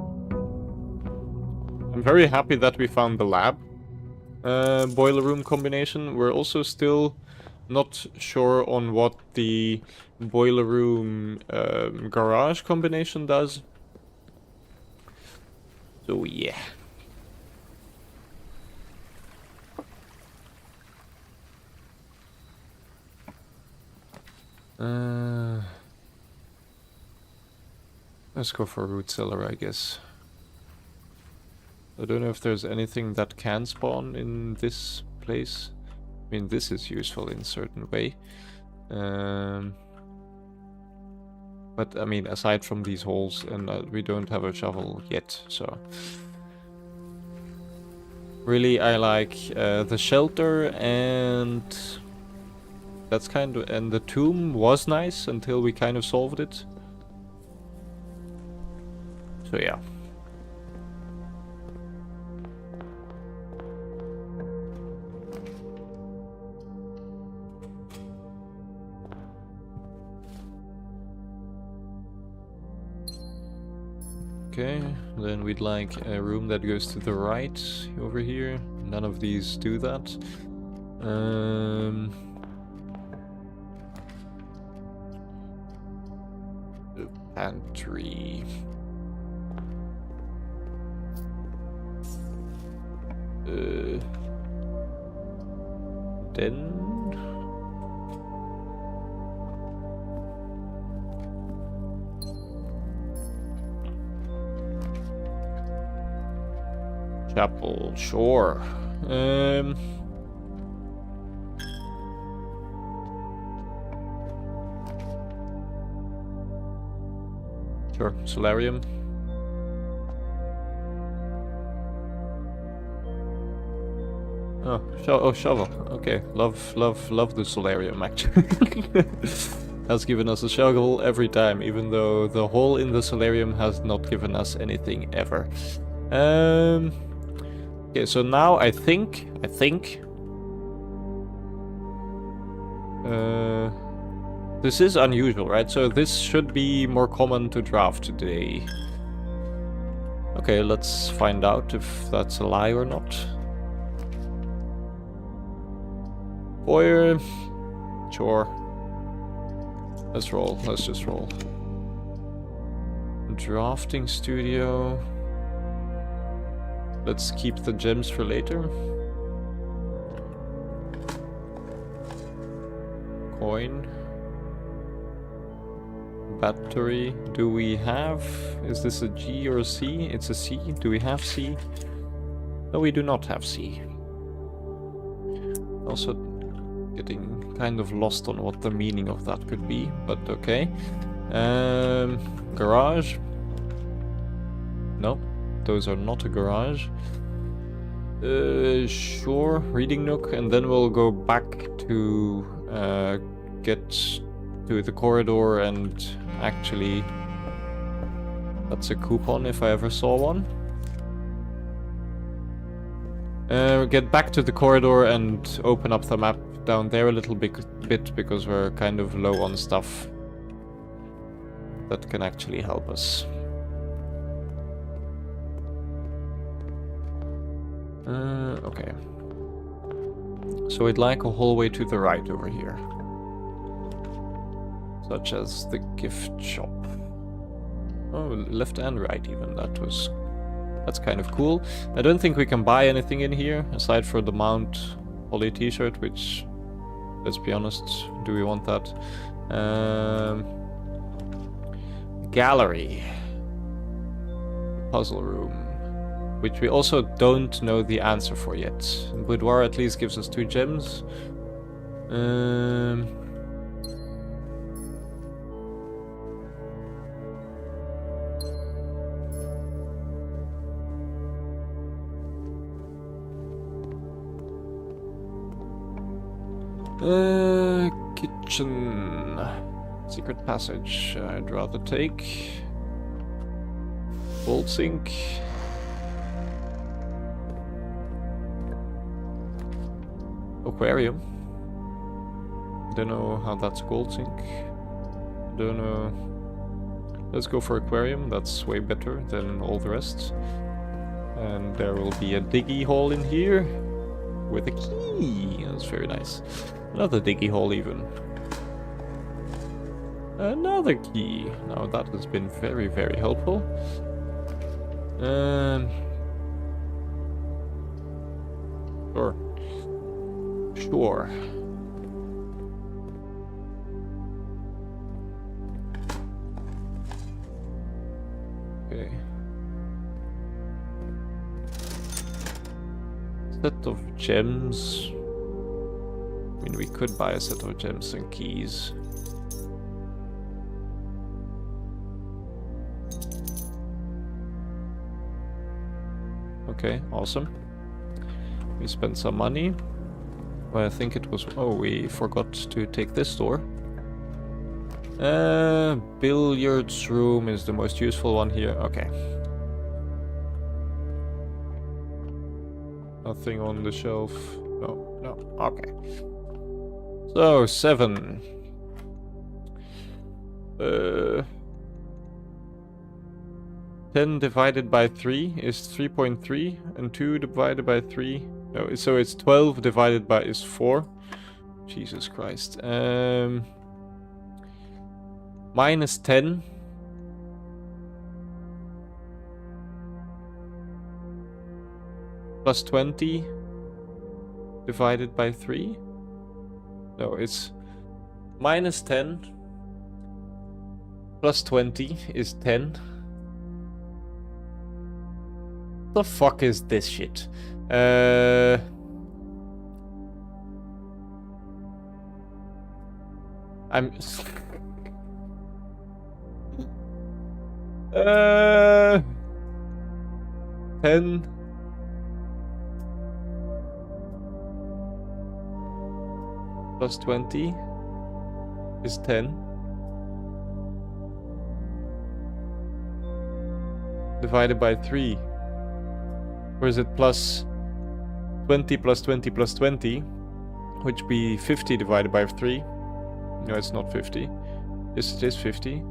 I'm very happy that we found the lab boiler room combination. We're also still not sure on what the boiler room garage combination does. So yeah. Let's go for root cellar, I guess. I don't know if there's anything that can spawn in this place. I mean, this is useful in a certain way. But, I mean, aside from these holes, and we don't have a shovel yet, so... Really, I like the shelter, and... That's kind of... And the tomb was nice until we kind of solved it. So, yeah. Okay, then we'd like a room that goes to the right over here. None of these do that. The pantry. Den. Chapel, sure. Sure, solarium. Oh, shovel. Okay, love the solarium actually. Has given us a shovel every time, even though the hole in the solarium has not given us anything ever. Okay, so now I think this is unusual, right? So this should be more common to draft today. Okay, let's find out if that's a lie or not. Foyer, sure. Let's roll. Let's just roll. Drafting studio. Let's keep the gems for later. coin. Battery. Do we have... Is this a G or a C? It's a C. Do we have C? No, we do not have C. Also getting kind of lost on what the meaning of that could be, but okay. Garage. No, those are not a garage. Sure, reading nook, and then we'll go back to get to the corridor and actually... That's a coupon if I ever saw one. Get back to the corridor and open up the map down there a little bit because we're kind of low on stuff that can actually help us. Okay. So we'd like a hallway to the right over here. Such as the gift shop. Oh, left and right even. That's kind of cool. I don't think we can buy anything in here, aside for the Mount Holly t-shirt, which, let's be honest, do we want that? Gallery. Puzzle room. Which we also don't know the answer for yet. Boudoir at least gives us 2 gems. Kitchen. Secret passage. I'd rather take. Gold sink. Aquarium. Don't know how that's gold sink. Don't know. Let's go for aquarium. That's way better than all the rest. And there will be a diggy hole in here with a key. That's very nice. Another diggy hole even. Another key. Now that has been very, very helpful. Sure. Sure. Okay. Set of gems. I mean, we could buy a set of gems and keys. Okay, awesome. We spent some money. Well, I think it was... Oh, we forgot to take this door. Billiards room is the most useful one here. Okay. Nothing on the shelf. No, no. Okay. So, 7. 10 divided by 3 is 3.3, and 2 divided by 3... No, so it's 12 divided by is 4. Jesus Christ. Minus 10. Plus 20 divided by 3. No, it's minus 10 plus 20 is 10. The fuck is this shit? I'm 10 plus 20 is 10 divided by 3. Or is it plus 20 plus 20 plus 20, which be 50 divided by 3? No, it's not 50. Yes, it is 50.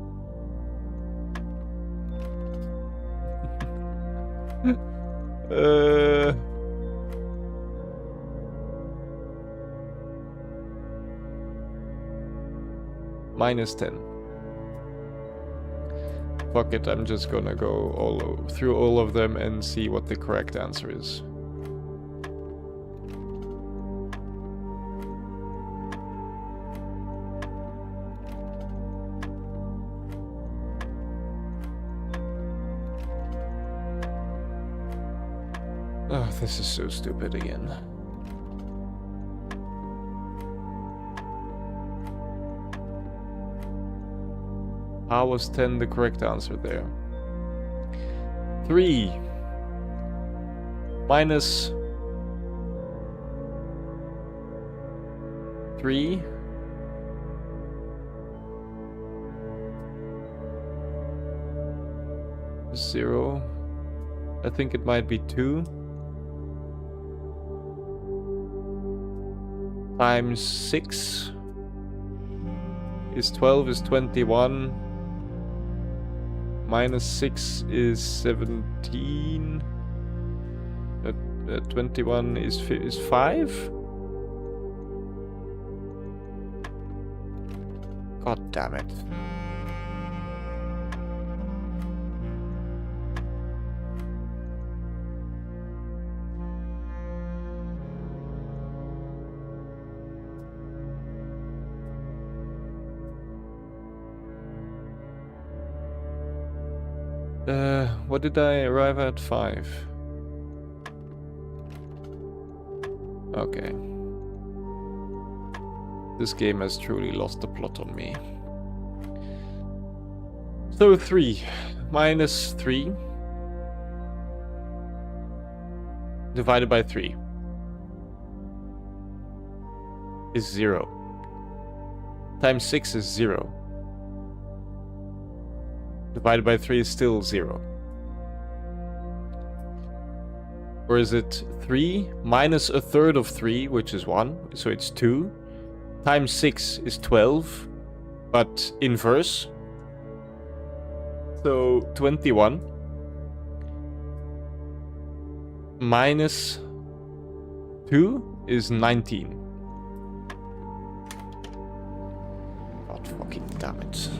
Minus 10. Fuck it, I'm just gonna go through all of them and see what the correct answer is. Oh, this is so stupid again. How was 10 the correct answer there? 3 minus 3 0. I think it might be 2 times 6 is 12 is 21. Minus 6 is 17. 21 is 5. God damn it. What did I arrive at? 5. Okay. This game has truly lost the plot on me. So 3 minus 3 divided by 3 is 0. Times 6 is 0. Divided by 3 is still 0. Or is it 3 minus a third of 3, which is 1, so it's 2. Times 6 is 12, but inverse. So 21 minus 2 is 19. God fucking damn it.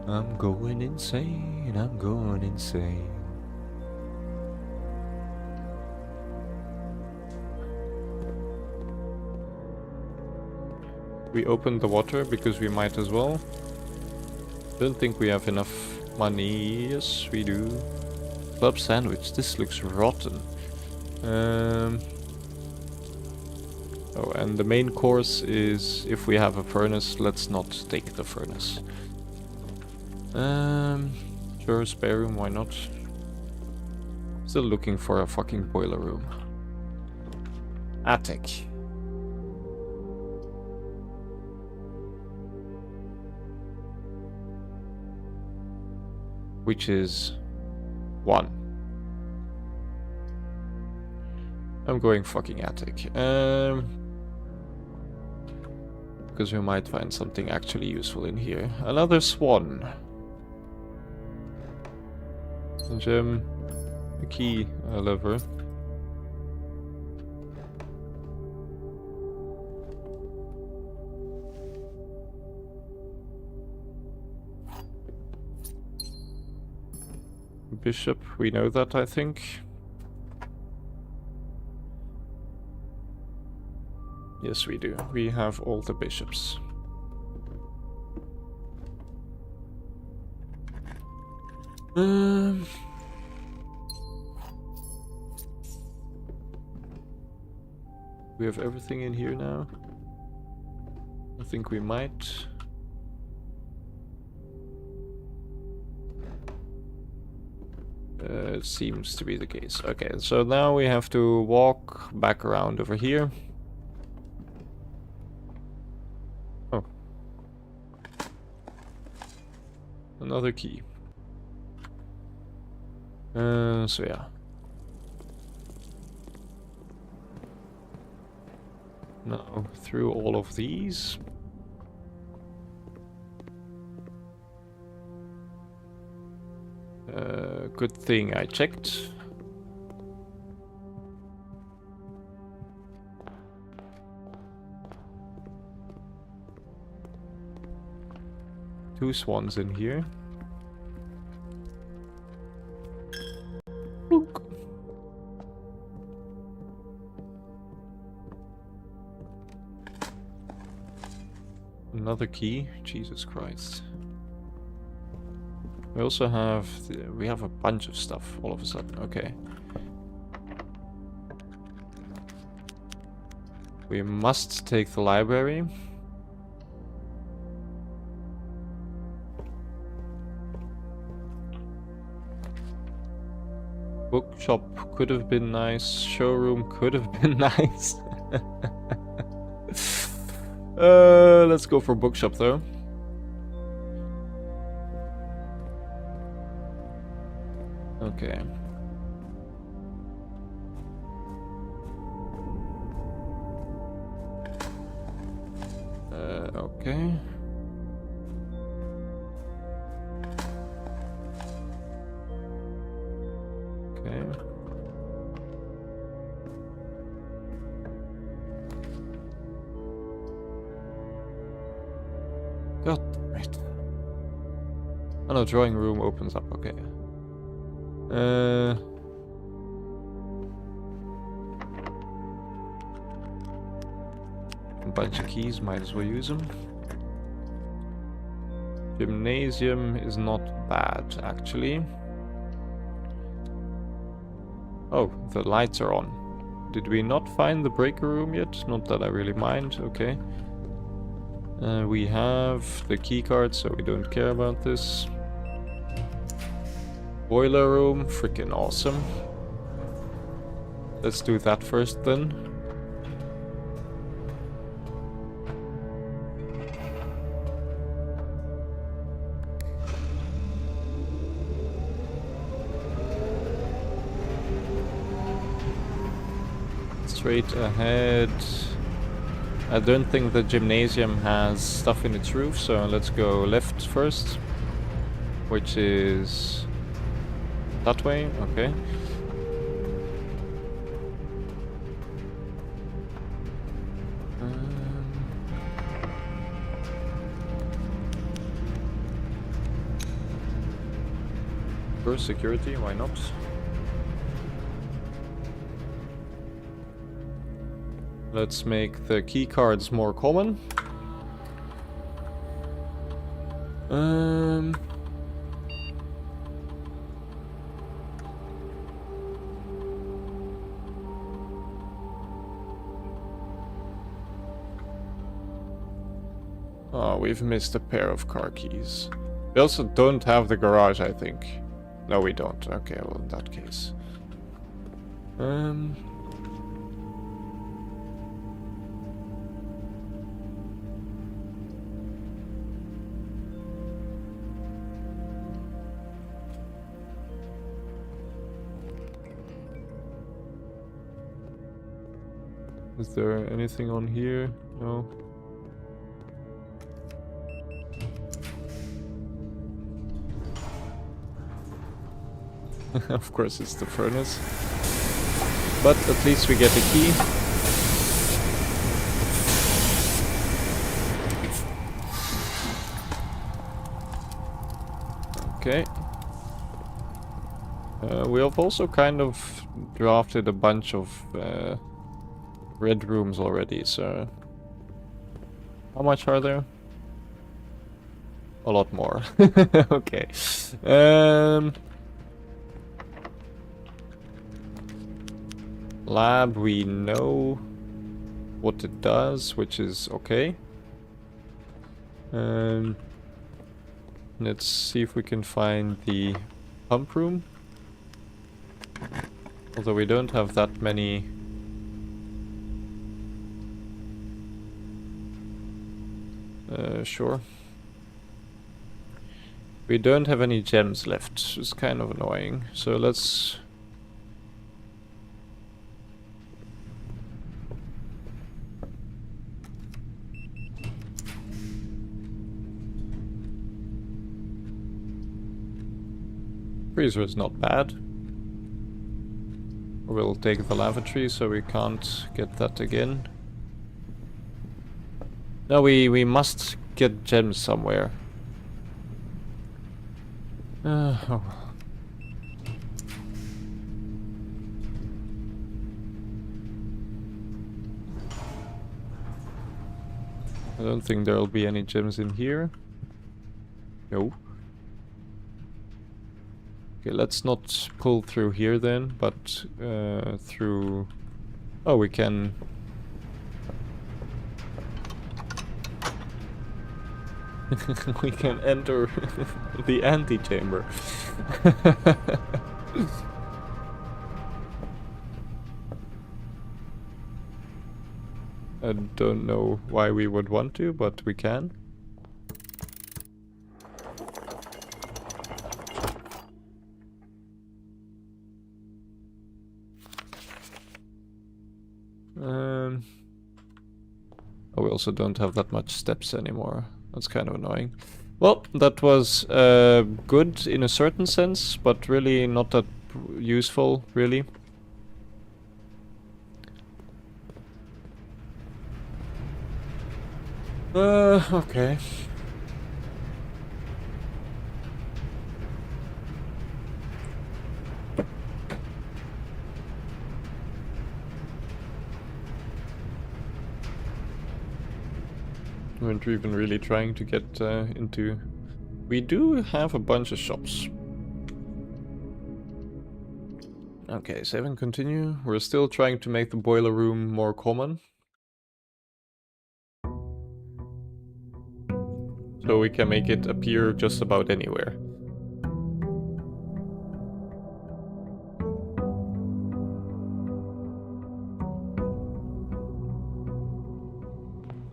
I'm going insane, I'm going insane. We opened the water because we might as well. Don't think we have enough money. Yes, we do. Club sandwich, this looks rotten. Oh, and the main course is if we have a furnace, let's not take the furnace. Sure, spare room, why not? Still looking for a fucking boiler room. Attic. Which is 1. I'm going fucking attic. Because we might find something actually useful in here. Another swan. A gem, a key, a lever. Bishop, we know that, I think. Yes, we do. We have all the bishops. We have everything in here now. I think we might. It seems to be the case. Okay, so now we have to walk back around over here. Oh. Another key. So yeah. Now through all of these. Good thing I checked. Two swans in here. Look. Another key? Jesus Christ. We also have... we have a bunch of stuff all of a sudden. Okay. We must take the library. Bookshop could have been nice. Showroom could have been nice. Let's go for bookshop though. Okay. Okay. Okay. God damn it. Oh no, drawing room opens up, okay. A bunch of keys, might as well use them. Gymnasium is not bad, actually. Oh, the lights are on. Did we not find the breaker room yet? Not that I really mind, okay. We have the key card, so we don't care about this. Boiler room, freaking awesome. Let's do that first then. Straight ahead. I don't think the gymnasium has stuff in its roof, so let's go left first. Which is... that way, okay. First security, why not? Let's make the key cards more common. Oh, we've missed a pair of car keys. We also don't have the garage, I think. No, we don't. Okay, well, in that case. Is there anything on here? No. Of course it's the furnace. But at least we get a key. Okay. We have also kind of drafted a bunch of red rooms already, so... how much are there? A lot more. Okay. Lab, we know what it does, which is okay. Let's see if we can find the pump room. Although we don't have that many... sure. We don't have any gems left, which is kind of annoying. So let's... freezer is not bad. We'll take the lavatory so we can't get that again. No, we must get gems somewhere. Oh. I don't think there'll be any gems in here. No. Okay, let's not pull through here then, but through... Oh, we can... we can enter the antechamber. I don't know why we would want to, but we can. Oh, we also don't have that much steps anymore. That's kind of annoying. Well, that was good in a certain sense, but really not that useful, really. Okay. We weren't even really trying to get into... We do have a bunch of shops. Okay, save and continue. We're still trying to make the boiler room more common. So we can make it appear just about anywhere.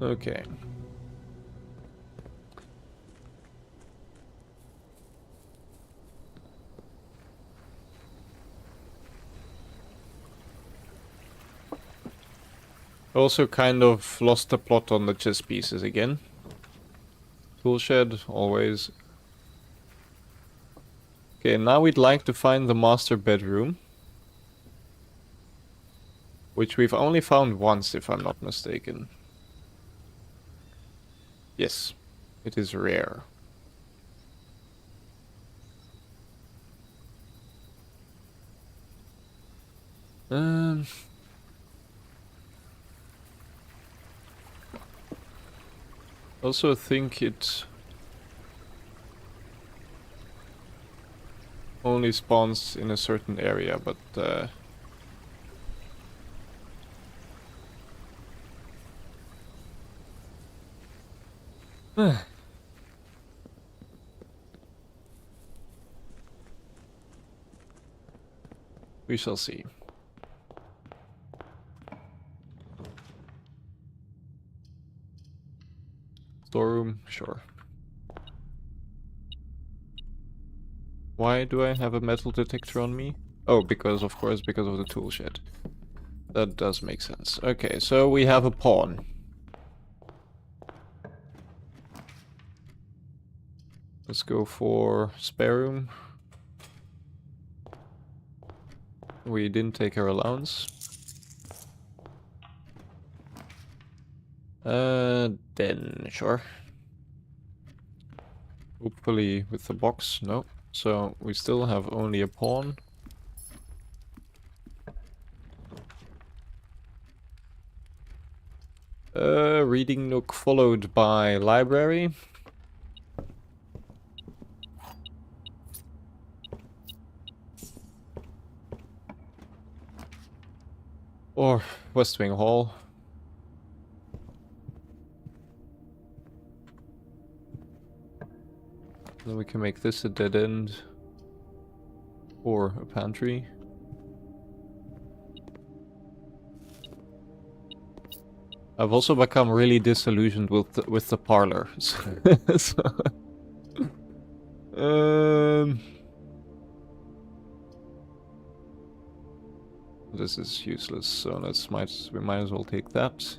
Okay. Also kind of lost the plot on the chess pieces again. Toolshed, always. Okay, now we'd like to find the master bedroom. Which we've only found once, if I'm not mistaken. Yes, it is rare. Also think it only spawns in a certain area, but we shall see. Storeroom, sure. Why do I have a metal detector on me? Oh, because, of course, because of the tool shed. That does make sense. Okay, so we have a pawn. Let's go for spare room. We didn't take our allowance. Then sure. Hopefully with the box, no. So we still have only a pawn. Reading nook followed by library. Or West Wing Hall. Then we can make this a dead end. Or a pantry. I've also become really disillusioned with the parlor. So, this is useless, so we might as well take that.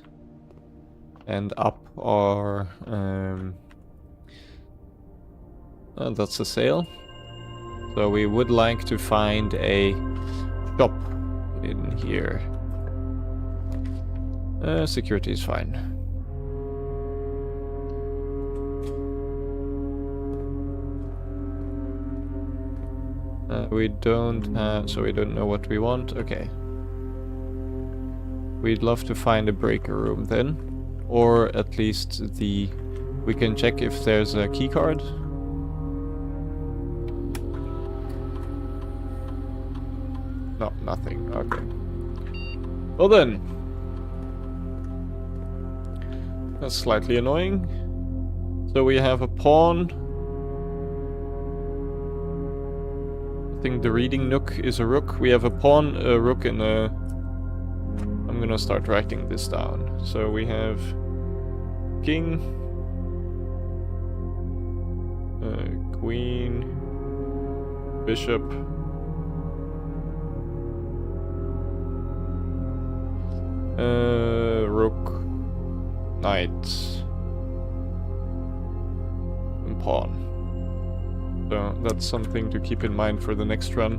And up our that's a sale. So we would like to find a shop in here. Security is fine. We don't have, so we don't know what we want. Okay. We'd love to find a breaker room then. Or at least we can check if there's a key card. No, nothing. Okay. Well then. That's slightly annoying. So we have a pawn. I think the reading nook is a rook. We have a pawn, a rook, and a... I'm gonna start writing this down. So we have king, queen, bishop, rook, knight, and pawn. So that's something to keep in mind for the next run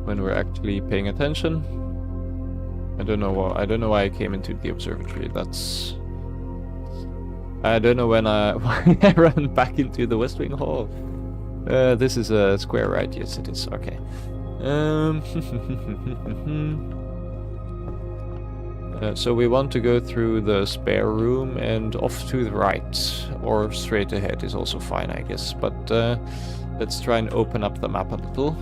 when we're actually paying attention. I don't know why I came into the observatory. I don't know why I ran back into the West Wing Hall. This is a square, right? Yes, it is. Okay. So we want to go through the spare room and off to the right, or straight ahead is also fine, I guess. But let's try and open up the map a little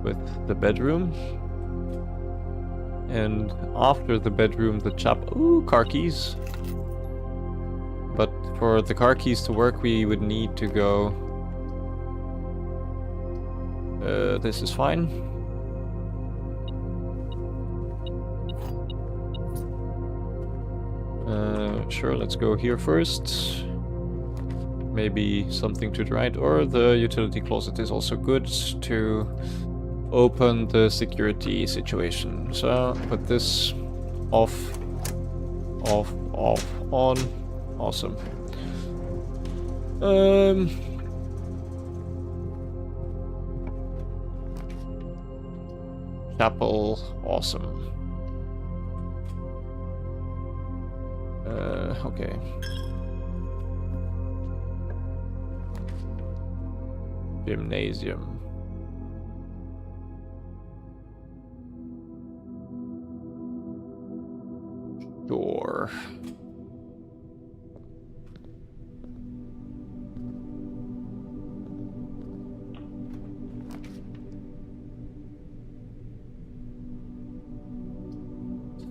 with the bedroom. And after the bedroom, the chapel. Ooh, car keys. But for the car keys to work, we would need to go... this is fine. Sure, let's go here first. Maybe something to the right, or the utility closet is also good to open the security situation. So put this off, off, off, on. Awesome. Chapel, awesome. Okay. Gymnasium. Sure.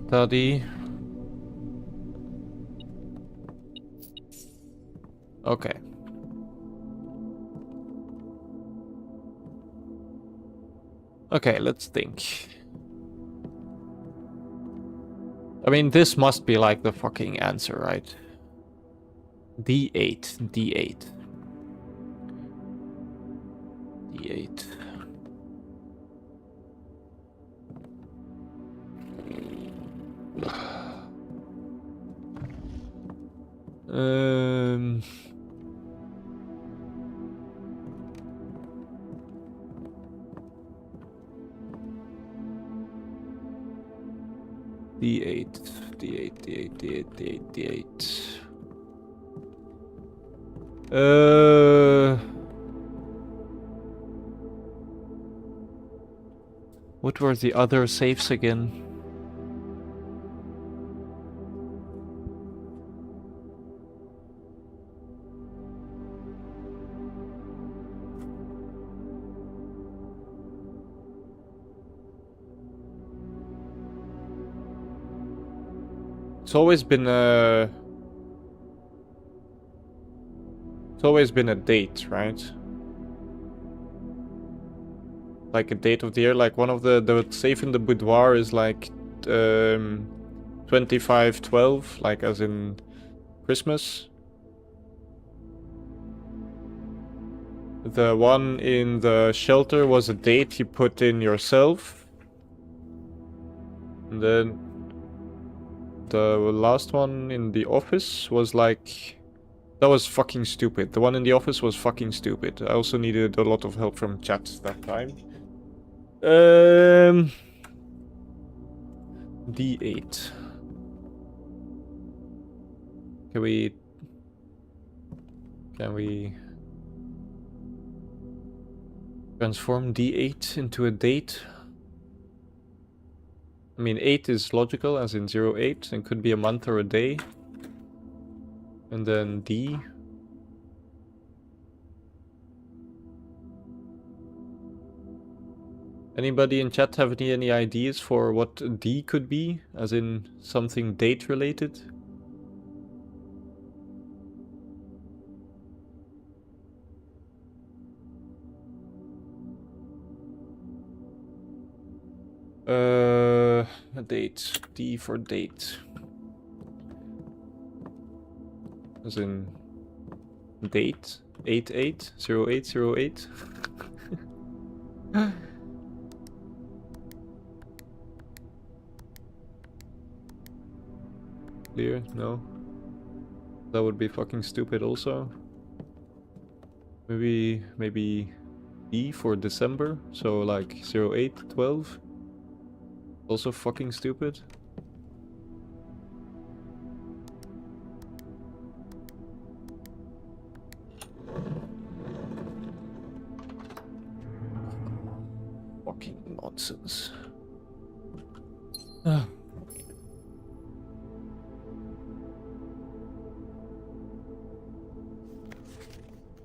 Study. Okay. Okay, let's think. I mean, this must be like the fucking answer, right? D8, D8. D8. D8, D8, D8, D8, D8, D8. What were the other safes again? It's always been a date, right? Like a date of the year. Like one of the safe in the boudoir is like 25/12, like as in Christmas. The one in the shelter was a date you put in yourself. And then the last one in the office was like... That was fucking stupid. The one in the office was fucking stupid. I also needed a lot of help from chat that time. D8. Can we transform D8 into a date? I mean, 8 is logical, as in 08, and could be a month or a day. And then D. Anybody in chat have any ideas for what D could be? As in something date related? A date. D for date. As in date? 880808. Clear? No. That would be fucking stupid also. Maybe D for December, so like 0812. Also fucking stupid. Fucking nonsense.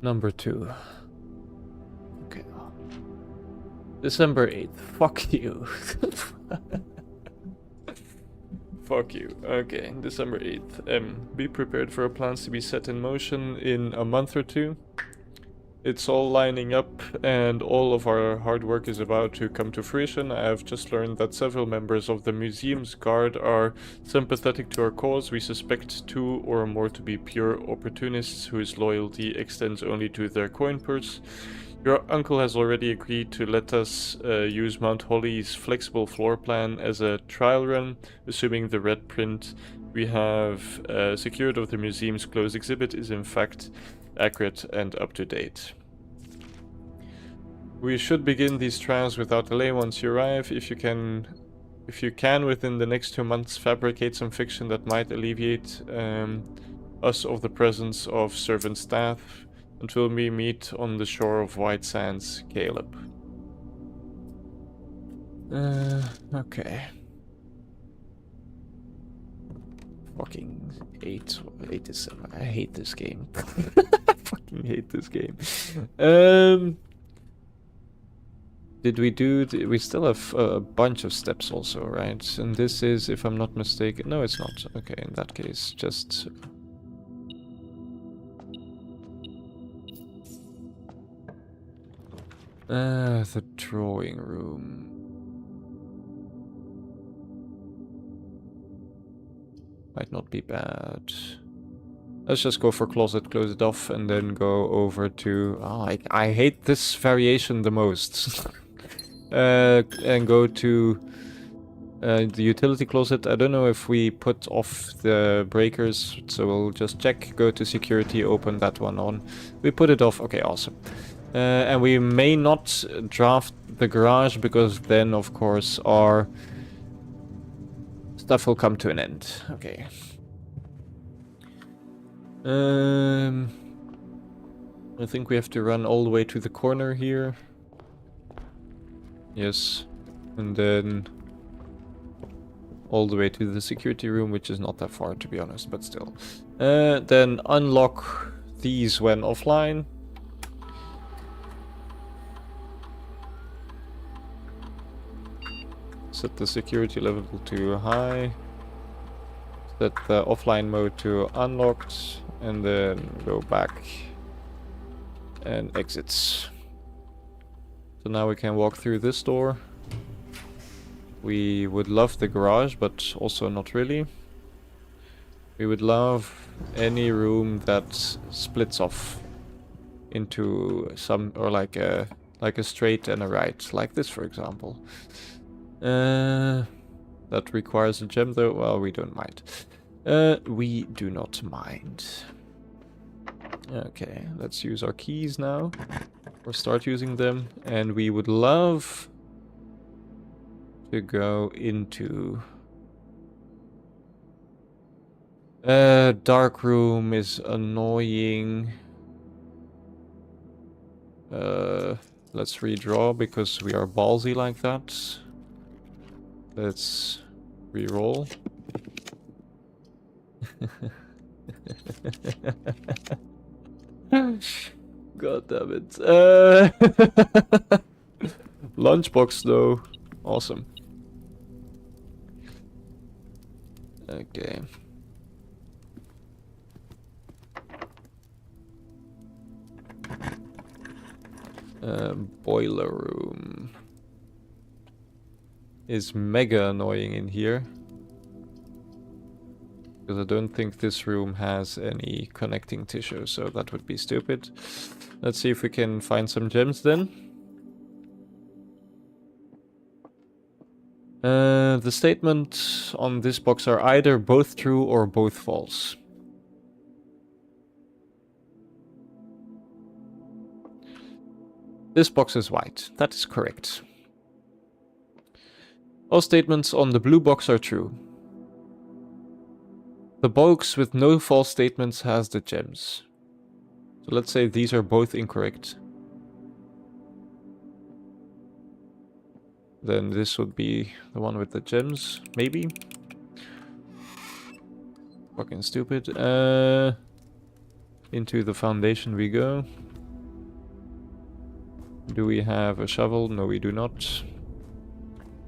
Number 2. Okay. December 8th. Fuck you. Fuck you. Okay, December 8th. Be prepared for our plans to be set in motion in a month or two. It's all lining up and all of our hard work is about to come to fruition. I have just learned that several members of the museum's guard are sympathetic to our cause. We suspect 2 or more to be pure opportunists whose loyalty extends only to their coin purse. Your uncle has already agreed to let us use Mount Holly's flexible floor plan as a trial run, assuming the red print we have secured of the museum's closed exhibit is in fact accurate and up to date. We should begin these trials without delay once you arrive. If you can within the next 2 months fabricate some fiction that might alleviate us of the presence of servant staff until we meet on the shore of White Sands, Caleb. Okay. Fucking 8 is 7. I hate this game. I fucking hate this game. Did we do... we still have a bunch of steps also, right? And this is, if I'm not mistaken... No, it's not. Okay, in that case, just... the drawing room. Might not be bad. Let's just go for closet, close it off, and then go over to... Oh, I hate this variation the most. And go to the utility closet. I don't know if we put off the breakers, so we'll just check. Go to security, open that one on. We put it off. Okay, awesome. And we may not draft the garage, because then, of course, our stuff will come to an end. Okay. I think we have to run all the way to the corner here. Yes. And then all the way to the security room, which is not that far, to be honest, but still. Then unlock these when offline. Set the security level to high. Set the offline mode to unlocked. And then go back and exits. So now we can walk through this door. We would love the garage, but also not really. We would love any room that splits off into some, or like a straight and a right, like this, for example. That requires a gem, though. Well, we don't mind. We do not mind. Okay, let's use our keys now. Or start using them. And we would love to go into... dark room is annoying. Let's redraw because we are ballsy like that. Let's Reroll. God damn it. Lunchbox though. Awesome. Okay. Boiler room is mega annoying in here. Because I don't think this room has any connecting tissue, so that would be stupid. Let's see if we can find some gems then. The statements on this box are either both true or both false. This box is white. That is correct. All statements on the blue box are true. The box with no false statements has the gems. So let's say these are both incorrect. Then this would be the one with the gems, maybe. Fucking stupid. Into the foundation we go. Do we have a shovel? No, we do not.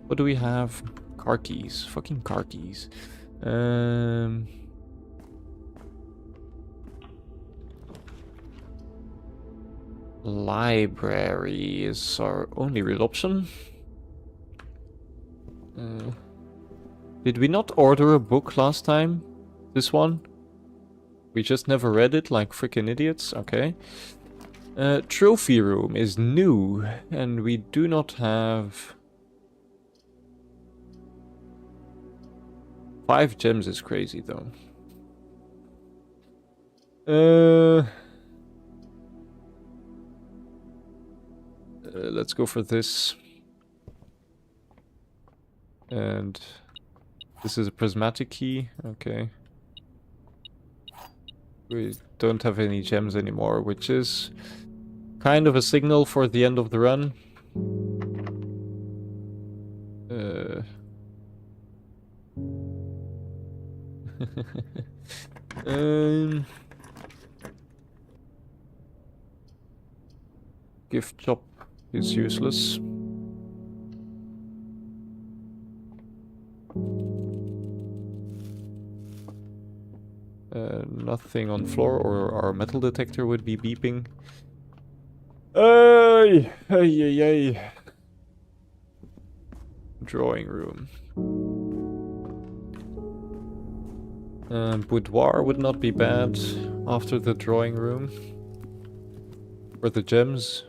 What do we have? Car keys. Fucking car keys. Library is our only real option. Did we not order a book last time? This one? We just never read it like freaking idiots? Okay. Trophy room is new, and we do not have... 5 gems is crazy though. Let's go for this. And this is a prismatic key. Okay. We don't have any gems anymore, which is kind of a signal for the end of the run. Gift shop is useless. Nothing on floor, or our metal detector would be beeping. Ay, ay, ay, ay. Drawing room. Boudoir would not be bad after the drawing room. For the gems.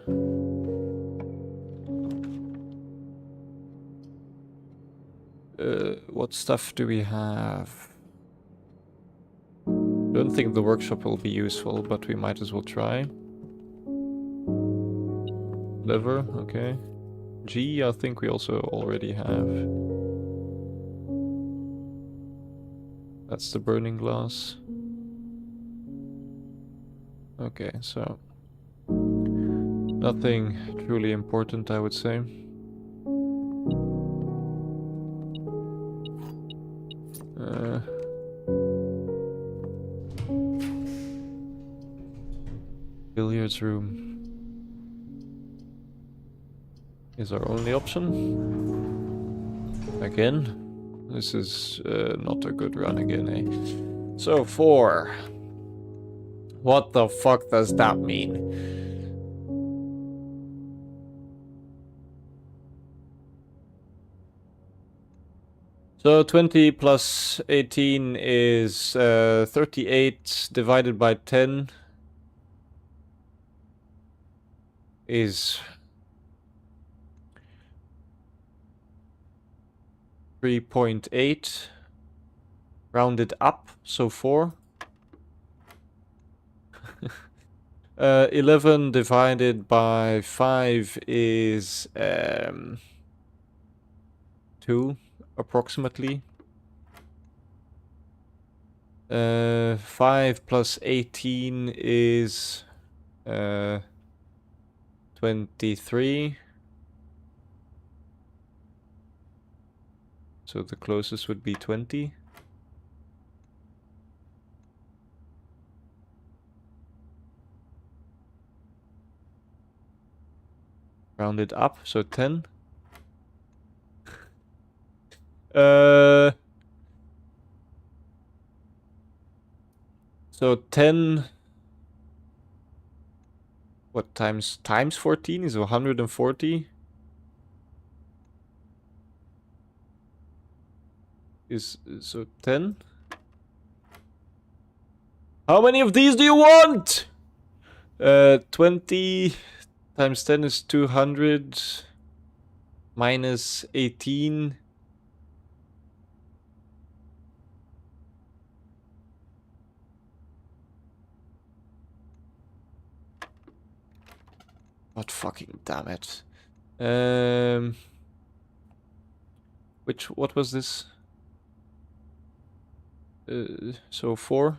What stuff do we have? Don't think the workshop will be useful, but we might as well try. Lever, okay. G, I think we also already have. That's the burning glass. Okay, so... nothing truly important, I would say. Billiards room is our only option. Again, this is not a good run again, eh? So 4. What the fuck does that mean? So 20 plus 18 is 38 divided by 10 is 3.8 rounded up, so 4. 11 divided by 5 is 2 approximately. 5 plus 18 is 23. So the closest would be 20. Round it up, so 10. So 10... What times 14 is 140? So 10? How many of these do you want? 20 times 10 is 200 minus 18. God fucking damn it. What was this? So 4.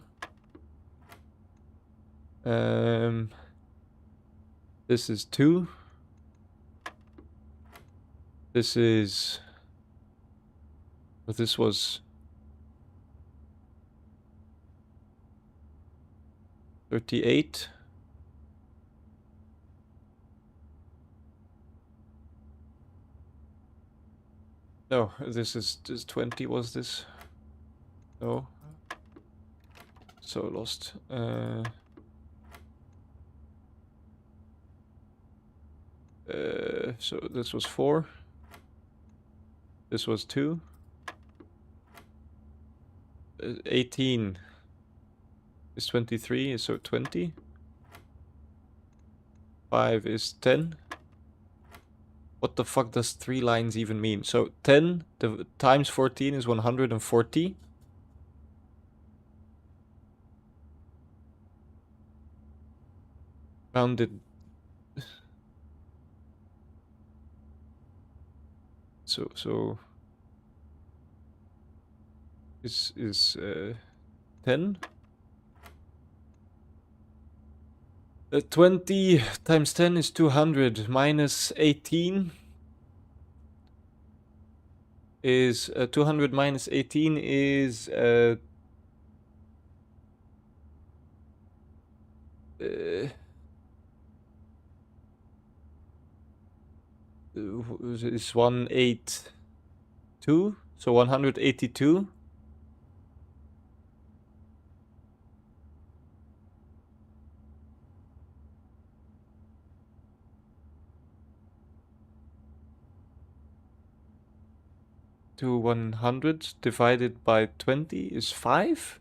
This is 2. This is... But this was... 38. No, this 20 was this. No. So lost. So this was 4. This was 2. 18 is 23, so 20. 5 is 10. What the fuck does 3 lines even mean? So 10 times 14 is 140. Rounded. So is 10. 20 times 10 is 200 minus 18 is 200 minus 18 is is 182, so 182. To 100 divided by 20 is 5?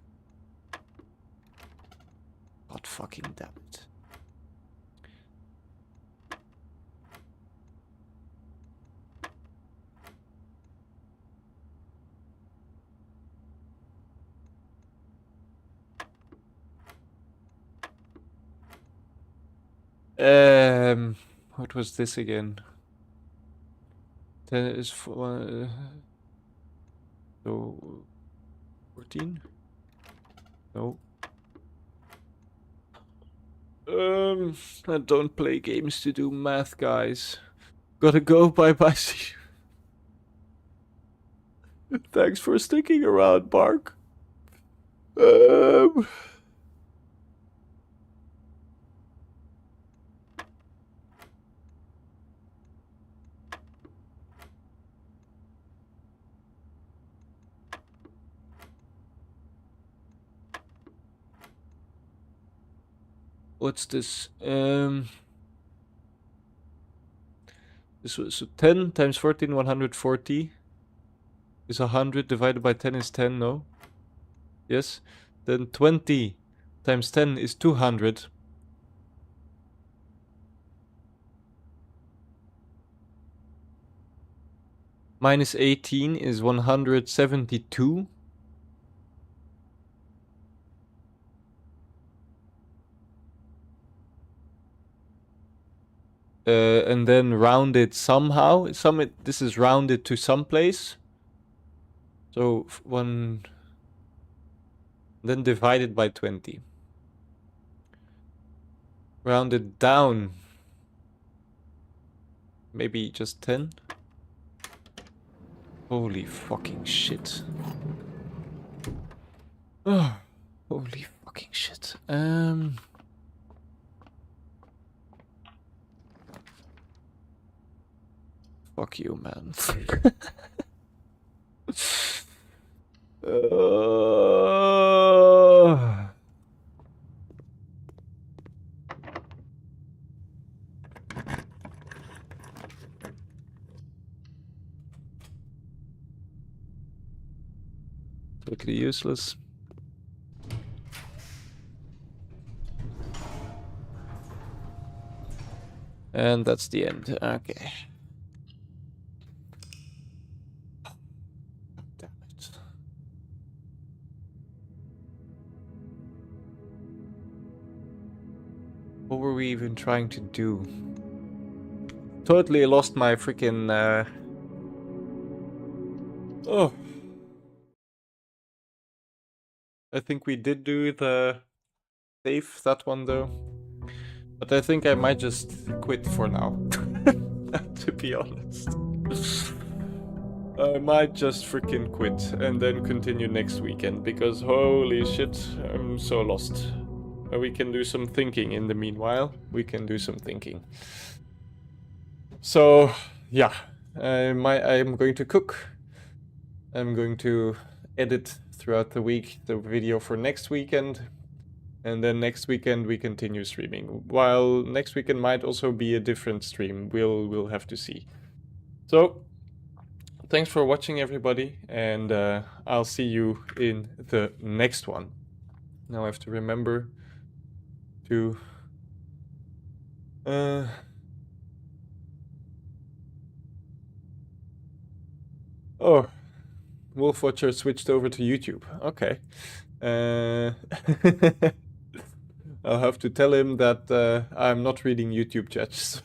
God fucking damn it. What was this again? 10 is so 14? No. I don't play games to do math, guys. Gotta go, bye-bye. See you. Thanks for sticking around, Bark. What's this? This was so 10 times 14, 140 is 100 divided by 10 is 10, no? Yes. Then 20 times 10 is 200. Minus 18 is 172. And then rounded somehow. This is rounded to some place. So then divided by 20. Rounded down. Maybe just 10. Holy fucking shit. Oh, holy fucking shit. Fuck you, man. uh... Totally useless. And that's the end. Okay. Damn it. What were we even trying to do? Totally lost my freaking Oh. I think we did do the save, that one though. But I think I might just quit for now. To be honest. I might just freaking quit and then continue next weekend because holy shit, I'm so lost. We can do some thinking in the meanwhile. We can do some thinking. So, yeah. I'm going to cook. I'm going to edit throughout the week the video for next weekend. And then next weekend we continue streaming. While next weekend might also be a different stream. We'll have to see. So, thanks for watching everybody, and I'll see you in the next one. Now I have to remember to oh, Wolfwatcher switched over to YouTube. Okay. I'll have to tell him that I'm not reading YouTube chats.